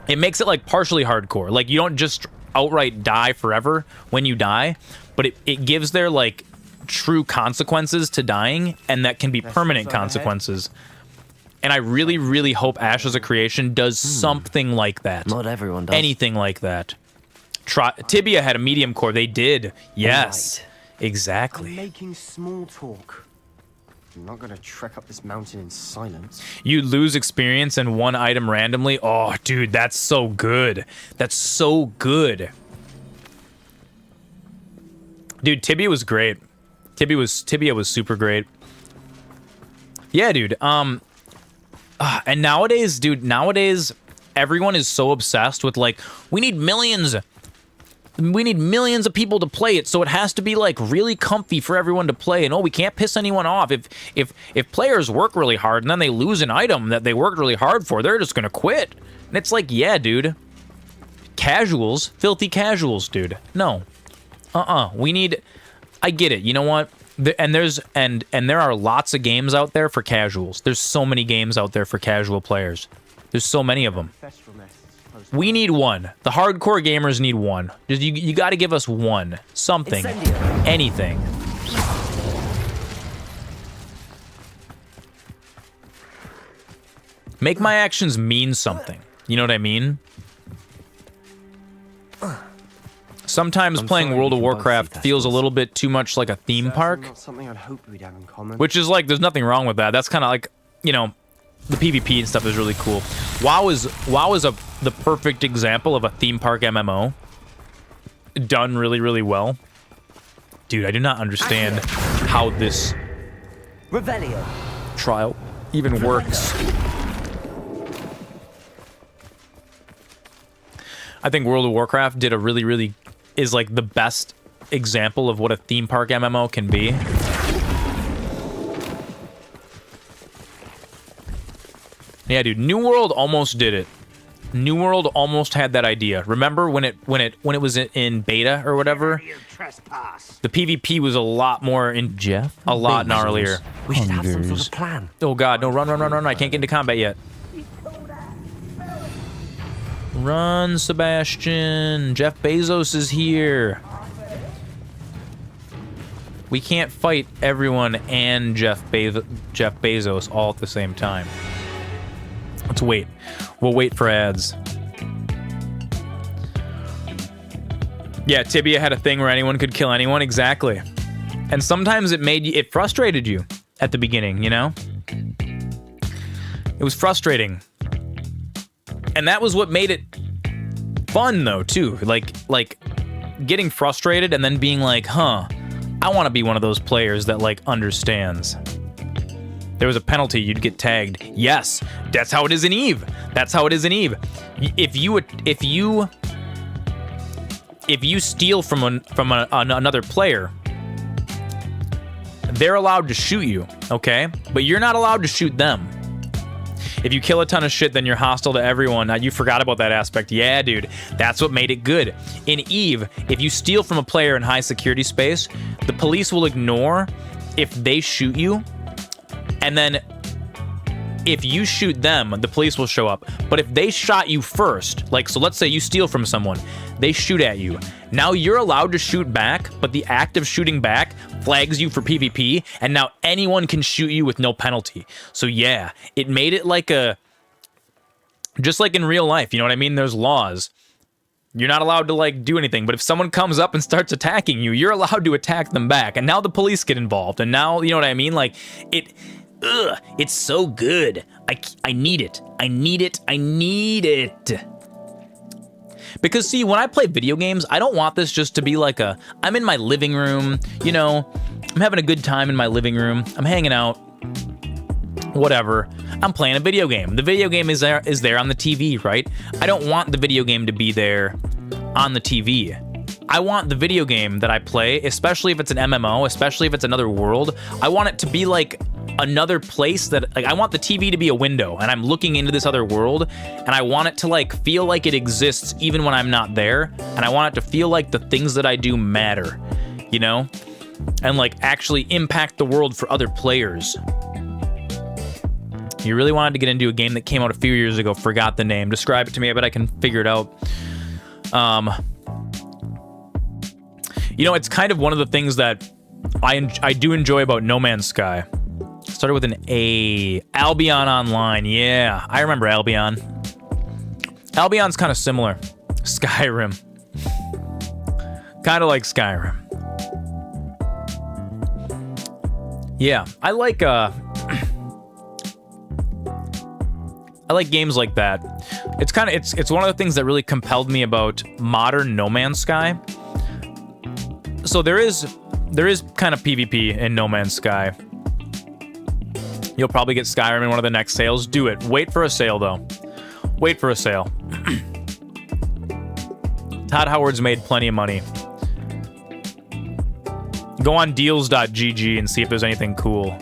It makes it like partially hardcore. Like, you don't just outright die forever when you die, but it gives their like true consequences to dying, and that can be permanent consequences. And I really, really hope Ash as a Creation does something like that. Not everyone does. Anything like that. Tibia had a medium core. They did. Yes. Right. Exactly. I'm making small talk. I'm not going to trek up this mountain in silence. You lose experience and 1 item randomly. Oh, dude, that's so good. That's so good. Dude, Tibia was great. Tibia was super great. Yeah, dude. And nowadays, everyone is so obsessed with like, we need millions of people to play it, so it has to be like really comfy for everyone to play. And oh, we can't piss anyone off. If players work really hard and then they lose an item that they worked really hard for, they're just gonna quit. And it's like, yeah, dude. Casuals, filthy casuals, dude. No. We need. I get it. You know what? And there are lots of games out there for casuals. There's so many games out there for casual players. There's so many of them. We need one. The hardcore gamers need one. You got to give us one. Something. Anything. Make my actions mean something. You know what I mean? Sometimes playing World of Warcraft feels a little bit too much like a theme park. Something I'd hope we'd have in common. Which is like, there's nothing wrong with that. That's kind of like, you know, the PvP and stuff is really cool. WoW is the perfect example of a theme park MMO done really, really well. Dude, I do not understand how this trial even works. I think World of Warcraft did a really is like the best example of what a theme park MMO can be. Yeah, dude, New World almost did it. New World almost had that idea. Remember when it was in beta or whatever? The PvP was a lot more in Jeff, a lot gnarlier. We should have some sort of plan. Oh god, no, run! I can't get into combat yet. Run, Sebastian. Jeff Bezos is here. We can't fight everyone and Jeff Bezos all at the same time. Let's wait. We'll wait for ads. Yeah, Tibia had a thing where anyone could kill anyone. Exactly. And sometimes it frustrated you at the beginning, you know? It was frustrating. And that was what made it fun, though, too. Like getting frustrated and then being like, huh, I want to be one of those players that, like, understands. There was a penalty, you'd get tagged. Yes, that's how it is in Eve. That's how it is in Eve. If you if you steal from another player, they're allowed to shoot you, okay? But you're not allowed to shoot them. If you kill a ton of shit, then you're hostile to everyone. Now, you forgot about that aspect. Yeah, dude. That's what made it good. In EVE, if you steal from a player in high security space, the police will ignore if they shoot you. And then if you shoot them, the police will show up. But if they shot you first, like, so let's say you steal from someone, they shoot at you. Now you're allowed to shoot back, but the act of shooting back flags you for PvP, and now anyone can shoot you with no penalty. So yeah, it made it like just like in real life, you know what I mean? There's laws. You're not allowed to, like, do anything, but if someone comes up and starts attacking you, you're allowed to attack them back, and now the police get involved, and now, you know what I mean? Like, it's so good. I need it. I need it. I need it. Because, see, when I play video games, I don't want this just to be like I'm in my living room, you know, I'm having a good time in my living room, I'm hanging out, whatever, I'm playing a video game. The video game is there on the TV, right? I don't want the video game to be there on the TV. I want the video game that I play, especially if it's an MMO, especially if it's another world, I want it to be like another place that, like, I want the TV to be a window and I'm looking into this other world, and I want it to, like, feel like it exists even when I'm not there, and I want it to feel like the things that I do matter, you know? And, like, actually impact the world for other players. You really wanted to get into a game that came out a few years ago, forgot the name. Describe it to me, I bet I can figure it out. You know, it's kind of one of the things that I do enjoy about No Man's Sky. Started with an A. Albion Online. Yeah, I remember Albion. Albion's kind of similar. Skyrim. Kind of like Skyrim. Yeah, I like games like that. It's one of the things that really compelled me about modern No Man's Sky. So there is kind of PvP in No Man's Sky. You'll probably get Skyrim in one of the next sales. Do it. Wait for a sale, though. Wait for a sale. Todd Howard's made plenty of money. Go on deals.gg and see if there's anything cool.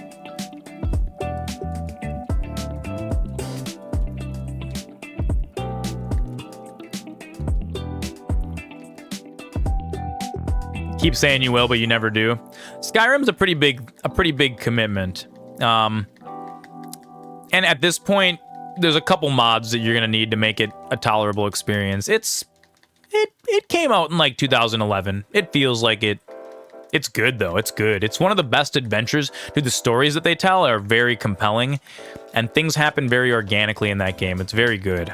Keep saying you will, but you never do. Skyrim's a pretty big commitment. And at this point, there's a couple mods that you're gonna need to make it a tolerable experience. It came out in like 2011. It feels like it's good though. It's good. It's one of the best adventures. Dude, the stories that they tell are very compelling, and things happen very organically in that game. It's very good.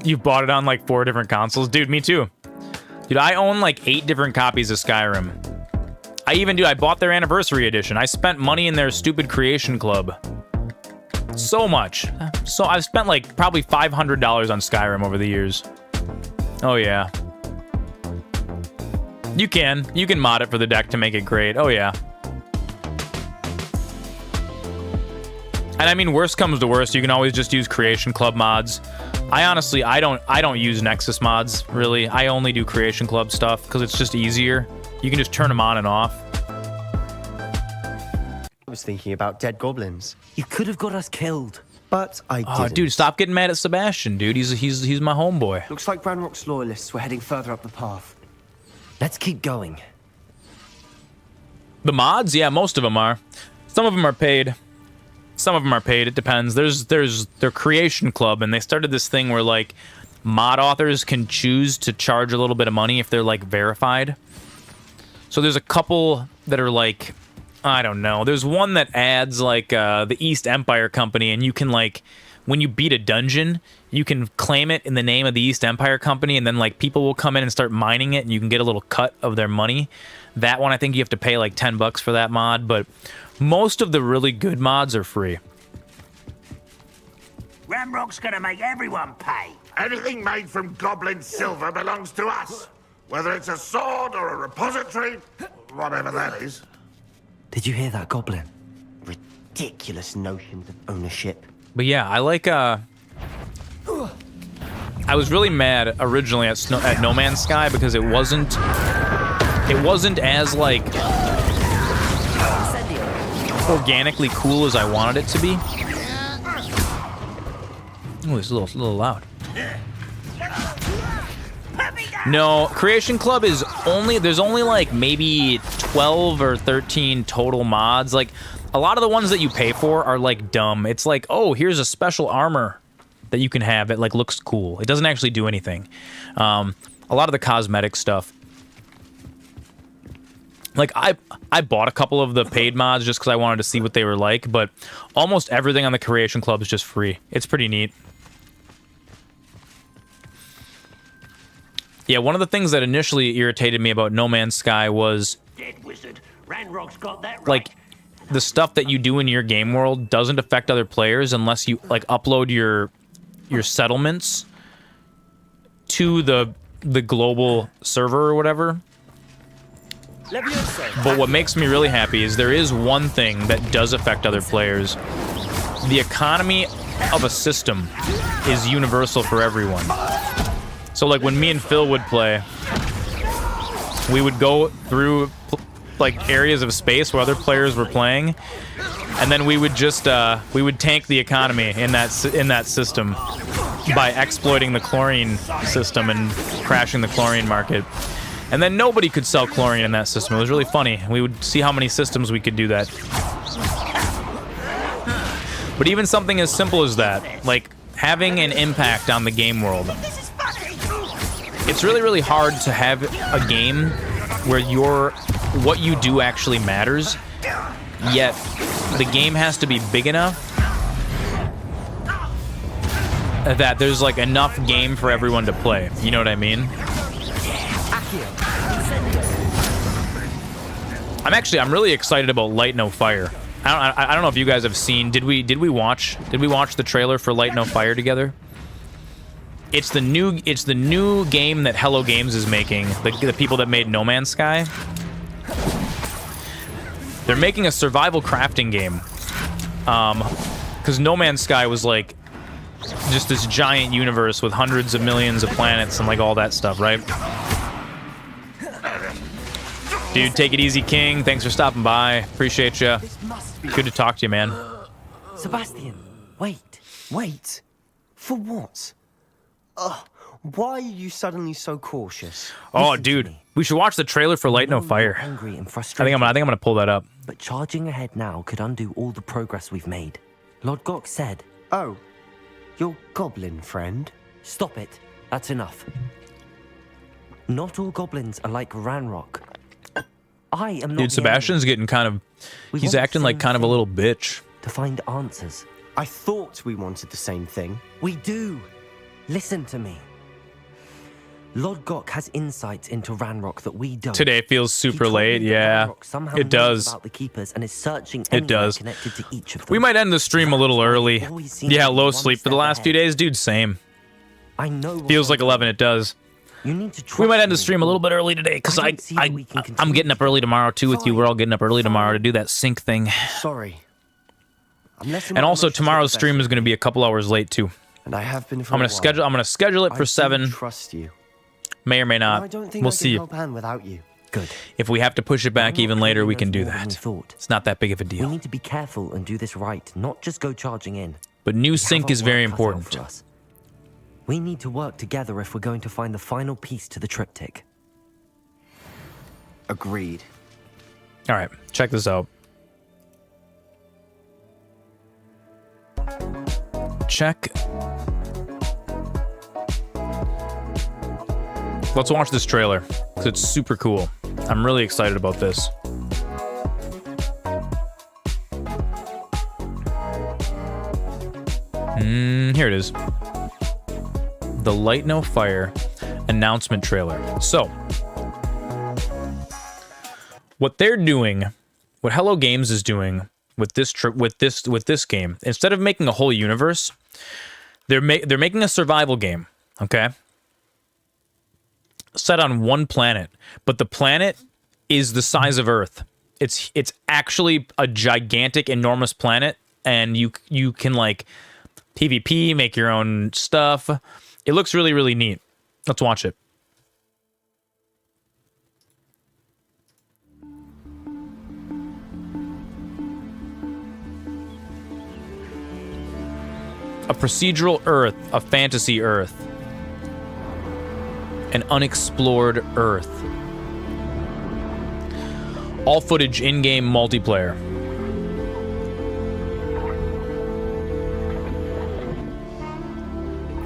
You've bought it on like 4 different consoles? Dude, me too. Dude, I own like 8 different copies of Skyrim. I bought their anniversary edition. I spent money in their stupid creation club. So much. So I've spent like probably $500 on Skyrim over the years. Oh yeah. You can mod it for the deck to make it great. Oh yeah. And I mean, worst comes to worst, you can always just use creation club mods. I don't use Nexus mods, really. I only do creation club stuff because it's just easier. You can just turn them on and off. I was thinking about dead goblins. You could have got us killed. But I didn't. Oh, dude, stop getting mad at Sebastian, dude. He's my homeboy. Looks like Ranrock's loyalists were heading further up the path. Let's keep going. The mods? Yeah, most of them are. Some of them are paid. Some of them are paid. It depends. There's their creation club, and they started this thing where, like, mod authors can choose to charge a little bit of money if they're, like, verified. So there's a couple that are, like, I don't know. There's one that adds, like, the East Empire Company, and you can, like, when you beat a dungeon, you can claim it in the name of the East Empire Company, and then, like, people will come in and start mining it, and you can get a little cut of their money. That one, I think you have to pay, like, $10 for that mod, but most of the really good mods are free. Ranrock's gonna make everyone pay. Anything made from goblin silver belongs to us. Whether it's a sword or a repository, whatever that is. Did you hear that, Goblin? Ridiculous notions of ownership. But yeah, I like I was really mad originally at No Man's Sky because it wasn't as like organically cool as I wanted it to be. Oh, it's a little loud. No, Creation Club is there's only like maybe 12 or 13 total mods. Like, a lot of the ones that you pay for are like dumb. It's like, oh, here's a special armor that you can have that like looks cool. It doesn't actually do anything. A lot of the cosmetic stuff. Like, I bought a couple of the paid mods just because I wanted to see what they were like, but almost everything on the Creation Club is just free. It's pretty neat. Yeah, one of the things that initially irritated me about No Man's Sky was, Dead wizard. Ranrock's got that right. like, the stuff that you do in your game world doesn't affect other players unless you, like, upload your settlements to the global server or whatever. But what makes me really happy is there is one thing that does affect other players. The economy of a system is universal for everyone. So, like, when me and Phil would play, we would go through, like, areas of space where other players were playing, and then we would just, we would tank the economy in that system by exploiting the chlorine system and crashing the chlorine market. And then nobody could sell chlorine in that system. It was really funny. We would see how many systems we could do that. But even something as simple as that, like having an impact on the game world. It's really, really hard to have a game where what you do actually matters, yet the game has to be big enough that there's like enough game for everyone to play. You know what I mean? I'm really excited about Light No Fire. I don't know if you guys have seen. Did we watch the trailer for Light No Fire together? It's the new game that Hello Games is making. The people that made No Man's Sky. They're making a survival crafting game. Because No Man's Sky was like just this giant universe with hundreds of millions of planets and like all that stuff, right? Dude, take it easy, King. Thanks for stopping by. Appreciate you. Good to talk to you, man. Sebastian, wait. For what? Why are you suddenly so cautious? Oh, dude, we should watch the trailer for Light No Fire. Angry and I frustrated. think I'm gonna pull that up. But charging ahead now could undo all the progress we've made. Lord Gok said, "Oh, your goblin friend." Stop it. That's enough. Not all goblins are like Ranrock. I am not. Dude, Sebastian's getting kind of. He's acting like kind of a little bitch. To find answers. I thought we wanted the same thing. We do. Listen to me. Lord Gok has insights into Ranrock that we don't. Today feels super late. Yeah, it does. About the keepers and is searching it does. Connected to each of them. We might end the stream a little early. Yeah, low sleep for the last few days, dude. Same. I know. Feels like 11. It does. You need to we might end the stream a little bit early today because I'm getting up early tomorrow too with you. We're all getting up early tomorrow to do that sync thing. Sorry. And also tomorrow's stream is going to be a couple hours late too. And I have been for I'm gonna schedule it for 7. Trust you. May or may not. I don't think we'll I see. Can help Anne without you. Good. If we have to push it back even later, we can do that. It's not that big of a deal. We need to be careful and do this right, not just go charging in. But new sync is very important. We need to work together if we're going to find the final piece to the triptych. Agreed. All right, check this out. Check. Let's watch this trailer because it's super cool. I'm really excited about this. Here it is. The Light No Fire announcement trailer. So, what they're doing, what Hello Games is doing with this game, instead of making a whole universe, they're making a survival game. Okay, set on one planet, but the planet is the size of Earth. It's actually a gigantic, enormous planet, and you can like PvP, make your own stuff. It looks really, really neat. Let's watch it. A procedural Earth, a fantasy Earth. An unexplored Earth. All footage in-game multiplayer.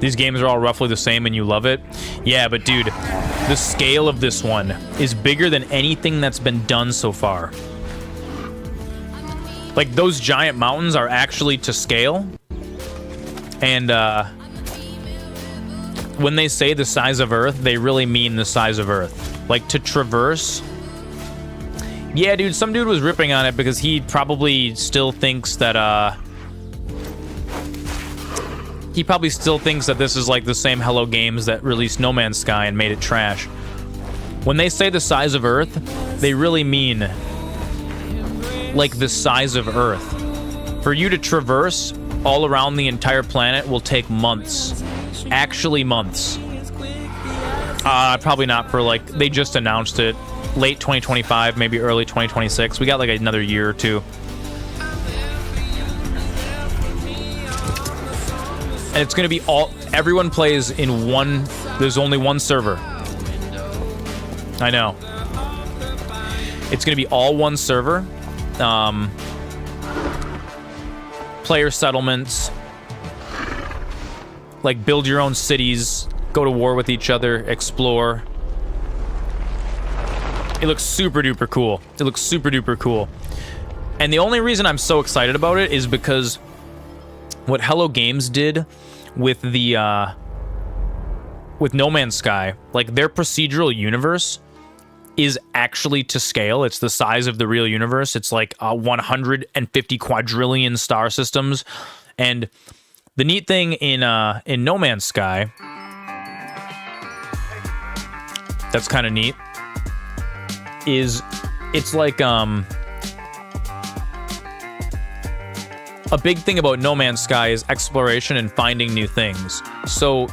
These games are all roughly the same and you love it? Yeah, but dude, the scale of this one is bigger than anything that's been done so far. Like, those giant mountains are actually to scale. And, when they say the size of Earth, they really mean the size of Earth. Like, to traverse... Yeah, dude, some dude was ripping on it because he probably still thinks that, he probably still thinks that this is like the same Hello Games that released No Man's Sky and made it trash. When they say the size of Earth, they really mean like the size of Earth. For you to traverse all around the entire planet will take months. Actually months. Probably not for like, they just announced it. Late 2025, maybe early 2026. We got like another year or two. And it's going to be everyone plays in one, there's only one server. I know. It's going to be all one server. Player settlements. Like, build your own cities, go to war with each other, explore. It looks super duper cool. It looks super duper cool. And the only reason I'm so excited about it is because what Hello Games did with the with No Man's Sky, like their procedural universe is actually to scale. It's the size of the real universe. It's like 150 quadrillion star systems. And the neat thing in No Man's Sky that's kind of neat is it's like a big thing about No Man's Sky is exploration and finding new things. So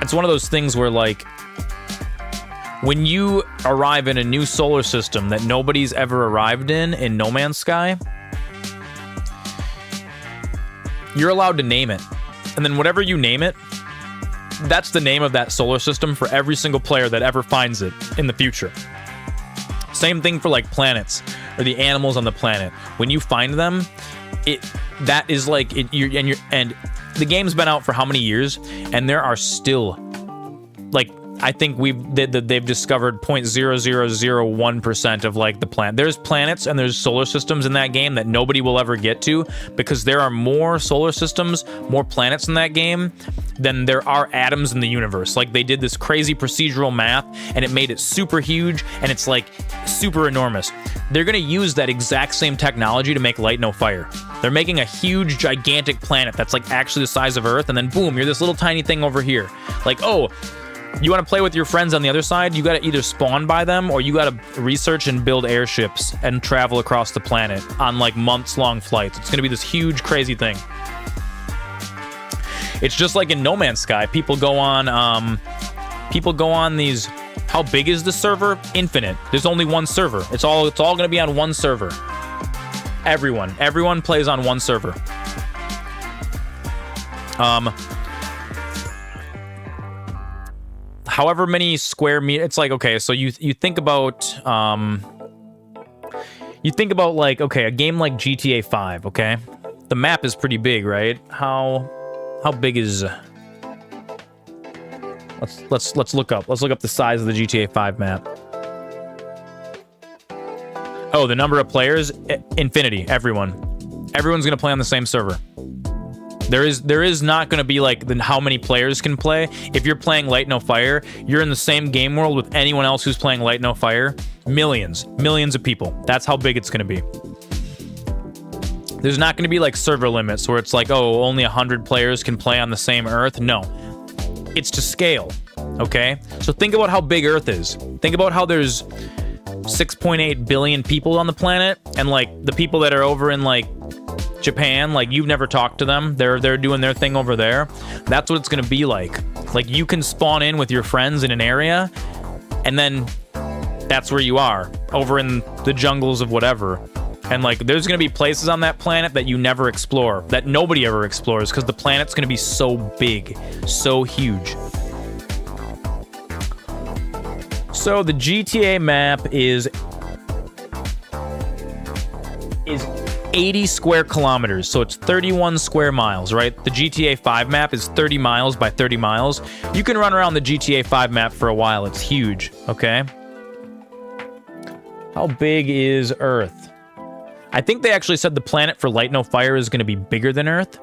it's one of those things where, like, when you arrive in a new solar system that nobody's ever arrived in No Man's Sky, you're allowed to name it. And then whatever you name it, that's the name of that solar system for every single player that ever finds it in the future. Same thing for like planets or the animals on the planet. When you find them, that is like and the game's been out for how many years, and there are still, like, I think they've discovered 0.0001% of like the planet. There's planets and there's solar systems in that game that nobody will ever get to because there are more solar systems, more planets in that game than there are atoms in the universe. Like, they did this crazy procedural math and it made it super huge and it's like super enormous. They're going to use that exact same technology to make Light No Fire. They're making a huge, gigantic planet that's like actually the size of Earth, and then boom, you're this little tiny thing over here. Like, oh, you want to play with your friends on the other side? You got to either spawn by them or you got to research and build airships and travel across the planet on like months-long flights. It's going to be this huge, crazy thing. It's just like in No Man's Sky. People go on these. How big is the server? Infinite. There's only one server. It's all going to be on one server. Everyone plays on one server. However many square meters, it's like, okay, so you think about like, okay, a game like GTA 5, okay? The map is pretty big, right? How big is let's look up the size of the GTA 5 map. Oh, the number of players, infinity. Everyone's gonna play on the same server. There is not going to be like how many players can play. If you're playing Light No Fire, you're in the same game world with anyone else who's playing Light No Fire. Millions of people. That's how big it's going to be. There's not going to be like server limits where it's like, oh, only 100 players can play on the same Earth. No, it's to scale. Okay, so think about how big Earth is. Think about how there's 6.8 billion people on the planet, and like the people that are over in like Japan, like you've never talked to them. They're doing their thing over there. That's what it's gonna be like. Like you can spawn in with your friends in an area, and then that's where you are, over in the jungles of whatever. And like there's gonna be places on that planet that you never explore, that nobody ever explores, because the planet's gonna be so big, so huge. So the GTA map is 80 square kilometers, so it's 31 square miles, right? The GTA 5 map is 30 miles by 30 miles. You can run around the GTA 5 map for a while. It's huge, okay? How big is Earth? I think they actually said the planet for Light No Fire is going to be bigger than Earth.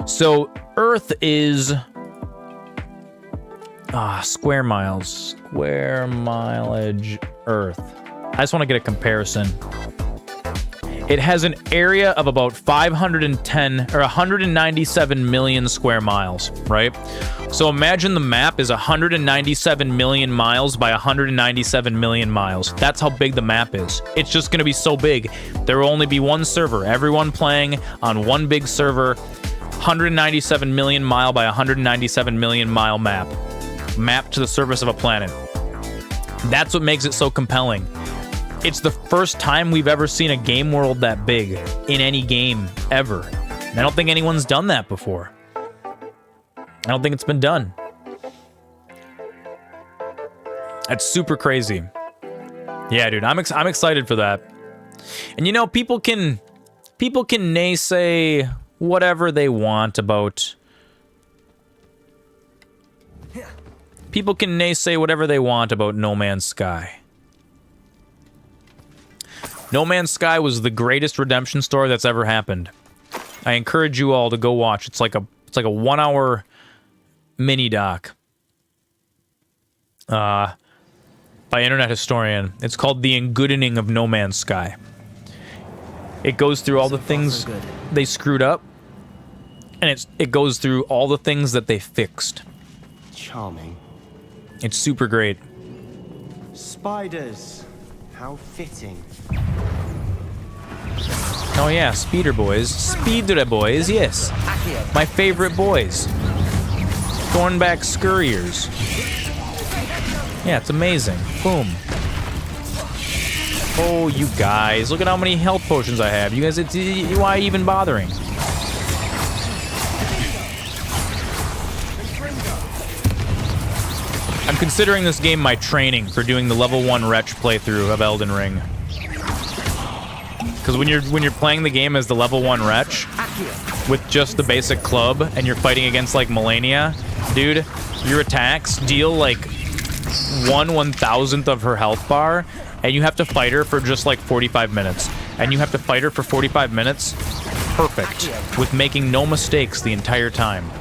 So Earth is... square miles. Square mileage Earth. I just want to get a comparison. It has an area of about 510 or 197 million square miles, right? So imagine the map is 197 million miles by 197 million miles. That's how big the map is. It's just going to be so big. There will only be one server. Everyone playing on one big server. 197 million mile by 197 million mile map. Mapped to the surface of a planet. That's what makes it so compelling. It's the first time we've ever seen a game world that big in any game ever. I don't think anyone's done that before. I don't think it's been done. That's super crazy. Yeah, dude, I'm excited for that. And you know, people can naysay whatever they want about. People can naysay whatever they want about No Man's Sky. No Man's Sky was the greatest redemption story that's ever happened. I encourage you all to go watch. It's like a 1 hour mini doc. By Internet Historian. It's called The Engoodening of No Man's Sky. It goes through all the things they screwed up, and it goes through all the things that they fixed. Charming. It's super great. Spiders. How fitting. Oh yeah, Speeder Boys. Speeder Boys, yes. My favorite boys. Thornback Scurriers. Yeah, it's amazing. Boom. Oh, you guys. Look at how many health potions I have. You guys, why even bothering? I'm considering this game my training for doing the level 1 Wretch playthrough of Elden Ring. Because when you're playing the game as the level 1 Wretch with just the basic club and you're fighting against like Melania, dude, your attacks deal like 1/1000th of her health bar, and you have to fight her for just like 45 minutes. And you have to fight her for 45 minutes perfect, with making no mistakes the entire time.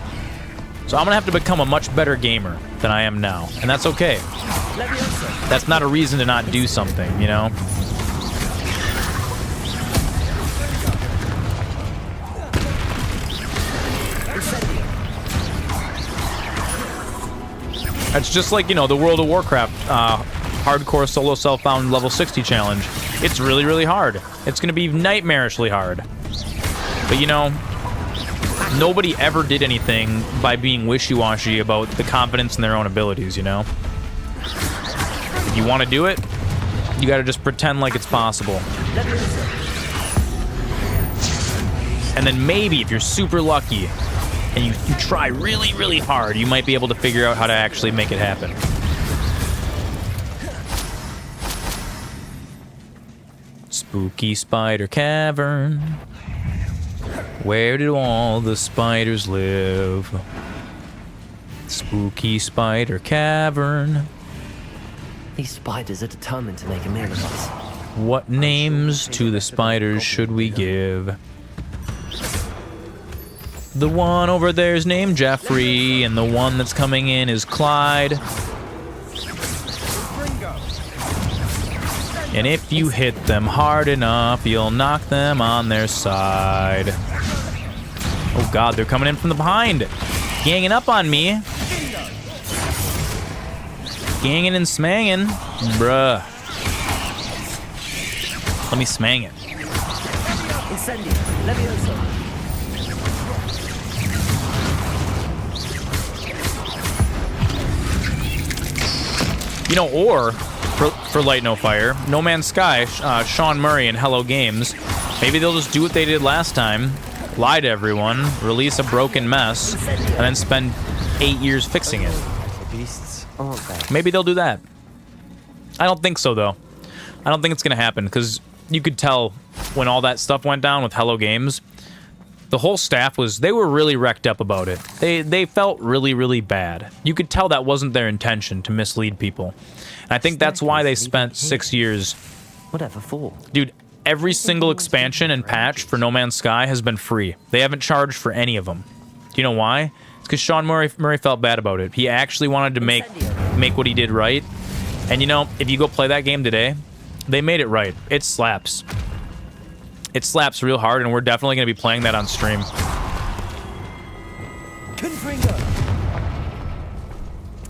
So I'm gonna have to become a much better gamer than I am now, and that's okay. That's not a reason to not do something, you know? It's just like, you know, the World of Warcraft hardcore solo self-found level 60 challenge. It's really, really hard. It's gonna be nightmarishly hard. But you know, nobody ever did anything by being wishy-washy about the confidence in their own abilities, you know? If you want to do it, you gotta just pretend like it's possible. And then maybe, if you're super lucky, and you try really, really hard, you might be able to figure out how to actually make it happen. Spooky Spider Cavern. Where do all the spiders live? Spooky Spider Cavern. These spiders are determined to make a meal of us. What names to the spiders should we give? The one over there is named Jeffrey, and the one that's coming in is Clyde. And if you hit them hard enough, you'll knock them on their side. Oh god, they're coming in from the behind. Ganging up on me. Ganging and smanging. Bruh. Let me smang it. Incendio. Levioso. You know, or for Light No Fire, No Man's Sky, Sean Murray and Hello Games, maybe they'll just do what they did last time, lie to everyone, release a broken mess, and then spend 8 years fixing it. Beasts, aren't they? Maybe they'll do that. I don't think so, though. I don't think it's gonna happen, because you could tell when all that stuff went down with Hello Games, the whole staff they were really wrecked up about it. They felt really, really bad. You could tell that wasn't their intention to mislead people. And I think that's why they spent 6 years. Whatever for? Dude, every single expansion and patch for No Man's Sky has been free. They haven't charged for any of them. Do you know why? It's because Sean Murray felt bad about it. He actually wanted to make what he did right. And you know, if you go play that game today, they made it right. It slaps. It slaps real hard, and we're definitely going to be playing that on stream.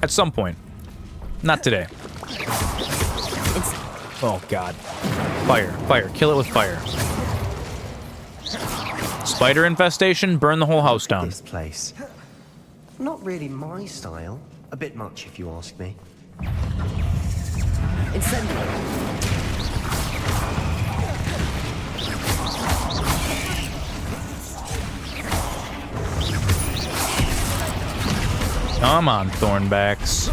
At some point. Not today. Oh, God. Fire. Fire. Kill it with fire. Spider infestation, burn the whole house down. This place. Not really my style. A bit much, if you ask me. Incendio. Come on, Thornbacks.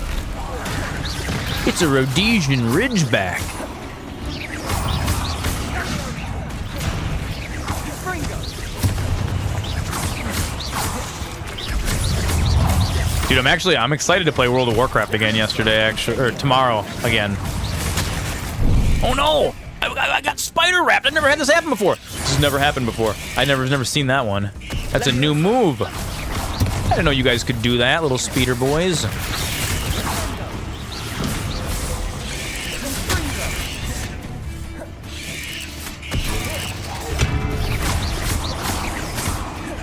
It's a Rhodesian Ridgeback. Dude, I'm excited to play World of Warcraft again or tomorrow again. Oh no! I got spider wrapped. I've never had this happen before. This has never happened before. I've never seen that one. That's a new move. I didn't know you guys could do that, little speeder boys.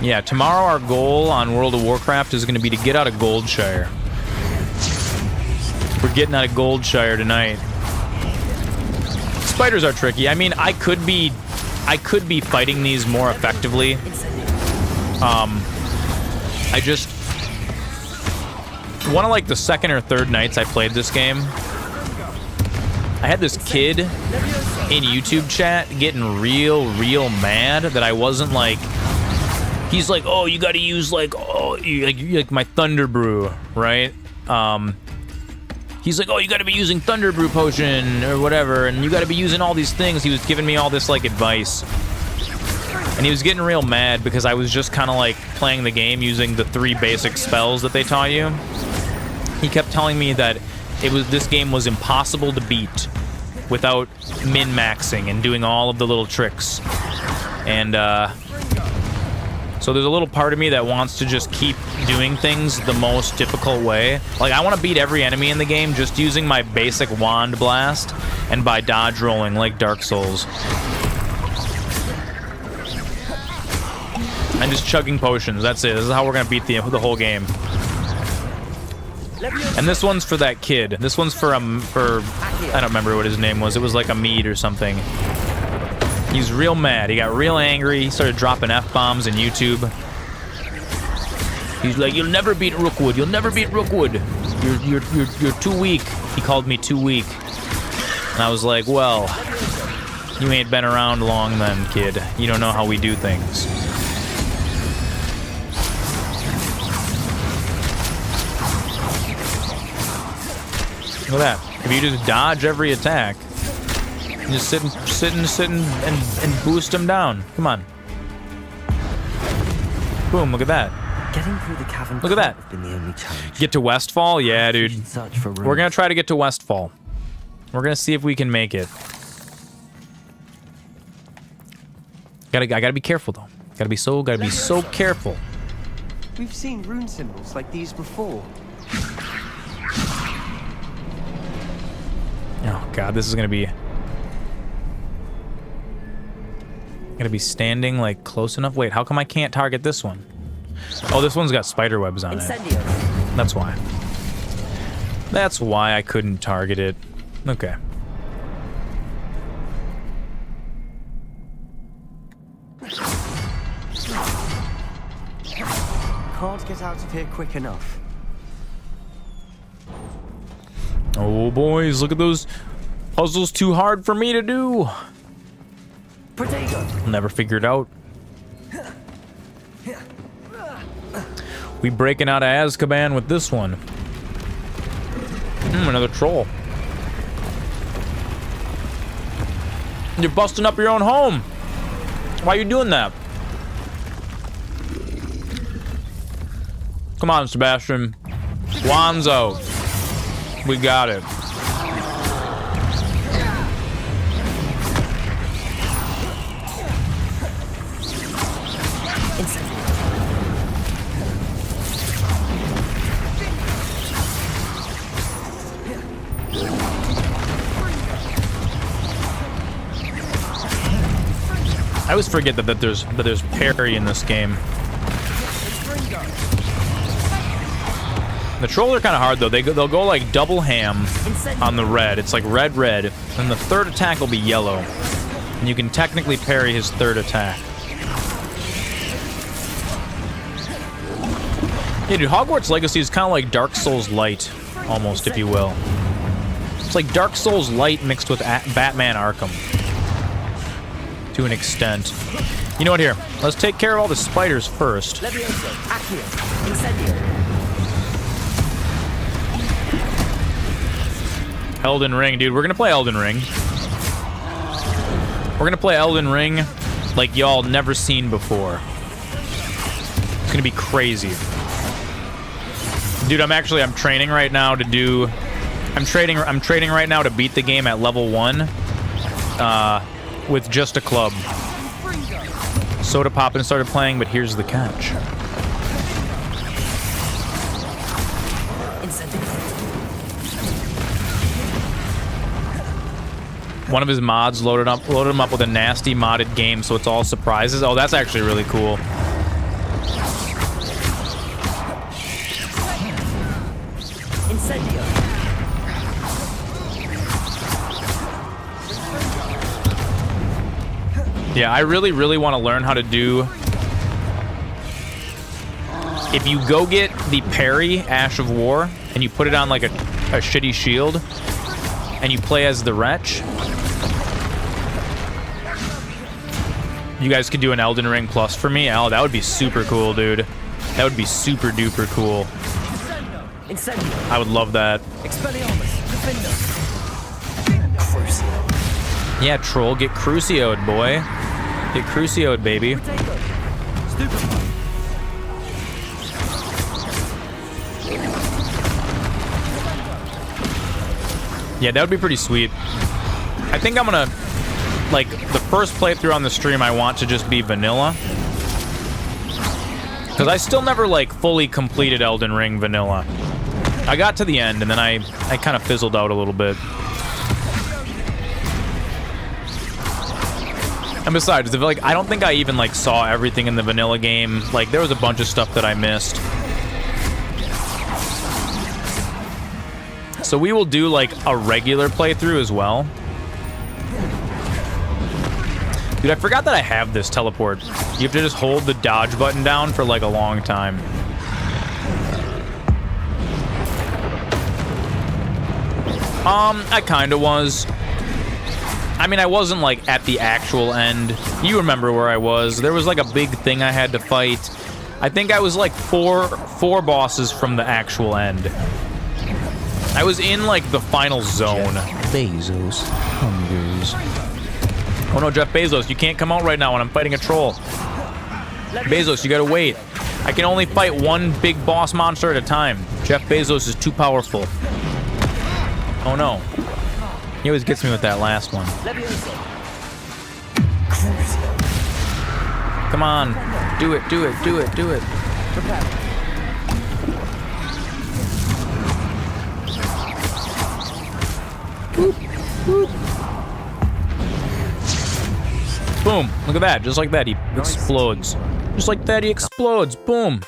Yeah, tomorrow our goal on World of Warcraft is going to be to get out of Goldshire. We're getting out of Goldshire tonight. Spiders are tricky. I mean, I could be fighting these more effectively. I just, one of like the second or third nights I played this game, I had this kid in YouTube chat getting real mad that I wasn't like, he's like, oh, you gotta use like, like my Thunder Brew, right? He's like, oh, you gotta be using Thunder Brew potion or whatever, and you gotta be using all these things. He was giving me all this like advice. And he was getting real mad because I was just kind of like playing the game using the 3 basic spells that they taught you. He kept telling me that this game was impossible to beat without min-maxing and doing all of the little tricks. And so there's a little part of me that wants to just keep doing things the most difficult way. Like, I want to beat every enemy in the game just using my basic wand blast and by dodge rolling like Dark Souls. And just chugging potions. That's it. This is how we're gonna beat the whole game. And this one's for that kid. This one's for I don't remember what his name was. It was like a mead or something. He's real mad. He got real angry. He started dropping F-bombs in YouTube. He's like, "You'll never beat Rookwood. You'll never beat Rookwood. You're too weak." He called me too weak. And I was like, "Well, you ain't been around long then, kid. You don't know how we do things." Look at that. If you just dodge every attack, you just sit and boost them down. Come on. Boom, look at that. Getting through the cavern. Look at that. Have been the only challenge. Get to Westfall? Yeah, dude. We're going to try to get to Westfall. We're going to see if we can make it. I gotta be careful though. Gotta be so careful. We've seen rune symbols like these before. Oh god, this is gonna be standing like close enough. Wait, how come I can't target this one? Oh, this one's got spider webs on it. That's why. That's why I couldn't target it. Okay. can't get out of here quick enough. Oh, boys, look at those puzzles too hard for me to do. Never figured out. We breaking out of Azkaban with this one. Another troll. You're busting up your own home. Why are you doing that? Come on, Sebastian. Wands out. We got it. I always forget that there's parry in this game. The trolls are kind of hard though. They'll go like double ham on the red. It's like red, red, and the third attack will be yellow, and you can technically parry his third attack. Yeah, dude, Hogwarts Legacy is kind of like Dark Souls Light, almost, if you will. It's like Dark Souls Light mixed with Batman Arkham. To an extent. You know what, here? Let's take care of all the spiders first. Elden Ring, dude. We're gonna play Elden Ring. We're gonna play Elden Ring like y'all never seen before. It's gonna be crazy. Dude, I'm training right now to do... I'm training right now to beat the game at level 1. With just a club. Soda Poppin' started playing, but here's the catch. One of his mods loaded him up with a nasty modded game, so it's all surprises. Oh, that's actually really cool. Yeah, I really, really want to learn how to do... If you go get the parry, Ash of War, and you put it on like a shitty shield, and you play as the Wretch, you guys could do an Elden Ring Plus for me. Oh, that would be super cool, dude. That would be super duper cool. I would love that. Yeah, troll, get Crucio'd, boy. Get Crucio'd, baby. Yeah, that would be pretty sweet. I think I'm gonna... Like, the first playthrough on the stream, I want to just be vanilla. Because I still never, like, fully completed Elden Ring vanilla. I got to the end, and then I kind of fizzled out a little bit. And besides, like, I don't think I even, like, saw everything in the vanilla game. Like, there was a bunch of stuff that I missed. So we will do, like, a regular playthrough as well. Dude, I forgot that I have this teleport. You have to just hold the dodge button down for, like, a long time. I kinda was. I mean, I wasn't, like, at the actual end. You remember where I was. There was, like, a big thing I had to fight. I think I was, like, four bosses from the actual end. I was in, like, the final zone. Bezos. Hungers. Oh, no, Jeff Bezos, you can't come out right now when I'm fighting a troll. Bezos, you gotta wait. I can only fight one big boss monster at a time. Jeff Bezos is too powerful. Oh, no. He always gets me with that last one. Come on. Do it, do it, do it, do it. Boom. Look at that. Just like that, he explodes. Just like that, he explodes. Boom.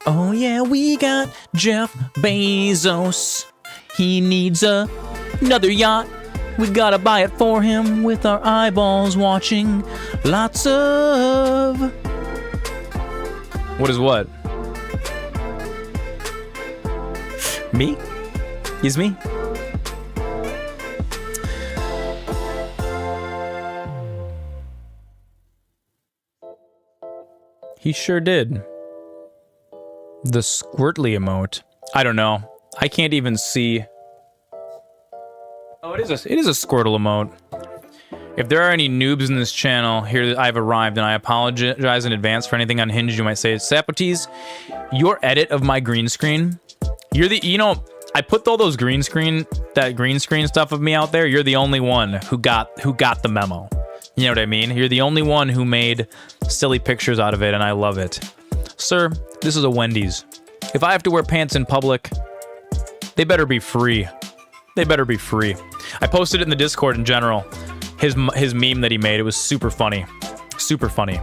Oh yeah, we got Jeff Bezos. He needs another yacht. We gotta buy it for him with our eyeballs watching. Lots of... What is what? Me? Is me? He sure did. The squirtly emote. I don't know. I can't even see. Oh, it is a Squirtle emote. If there are any noobs in this channel, here I've arrived, and I apologize in advance for anything unhinged you might say. Sapotes, your edit of my green screen, I put all those green screen stuff of me out there. You're the only one who got the memo. You know what I mean? You're the only one who made silly pictures out of it, and I love it. Sir, this is a Wendy's. If I have to wear pants in public, they better be free. They better be free. I posted it in the Discord in general. His meme that he made, it was super funny. Super funny.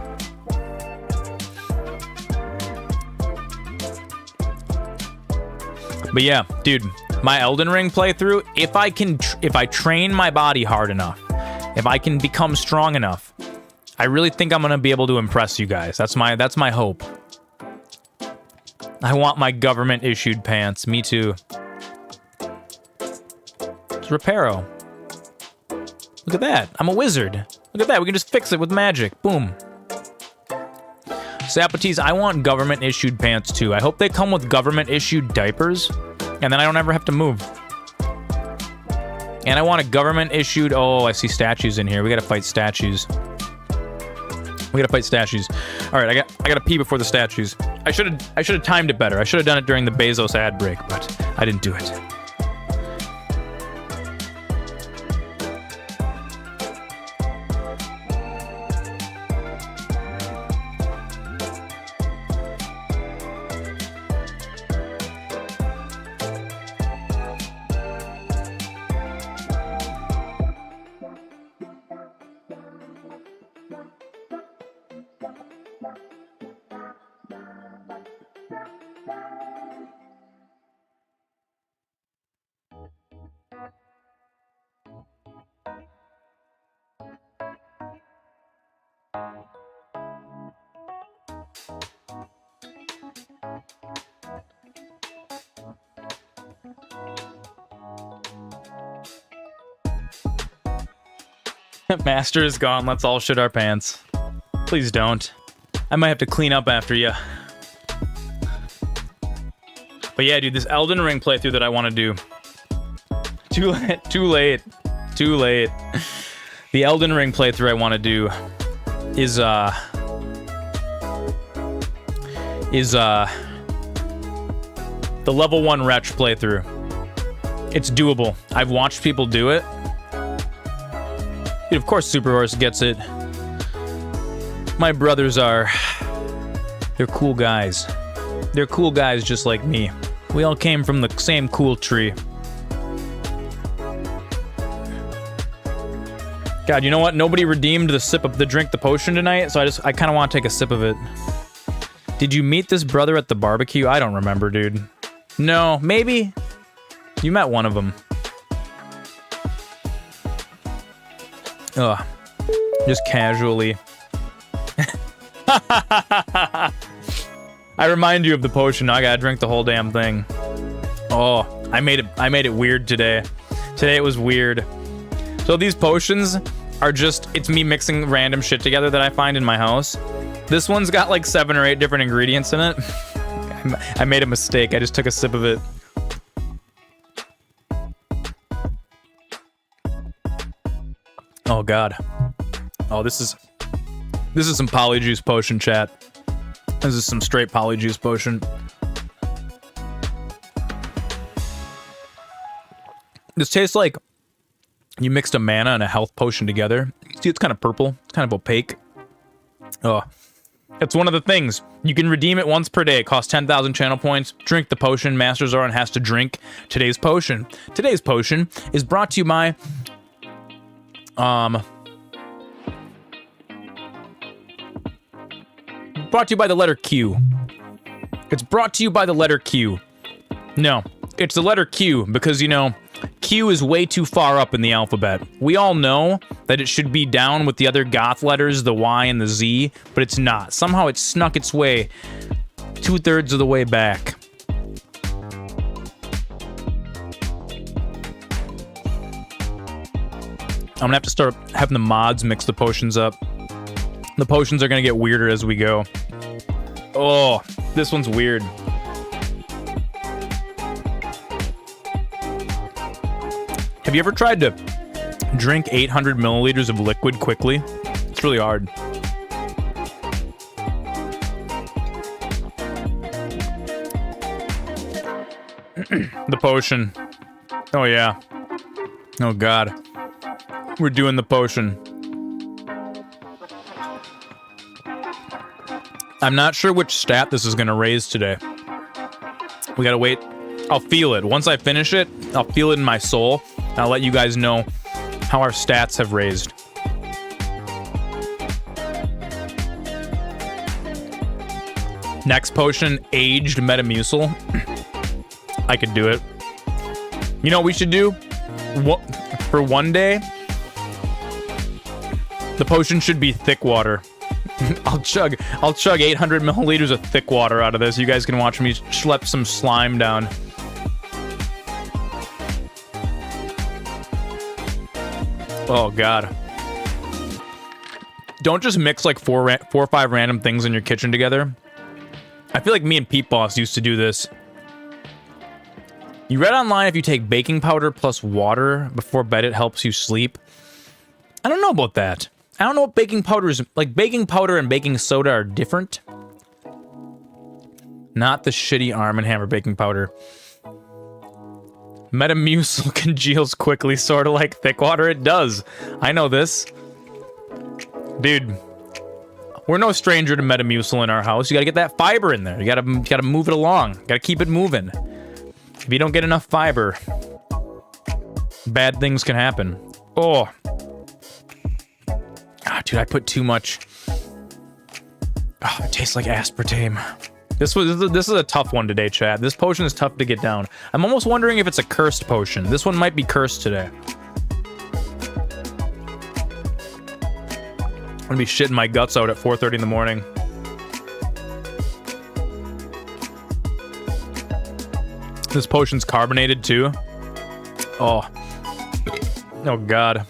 But yeah, dude, my Elden Ring playthrough, if I train my body hard enough, if I can become strong enough, I really think I'm gonna be able to impress you guys. That's my hope. I want my government issued pants. Me too. It's Reparo. Look at that. I'm a wizard. Look at that. We can just fix it with magic. Boom. Sapotes, I want government issued pants too. I hope they come with government issued diapers, and then I don't ever have to move. And I want a government issued... Oh, I see statues in here. We gotta fight statues. We gotta fight statues. All right, I gotta pee before the statues. I should have timed it better. I should have done it during the Bezos ad break, but I didn't do it. Master is gone. Let's all shit our pants. Please don't. I might have to clean up after you. But yeah, dude, this Elden Ring playthrough that I want to do. Too late. The Elden Ring playthrough I want to do is the level 1 Wretch playthrough. It's doable. I've watched people do it. Dude, of course Superhorse gets it. My brothers they're cool guys. They're cool guys just like me. We all came from the same cool tree. God, you know what? Nobody redeemed the drink the potion tonight, so I kind of want to take a sip of it. Did you meet this brother at the barbecue? I don't remember, dude. No, maybe? You met one of them. Ugh. Just casually. I remind you of the potion. Now I gotta drink the whole damn thing. Oh, I made it weird today. Today it was weird. So these potions are just, it's me mixing random shit together that I find in my house. This one's got like 7 or 8 different ingredients in it. I made a mistake. I just took a sip of it. Oh god. Oh, this is some Polyjuice potion, chat. This is some straight Polyjuice potion. This tastes like you mixed a mana and a health potion together. See, it's kind of purple. It's kind of opaque. Oh, it's one of the things. You can redeem it once per day. It costs 10,000 channel points. Drink the potion. Master Zoran has to drink today's potion. Today's potion is brought to you by... Brought to you by the letter Q. It's brought to you by the letter Q. No, it's the letter Q because, you know, Q is way too far up in the alphabet. We all know that it should be down with the other goth letters, the Y and the Z, but it's not. Somehow it snuck its way 2/3 of the way back. I'm gonna have to start having the mods mix the potions up. The potions are gonna get weirder as we go. Oh, this one's weird. Have you ever tried to drink 800 milliliters of liquid quickly? It's really hard. The potion. Oh yeah. Oh god. We're doing the potion. I'm not sure which stat this is gonna raise today. We gotta wait. I'll feel it. Once I finish it, I'll feel it in my soul. I'll let you guys know how our stats have raised. Next potion, aged Metamucil. I could do it. You know what we should do? For one day, the potion should be thick water. I'll chug 800 milliliters of thick water out of this. You guys can watch me schlep some slime down. Oh god. Don't just mix like four or five random things in your kitchen together. I feel like me and Pete Boss used to do this. You read online if you take baking powder plus water before bed, it helps you sleep. I don't know about that. I don't know what baking powder is. Like, baking powder and baking soda are different. Not the shitty Arm & Hammer baking powder. Metamucil congeals quickly, sort of like thick water. It does. I know this. Dude, we're no stranger to Metamucil in our house. You gotta get that fiber in there. You gotta move it along. Gotta keep it moving. If you don't get enough fiber, bad things can happen. Oh. Ah, dude, I put too much. Oh, it tastes like aspartame. This is a tough one today, chat. This potion is tough to get down. I'm almost wondering if it's a cursed potion. This one might be cursed today. I'm gonna be shitting my guts out at 4:30 in the morning. This potion's carbonated too. Oh. Oh god.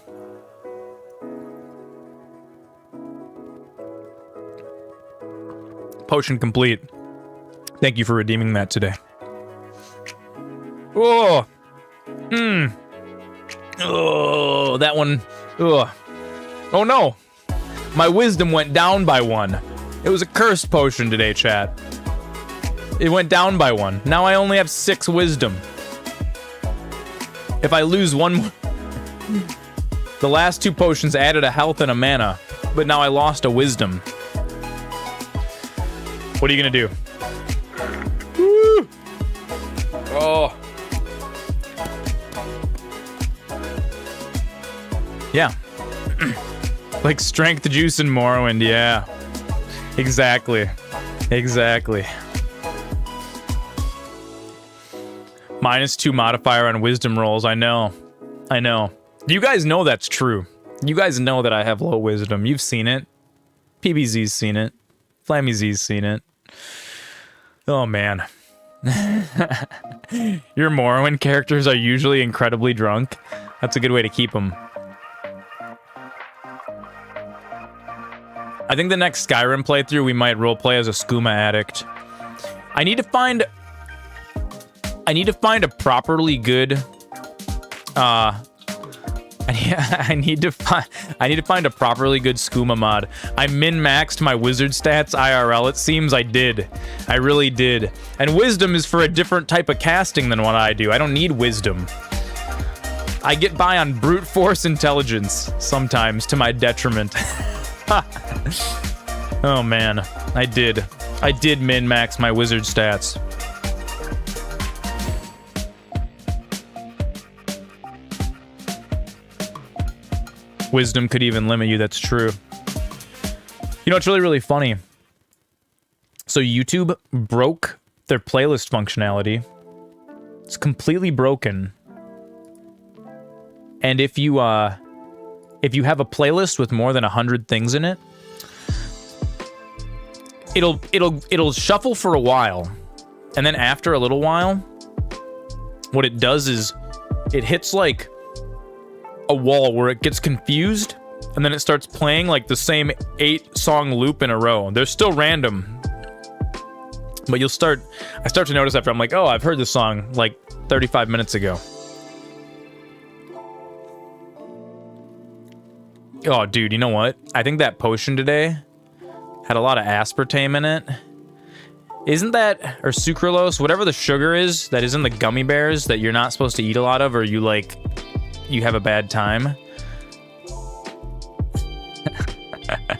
Potion complete. Thank you for redeeming that today. Oh. Oh, that one. Ugh. Oh no. My wisdom went down by 1. It was a cursed potion today, chat. It went down by 1. Now I only have 6 wisdom. If I lose one more... The last 2 potions added a health and a mana, but now I lost a wisdom. What are you gonna do? Woo! Oh. Yeah. Like strength juice in Morrowind, yeah. Exactly. Exactly. -2 modifier on wisdom rolls, I know. I know. You guys know that's true. You guys know that I have low wisdom. You've seen it. PBZ's seen it. FlammyZ's seen it. Oh man. Your Morrowind characters are usually incredibly drunk. That's a good way to keep them. I think the next Skyrim playthrough we might roleplay as a skooma addict. I need to find a properly good I need to find a properly good skooma mod. I min-maxed my wizard stats IRL. It seems I did. I really did. And wisdom is for a different type of casting than what I do. I don't need wisdom. I get by on brute force intelligence sometimes to my detriment. Oh man, I did min-max my wizard stats. Wisdom could even limit you, that's true. You know, it's really, really funny. So YouTube broke their playlist functionality. It's completely broken. And if you have a playlist with more than 100 things in it, it'll shuffle for a while, and then after a little while, what it does is it hits like a wall where it gets confused, and then it starts playing like the same 8-song loop in a row. They're still random, but I start to notice after I'm like, oh, I've heard this song like 35 minutes ago. Oh, dude, you know what? I think that potion today had a lot of aspartame in it. Isn't that, or sucralose, whatever the sugar is that is in the gummy bears that you're not supposed to eat a lot of, or you have a bad time?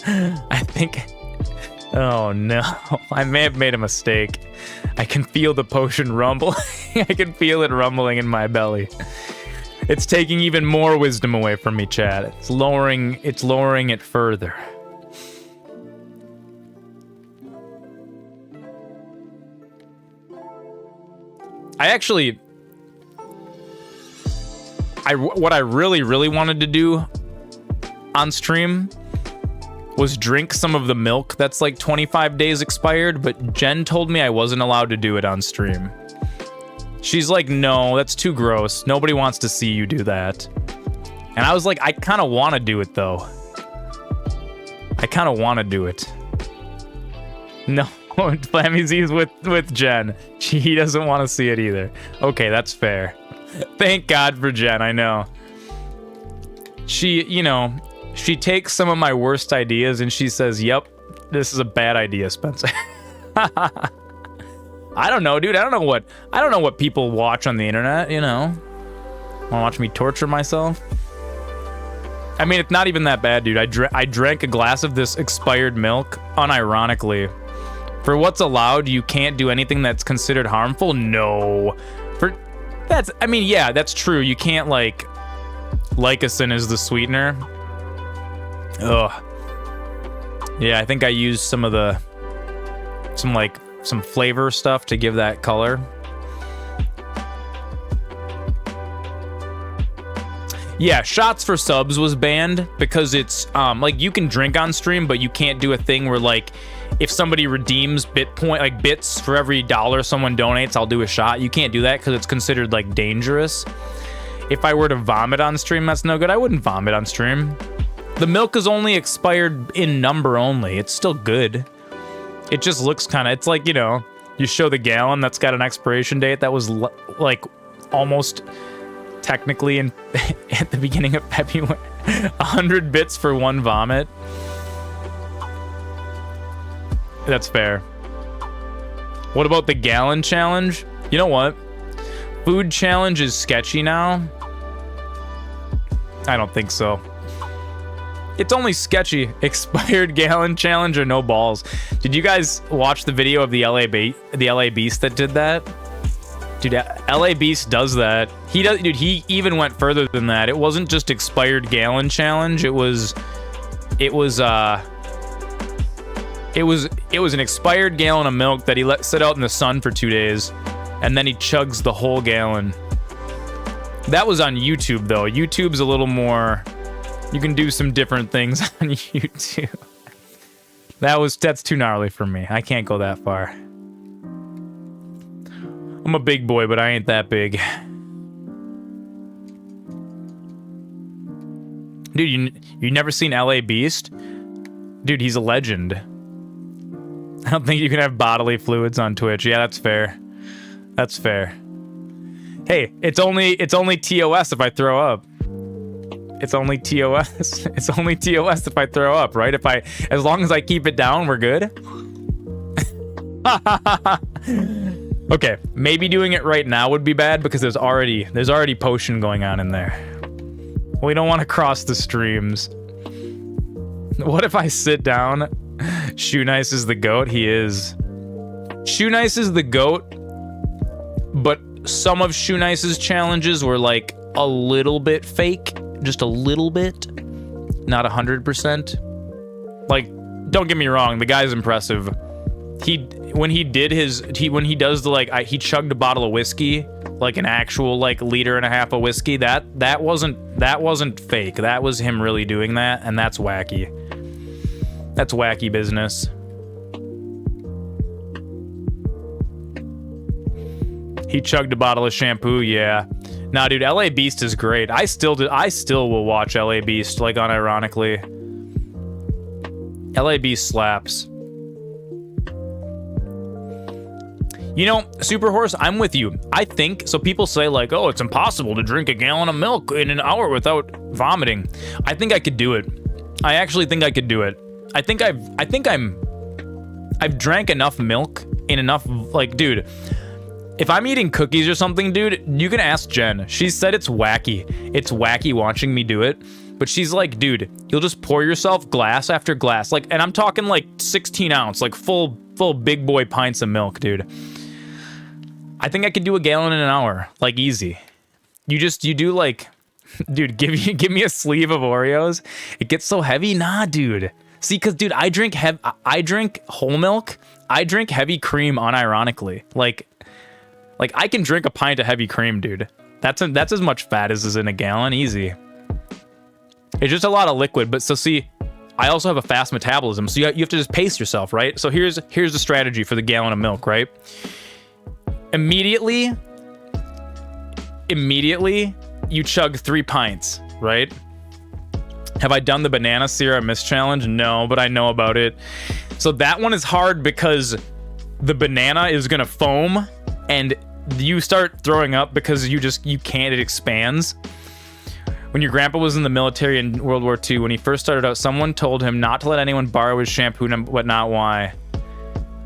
I think, oh no, I may have made a mistake. I can feel the potion rumbling. I can feel it rumbling in my belly. It's taking even more wisdom away from me, chat. It's lowering it further. What I really wanted to do on stream was drink some of the milk that's like 25 days expired, but Jen told me I wasn't allowed to do it on stream. She's like, no, that's too gross. Nobody wants to see you do that. And I was like, I kind of want to do it, though. I kind of want to do it. No, Flammy's with Jen. He doesn't want to see it either. Okay, that's fair. Thank God for Jen, I know. She takes some of my worst ideas and she says, yep, this is a bad idea, Spencer. I don't know, dude. I don't know what people watch on the internet, you know. Want to watch me torture myself? I mean, it's not even that bad, dude. I drank a glass of this expired milk unironically. For what's allowed, you can't do anything that's considered harmful? No. Yeah, that's true. You can't, like, Lycosin is the sweetener. Ugh. Yeah, I think I used some flavor stuff to give that color. Yeah, shots for subs was banned because it's like you can drink on stream, but you can't do a thing where like if somebody redeems bits for every $1 someone donates, I'll do a shot. You can't do that because it's considered like dangerous. If I were to vomit on stream, that's no good. I wouldn't vomit on stream. The milk is only expired in number only. It's still good. It just looks kind of, it's like, you know, you show the gallon that's got an expiration date that was like almost technically at the beginning of February. 100 bits for one vomit. That's fair. What about the gallon challenge? You know what? Food challenge is sketchy now. I don't think so. It's only sketchy. Expired gallon challenge or no balls. Did you guys watch the video of the LA Beast that did that? Dude, LA Beast does that. Dude, he even went further than that. It wasn't just expired gallon challenge. It was an expired gallon of milk that he let sit out in the sun for 2 days, and then he chugs the whole gallon. That was on YouTube though. YouTube's a little more. You can do some different things on YouTube. That's too gnarly for me. I can't go that far. I'm a big boy, but I ain't that big. Dude, you never seen LA Beast? Dude, he's a legend. I don't think you can have bodily fluids on Twitch. Yeah, that's fair. That's fair. Hey, it's only TOS if I throw up. It's only TOS. It's only TOS if I throw up, right? As long as I keep it down, we're good. Okay, maybe doing it right now would be bad because there's already potion going on in there. We don't want to cross the streams. What if I sit down? Shoe Nice is the goat. He is. Shoe Nice is the goat, but some of Shoe Nice's challenges were like a little bit fake. Just a little bit, not 100%. Like, don't get me wrong, the guy's impressive. When he does he chugged a bottle of whiskey, like an actual like 1.5 liters of whiskey. That wasn't That wasn't fake. That was him really doing that, and that's wacky. That's wacky business. He chugged a bottle of shampoo, yeah. Nah, dude, LA Beast is great. I still will watch LA Beast, like, unironically. LA Beast slaps. You know, Super Horse, I'm with you. I think, so people say like, oh, it's impossible to drink a gallon of milk in an hour without vomiting. I think I could do it. I actually think I could do it. I've drank enough milk in enough, like, dude, if I'm eating cookies or something, dude, you can ask Jen. She said it's wacky. It's wacky watching me do it. But she's like, dude, you'll just pour yourself glass after glass. Like, and I'm talking like 16 ounce, like full big boy pints of milk, dude. I think I could do a gallon in an hour, like easy. You do like, dude, give me a sleeve of Oreos. It gets so heavy. Nah, dude. See, cause dude, I drink whole milk. I drink heavy cream unironically. Like I can drink a pint of heavy cream, dude. That's as much fat as is in a gallon, easy. It's just a lot of liquid, but so see, I also have a fast metabolism, so you have to just pace yourself, right? So here's the strategy for the gallon of milk, right? Immediately, you chug 3 pints, right? Have I done the banana Sierra Mist challenge? No, but I know about it. So that one is hard because the banana is gonna foam and you start throwing up because you can't, it expands. When your grandpa was in the military in World War II, when he first started out, someone told him not to let anyone borrow his shampoo, but not why.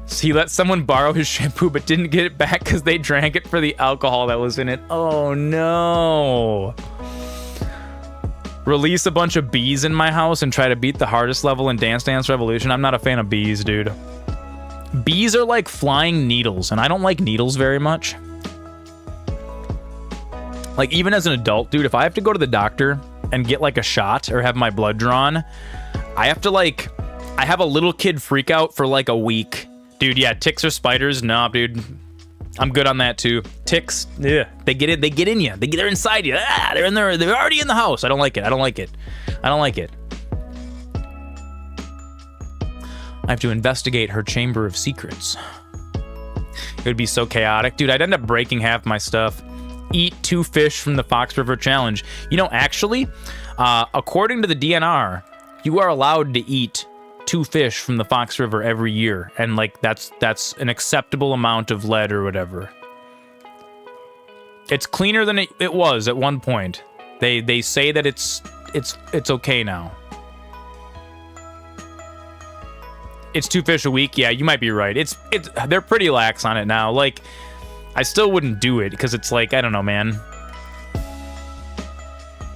So he let someone borrow his shampoo, but didn't get it back because they drank it for the alcohol that was in it. Oh no. Release a bunch of bees in my house and try to beat the hardest level in Dance Dance Revolution. I'm not a fan of bees, dude. Bees are like flying needles, and I don't like needles very much. Like, even as an adult, dude, if I have to go to the doctor and get, like, a shot or have my blood drawn, I have to, like, I have a little kid freak out for, like, a week. Dude, yeah, ticks or spiders? Nah, dude. I'm good on that, too. Ticks, yeah, they get in you. They're inside you. Ah, they're in there. They're already in the house. I don't like it. I don't like it. I have to investigate her chamber of secrets. It would be so chaotic. Dude, I'd end up breaking half my stuff. Eat 2 fish from the Fox River Challenge. You know, actually, according to the DNR, you are allowed to eat 2 fish from the Fox River every year, and like that's an acceptable amount of lead or whatever. It's cleaner than it was at one point. They say that it's okay now. It's 2 fish a week. Yeah, you might be right. They're pretty lax on it now. Like, I still wouldn't do it because it's like, I don't know, man.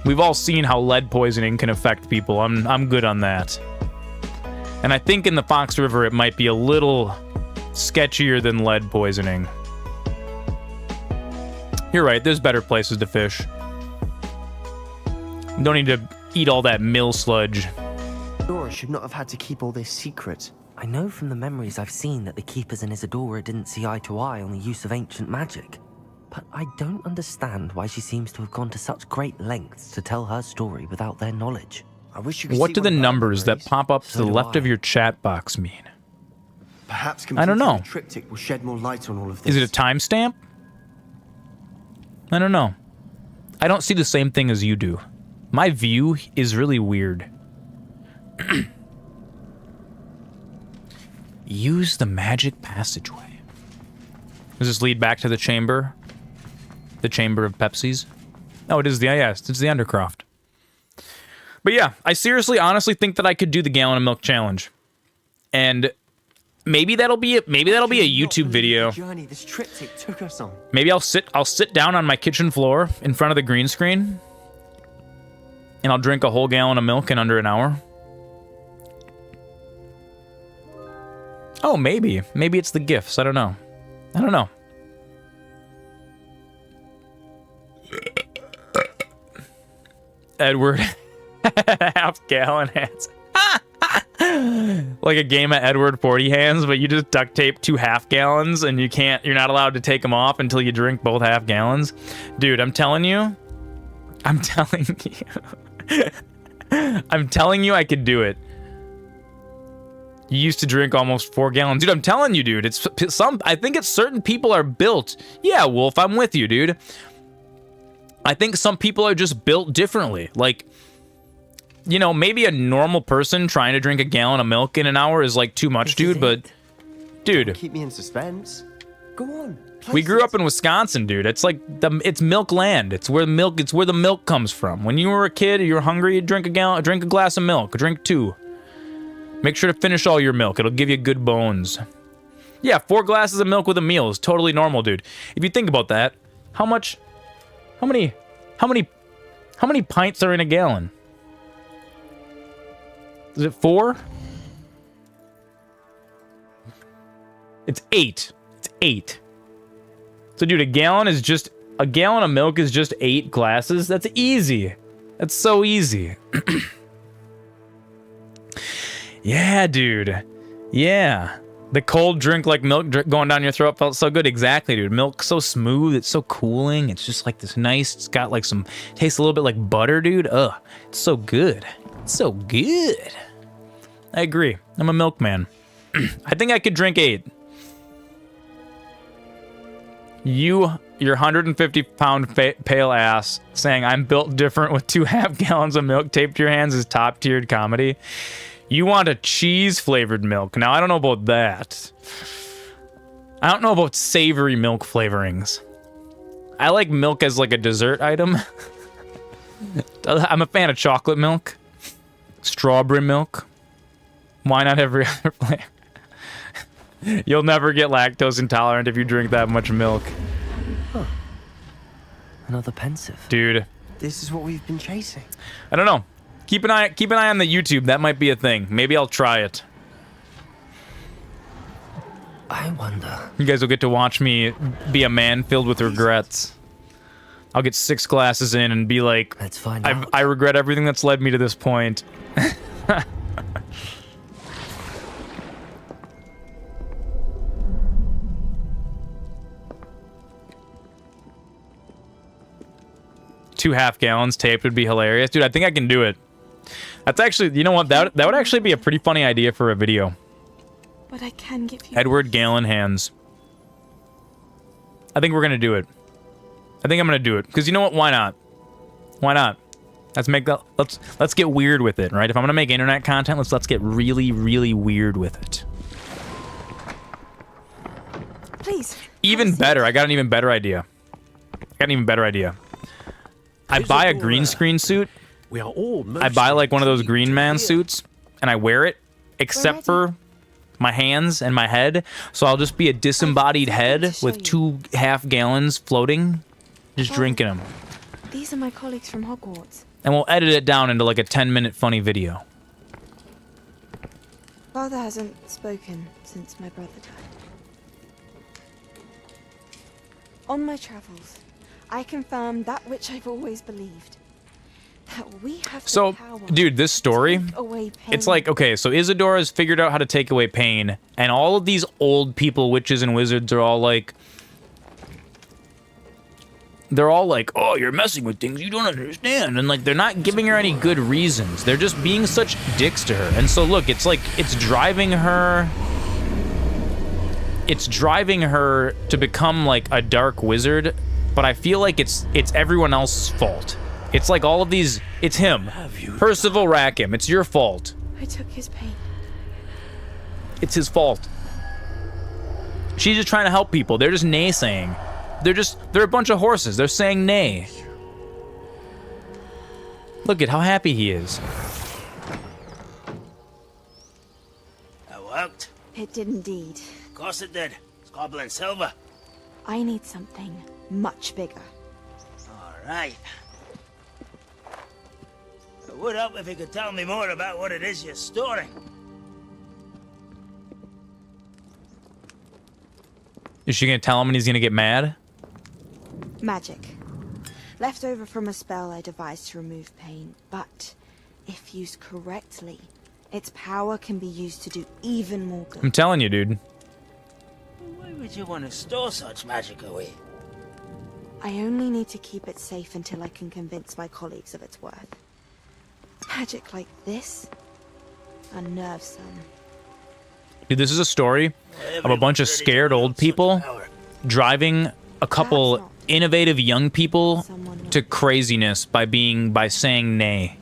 We've all seen how lead poisoning can affect people. I'm good on that. And I think in the Fox River it might be a little sketchier than lead poisoning. You're right, there's better places to fish. You don't need to eat all that mill sludge. Dora should not have had to keep all this secret. I know from the memories I've seen that the Keepers and Isadora didn't see eye to eye on the use of ancient magic. But I don't understand why she seems to have gone to such great lengths to tell her story without their knowledge. I wish you could What see do the one of our numbers that memories. pop up to So the do left I. of your chat box mean? Perhaps I don't know. completing the triptych will shed more light on all of this. Is it a timestamp? I don't know. I don't see the same thing as you do. My view is really weird. Use the magic passageway. Does this lead back to the chamber? The chamber of Pepsi's? Oh, it is it's the Undercroft. But yeah, I seriously, honestly think that I could do the gallon of milk challenge. And maybe that'll be a YouTube video. Journey this triptych took us on. Maybe I'll sit down on my kitchen floor in front of the green screen and I'll drink a whole gallon of milk in under an hour. Oh, maybe. Maybe it's the gifts. I don't know. Edward. Half gallon hands. Like a game of Edward 40 hands, but you just duct tape 2 half gallons and you're not allowed to take them off until you drink both half gallons. Dude, I'm telling you, I'm telling you. I'm telling you I could do it. You used to drink almost 4 gallons. Dude, I'm telling you, dude. It's some. I think it's certain people are built. Yeah, Wolf, I'm with you, dude. I think some people are just built differently. Like, you know, maybe a normal person trying to drink a gallon of milk in an hour is like too much, dude. But, dude. Keep me in suspense. Go on. We grew up in Wisconsin, dude. It's like it's milk land. It's where the milk comes from. When you were a kid, you were hungry, you drink a glass of milk, drink 2. Make sure to finish all your milk. It'll give you good bones. Yeah, 4 glasses of milk with a meal is totally normal, dude. If you think about that, how many pints are in a gallon? Is it 4? It's 8. It's 8. So, dude, a gallon of milk is just 8 glasses. That's easy. That's so easy. Yeah, dude. Yeah. The cold drink like milk going down your throat felt so good. Exactly, dude. Milk's so smooth. It's so cooling. It's just like this nice. It's got like some. Tastes a little bit like butter, dude. Ugh. It's so good. It's so good. I agree. I'm a milkman. I think I could drink 8. Your 150-pound pale ass saying I'm built different with 2 half gallons of milk taped to your hands is top-tiered comedy. You want a cheese-flavored milk. Now, I don't know about that. I don't know about savory milk flavorings. I like milk as like a dessert item. I'm a fan of chocolate milk. Strawberry milk. Why not every other flavor? You'll never get lactose intolerant if you drink that much milk. Huh. Another pensive. Dude. This is what we've been chasing. I don't know. Keep an eye on the YouTube. That might be a thing. Maybe I'll try it. I wonder. You guys will get to watch me be a man filled with regrets. I'll get 6 glasses in and be like, let's find out. I regret everything that's led me to this point. Two half gallons taped would be hilarious. Dude, I think I can do it. That's actually, you know what? That would actually be a pretty funny idea for a video. But I can give you Edward Gallon hands. I think we're gonna do it. I think I'm gonna do it. Because you know what? Why not? Why not? Let's get weird with it, right? If I'm gonna make internet content, let's get really, really weird with it. Please. Even better. I got an even better idea. I buy a green screen suit. We are all I buy like one of those Green Man suits, and I wear it, except for my hands and my head. So I'll just be a disembodied head with 2 half gallons floating, just drinking them. These are my colleagues from Hogwarts. And we'll edit it down into like a 10-minute funny video. Father hasn't spoken since my brother died. On my travels, I confirmed that which I've always believed. That we have the power dude, this story, to take away pain. it's like, okay, so Isadora's figured out how to take away pain, and all of these old people, witches and wizards, are all like, oh, you're messing with things you don't understand, and like, they're not giving her any good reasons. They're just being such dicks to her. And so look, it's like, it's driving her to become like a dark wizard, but I feel like it's everyone else's fault. It's like all of these, it's him. Percival Rackham, it's your fault. I took his pain. It's his fault. She's just trying to help people. They're just naysaying. They're a bunch of horses. They're saying nay. Look at how happy he is. That worked. It did indeed. Of course it did. It's goblin silver. I need something much bigger. All right. It would help if you could tell me more about what it is you're storing. Is she gonna tell him and he's gonna get mad? Magic. Left over from a spell I devised to remove pain, but if used correctly, its power can be used to do even more good. I'm telling you, dude. Why would you want to store such magic away? I only need to keep it safe until I can convince my colleagues of its worth. Magic like this unnerves some. Dude, this is a story of a bunch of scared old people driving a couple innovative young people to craziness by saying nay.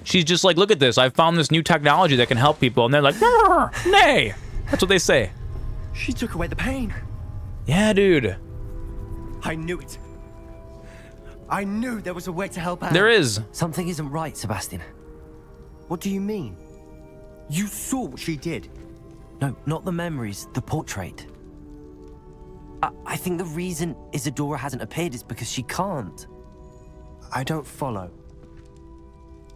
She's just like, look at this. I found this new technology that can help people. And they're like, nay. That's what they say. She took away the pain. Yeah, dude. I knew it. I knew there was a way to help Anne. There is. Something isn't right, Sebastian. What do you mean? You saw what she did. No, not the memories, the portrait. I think the reason Isadora hasn't appeared is because she can't. I don't follow.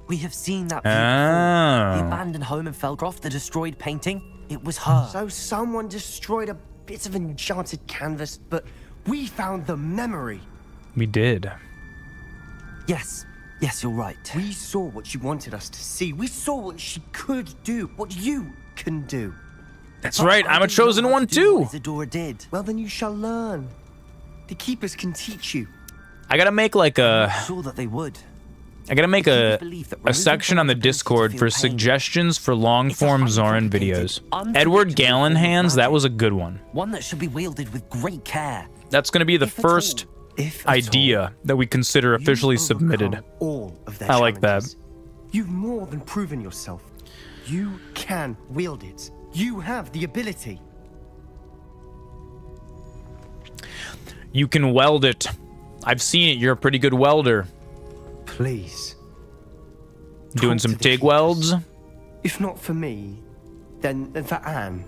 We have seen that view before. The abandoned home in Felgroth, the destroyed painting. It was her. So someone destroyed a bit of enchanted canvas, but we found the memory. We did. Yes. Yes, you're right. We saw what she wanted us to see. We saw what she could do, what you can do. That's right. I'm a chosen one too. Isadora did. Well, then you shall learn. The keepers can teach you. I gotta make like a... I'm sure that they would. I gotta make a section on the Discord for suggestions for long-form Zoran videos. Edward Gallenhands, that was a good one. One that should be wielded with great care. That's gonna be the first idea that we consider officially submitted. All of their I like that. You've more than proven yourself. You can wield it. You have the ability. You can weld it. I've seen it. You're a pretty good welder. Please. Doing some TIG welds? If not for me, then for Anne.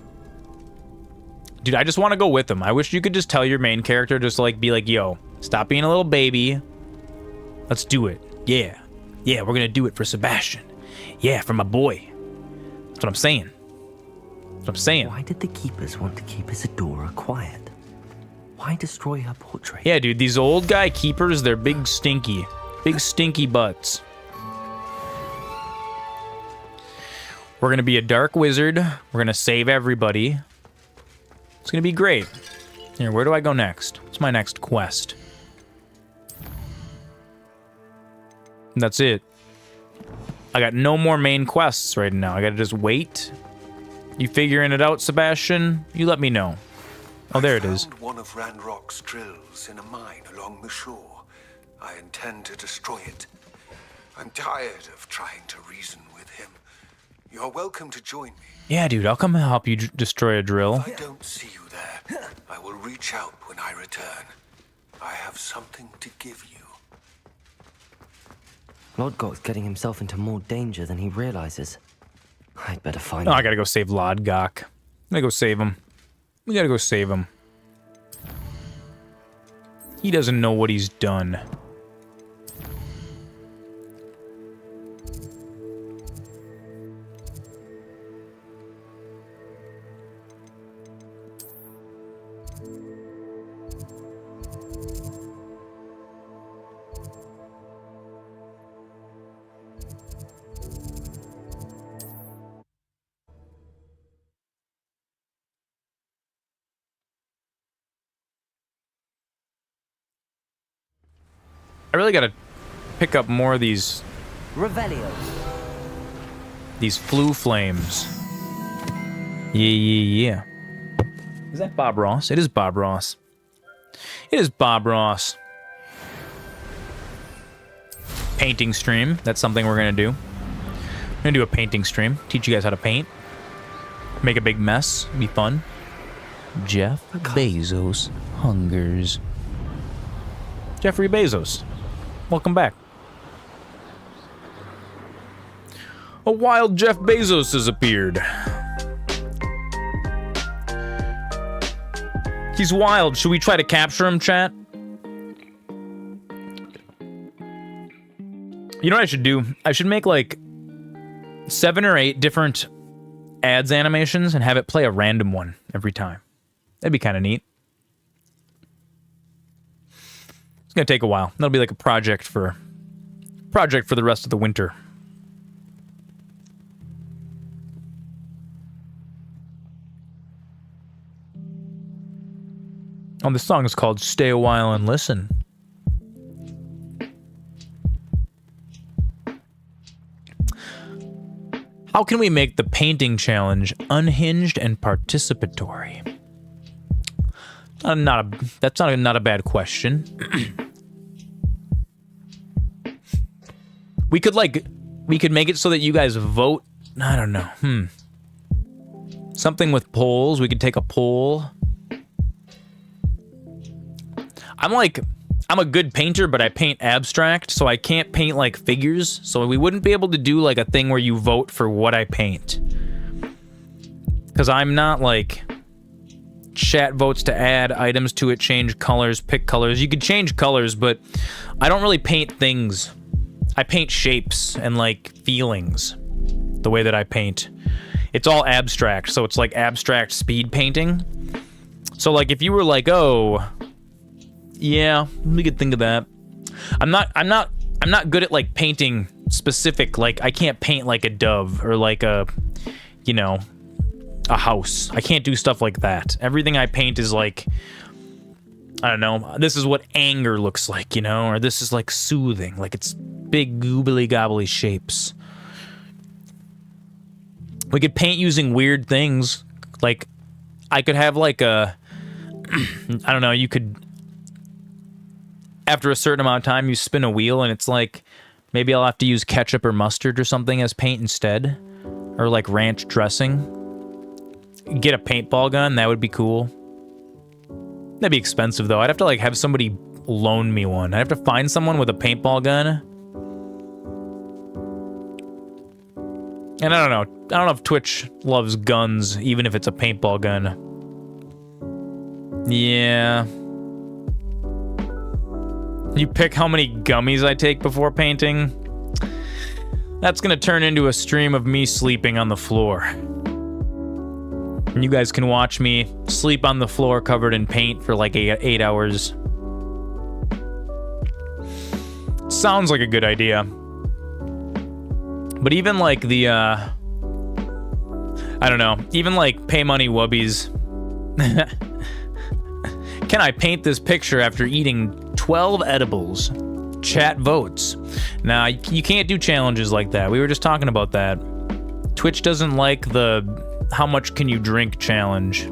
Dude, I just want to go with them. I wish you could just tell your main character, just like, be like, yo, stop being a little baby. Let's do it. Yeah. Yeah, we're gonna do it for Sebastian. Yeah, for my boy. That's what I'm saying. That's what I'm saying. Why did the keepers want to keep Isadora quiet? Why destroy her portrait? Yeah, dude, these old guy keepers, they're big stinky butts. We're gonna be a dark wizard. We're gonna save everybody. It's gonna be great. Here, where do I go next? What's my next quest? And that's it. I got no more main quests right now. I gotta just wait. You figuring it out, Sebastian? You let me know. Oh, there it is. I found one of Ranrock's drills in a mine along the shore. I intend to destroy it. I'm tired of trying to reason with him. You're welcome to join me. Yeah, dude, I'll come and help you destroy a drill. If I don't see you there, I will reach out when I return. I have something to give you. Lodgok's getting himself into more danger than he realizes. I'd better find Oh, him. I gotta go save Lodgok. I'm gonna go save him. We gotta go save him. He doesn't know what he's done. I really gotta pick up more of these Revelio. These flu flames. Yeah. Is that Bob Ross? It is Bob Ross. It is Bob Ross. Painting stream. That's something we're gonna do. We're gonna do a painting stream. Teach you guys how to paint. Make a big mess. Be fun. Jeff Bezos hungers. Jeffrey Bezos. Welcome back. A wild Jeff Bezos has appeared. He's wild. Should we try to capture him, chat? You know what I should do? I should make like 7 or 8 different ads animations and have it play a random one every time. That'd be kind of neat. It's gonna take a while. That'll be like a project for the rest of the winter. Oh, this song is called Stay a While and Listen. How can we make the painting challenge unhinged and participatory? That's not a bad question. We could make it so that you guys vote. I don't know. Something with polls. We could take a poll. I'm a good painter, but I paint abstract, so I can't paint like figures. So we wouldn't be able to do like a thing where you vote for what I paint. Because I'm not like chat votes to add items to it, change colors, pick colors. You could change colors, but I don't really paint things. I paint shapes and like feelings the way that I paint. It's all abstract, so it's like abstract speed painting. So like if you were like, oh, yeah, we could think of that. I'm not good at like painting specific, like I can't paint like a dove or like a house. I can't do stuff like that. Everything I paint is like, I don't know, this is what anger looks like, or this is like soothing, like it's big goobly gobbly shapes. We could paint using weird things. Like I could have like a I don't know, you could, after a certain amount of time, you spin a wheel and it's like, maybe I'll have to use ketchup or mustard or something as paint instead. Or like ranch dressing. Get a paintball gun, that would be cool. That'd be expensive though. I'd have to like have somebody loan me one. I'd have to find someone with a paintball gun. And I don't know if Twitch loves guns, even if it's a paintball gun. Yeah. You pick how many gummies I take before painting. That's gonna turn into a stream of me sleeping on the floor. And you guys can watch me sleep on the floor covered in paint for like 8 hours. Sounds like a good idea. But even like the, I don't know, even like pay money wubbies. Can I paint this picture after eating 12 edibles? Chat votes. Now, you can't do challenges like that. We were just talking about that. Twitch doesn't like the how much can you drink challenge.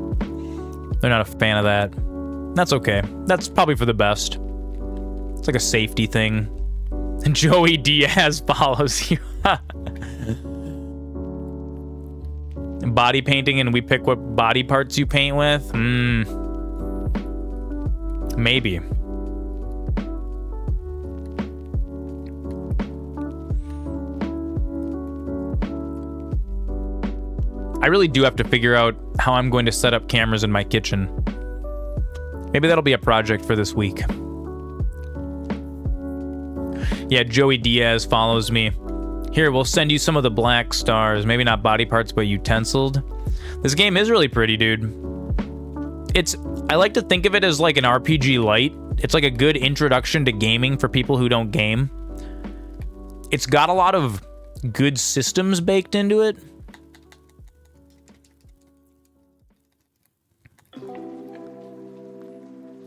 They're not a fan of that. That's okay. That's probably for the best. It's like a safety thing. And Joey Diaz follows you. Body painting, and we pick what body parts you paint with? Maybe. I really do have to figure out how I'm going to set up cameras in my kitchen. Maybe that'll be a project for this week. Yeah, Joey Diaz follows me. Here, we'll send you some of the black stars. Maybe not body parts, but utensiled. This game is really pretty, dude. I like to think of it as like an RPG light. It's like a good introduction to gaming for people who don't game. It's got a lot of good systems baked into it.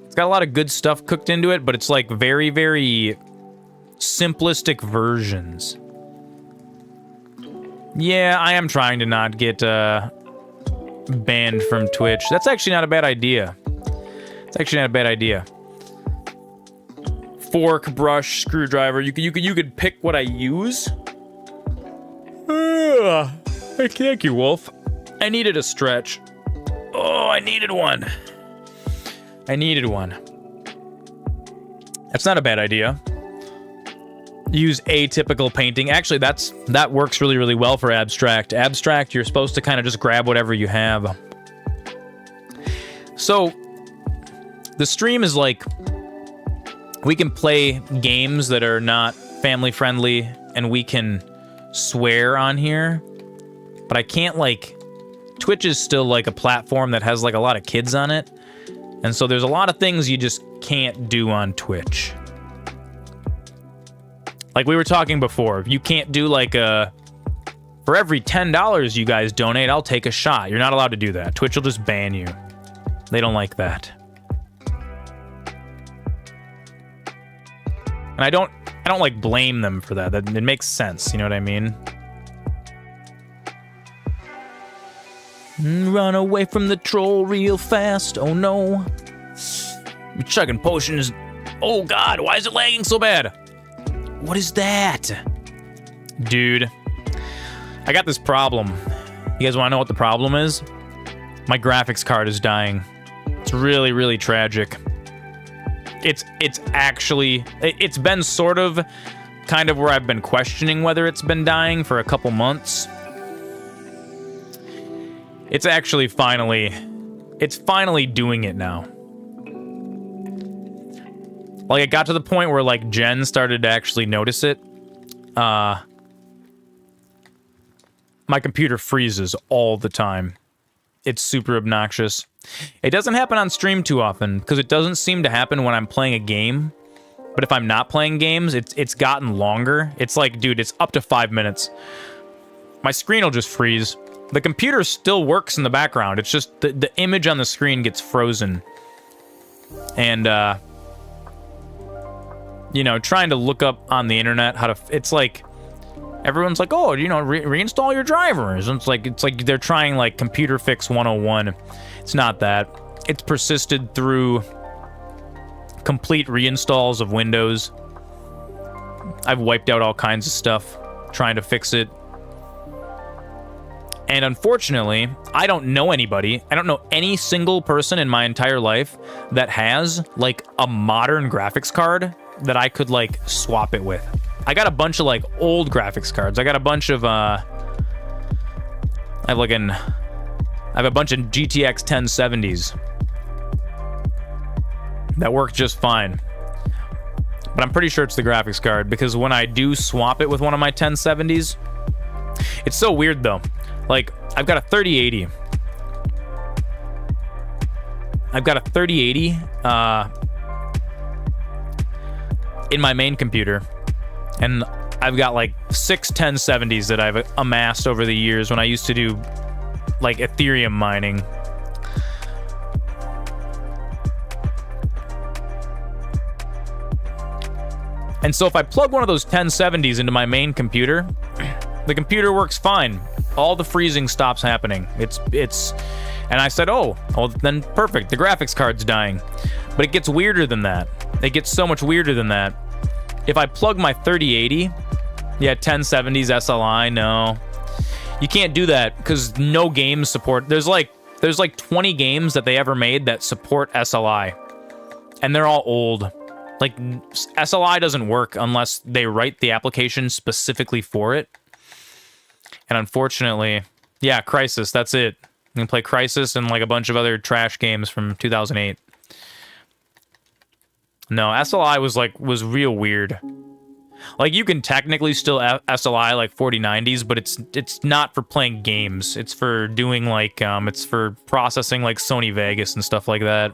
It's got a lot of good stuff cooked into it, but it's like very, very simplistic versions. Yeah, I am trying to not get banned from Twitch. That's actually not a bad idea. It's actually not a bad idea. Fork, brush, screwdriver. You could pick what I use. Thank you, Wolf. I needed a stretch. Oh, I needed one. That's not a bad idea. Use atypical painting. Actually, that works really, really well for abstract. Abstract, you're supposed to kind of just grab whatever you have. So, the stream is like, we can play games that are not family friendly, and we can swear on here, but I can't like, Twitch is still like a platform that has like a lot of kids on it, and so there's a lot of things you just can't do on Twitch. Like we were talking before, you can't do like for every $10 you guys donate, I'll take a shot. You're not allowed to do that. Twitch will just ban you. They don't like that. And I don't like blame them for that. It makes sense, you know what I mean? Run away from the troll real fast. Oh no. I'm chugging potions. Oh god, why is it lagging so bad? What is that? Dude, I got this problem. You guys want to know what the problem is? My graphics card is dying. It's really, really tragic. It's been sort of kind of where I've been questioning whether it's been dying for a couple months. It's actually finally doing it now. Like, it got to the point where, like, Jen started to actually notice it. My computer freezes all the time. It's super obnoxious. It doesn't happen on stream too often, because it doesn't seem to happen when I'm playing a game. But if I'm not playing games, it's gotten longer. It's like, dude, it's up to 5 minutes. My screen will just freeze. The computer still works in the background. It's just the image on the screen gets frozen. And, you know, trying to look up on the internet how to... It's like... Everyone's like, oh, you know, reinstall your drivers. And it's like they're trying, like, Computer Fix 101. It's not that. It's persisted through complete reinstalls of Windows. I've wiped out all kinds of stuff trying to fix it. And unfortunately, I don't know anybody. I don't know any single person in my entire life that has, like, a modern graphics card that I could, like, swap it with. I got a bunch of, like, old graphics cards. I got a bunch of, I have a bunch of GTX 1070s that work just fine. But I'm pretty sure it's the graphics card, because when I do swap it with one of my 1070s, it's so weird, though. Like, I've got a 3080. In my main computer. And I've got, like, 6 1070s that I've amassed over the years when I used to do, like, Ethereum mining. And so if I plug one of those 1070s into my main computer, the computer works fine. All the freezing stops happening. And I said, oh, well, then perfect. The graphics card's dying. But it gets weirder than that. It gets so much weirder than that. If I plug my 3080, yeah, 1070s SLI, no. You can't do that because no games support. There's like 20 games that they ever made that support SLI. And they're all old. Like, SLI doesn't work unless they write the application specifically for it. And unfortunately, yeah, Crysis, that's it. You can play Crysis and, like, a bunch of other trash games from 2008. No, SLI was real weird. Like, you can technically still SLI, like, 4090s, but it's not for playing games. It's for doing, like, it's for processing, like, Sony Vegas and stuff like that.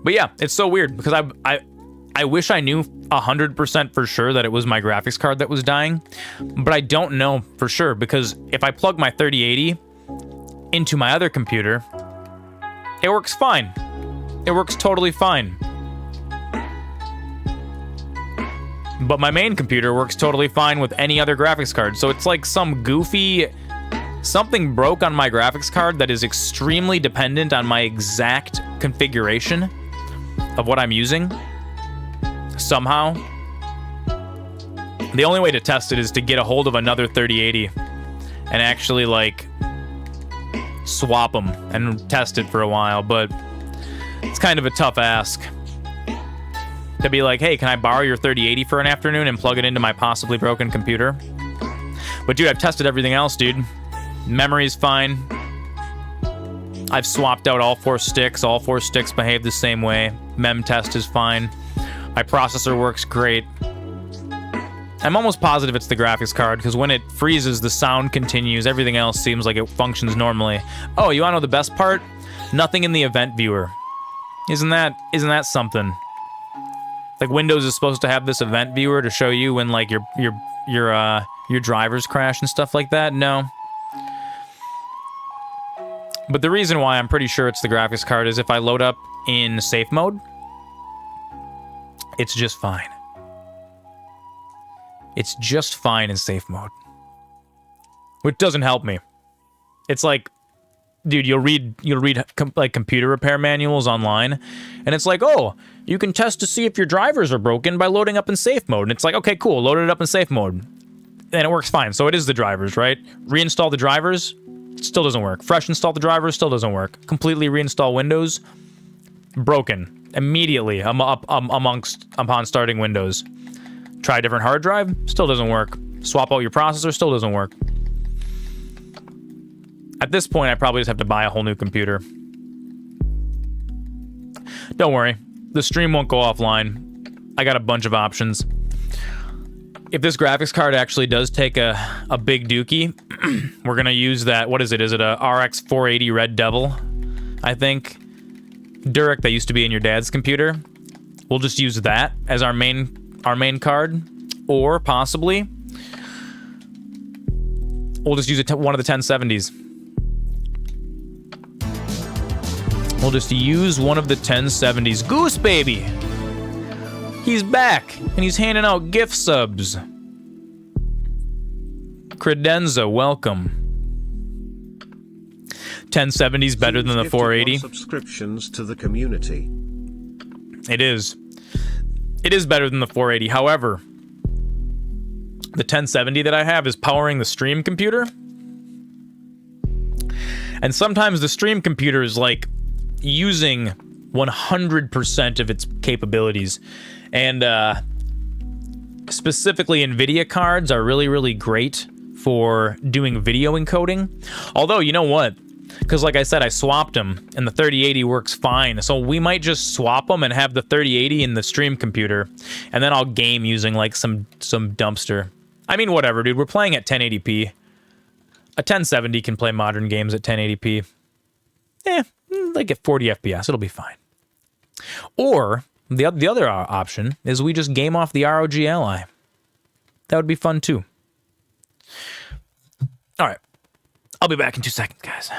But yeah, it's so weird, because I wish I knew 100% for sure that it was my graphics card that was dying, but I don't know for sure, because if I plug my 3080 into my other computer, it works fine. It works totally fine. But my main computer works totally fine with any other graphics card, so it's like some goofy... Something broke on my graphics card that is extremely dependent on my exact configuration of what I'm using. Somehow. The only way to test it is to get a hold of another 3080 and actually, like, swap them and test it for a while, but it's kind of a tough ask. To be like, hey, can I borrow your 3080 for an afternoon and plug it into my possibly broken computer? But dude, I've tested everything else, dude. Memory's fine. I've swapped out all 4 sticks. All 4 sticks behave the same way. Mem test is fine. My processor works great. I'm almost positive it's the graphics card, because when it freezes, the sound continues. Everything else seems like it functions normally. Oh, you wanna know the best part? Nothing in the event viewer. Isn't that something? Like, Windows is supposed to have this event viewer to show you when, like, your drivers crash and stuff like that. No. But the reason why I'm pretty sure it's the graphics card is if I load up in safe mode, It's just fine. It's just fine in safe mode. Which doesn't help me. It's like, dude, you'll read like computer repair manuals online, and it's like, oh, you can test to see if your drivers are broken by loading up in safe mode. And it's like, okay, cool, load it up in safe mode. And it works fine. So it is the drivers, right? Reinstall the drivers, still doesn't work. Fresh install the drivers, still doesn't work. Completely reinstall Windows, broken. Immediately upon starting Windows. Try a different hard drive, still doesn't work. Swap out your processor, still doesn't work. At this point, I probably just have to buy a whole new computer. Don't worry, the stream won't go offline. I got a bunch of options. If this graphics card actually does take a big dookie, we're gonna use that, what is it? Is it a RX 480 Red Devil? I think. Durek, that used to be in your dad's computer. We'll just use that as our main card. Or possibly, we'll just use one of the 1070s. We'll just use one of the 1070s. Goose Baby! He's back, and he's handing out gift subs. Credenza, welcome. 1070's better than the 480. Subscriptions to the community. It is. It is better than the 480. However, the 1070 that I have is powering the stream computer. And sometimes the stream computer is like using 100% of its capabilities. And specifically NVIDIA cards are really, really great for doing video encoding. Although, you know what? Because like I said, I swapped them and the 3080 works fine. So we might just swap them and have the 3080 in the stream computer. And then I'll game using like some dumpster. I mean, whatever, dude. We're playing at 1080p. A 1070 can play modern games at 1080p. Like at 40 FPS, it'll be fine. Or the other option is we just game off the ROG Ally. That would be fun too. All right. I'll be back in 2 seconds, guys.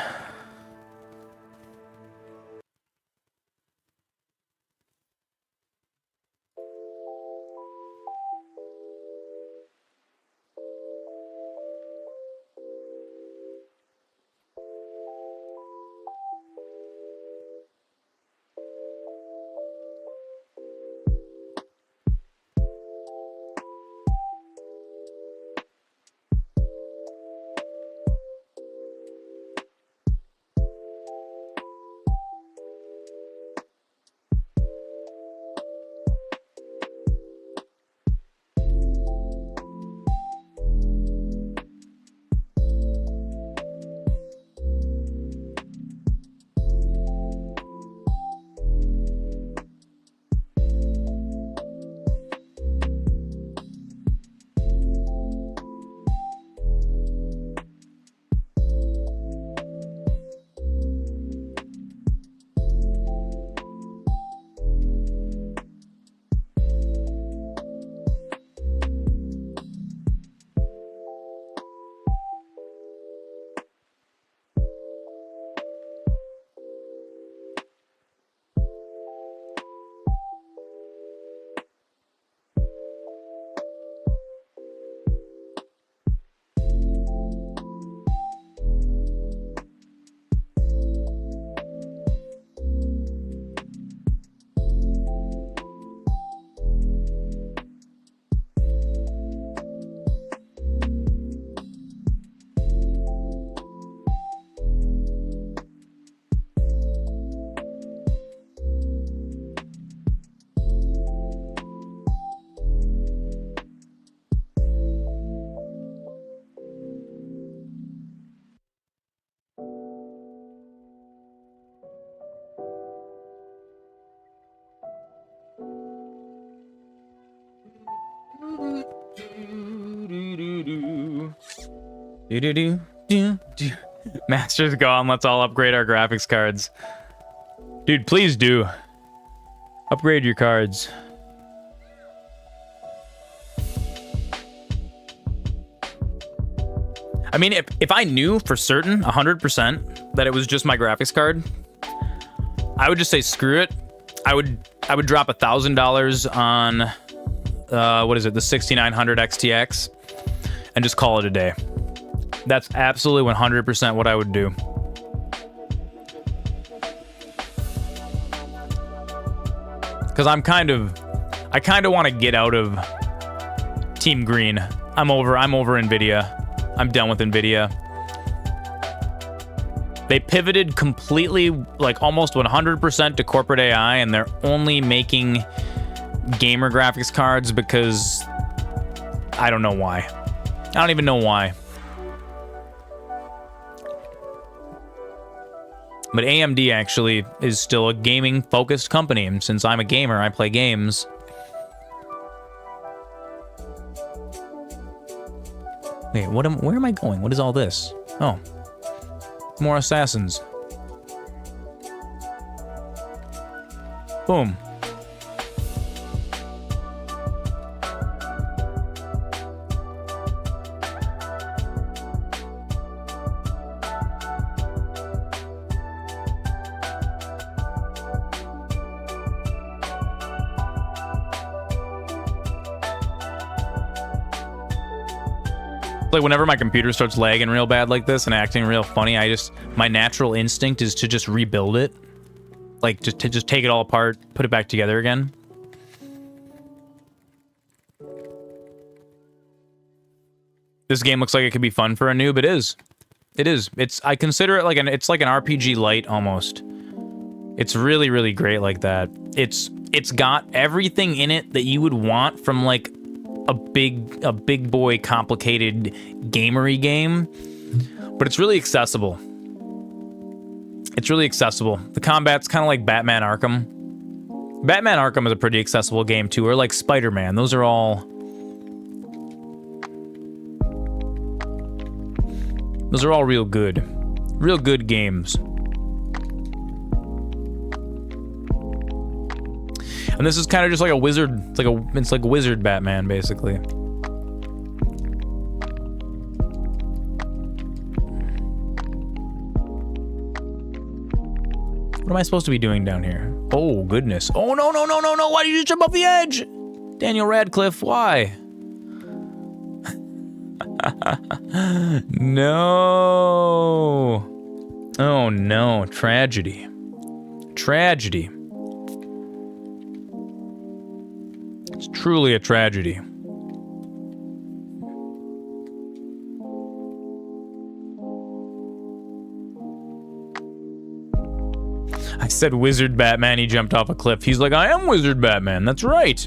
Master's gone. Let's all upgrade our graphics cards. Dude, please do. Upgrade your cards. I mean, if I knew for certain, 100%, that it was just my graphics card, I would just say screw it. I would I would drop $1,000 on what is it, the 6900 XTX, and just call it a day. That's absolutely 100% what I would do. Because I kind of want to get out of Team Green. I'm over Nvidia. I'm done with Nvidia. They pivoted completely, like almost 100% to corporate AI, and they're only making gamer graphics cards because I don't know why. I don't even know why. But AMD actually is still a gaming-focused company, and since I'm a gamer, I play games. Wait, where am I going? What is all this? Oh. More assassins. Boom. Like whenever my computer starts lagging real bad like this and acting real funny, my natural instinct is to just rebuild it. Like to just take it all apart, put it back together again. This game looks like it could be fun for a noob. It is. It is. I consider it like it's like an RPG light almost. It's really, really great like that. It's got everything in it that you would want from like a big boy complicated gamery game, but it's really accessible. It's really accessible. The combat's kind of like Batman Arkham. Batman Arkham is a pretty accessible game too, or like Spider-Man. Those are all real good games. And this is kind of just like a wizard, it's like wizard Batman, basically. What am I supposed to be doing down here? Oh, goodness. Oh, no. Why did you just jump off the edge? Daniel Radcliffe, why? No. Oh, no. Tragedy. Tragedy. It's truly a tragedy. I said Wizard Batman, he jumped off a cliff. He's like, I am Wizard Batman. That's right.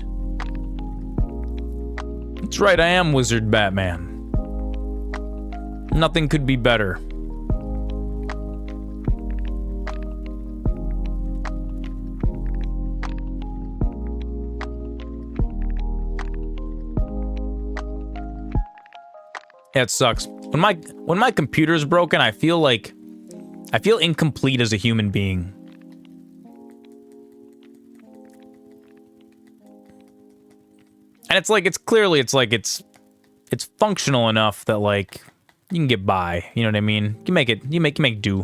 That's right, I am Wizard Batman. Nothing could be better. Yeah, it sucks. When my computer's broken, I feel incomplete as a human being. And it's functional enough that like you can get by, you know what I mean? You make do.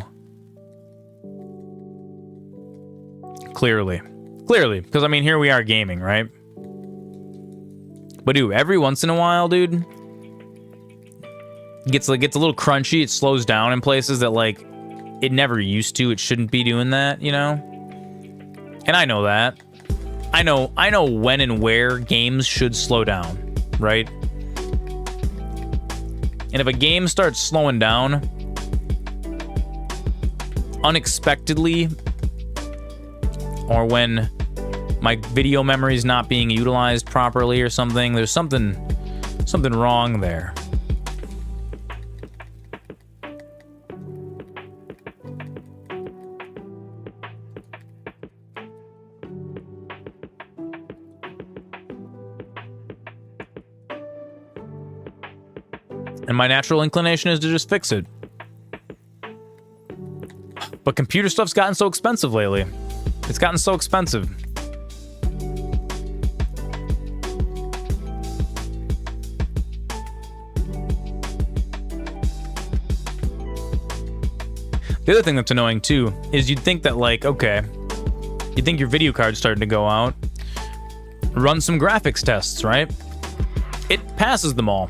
Clearly, because I mean here we are gaming, right? But dude, every once in a while, dude, gets a little crunchy. It slows down in places that like it never used to. It shouldn't be doing that, you know? And I know that. I know when and where games should slow down, right? And if a game starts slowing down unexpectedly, or when my video memory is not being utilized properly or something, there's something wrong there. And my natural inclination is to just fix it. But computer stuff's gotten so expensive lately. It's gotten so expensive. The other thing that's annoying too is you'd think that like, okay, You think your video card's starting to go out. Run some graphics tests, right? It passes them all.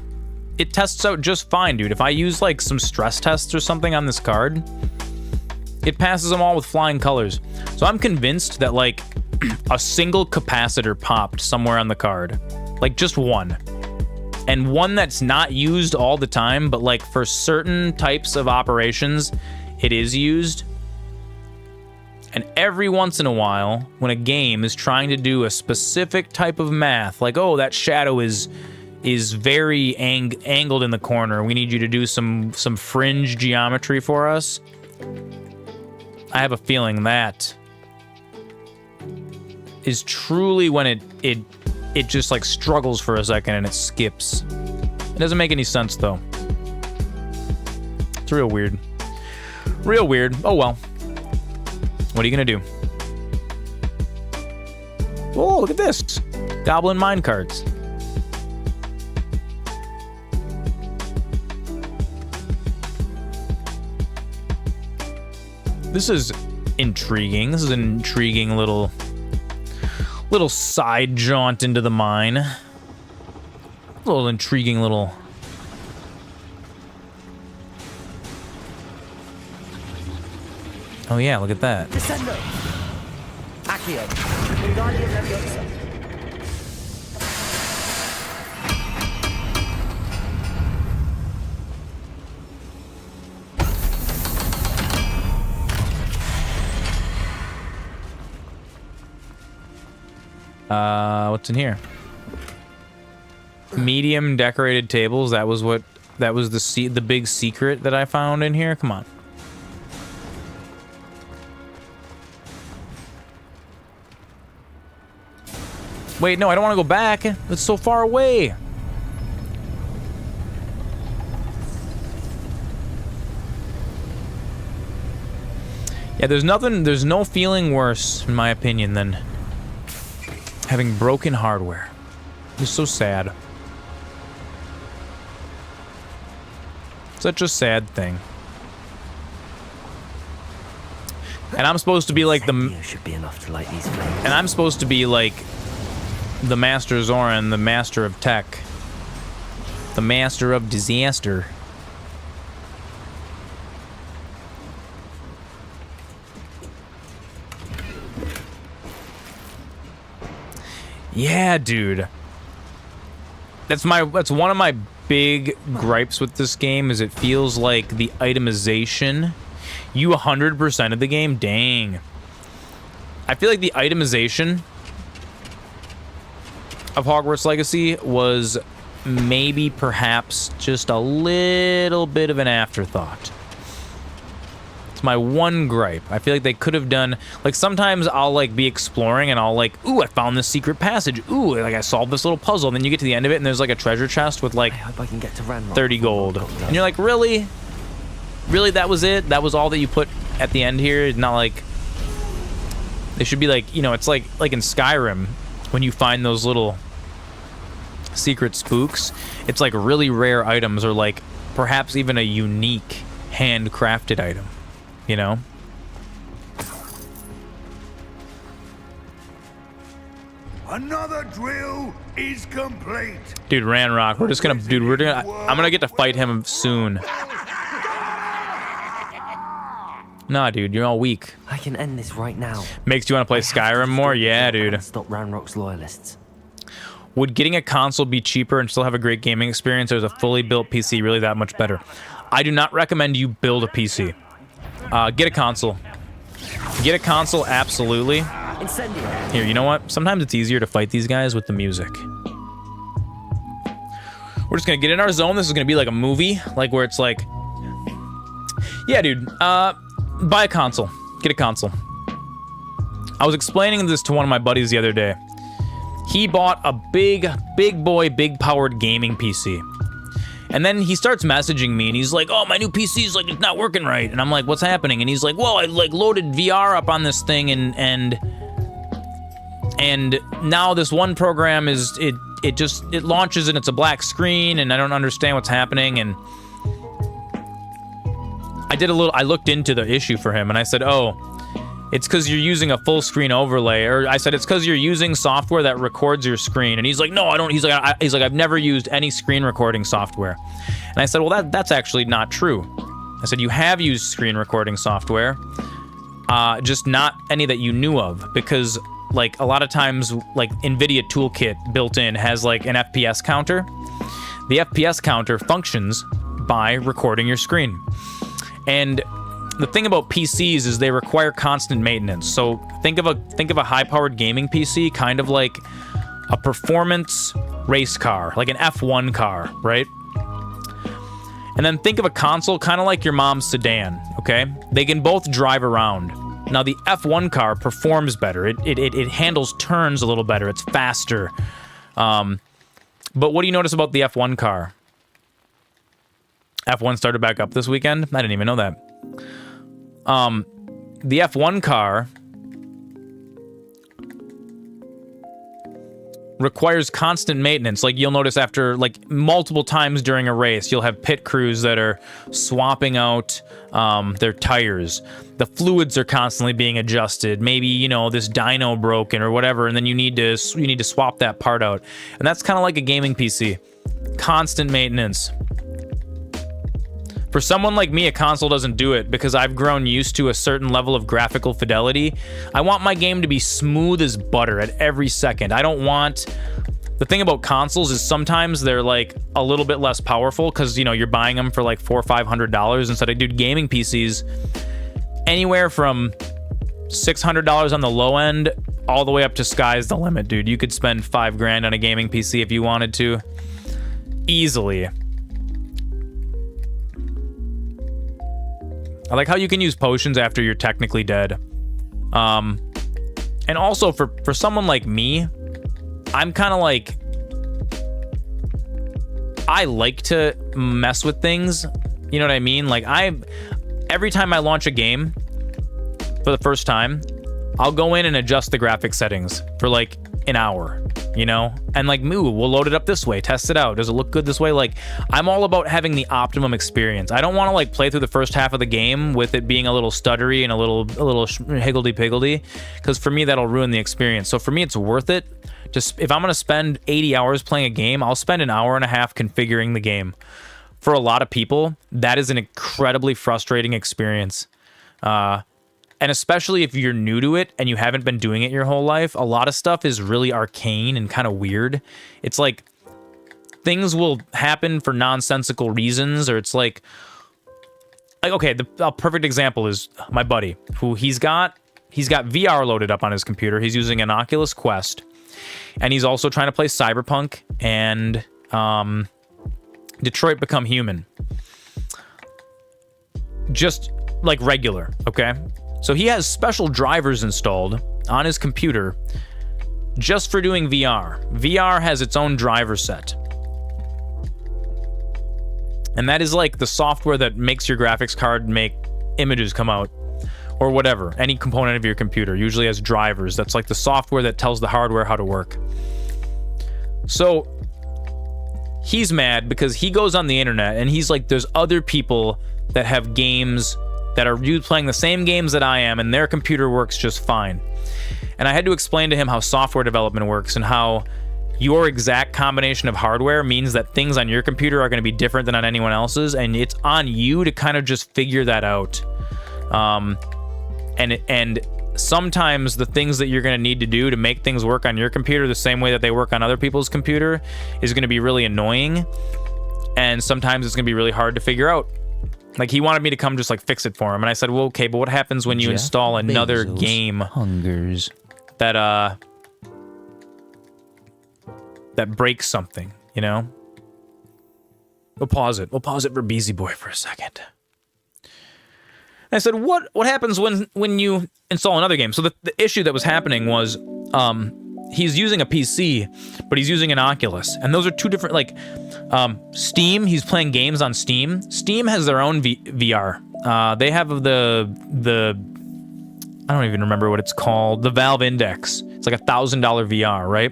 It tests out just fine, dude. If I use like some stress tests or something on this card, it passes them all with flying colors. So I'm convinced that like a single capacitor popped somewhere on the card. Like just one. And one that's not used all the time, but like for certain types of operations, it is used. And every once in a while, when a game is trying to do a specific type of math, like, oh, that shadow is very angled in the corner. We need you to do some fringe geometry for us. I have a feeling that is truly when it just like struggles for a second and it skips. It doesn't make any sense though. It's real weird. Real weird. Oh well. What are you gonna do? Oh, look at this. Goblin mine cards. This is intriguing. This is an intriguing little side jaunt into the mine. A little intriguing little... Oh yeah, look at that. Descendo. Accio. Wingardium Leviosa. What's in here? Medium decorated tables. That was the big secret that I found in here. Come on. Wait, no, I don't want to go back. It's so far away. Yeah, there's no feeling worse, in my opinion, than having broken hardware. It's so sad. Such a sad thing. And I'm supposed to be like the... should be enough to light these flames. And I'm supposed to be like the Master Zoran, the Master of Tech. The Master of Disaster. Yeah, dude. That's one of my big gripes with this game is it feels like the itemization. You 100% of the game? Dang. I feel like the itemization of Hogwarts Legacy was maybe perhaps just a little bit of an afterthought. It's my one gripe. I feel like they could have done, like sometimes I'll like be exploring and I'll like, ooh, I found this secret passage. Ooh, like I solved this little puzzle. And then you get to the end of it and there's like a treasure chest with like I hope I can get to Ranrock 30 gold. And you're like, really? Really, that was it? That was all that you put at the end here? It's not like, they should be like, you know, it's like in Skyrim when you find those little secret spooks. It's like really rare items or like perhaps even a unique handcrafted item. You know? Another drill is complete. Dude, Ranrock, I'm gonna get to fight him soon. Nah, dude, you're all weak. I can end this right now. Makes you want to play Skyrim more? Yeah, dude. Stop Ranrock's loyalists. Would getting a console be cheaper and still have a great gaming experience, or is a fully built PC really that much better? I do not recommend you build a PC. Get a console. Get a console, absolutely. Here, you know what? Sometimes it's easier to fight these guys with the music. We're just gonna get in our zone. This is gonna be like a movie, like where it's like, yeah, dude. Buy a console. Get a console. I was explaining this to one of my buddies the other day. He bought a big boy, big powered gaming PC. And then he starts messaging me and he's like, oh, my new PC is like, it's not working right. And I'm like, what's happening? And he's like, well, I like loaded VR up on this thing and now this one program is, it launches and it's a black screen and I don't understand what's happening. And I looked into the issue for him and I said, oh, it's because you're using a full screen overlay. Or I said, it's because you're using software that records your screen. And he's like, no, I don't. He's like, I've never used any screen recording software. And I said, well, that's actually not true. I said, you have used screen recording software, just not any that you knew of, because like a lot of times, like NVIDIA Toolkit built in has like an FPS counter. The FPS counter functions by recording your screen. And the thing about PCs is they require constant maintenance. So think of a high-powered gaming PC, kind of like a performance race car, like an F1 car, right? And then think of a console kind of like your mom's sedan, okay? They can both drive around. Now the F1 car performs better. It handles turns a little better. It's faster. But what do you notice about the F1 car? F1 started back up this weekend? I didn't even know that. The F1 car requires constant maintenance. Like you'll notice after like multiple times during a race, you'll have pit crews that are swapping out their tires. The fluids are constantly being adjusted. Maybe, you know, this dyno broken or whatever, and then you need to swap that part out. And that's kind of like a gaming PC. Constant maintenance. For someone like me, a console doesn't do it because I've grown used to a certain level of graphical fidelity. I want my game to be smooth as butter at every second. I don't want... The thing about consoles is sometimes they're like a little bit less powerful because, you know, you're buying them for like $400 or $500 instead of, dude, gaming PCs, anywhere from $600 on the low end all the way up to sky's the limit, dude. You could spend $5,000 on a gaming PC if you wanted to. Easily. I like how you can use potions after you're technically dead. And also for someone like me, I'm kind of like, I like to mess with things. You know what I mean? Like every time I launch a game for the first time, I'll go in and adjust the graphic settings for like an hour, you know? And like, we'll load it up this way, test it out. Does it look good this way? Like, I'm all about having the optimum experience. I don't want to like play through the first half of the game with it being a little stuttery and a little higgledy-piggledy, because for me, that'll ruin the experience. So for me, it's worth it. Just if I'm going to spend 80 hours playing a game, I'll spend an hour and a half configuring the game. For a lot of people, that is an incredibly frustrating experience. And especially if you're new to it and you haven't been doing it your whole life, a lot of stuff is really arcane and kind of weird. It's like things will happen for nonsensical reasons, or it's like okay, a perfect example is my buddy, who he's got VR loaded up on his computer. He's using an Oculus Quest, and he's also trying to play Cyberpunk and Detroit Become Human. Just like regular, okay? So he has special drivers installed on his computer just for doing VR. VR has its own driver set. And that is like the software that makes your graphics card make images come out or whatever. Any component of your computer usually has drivers. That's like the software that tells the hardware how to work. So he's mad because he goes on the internet and he's like, there's other people that have games that are playing the same games that I am, and their computer works just fine. And I had to explain to him how software development works and how your exact combination of hardware means that things on your computer are going to be different than on anyone else's, and it's on you to kind of just figure that out. And sometimes the things that you're going to need to do to make things work on your computer the same way that they work on other people's computer is going to be really annoying, and sometimes it's going to be really hard to figure out. Like, he wanted me to come just, like, fix it for him. And I said, well, okay, but what happens when you install another game that breaks something, you know? We'll pause it. We'll pause it for Beezy Boy for a second. And I said, what happens when you install another game? So the issue that was happening was he's using a PC, but he's using an Oculus. And those are two different, like, Steam, he's playing games on Steam. Steam has their own VR. They have the I don't even remember what it's called, the Valve Index. It's like $1,000 VR, right?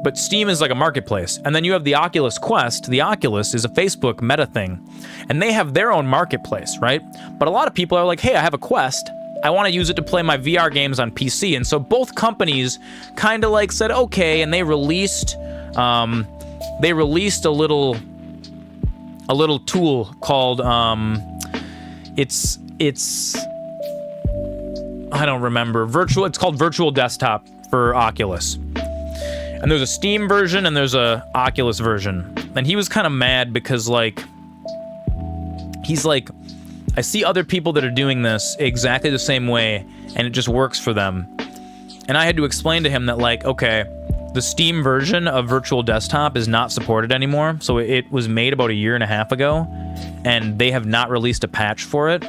But Steam is like a marketplace. And then you have the Oculus Quest. The Oculus is a Facebook Meta thing. And they have their own marketplace, right? But a lot of people are like, hey, I have a Quest. I want to use it to play my VR games on PC. And so both companies kind of like said, okay, and they released a little tool called, it's I don't remember, it's called Virtual Desktop for Oculus. And there's a Steam version and there's a Oculus version. And he was kind of mad because, like, he's like, I see other people that are doing this exactly the same way and it just works for them. And I had to explain to him that, like, okay, the Steam version of Virtual Desktop is not supported anymore. So it was made about 1.5 years ago and they have not released a patch for it.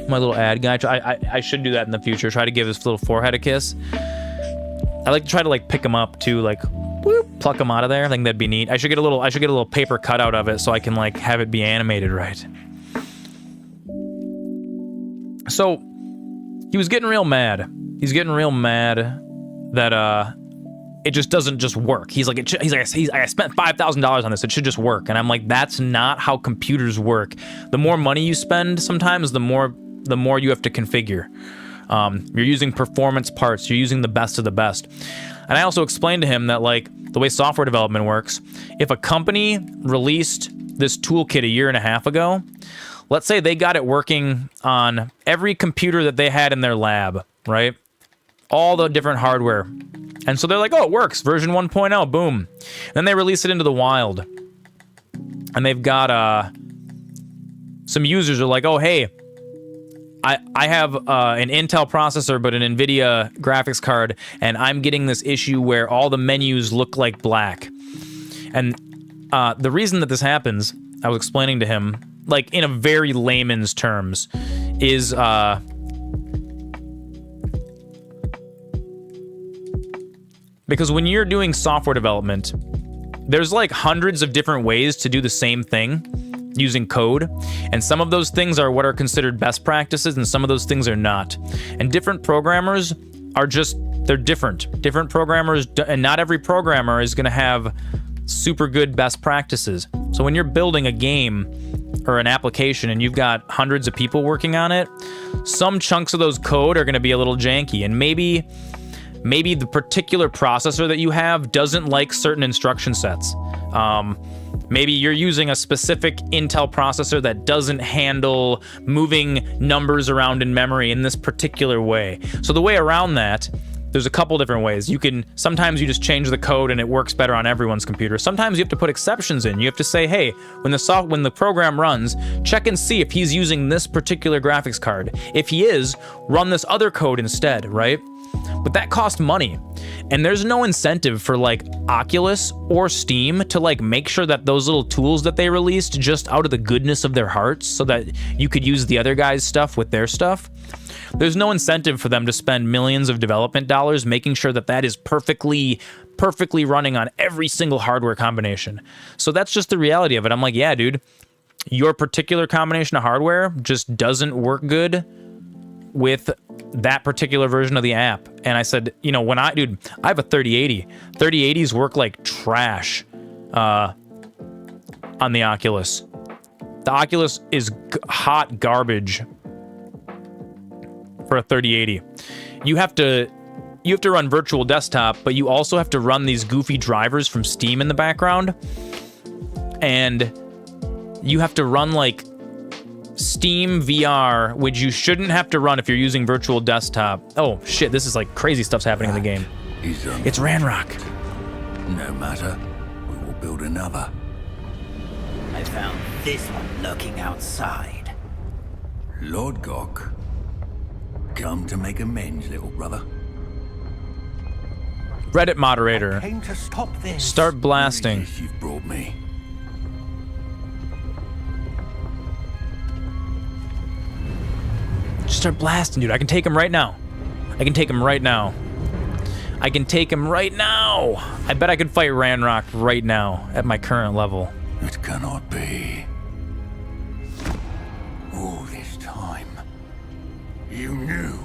My little ad guy, I should do that in the future. Try to give his little forehead a kiss. I like to try to, like, pick him up too, like, whoop, pluck him out of there. I think that'd be neat. I should get a little paper cutout of it so I can, like, have it be animated right. So he was getting real mad. He's getting real mad that it just doesn't just work. He's like, I spent $5,000 on this. It should just work. And I'm like, that's not how computers work. The more money you spend, sometimes the more you have to configure. You're using performance parts. You're using the best of the best. And I also explained to him that, like, the way software development works, if a company released this toolkit 1.5 years ago, let's say they got it working on every computer that they had in their lab, right? All the different hardware. And so they're like, oh, it works. Version 1.0, boom. Then they release it into the wild. And they've got some users are like, oh, hey, I have an Intel processor, but an NVIDIA graphics card, and I'm getting this issue where all the menus look like black. And the reason that this happens, I was explaining to him, like, in a very layman's terms, is because when you're doing software development, there's like hundreds of different ways to do the same thing using code, and some of those things are what are considered best practices and some of those things are not. And different programmers are just, they're different. Different programmers, and not every programmer is going to have super good best practices. So when you're building a game or an application and you've got hundreds of people working on it, some chunks of those code are going to be a little janky, and maybe the particular processor that you have doesn't like certain instruction sets. Maybe you're using a specific Intel processor that doesn't handle moving numbers around in memory in this particular way. So the way around that, there's a couple different ways. Sometimes you just change the code and it works better on everyone's computer. Sometimes you have to put exceptions in. You have to say, hey, when the program runs, check and see if he's using this particular graphics card. If he is, run this other code instead, right? But that costs money. And there's no incentive for, like, Oculus or Steam to, like, make sure that those little tools that they released just out of the goodness of their hearts so that you could use the other guys' stuff with their stuff. There's no incentive for them to spend millions of development dollars making sure that that is perfectly running on every single hardware combination. So that's just the reality of it. I'm like, yeah, dude, your particular combination of hardware just doesn't work good with that particular version of the app. And I said, you know, I have a 3080. 3080s work like trash on the Oculus. The Oculus is hot garbage for a 3080. You have to run Virtual Desktop, but you also have to run these goofy drivers from Steam in the background. And you have to run, like, Steam VR, which you shouldn't have to run if you're using Virtual Desktop. Oh shit, this is like crazy stuff's happening in the game. It's Ranrock. No matter, we will build another. I found this one lurking outside. Lord Gok, come to make amends, little brother. Reddit moderator. I came to stop this. Start blasting. You've brought me. Just start blasting, dude. I can take him right now. I can take him right now. I bet I could fight Ranrock right now at my current level. It cannot be. All this time, you knew.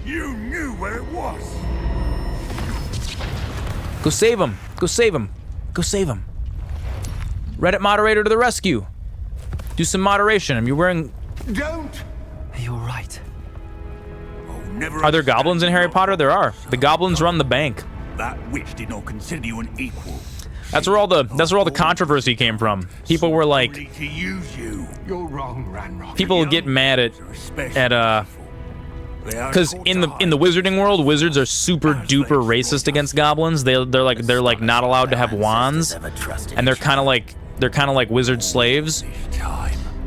You knew where it was. Go save him. Go save him. Go save him. Reddit moderator to the rescue. Do some moderation. You're wearing... Don't! You're right. never Are there goblins in Harry Potter? There are. The goblins run the bank. That witch did not consider you an equal. That's where all the controversy came from. People were like, To use you. You're wrong, Ranrock. people would get mad at because in the wizarding world, wizards are super duper racist against goblins. They're like not allowed to have wands, and they're kind of like wizard slaves.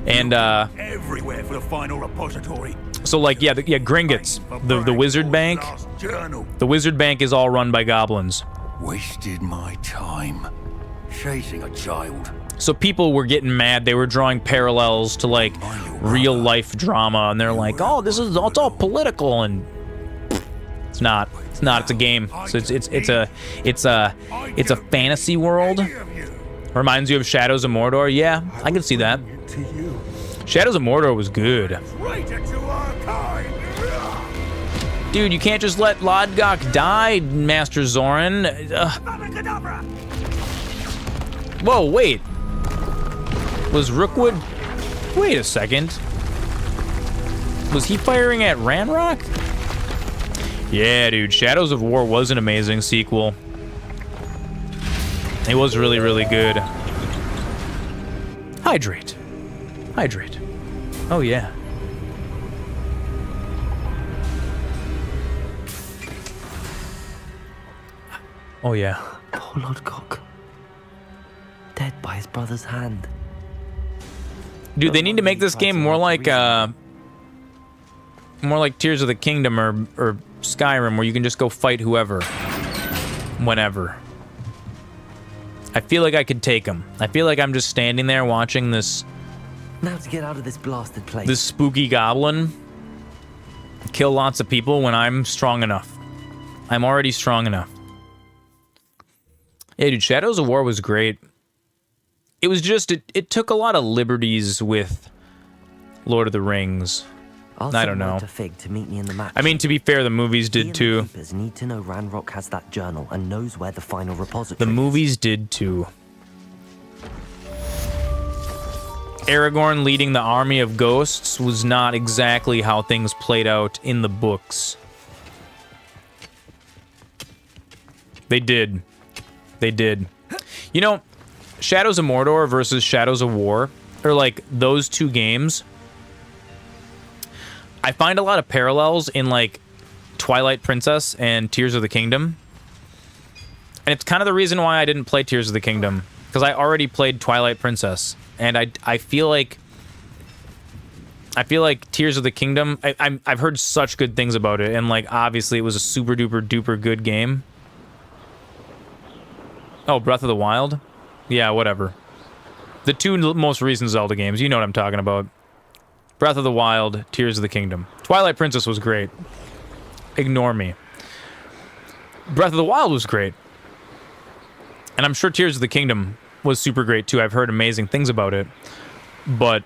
And Everywhere for the final repository. so like yeah Gringotts, the wizard bank. The wizard bank is all run by goblins. Wasted my time chasing a child. So people were getting mad. They were drawing parallels to like real life drama, and they're like, "Oh, it's all political," and it's not. It's not. It's a game. So it's a fantasy world. Reminds you of Shadows of Mordor. Yeah, I can see that. Shadows of Mordor was good. Dude, you can't just let Lodgok die, Master Zoran. Whoa, wait. Was Rookwood... Wait a second. Was he firing at Ranrock? Yeah, dude. Shadows of War was an amazing sequel. It was really, really good. Hydrate. Hydrate. Oh, yeah. Oh, yeah. Poor Lodgok. Dead by his brother's hand. Dude, they need to make this game more like Tears of the Kingdom or Skyrim, where you can just go fight whoever, whenever. I feel like I could take him. I feel like I'm just standing there watching this. Now to get out of this blasted place. This spooky goblin kill lots of people when I'm strong enough. I'm already strong enough. Yeah, dude, Shadows of War was great. It was just, it took a lot of liberties with Lord of the Rings. I don't know. To Fig to meet me in the match. I mean, to be fair, the movies did too. The keepers need to know Ranrock has that journal and knows where the final repository The movies did too. Aragorn leading the army of ghosts was not exactly how things played out in the books. They did. They did. You know, Shadows of Mordor versus Shadows of War, or like those two games, I find a lot of parallels in like Twilight Princess and Tears of the Kingdom. And it's kind of the reason why I didn't play Tears of the Kingdom, because I already played Twilight Princess, and I feel like Tears of the Kingdom, I've heard such good things about it, and like obviously it was a super duper good game. Oh, Breath of the Wild? Yeah, whatever. The two most recent Zelda games, you know what I'm talking about. Breath of the Wild, Tears of the Kingdom. Twilight Princess was great. Ignore me. Breath of the Wild was great. And I'm sure Tears of the Kingdom was super great too. I've heard amazing things about it. But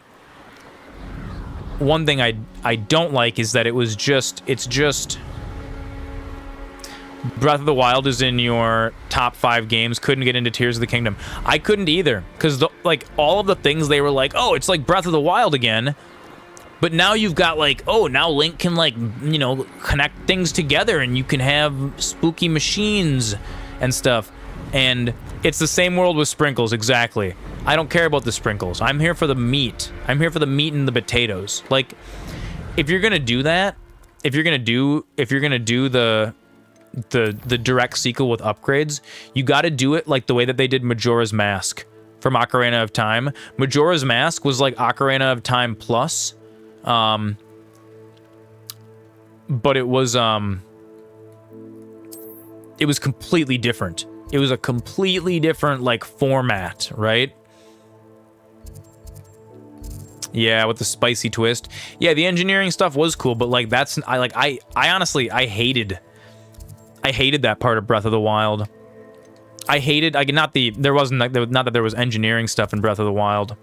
one thing I don't like is that it's just Breath of the Wild is in your top 5 games. Couldn't get into Tears of the Kingdom. I couldn't either, because like all of the things they were like, oh, it's like Breath of the Wild again. But now you've got like, oh, now Link can like, you know, connect things together, and you can have spooky machines and stuff. And it's the same world with sprinkles, exactly. I don't care about the sprinkles. I'm here for the meat. I'm here for the meat and the potatoes. Like, if you're gonna do that, if you're gonna do the direct sequel with upgrades, you got to do it like the way that they did Majora's Mask from Ocarina of Time. Majora's Mask was like Ocarina of Time plus, but it was completely different. It was a completely different like format, right? Yeah, with the spicy twist. Yeah, the engineering stuff was cool, but like I honestly hated that part of Breath of the Wild. I hated, not that there was engineering stuff in Breath of the Wild,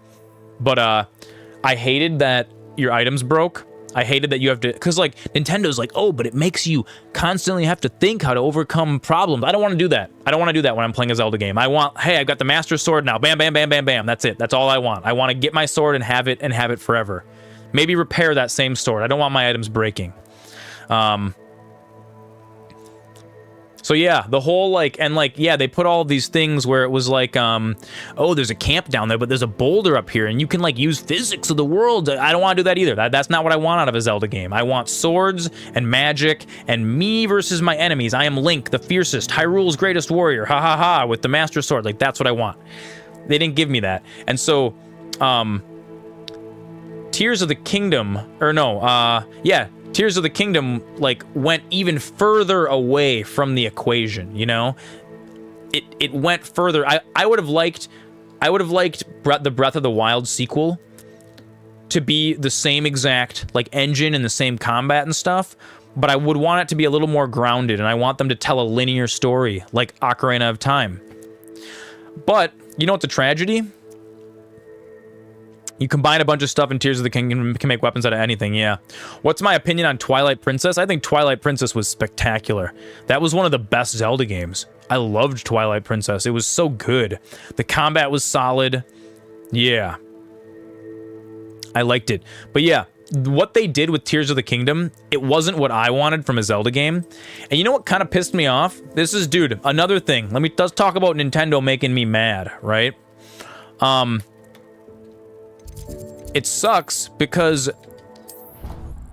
but I hated that your items broke. I hated that you have to, because like Nintendo's like, oh, but it makes you constantly have to think how to overcome problems. I don't want to do that. I don't want to do that when I'm playing a Zelda game. I want, hey, I've got the Master Sword now. Bam, bam, bam, bam, bam. That's it. That's all I want. I want to get my sword and have it forever. Maybe repair that same sword. I don't want my items breaking. So yeah, the whole like, and like, yeah, they put all of these things where it was like, oh, there's a camp down there, but there's a boulder up here, and you can like use physics of the world. I don't want to do that either. That's not what I want out of a Zelda game. I want swords and magic and me versus my enemies. I am Link, the fiercest, Hyrule's greatest warrior, ha ha ha, with the Master Sword. Like, that's what I want. They didn't give me that. And so, Tears of the Kingdom, or no, yeah, Tears of the Kingdom, like, went even further away from the equation, you know? It went further. I would have liked the Breath of the Wild sequel to be the same exact, like, engine and the same combat and stuff, but I would want it to be a little more grounded, and I want them to tell a linear story, like Ocarina of Time. But, you know what's a tragedy? You combine a bunch of stuff in Tears of the Kingdom and can make weapons out of anything, yeah. What's my opinion on Twilight Princess? I think Twilight Princess was spectacular. That was one of the best Zelda games. I loved Twilight Princess. It was so good. The combat was solid. Yeah. I liked it. But yeah, what they did with Tears of the Kingdom, it wasn't what I wanted from a Zelda game. And you know what kind of pissed me off? This is, dude, another thing. Let's talk about Nintendo making me mad, right? It sucks because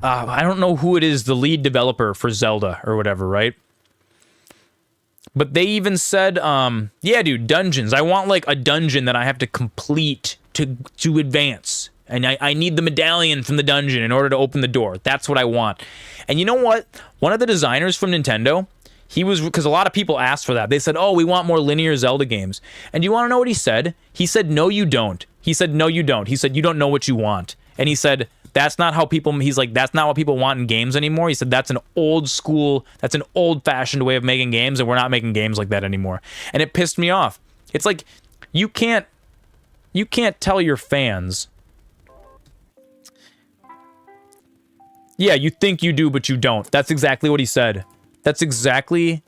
I don't know who it is, the lead developer for Zelda or whatever, right? But they even said, yeah, dude, dungeons. I want like a dungeon that I have to complete to advance. And I need the medallion from the dungeon in order to open the door. That's what I want. And you know what? One of the designers from Nintendo, because a lot of people asked for that. They said, oh, we want more linear Zelda games. And you want to know what he said? He said, no, you don't. He said, no, you don't. He said, you don't know what you want. And he said, that's not how people, he's like, that's not what people want in games anymore. He said, that's an old school, that's an old fashioned way of making games, and we're not making games like that anymore. And it pissed me off. It's like, you can't tell your fans, yeah, you think you do, but you don't. That's exactly what he said. That's exactly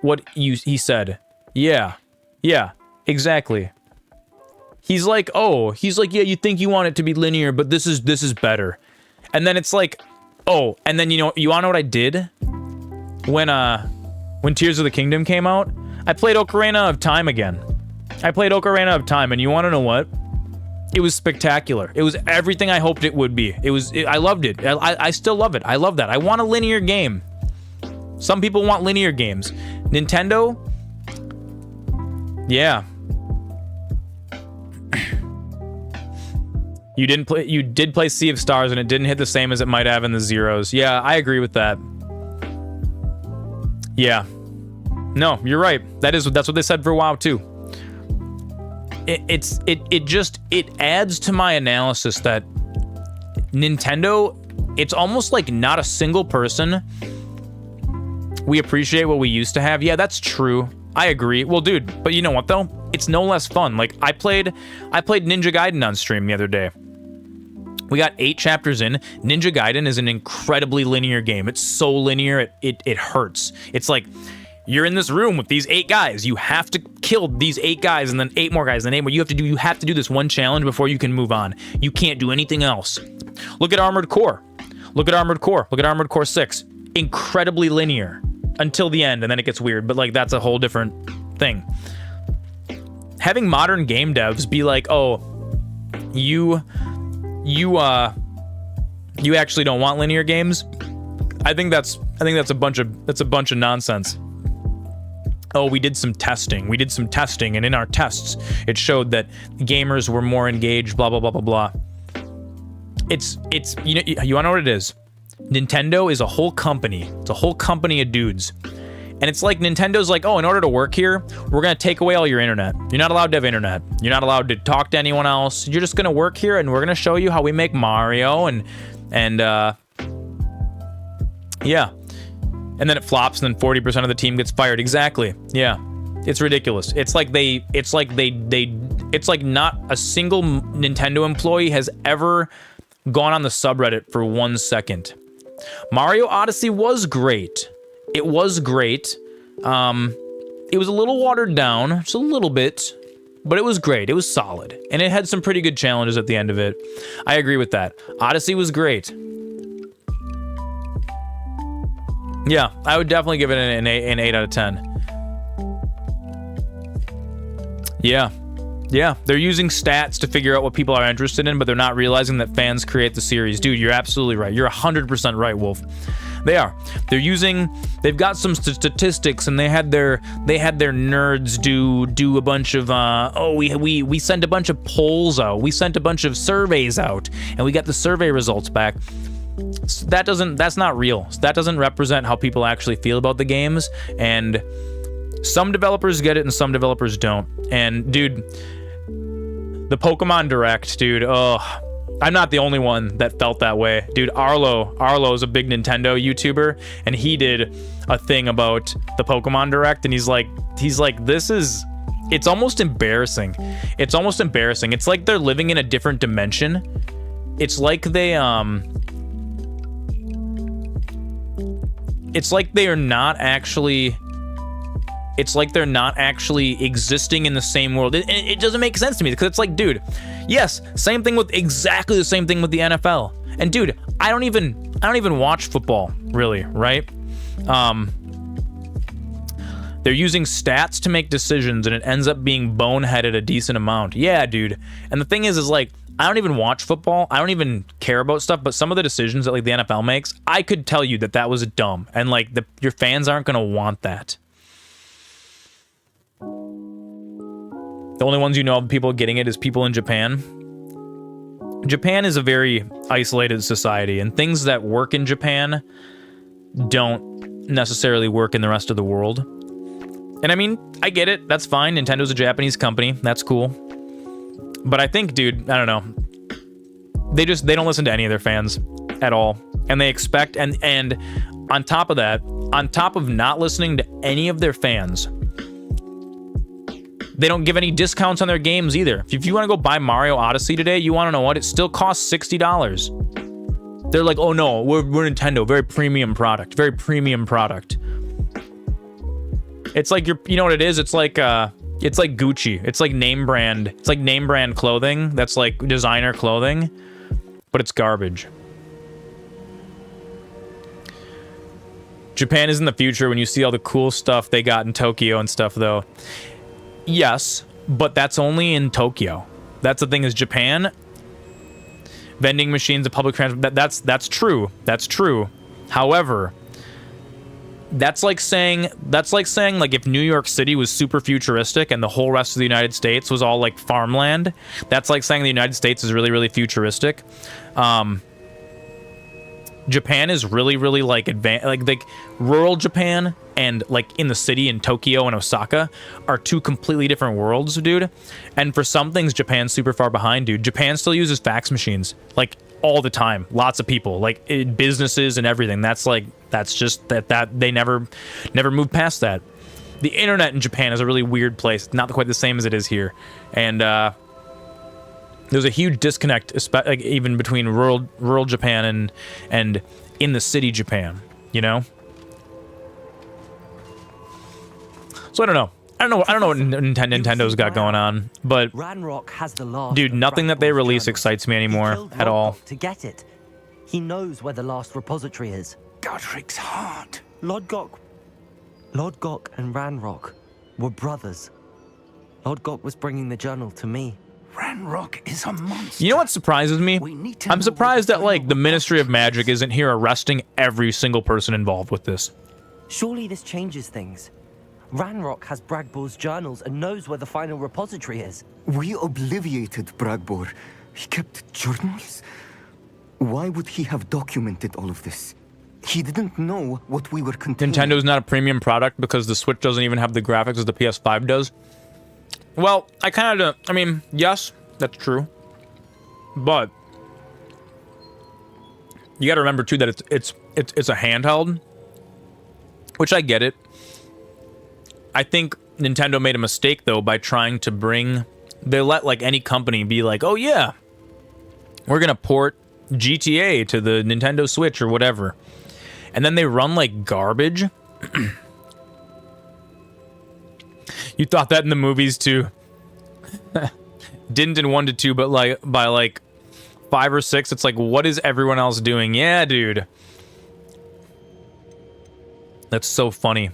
what he said. Yeah, exactly. He's like, yeah, you think you want it to be linear, but this is better. And then it's like, oh, and then you wanna know what I did? When Tears of the Kingdom came out, I played Ocarina of Time again. I played Ocarina of Time, and you wanna know what? It was spectacular. It was everything I hoped it would be. I loved it. I still love it. I love that. I want a linear game. Some people want linear games. Nintendo? Yeah. You did play Sea of Stars and it didn't hit the same as it might have in the Zeros. Yeah, I agree with that. Yeah. No, you're right. That's what they said for WoW too. It adds to my analysis that Nintendo, it's almost like not a single person. We appreciate what we used to have. Yeah, that's true. I agree. Well, dude, but you know what though? It's no less fun. Like I played Ninja Gaiden on stream the other day. We got 8 chapters in. Ninja Gaiden is an incredibly linear game. It's so linear, it hurts. It's like, you're in this room with these 8 guys. You have to kill these 8 guys and then 8 more guys and 8 more. You have to do this one challenge before you can move on. You can't do anything else. Look at Armored Core. Look at Armored Core. Look at Armored Core 6. Incredibly linear until the end, and then it gets weird, but like that's a whole different thing. Having modern game devs be like, "Oh, you actually don't want linear games?" I think that's a bunch of nonsense. Oh, we did some testing, and in our tests, it showed that gamers were more engaged, blah, blah, blah, blah, blah. It's you wanna know what it is? Nintendo is a whole company. It's a whole company of dudes. And it's like Nintendo's like, oh, in order to work here, we're gonna take away all your internet. You're not allowed to have internet. You're not allowed to talk to anyone else. You're just gonna work here, and we're gonna show you how we make Mario, and yeah. And then it flops, and then 40% of the team gets fired. Exactly. Yeah. It's ridiculous. It's like not a single Nintendo employee has ever gone on the subreddit for 1 second. Mario Odyssey was great. It was great. It was a little watered down, just a little bit, but it was great. It was solid, and it had some pretty good challenges at the end of it. I agree with that. Odyssey was great. Yeah, I would definitely give it an 8 out of 10. Yeah. Yeah, they're using stats to figure out what people are interested in, but they're not realizing that fans create the series. Dude, you're absolutely right. You're 100% right, Wolf. They are. They've got some statistics, and they had their nerds do a bunch of we sent a bunch of polls out. We sent a bunch of surveys out, and we got the survey results back. So that's not real. That doesn't represent how people actually feel about the games, and some developers get it and some developers don't. And dude, the Pokemon Direct, dude, I'm not the only one that felt that way. Dude, Arlo is a big Nintendo YouTuber, and he did a thing about the Pokemon Direct, and he's like, it's almost embarrassing. It's almost embarrassing. It's like they're living in a different dimension. It's like they it's like they're not actually existing in the same world. It doesn't make sense to me, because it's like, dude, yes, exactly the same thing with the NFL. And dude, I don't even watch football, really, right? They're using stats to make decisions, and it ends up being boneheaded a decent amount. Yeah, dude. And the thing is like, I don't even watch football. I don't even care about stuff, but some of the decisions that like the NFL makes, I could tell you that was dumb, and like your fans aren't gonna want that. The only ones you know of people getting it is people in Japan. Japan is a very isolated society, and things that work in Japan don't necessarily work in the rest of the world. And I mean, I get it. That's fine. Nintendo's a Japanese company. That's cool. But I think, dude, I don't know. They don't listen to any of their fans at all. And they expect, and on top of that, on top of not listening to any of their fans, they don't give any discounts on their games either. If you want to go buy Mario Odyssey today, you want to know what? It still costs $60. They're like, oh no, we're Nintendo, very premium product, very premium product. It's like you know what it is? It's like Gucci. It's like name brand clothing. That's like designer clothing, but it's garbage. Japan is in the future when you see all the cool stuff they got in Tokyo and stuff, though. Yes, but that's only in Tokyo. That's the thing, is Japan, vending machines and public transport, that's true. That's true. However, that's like saying like if New York City was super futuristic and the whole rest of the United States was all like farmland. That's like saying the United States is really, really futuristic. Japan is really, really like advanced, like rural Japan and like in the city in Tokyo and Osaka are two completely different worlds, dude. And for some things, Japan's super far behind, dude. Japan still uses fax machines like all the time. Lots of people, like businesses and everything. That's just that they never move past that. The internet in Japan is a really weird place. It's not quite the same as it is here. And there's a huge disconnect, like even between rural Japan and in the city Japan, you know? So I don't know what Nintendo's got going on, but Ranrock has the last, dude, nothing that they release excites me anymore at all. To get it, he knows where the last repository is. Godric's heart. Lodgok and Ranrock were brothers. Lodgok was bringing the journal to me. Ranrock is a monster. You know what surprises me? I'm surprised that like the Ministry of Magic isn't here arresting every single person involved with this. Surely this changes things. Ranrock has Bragbor's journals and knows where the final repository is. We obliviated Bragbor. He kept journals? Why would he have documented all of this? He didn't know what we were containing. Nintendo's not a premium product because the Switch doesn't even have the graphics as the PS5 does. Well, I mean, yes, that's true. But you got to remember too that it's a handheld, which I get it. I think Nintendo made a mistake though by trying to they let like any company be like, "Oh yeah, we're going to port GTA to the Nintendo Switch or whatever." And then they run like garbage. You thought that in the movies too. Didn't in 1 to 2, but like by like 5 or 6, it's like, what is everyone else doing? Yeah, dude. That's so funny.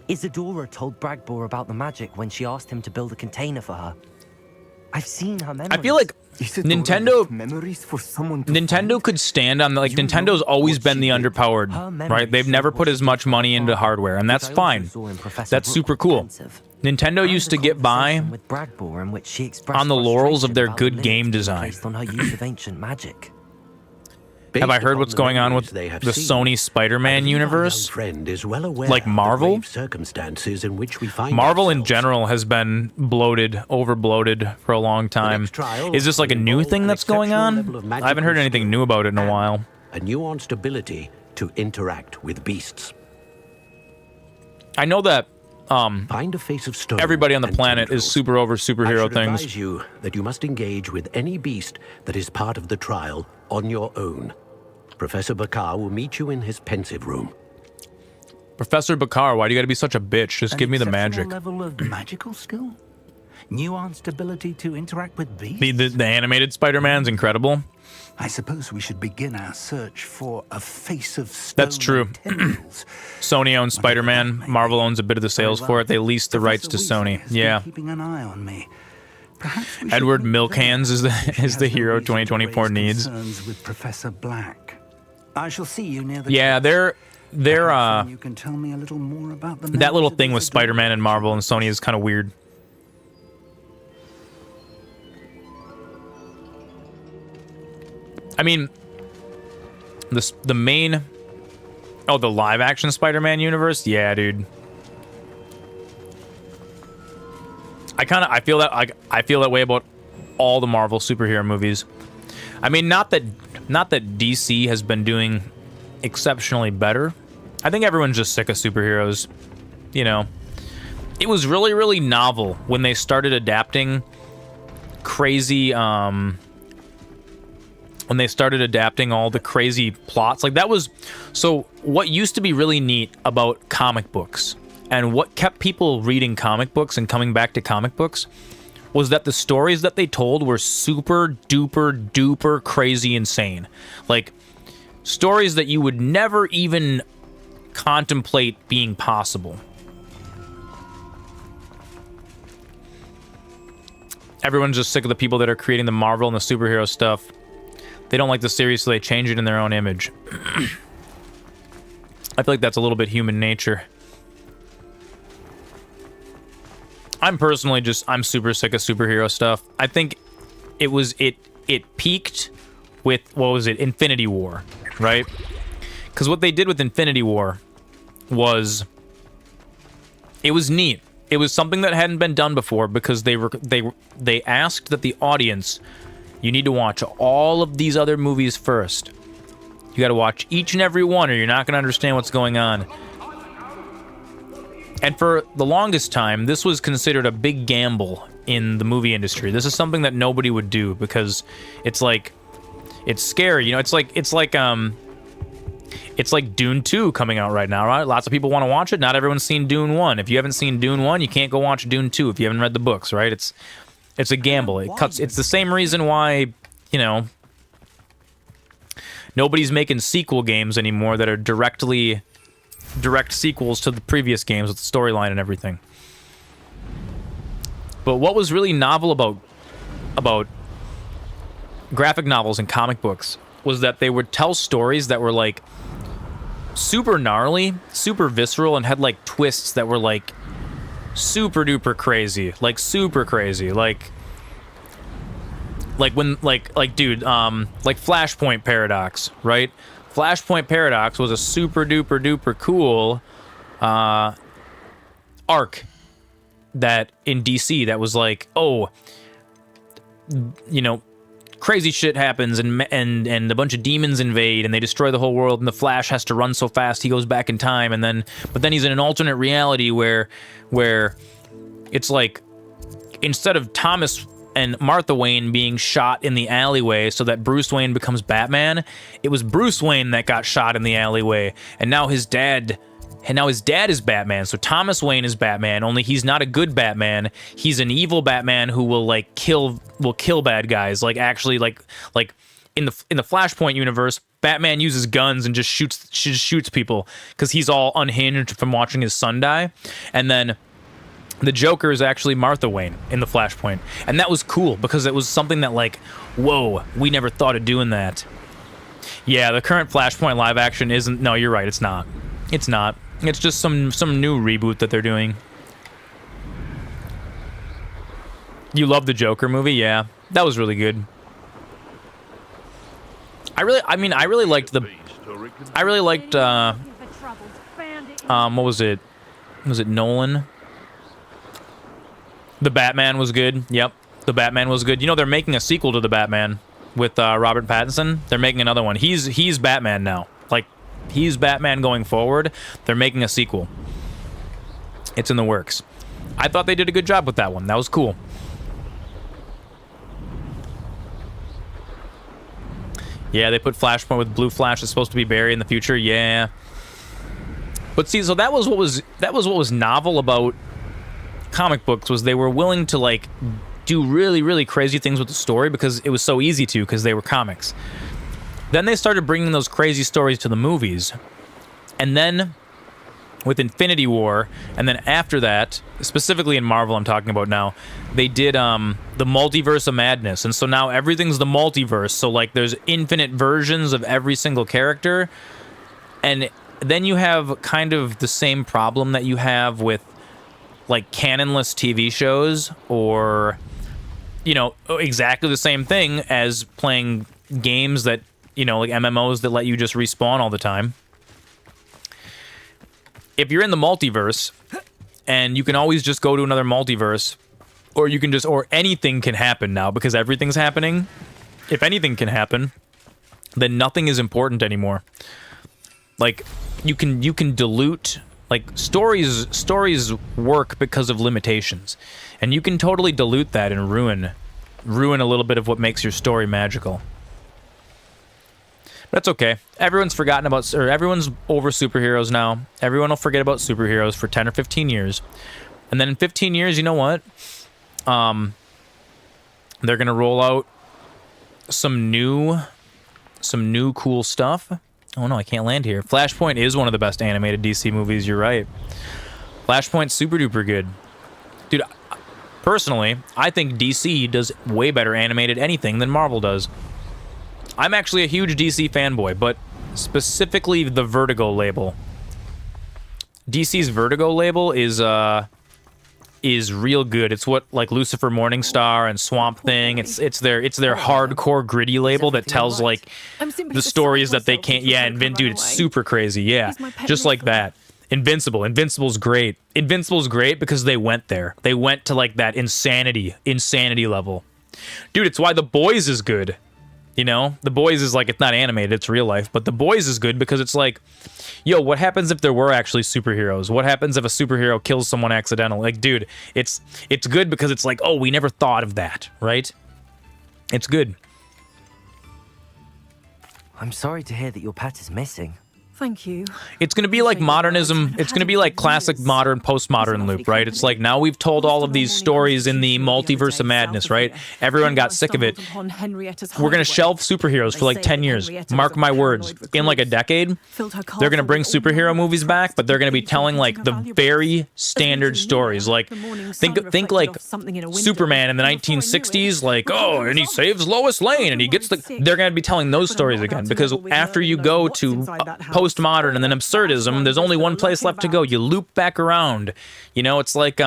Isadora told Bragbor about the magic when she asked him to build a container for her. I've seen her memories. I feel like Nintendo memories for someone to Nintendo could stand on like Nintendo's always been the underpowered, right? They've never put as much money into hardware, and that's fine. That's super cool. Nintendo used to get by on the laurels of their good game design. On her use of ancient magic. Have I heard what's going on with the Sony Spider-Man universe? Friend is well aware like Marvel? of the grave circumstances in which we find Marvel in general has been bloated, over-bloated for a long time. Is this like a new thing that's going on? I haven't heard anything new about it in a while. A nuanced ability to interact with beasts. I know that Find a face of stone everybody on the planet is super over superhero I should things. advise you that you must engage with any beast that is part of the trial on your own. Professor Bakar will meet you in his pensive room. Professor Bakar, why do you gotta be such a bitch? Just give me the magic. Level of magical skill? Nuanced ability to interact with beasts? The animated Spider-Man's incredible. I suppose we should begin our search for a face of stone. That's true. Sony owns Spider-Man. Marvel owns a bit of the sales for it. They leased the rights to Sony. Yeah. Keeping an eye on me. Edward Milkhands is the hero 2024 needs. With Professor Black. I shall see you near the Yeah, they're you can tell me a little more about the that little thing with Spider-Man and Marvel and Sony is kind of weird. I mean, the main the live action Spider-Man universe, yeah, dude. I feel that way about all the Marvel superhero movies. I mean, not that DC has been doing exceptionally better. I think everyone's just sick of superheroes. You know, it was really, really novel when they started adapting crazy when they started adapting all the crazy plots. Like that was so what used to be really neat about comic books and what kept people reading comic books and coming back to comic books was that the stories that they told were super duper duper crazy insane. Like stories that you would never even contemplate being possible. Everyone's just sick of the people that are creating the Marvel and the superhero stuff. They don't like the series, so they change it in their own image. I feel like that's a little bit human nature. I'm personally I'm super sick of superhero stuff. I think it peaked with, what was it, Infinity War, right? Because what they did with Infinity War was, it was neat. It was something that hadn't been done before because they asked that the audience, you need to watch all of these other movies first. You got to watch each and every one or you're not going to understand what's going on. And for the longest time, this was considered a big gamble in the movie industry. This is something that nobody would do because it's like, it's scary. You know, it's like Dune 2 coming out right now, right? Lots of people want to watch it. Not everyone's seen Dune 1. If you haven't seen Dune 1, you can't go watch Dune 2 if you haven't read the books, right? It's a gamble. It's the same reason why, you know, nobody's making sequel games anymore that are direct sequels to the previous games with the storyline and everything. But what was really novel about graphic novels and comic books was that they would tell stories that were like super gnarly, super visceral, and had like twists that were like super duper crazy, like super crazy, like when like Flashpoint Paradox, right? Flashpoint Paradox was a super duper duper cool arc that in DC that was like, oh, you know, crazy shit happens and a bunch of demons invade and they destroy the whole world and the Flash has to run so fast he goes back in time but then he's in an alternate reality where it's like instead of Thomas and Martha Wayne being shot in the alleyway so that Bruce Wayne becomes Batman, it was Bruce Wayne that got shot in the alleyway and now his dad is Batman. So Thomas Wayne is Batman, only he's not a good Batman. He's an evil Batman who will kill bad guys. Like actually like in the Flashpoint universe, Batman uses guns and just shoots people because he's all unhinged from watching his son die. And then the Joker is actually Martha Wayne in the Flashpoint. And that was cool because it was something that, like, whoa, we never thought of doing that. Yeah, the current Flashpoint live action isn't... No, you're right, it's not. It's not. It's just some new reboot that they're doing. You love the Joker movie? Yeah, that was really good. I really liked what was it? Was it Nolan? The Batman was good. Yep, the Batman was good. You know, they're making a sequel to the Batman with Robert Pattinson. They're making another one. He's Batman now. Like, he's Batman going forward. They're making a sequel. It's in the works. I thought they did a good job with that one. That was cool. Yeah, they put Flashpoint with Blue Flash. It's supposed to be Barry in the future. Yeah. But see, so that was what was novel about comic books, was they were willing to, like, do really, really crazy things with the story because it was so easy to, because they were comics. Then they started bringing those crazy stories to the movies. And then with Infinity War, and then after that, specifically in Marvel I'm talking about now, they did the Multiverse of Madness. And so now everything's the multiverse. So, like, there's infinite versions of every single character. And then you have kind of the same problem that you have with, like, canonless TV shows, or, you know, exactly the same thing as playing games that, you know, like MMOs that let you just respawn all the time. If you're in the multiverse, and you can always just go to another multiverse, or you can just, or anything can happen now because everything's happening. If anything can happen, then nothing is important anymore. Like, you can dilute, like, stories work because of limitations, and you can totally dilute that and ruin a little bit of what makes your story magical. But that's okay. Everyone's forgotten about, or everyone's over superheroes now. Everyone will forget about superheroes for 10 or 15 years. And then in 15 years, you know what? They're going to roll out some new cool stuff. Oh no, I can't land here. Flashpoint is one of the best animated DC movies, you're right. Flashpoint's super duper good. Dude, personally, I think DC does way better animated anything than Marvel does. I'm actually a huge DC fanboy, but specifically the Vertigo label. DC's Vertigo label is real good. It's what, like, Lucifer Morningstar and Swamp Thing. It's their hardcore gritty label that tells, like, the stories that they can't. Yeah, and dude, it's super crazy. Yeah, just like that. Invincible's great. Invincible's great because they went there. They went to, like, that insanity level. Dude, it's why The Boys is good. You know, The Boys is, like, it's not animated, it's real life, but The Boys is good because it's like, yo, what happens if there were actually superheroes? What happens if a superhero kills someone accidentally? Like, dude, it's good because it's like, oh, we never thought of that, right? It's good. I'm sorry to hear that your pet is missing. Thank you. It's going to be like modernism. It's going to be like classic modern, postmodern loop, right? It's like, now we've told all of these stories in the Multiverse of Madness, right? Everyone got sick of it. We're going to shelve superheroes for like 10 years. Mark my words. In like a decade, they're going to bring superhero movies back, but they're going to be telling like the very standard stories. Like, think like Superman in the 1960s, like, oh, and he saves Lois Lane and he gets the... They're going to be telling those stories again, because after you go to postmodern and then absurdism, there's only one place left to go. You loop back around. You know, it's like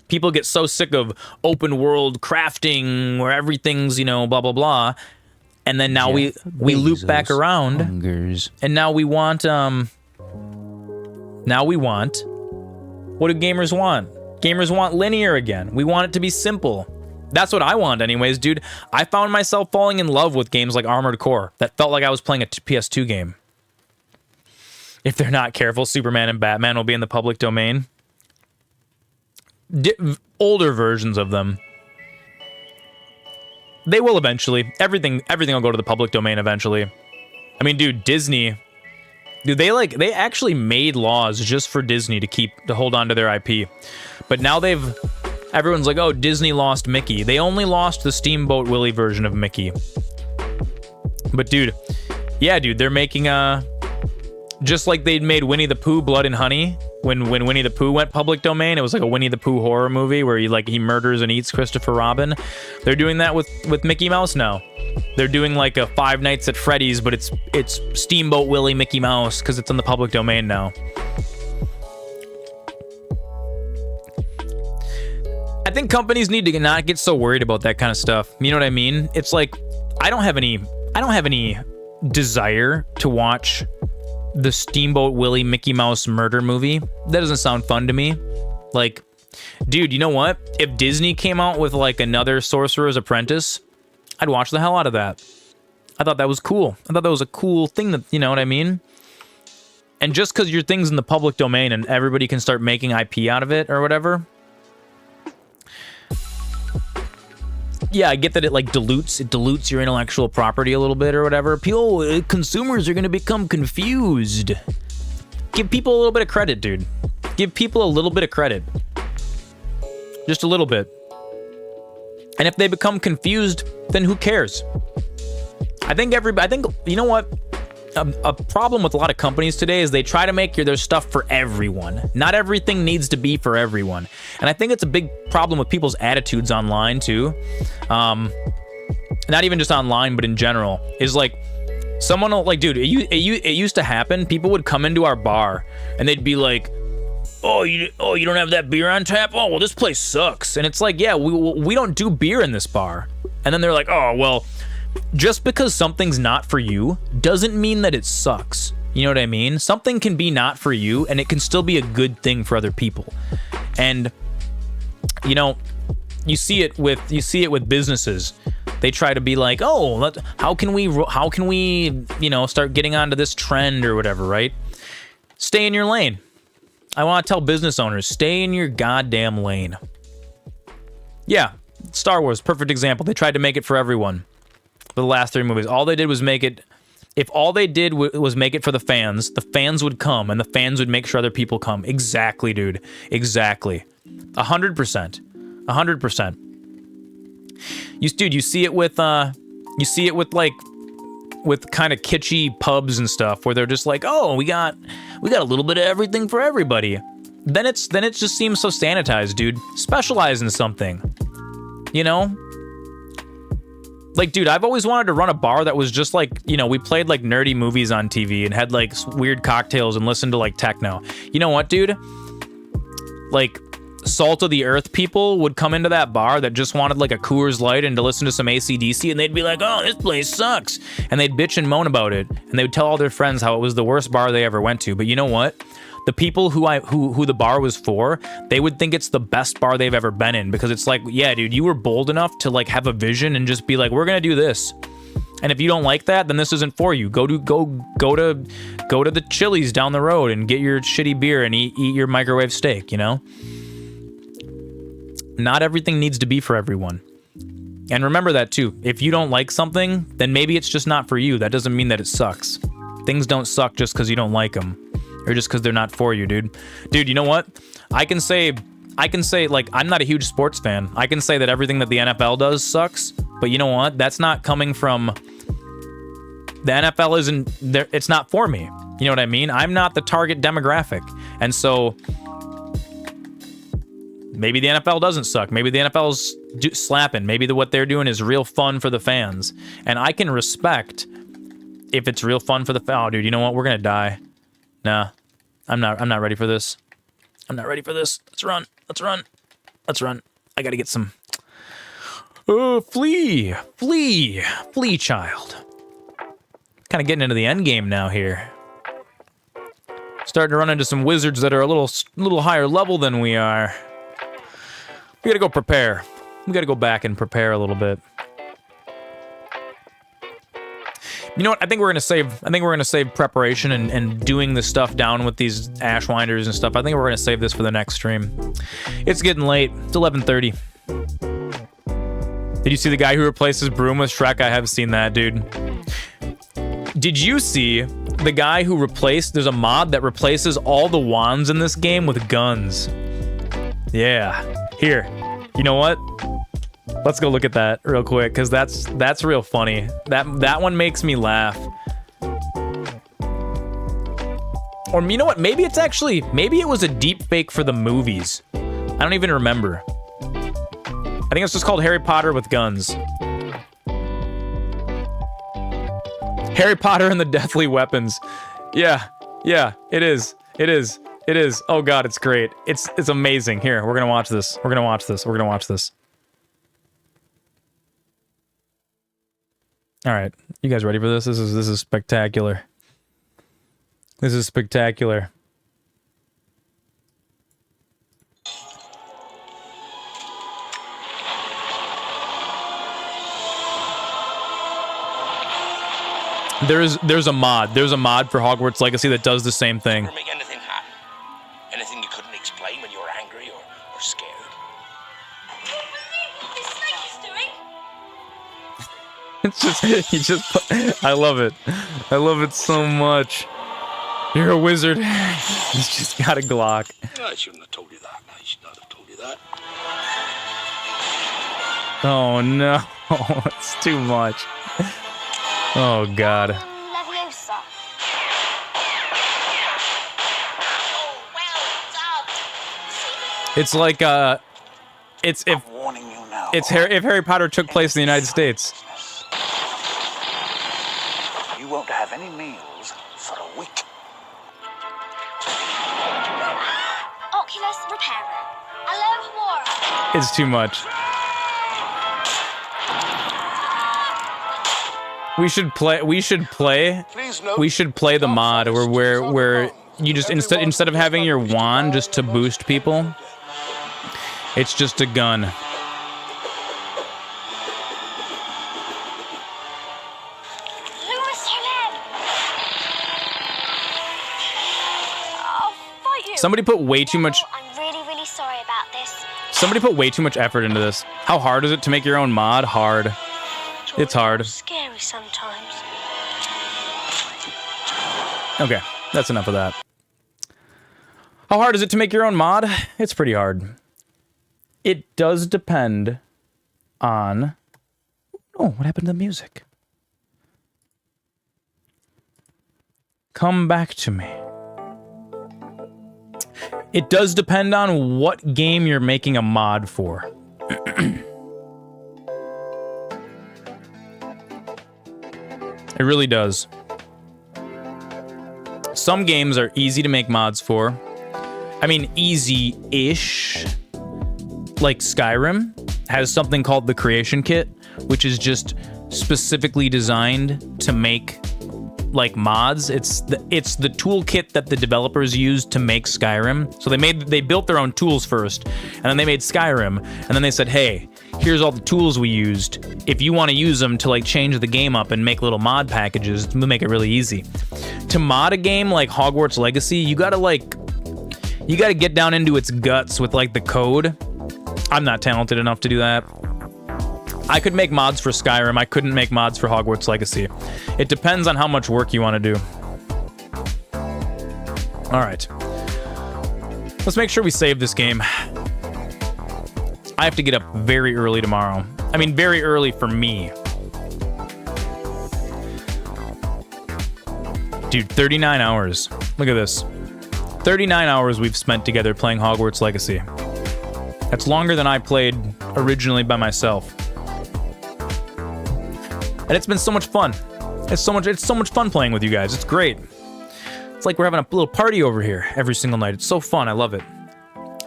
people get so sick of open world crafting where everything's, you know, blah blah blah, and then now we loop back around, and now we want what do gamers want? Gamers want linear again. We want it to be simple. That's what I want anyways, dude. I found myself falling in love with games like Armored Core. That felt like I was playing a PS2 game. If they're not careful, Superman and Batman will be in the public domain. Older versions of them. They will eventually. Everything will go to the public domain eventually. I mean, dude, Disney... Dude, they actually made laws just for Disney to hold on to their IP. But now they've... Everyone's like, oh, Disney lost Mickey. They only lost the Steamboat Willie version of Mickey. But dude, yeah, dude, they're making just like they'd made Winnie the Pooh Blood and Honey. When Winnie the Pooh went public domain, it was like a Winnie the Pooh horror movie where he murders and eats Christopher Robin. They're doing that with Mickey Mouse now. They're doing like a Five Nights at Freddy's, but it's Steamboat Willie Mickey Mouse because it's in the public domain now. I think companies need to not get so worried about that kind of stuff. You know what I mean? It's like I don't have any desire to watch the Steamboat Willie Mickey Mouse murder movie. That doesn't sound fun to me. Like, dude, you know what? If Disney came out with like another Sorcerer's Apprentice, I'd watch the hell out of that. I thought that was cool. I thought that was a cool thing that, you know what I mean? And just because your thing's in the public domain and everybody can start making IP out of it or whatever. Yeah, I get that it dilutes your intellectual property a little bit or whatever. Consumers are going to become confused. Give people a little bit of credit, dude. Give people a little bit of credit. Just a little bit. And if they become confused, then who cares? I think you know what? A problem with a lot of companies today is they try to make their stuff for everyone. Not everything needs to be for everyone. And I think it's a big problem with people's attitudes online too. Not even just online, but in general. Is like, someone will, like, dude, it used to happen. People would come into our bar and they'd be like, oh, you don't have that beer on tap? Oh, well, this place sucks. And it's like, yeah, we don't do beer in this bar. And then they're like, oh, well, just because something's not for you doesn't mean that it sucks. You know what I mean? Something can be not for you and it can still be a good thing for other people. And you know, you see it with businesses. They try to be like, "Oh, how can we, you know, start getting onto this trend or whatever, right?" Stay in your lane. I want to tell business owners, stay in your goddamn lane. Yeah, Star Wars, perfect example. They tried to make it for everyone. For the last 3 movies, all they did was make it. If all they did was make it for the fans would come, and the fans would make sure other people come. Exactly, dude. Exactly. 100%. 100%. You see it with kind of kitschy pubs and stuff where they're just like, oh, we got a little bit of everything for everybody. Then it just seems so sanitized, dude. Specialize in something. You know? Like, dude, I've always wanted to run a bar that was just like, you know, we played like nerdy movies on TV and had like weird cocktails and listened to like techno. You know what, dude? Like, salt of the earth people would come into that bar that just wanted like a Coors Light and to listen to some AC/DC, and they'd be like, oh, this place sucks. And they'd bitch and moan about it. And they would tell all their friends how it was the worst bar they ever went to. But you know what? The people who the bar was for, they would think it's the best bar they've ever been in, because it's like, yeah, dude, you were bold enough to like have a vision and just be like, we're gonna do this. And if you don't like that, then this isn't for you. Go to the Chili's down the road and get your shitty beer and eat your microwave steak, you know? Not everything needs to be for everyone. And remember that too. If you don't like something, then maybe it's just not for you. That doesn't mean that it sucks. Things don't suck just because you don't like them. Or just because they're not for you, dude. Dude, you know what? I can say, like, I'm not a huge sports fan. I can say that everything that the NFL does sucks. But you know what? That's not coming from... The NFL isn't... It's not for me. You know what I mean? I'm not the target demographic. And so... Maybe the NFL doesn't suck. Maybe the NFL's slapping. Maybe what they're doing is real fun for the fans. And I can respect if it's real fun for the fans. Oh, dude, you know what? We're going to die. Nah, I'm not ready for this. I'm not ready for this. Let's run. Let's run. Let's run. I gotta get some... Flee child. Kind of getting into the end game now here. Starting to run into some wizards that are a little higher level than we are. We gotta go prepare. We gotta go back and prepare a little bit. You know what? I think we're gonna save preparation and doing the stuff down with these Ashwinders and stuff. I think we're gonna save this for the next stream. It's getting late. It's 11:30. Did you see the guy who replaced his broom with Shrek? I have seen that, dude. Did you see the guy who replaced... There's a mod that replaces all the wands in this game with guns. Yeah. Here. You know what? Let's go look at that real quick, because that's real funny. That one makes me laugh. Or you know what? Maybe it was a deep fake for the movies. I don't even remember. I think it's just called Harry Potter with guns. Harry Potter and the Deathly Weapons. Yeah, it is. Oh god, it's great. It's amazing. Here, we're gonna watch this. We're gonna watch this. All right, you guys ready for this? This is spectacular. This is spectacular. There's a mod for Hogwarts Legacy that does the same thing. Make anything happen. Anything you couldn't explain when you were angry or scared. I love it. I love it so much. You're a wizard. He's just got a Glock. I shouldn't have told you that. I should not have told you that. Oh no, it's too much. Oh god. Leviosa. It's like if Harry Potter took place in the United States. You won't have any meals for a week. Oculus repairer. Alohomora. It's too much. We should play the mod where you just instead of having your wand just to boost people, it's just a gun. Somebody put way too much. I'm really sorry about this. Somebody put way too much effort into this. How hard is it to make your own mod? Hard. It's hard. Scary sometimes. Okay, that's enough of that. How hard is it to make your own mod? It's pretty hard. It does depend on... Oh, what happened to the music? Come back to me. It does depend on what game you're making a mod for. It really does. Some games are easy to make mods for. I mean, easy-ish. Like Skyrim has something called the Creation Kit, which is just specifically designed to make like mods. It's the toolkit that the developers used to make Skyrim. So they built their own tools first, and then they made Skyrim, and then they said, hey, here's all the tools we used. If you want to use them to like change the game up and make little mod packages, we'll make it really easy. To mod a game like Hogwarts Legacy, you gotta get down into its guts with like the code. I'm not talented enough to do that. I could make mods for Skyrim. I couldn't make mods for Hogwarts Legacy. It depends on how much work you want to do. All right. Let's make sure we save this game. I have to get up very early tomorrow. I mean, very early for me. Dude, 39 hours. Look at this. 39 hours we've spent together playing Hogwarts Legacy. That's longer than I played originally by myself. And it's been so much fun. It's so much fun playing with you guys. It's great. It's like we're having a little party over here every single night. It's so fun. I love it.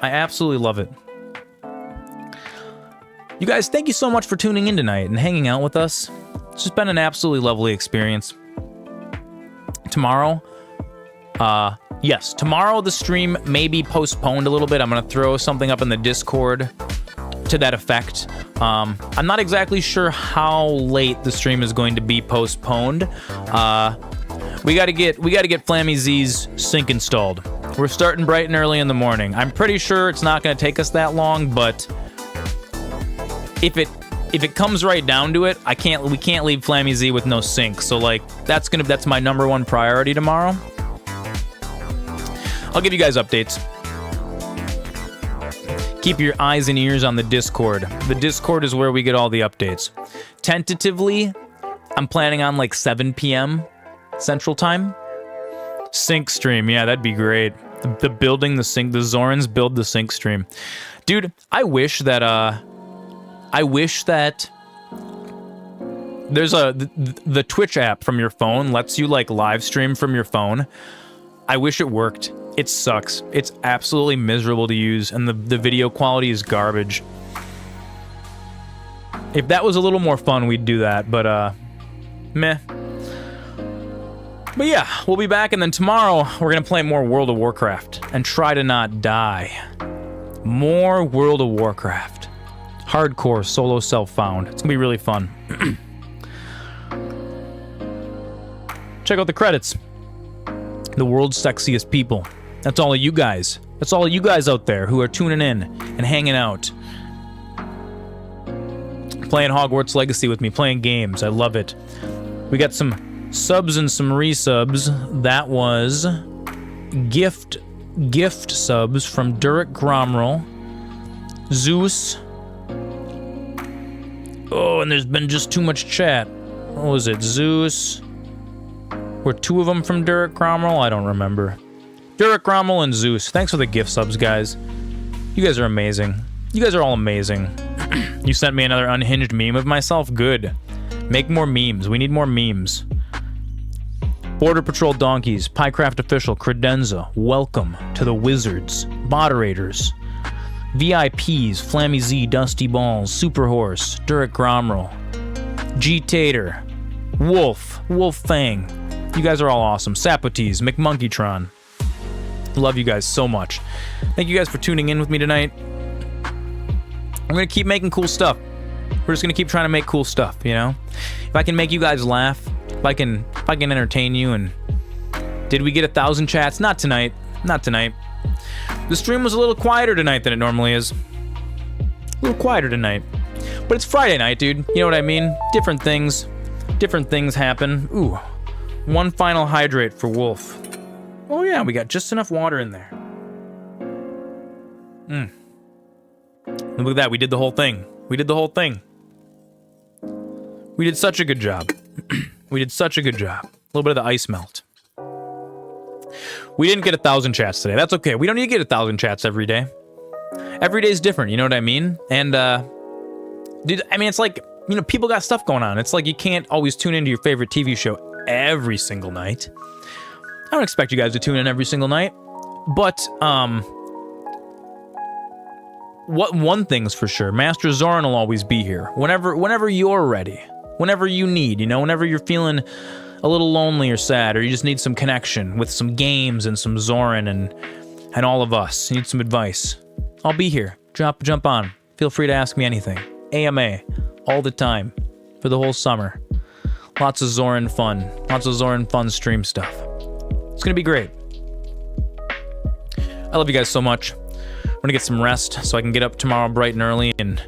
I absolutely love it. You guys, thank you so much for tuning in tonight and hanging out with us. It's just been an absolutely lovely experience. Tomorrow, yes, tomorrow the stream may be postponed a little bit. I'm going to throw something up in the Discord to that effect. I'm not exactly sure how late the stream is going to be postponed. We got to get Flammy Z's sync installed. We're starting bright and early in the morning. I'm pretty sure it's not going to take us that long, but if it comes right down to it, we can't leave Flammy Z with no sync. So like that's my #1 priority tomorrow. I'll give you guys updates. keep your eyes and ears on the Discord. The Discord is where we get all the updates. Tentatively, I'm planning on like 7 p.m. Central Time. Sync stream, yeah, that'd be great. The building the sync, the Zorans build the sync stream. Dude, I wish that there's the Twitch app from your phone lets you like live stream from your phone. I wish it worked. It sucks. It's absolutely miserable to use, and the video quality is garbage. If that was a little more fun, we'd do that, but meh. But yeah, we'll be back, and then tomorrow we're gonna play more World of Warcraft and try to not die. More World of Warcraft. Hardcore solo self-found. It's gonna be really fun. Check out the credits. The world's sexiest people. That's all of you guys. That's all of you guys out there who are tuning in and hanging out. Playing Hogwarts Legacy with me, playing games. I love it. We got some subs and some resubs. That was gift subs from Durek Gromrel, Zeus. Oh, and there's been just too much chat. What was it? Zeus. Were 2 of them from Durek Gromrel? I don't remember. Durek Gromrel and Zeus. Thanks for the gift subs, guys. You guys are amazing. You guys are all amazing. You sent me another unhinged meme of myself? Good. Make more memes. We need more memes. Border Patrol Donkeys, Piecraft Official, Credenza, welcome to the Wizards, moderators, VIPs, Flammy Z, Dusty Balls, Super Horse, Durek Gromrel, G Tater, Wolf Fang. You guys are all awesome. Sapotees, McMonkeytron. Love you guys so much. Thank you guys for tuning in with me tonight. I'm gonna keep making cool stuff. We're just gonna keep trying to make cool stuff, you know? If I can make you guys laugh, if I can entertain you, and did we get 1,000 chats? Not tonight. Not tonight. The stream was a little quieter tonight than it normally is. A little quieter tonight. But it's Friday night, dude. You know what I mean? Different things happen. Ooh. One final hydrate for Wolf. Oh yeah, we got just enough water in there. Look at that, we did the whole thing. We did the whole thing. We did such a good job. We did such a good job. A little bit of the ice melt. We didn't get 1,000 chats today. That's okay. We don't need to get 1,000 chats every day. Every day is different, you know what I mean? And, dude, I mean, it's like, you know, people got stuff going on. It's like you can't always tune into your favorite TV show every single night. I don't expect you guys to tune in every single night. But, one thing's for sure. Master Zoran will always be here. Whenever you're ready. Whenever you need, you know, whenever you're feeling a little lonely or sad, or you just need some connection with some games and some Zoran and all of us. You need some advice. I'll be here. Jump on. Feel free to ask me anything. AMA. All the time. For the whole summer. Lots of Zoran fun. Lots of Zoran fun stream stuff. It's gonna be great. I love you guys so much. I'm gonna get some rest so I can get up tomorrow bright and early and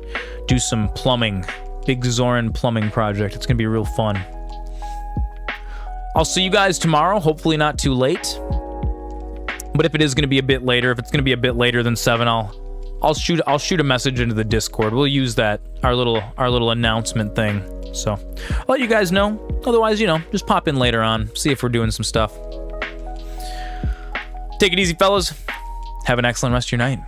do some plumbing. Big Zoran plumbing project. It's gonna be real fun. I'll see you guys tomorrow, hopefully not too late. But if it is gonna be a bit later, if it's gonna be a bit later than 7, I'll shoot a message into the Discord. We'll use that, our little announcement thing. So I'll let you guys know. Otherwise, you know, just pop in later on, see if we're doing some stuff. Take it easy, fellas. Have an excellent rest of your night.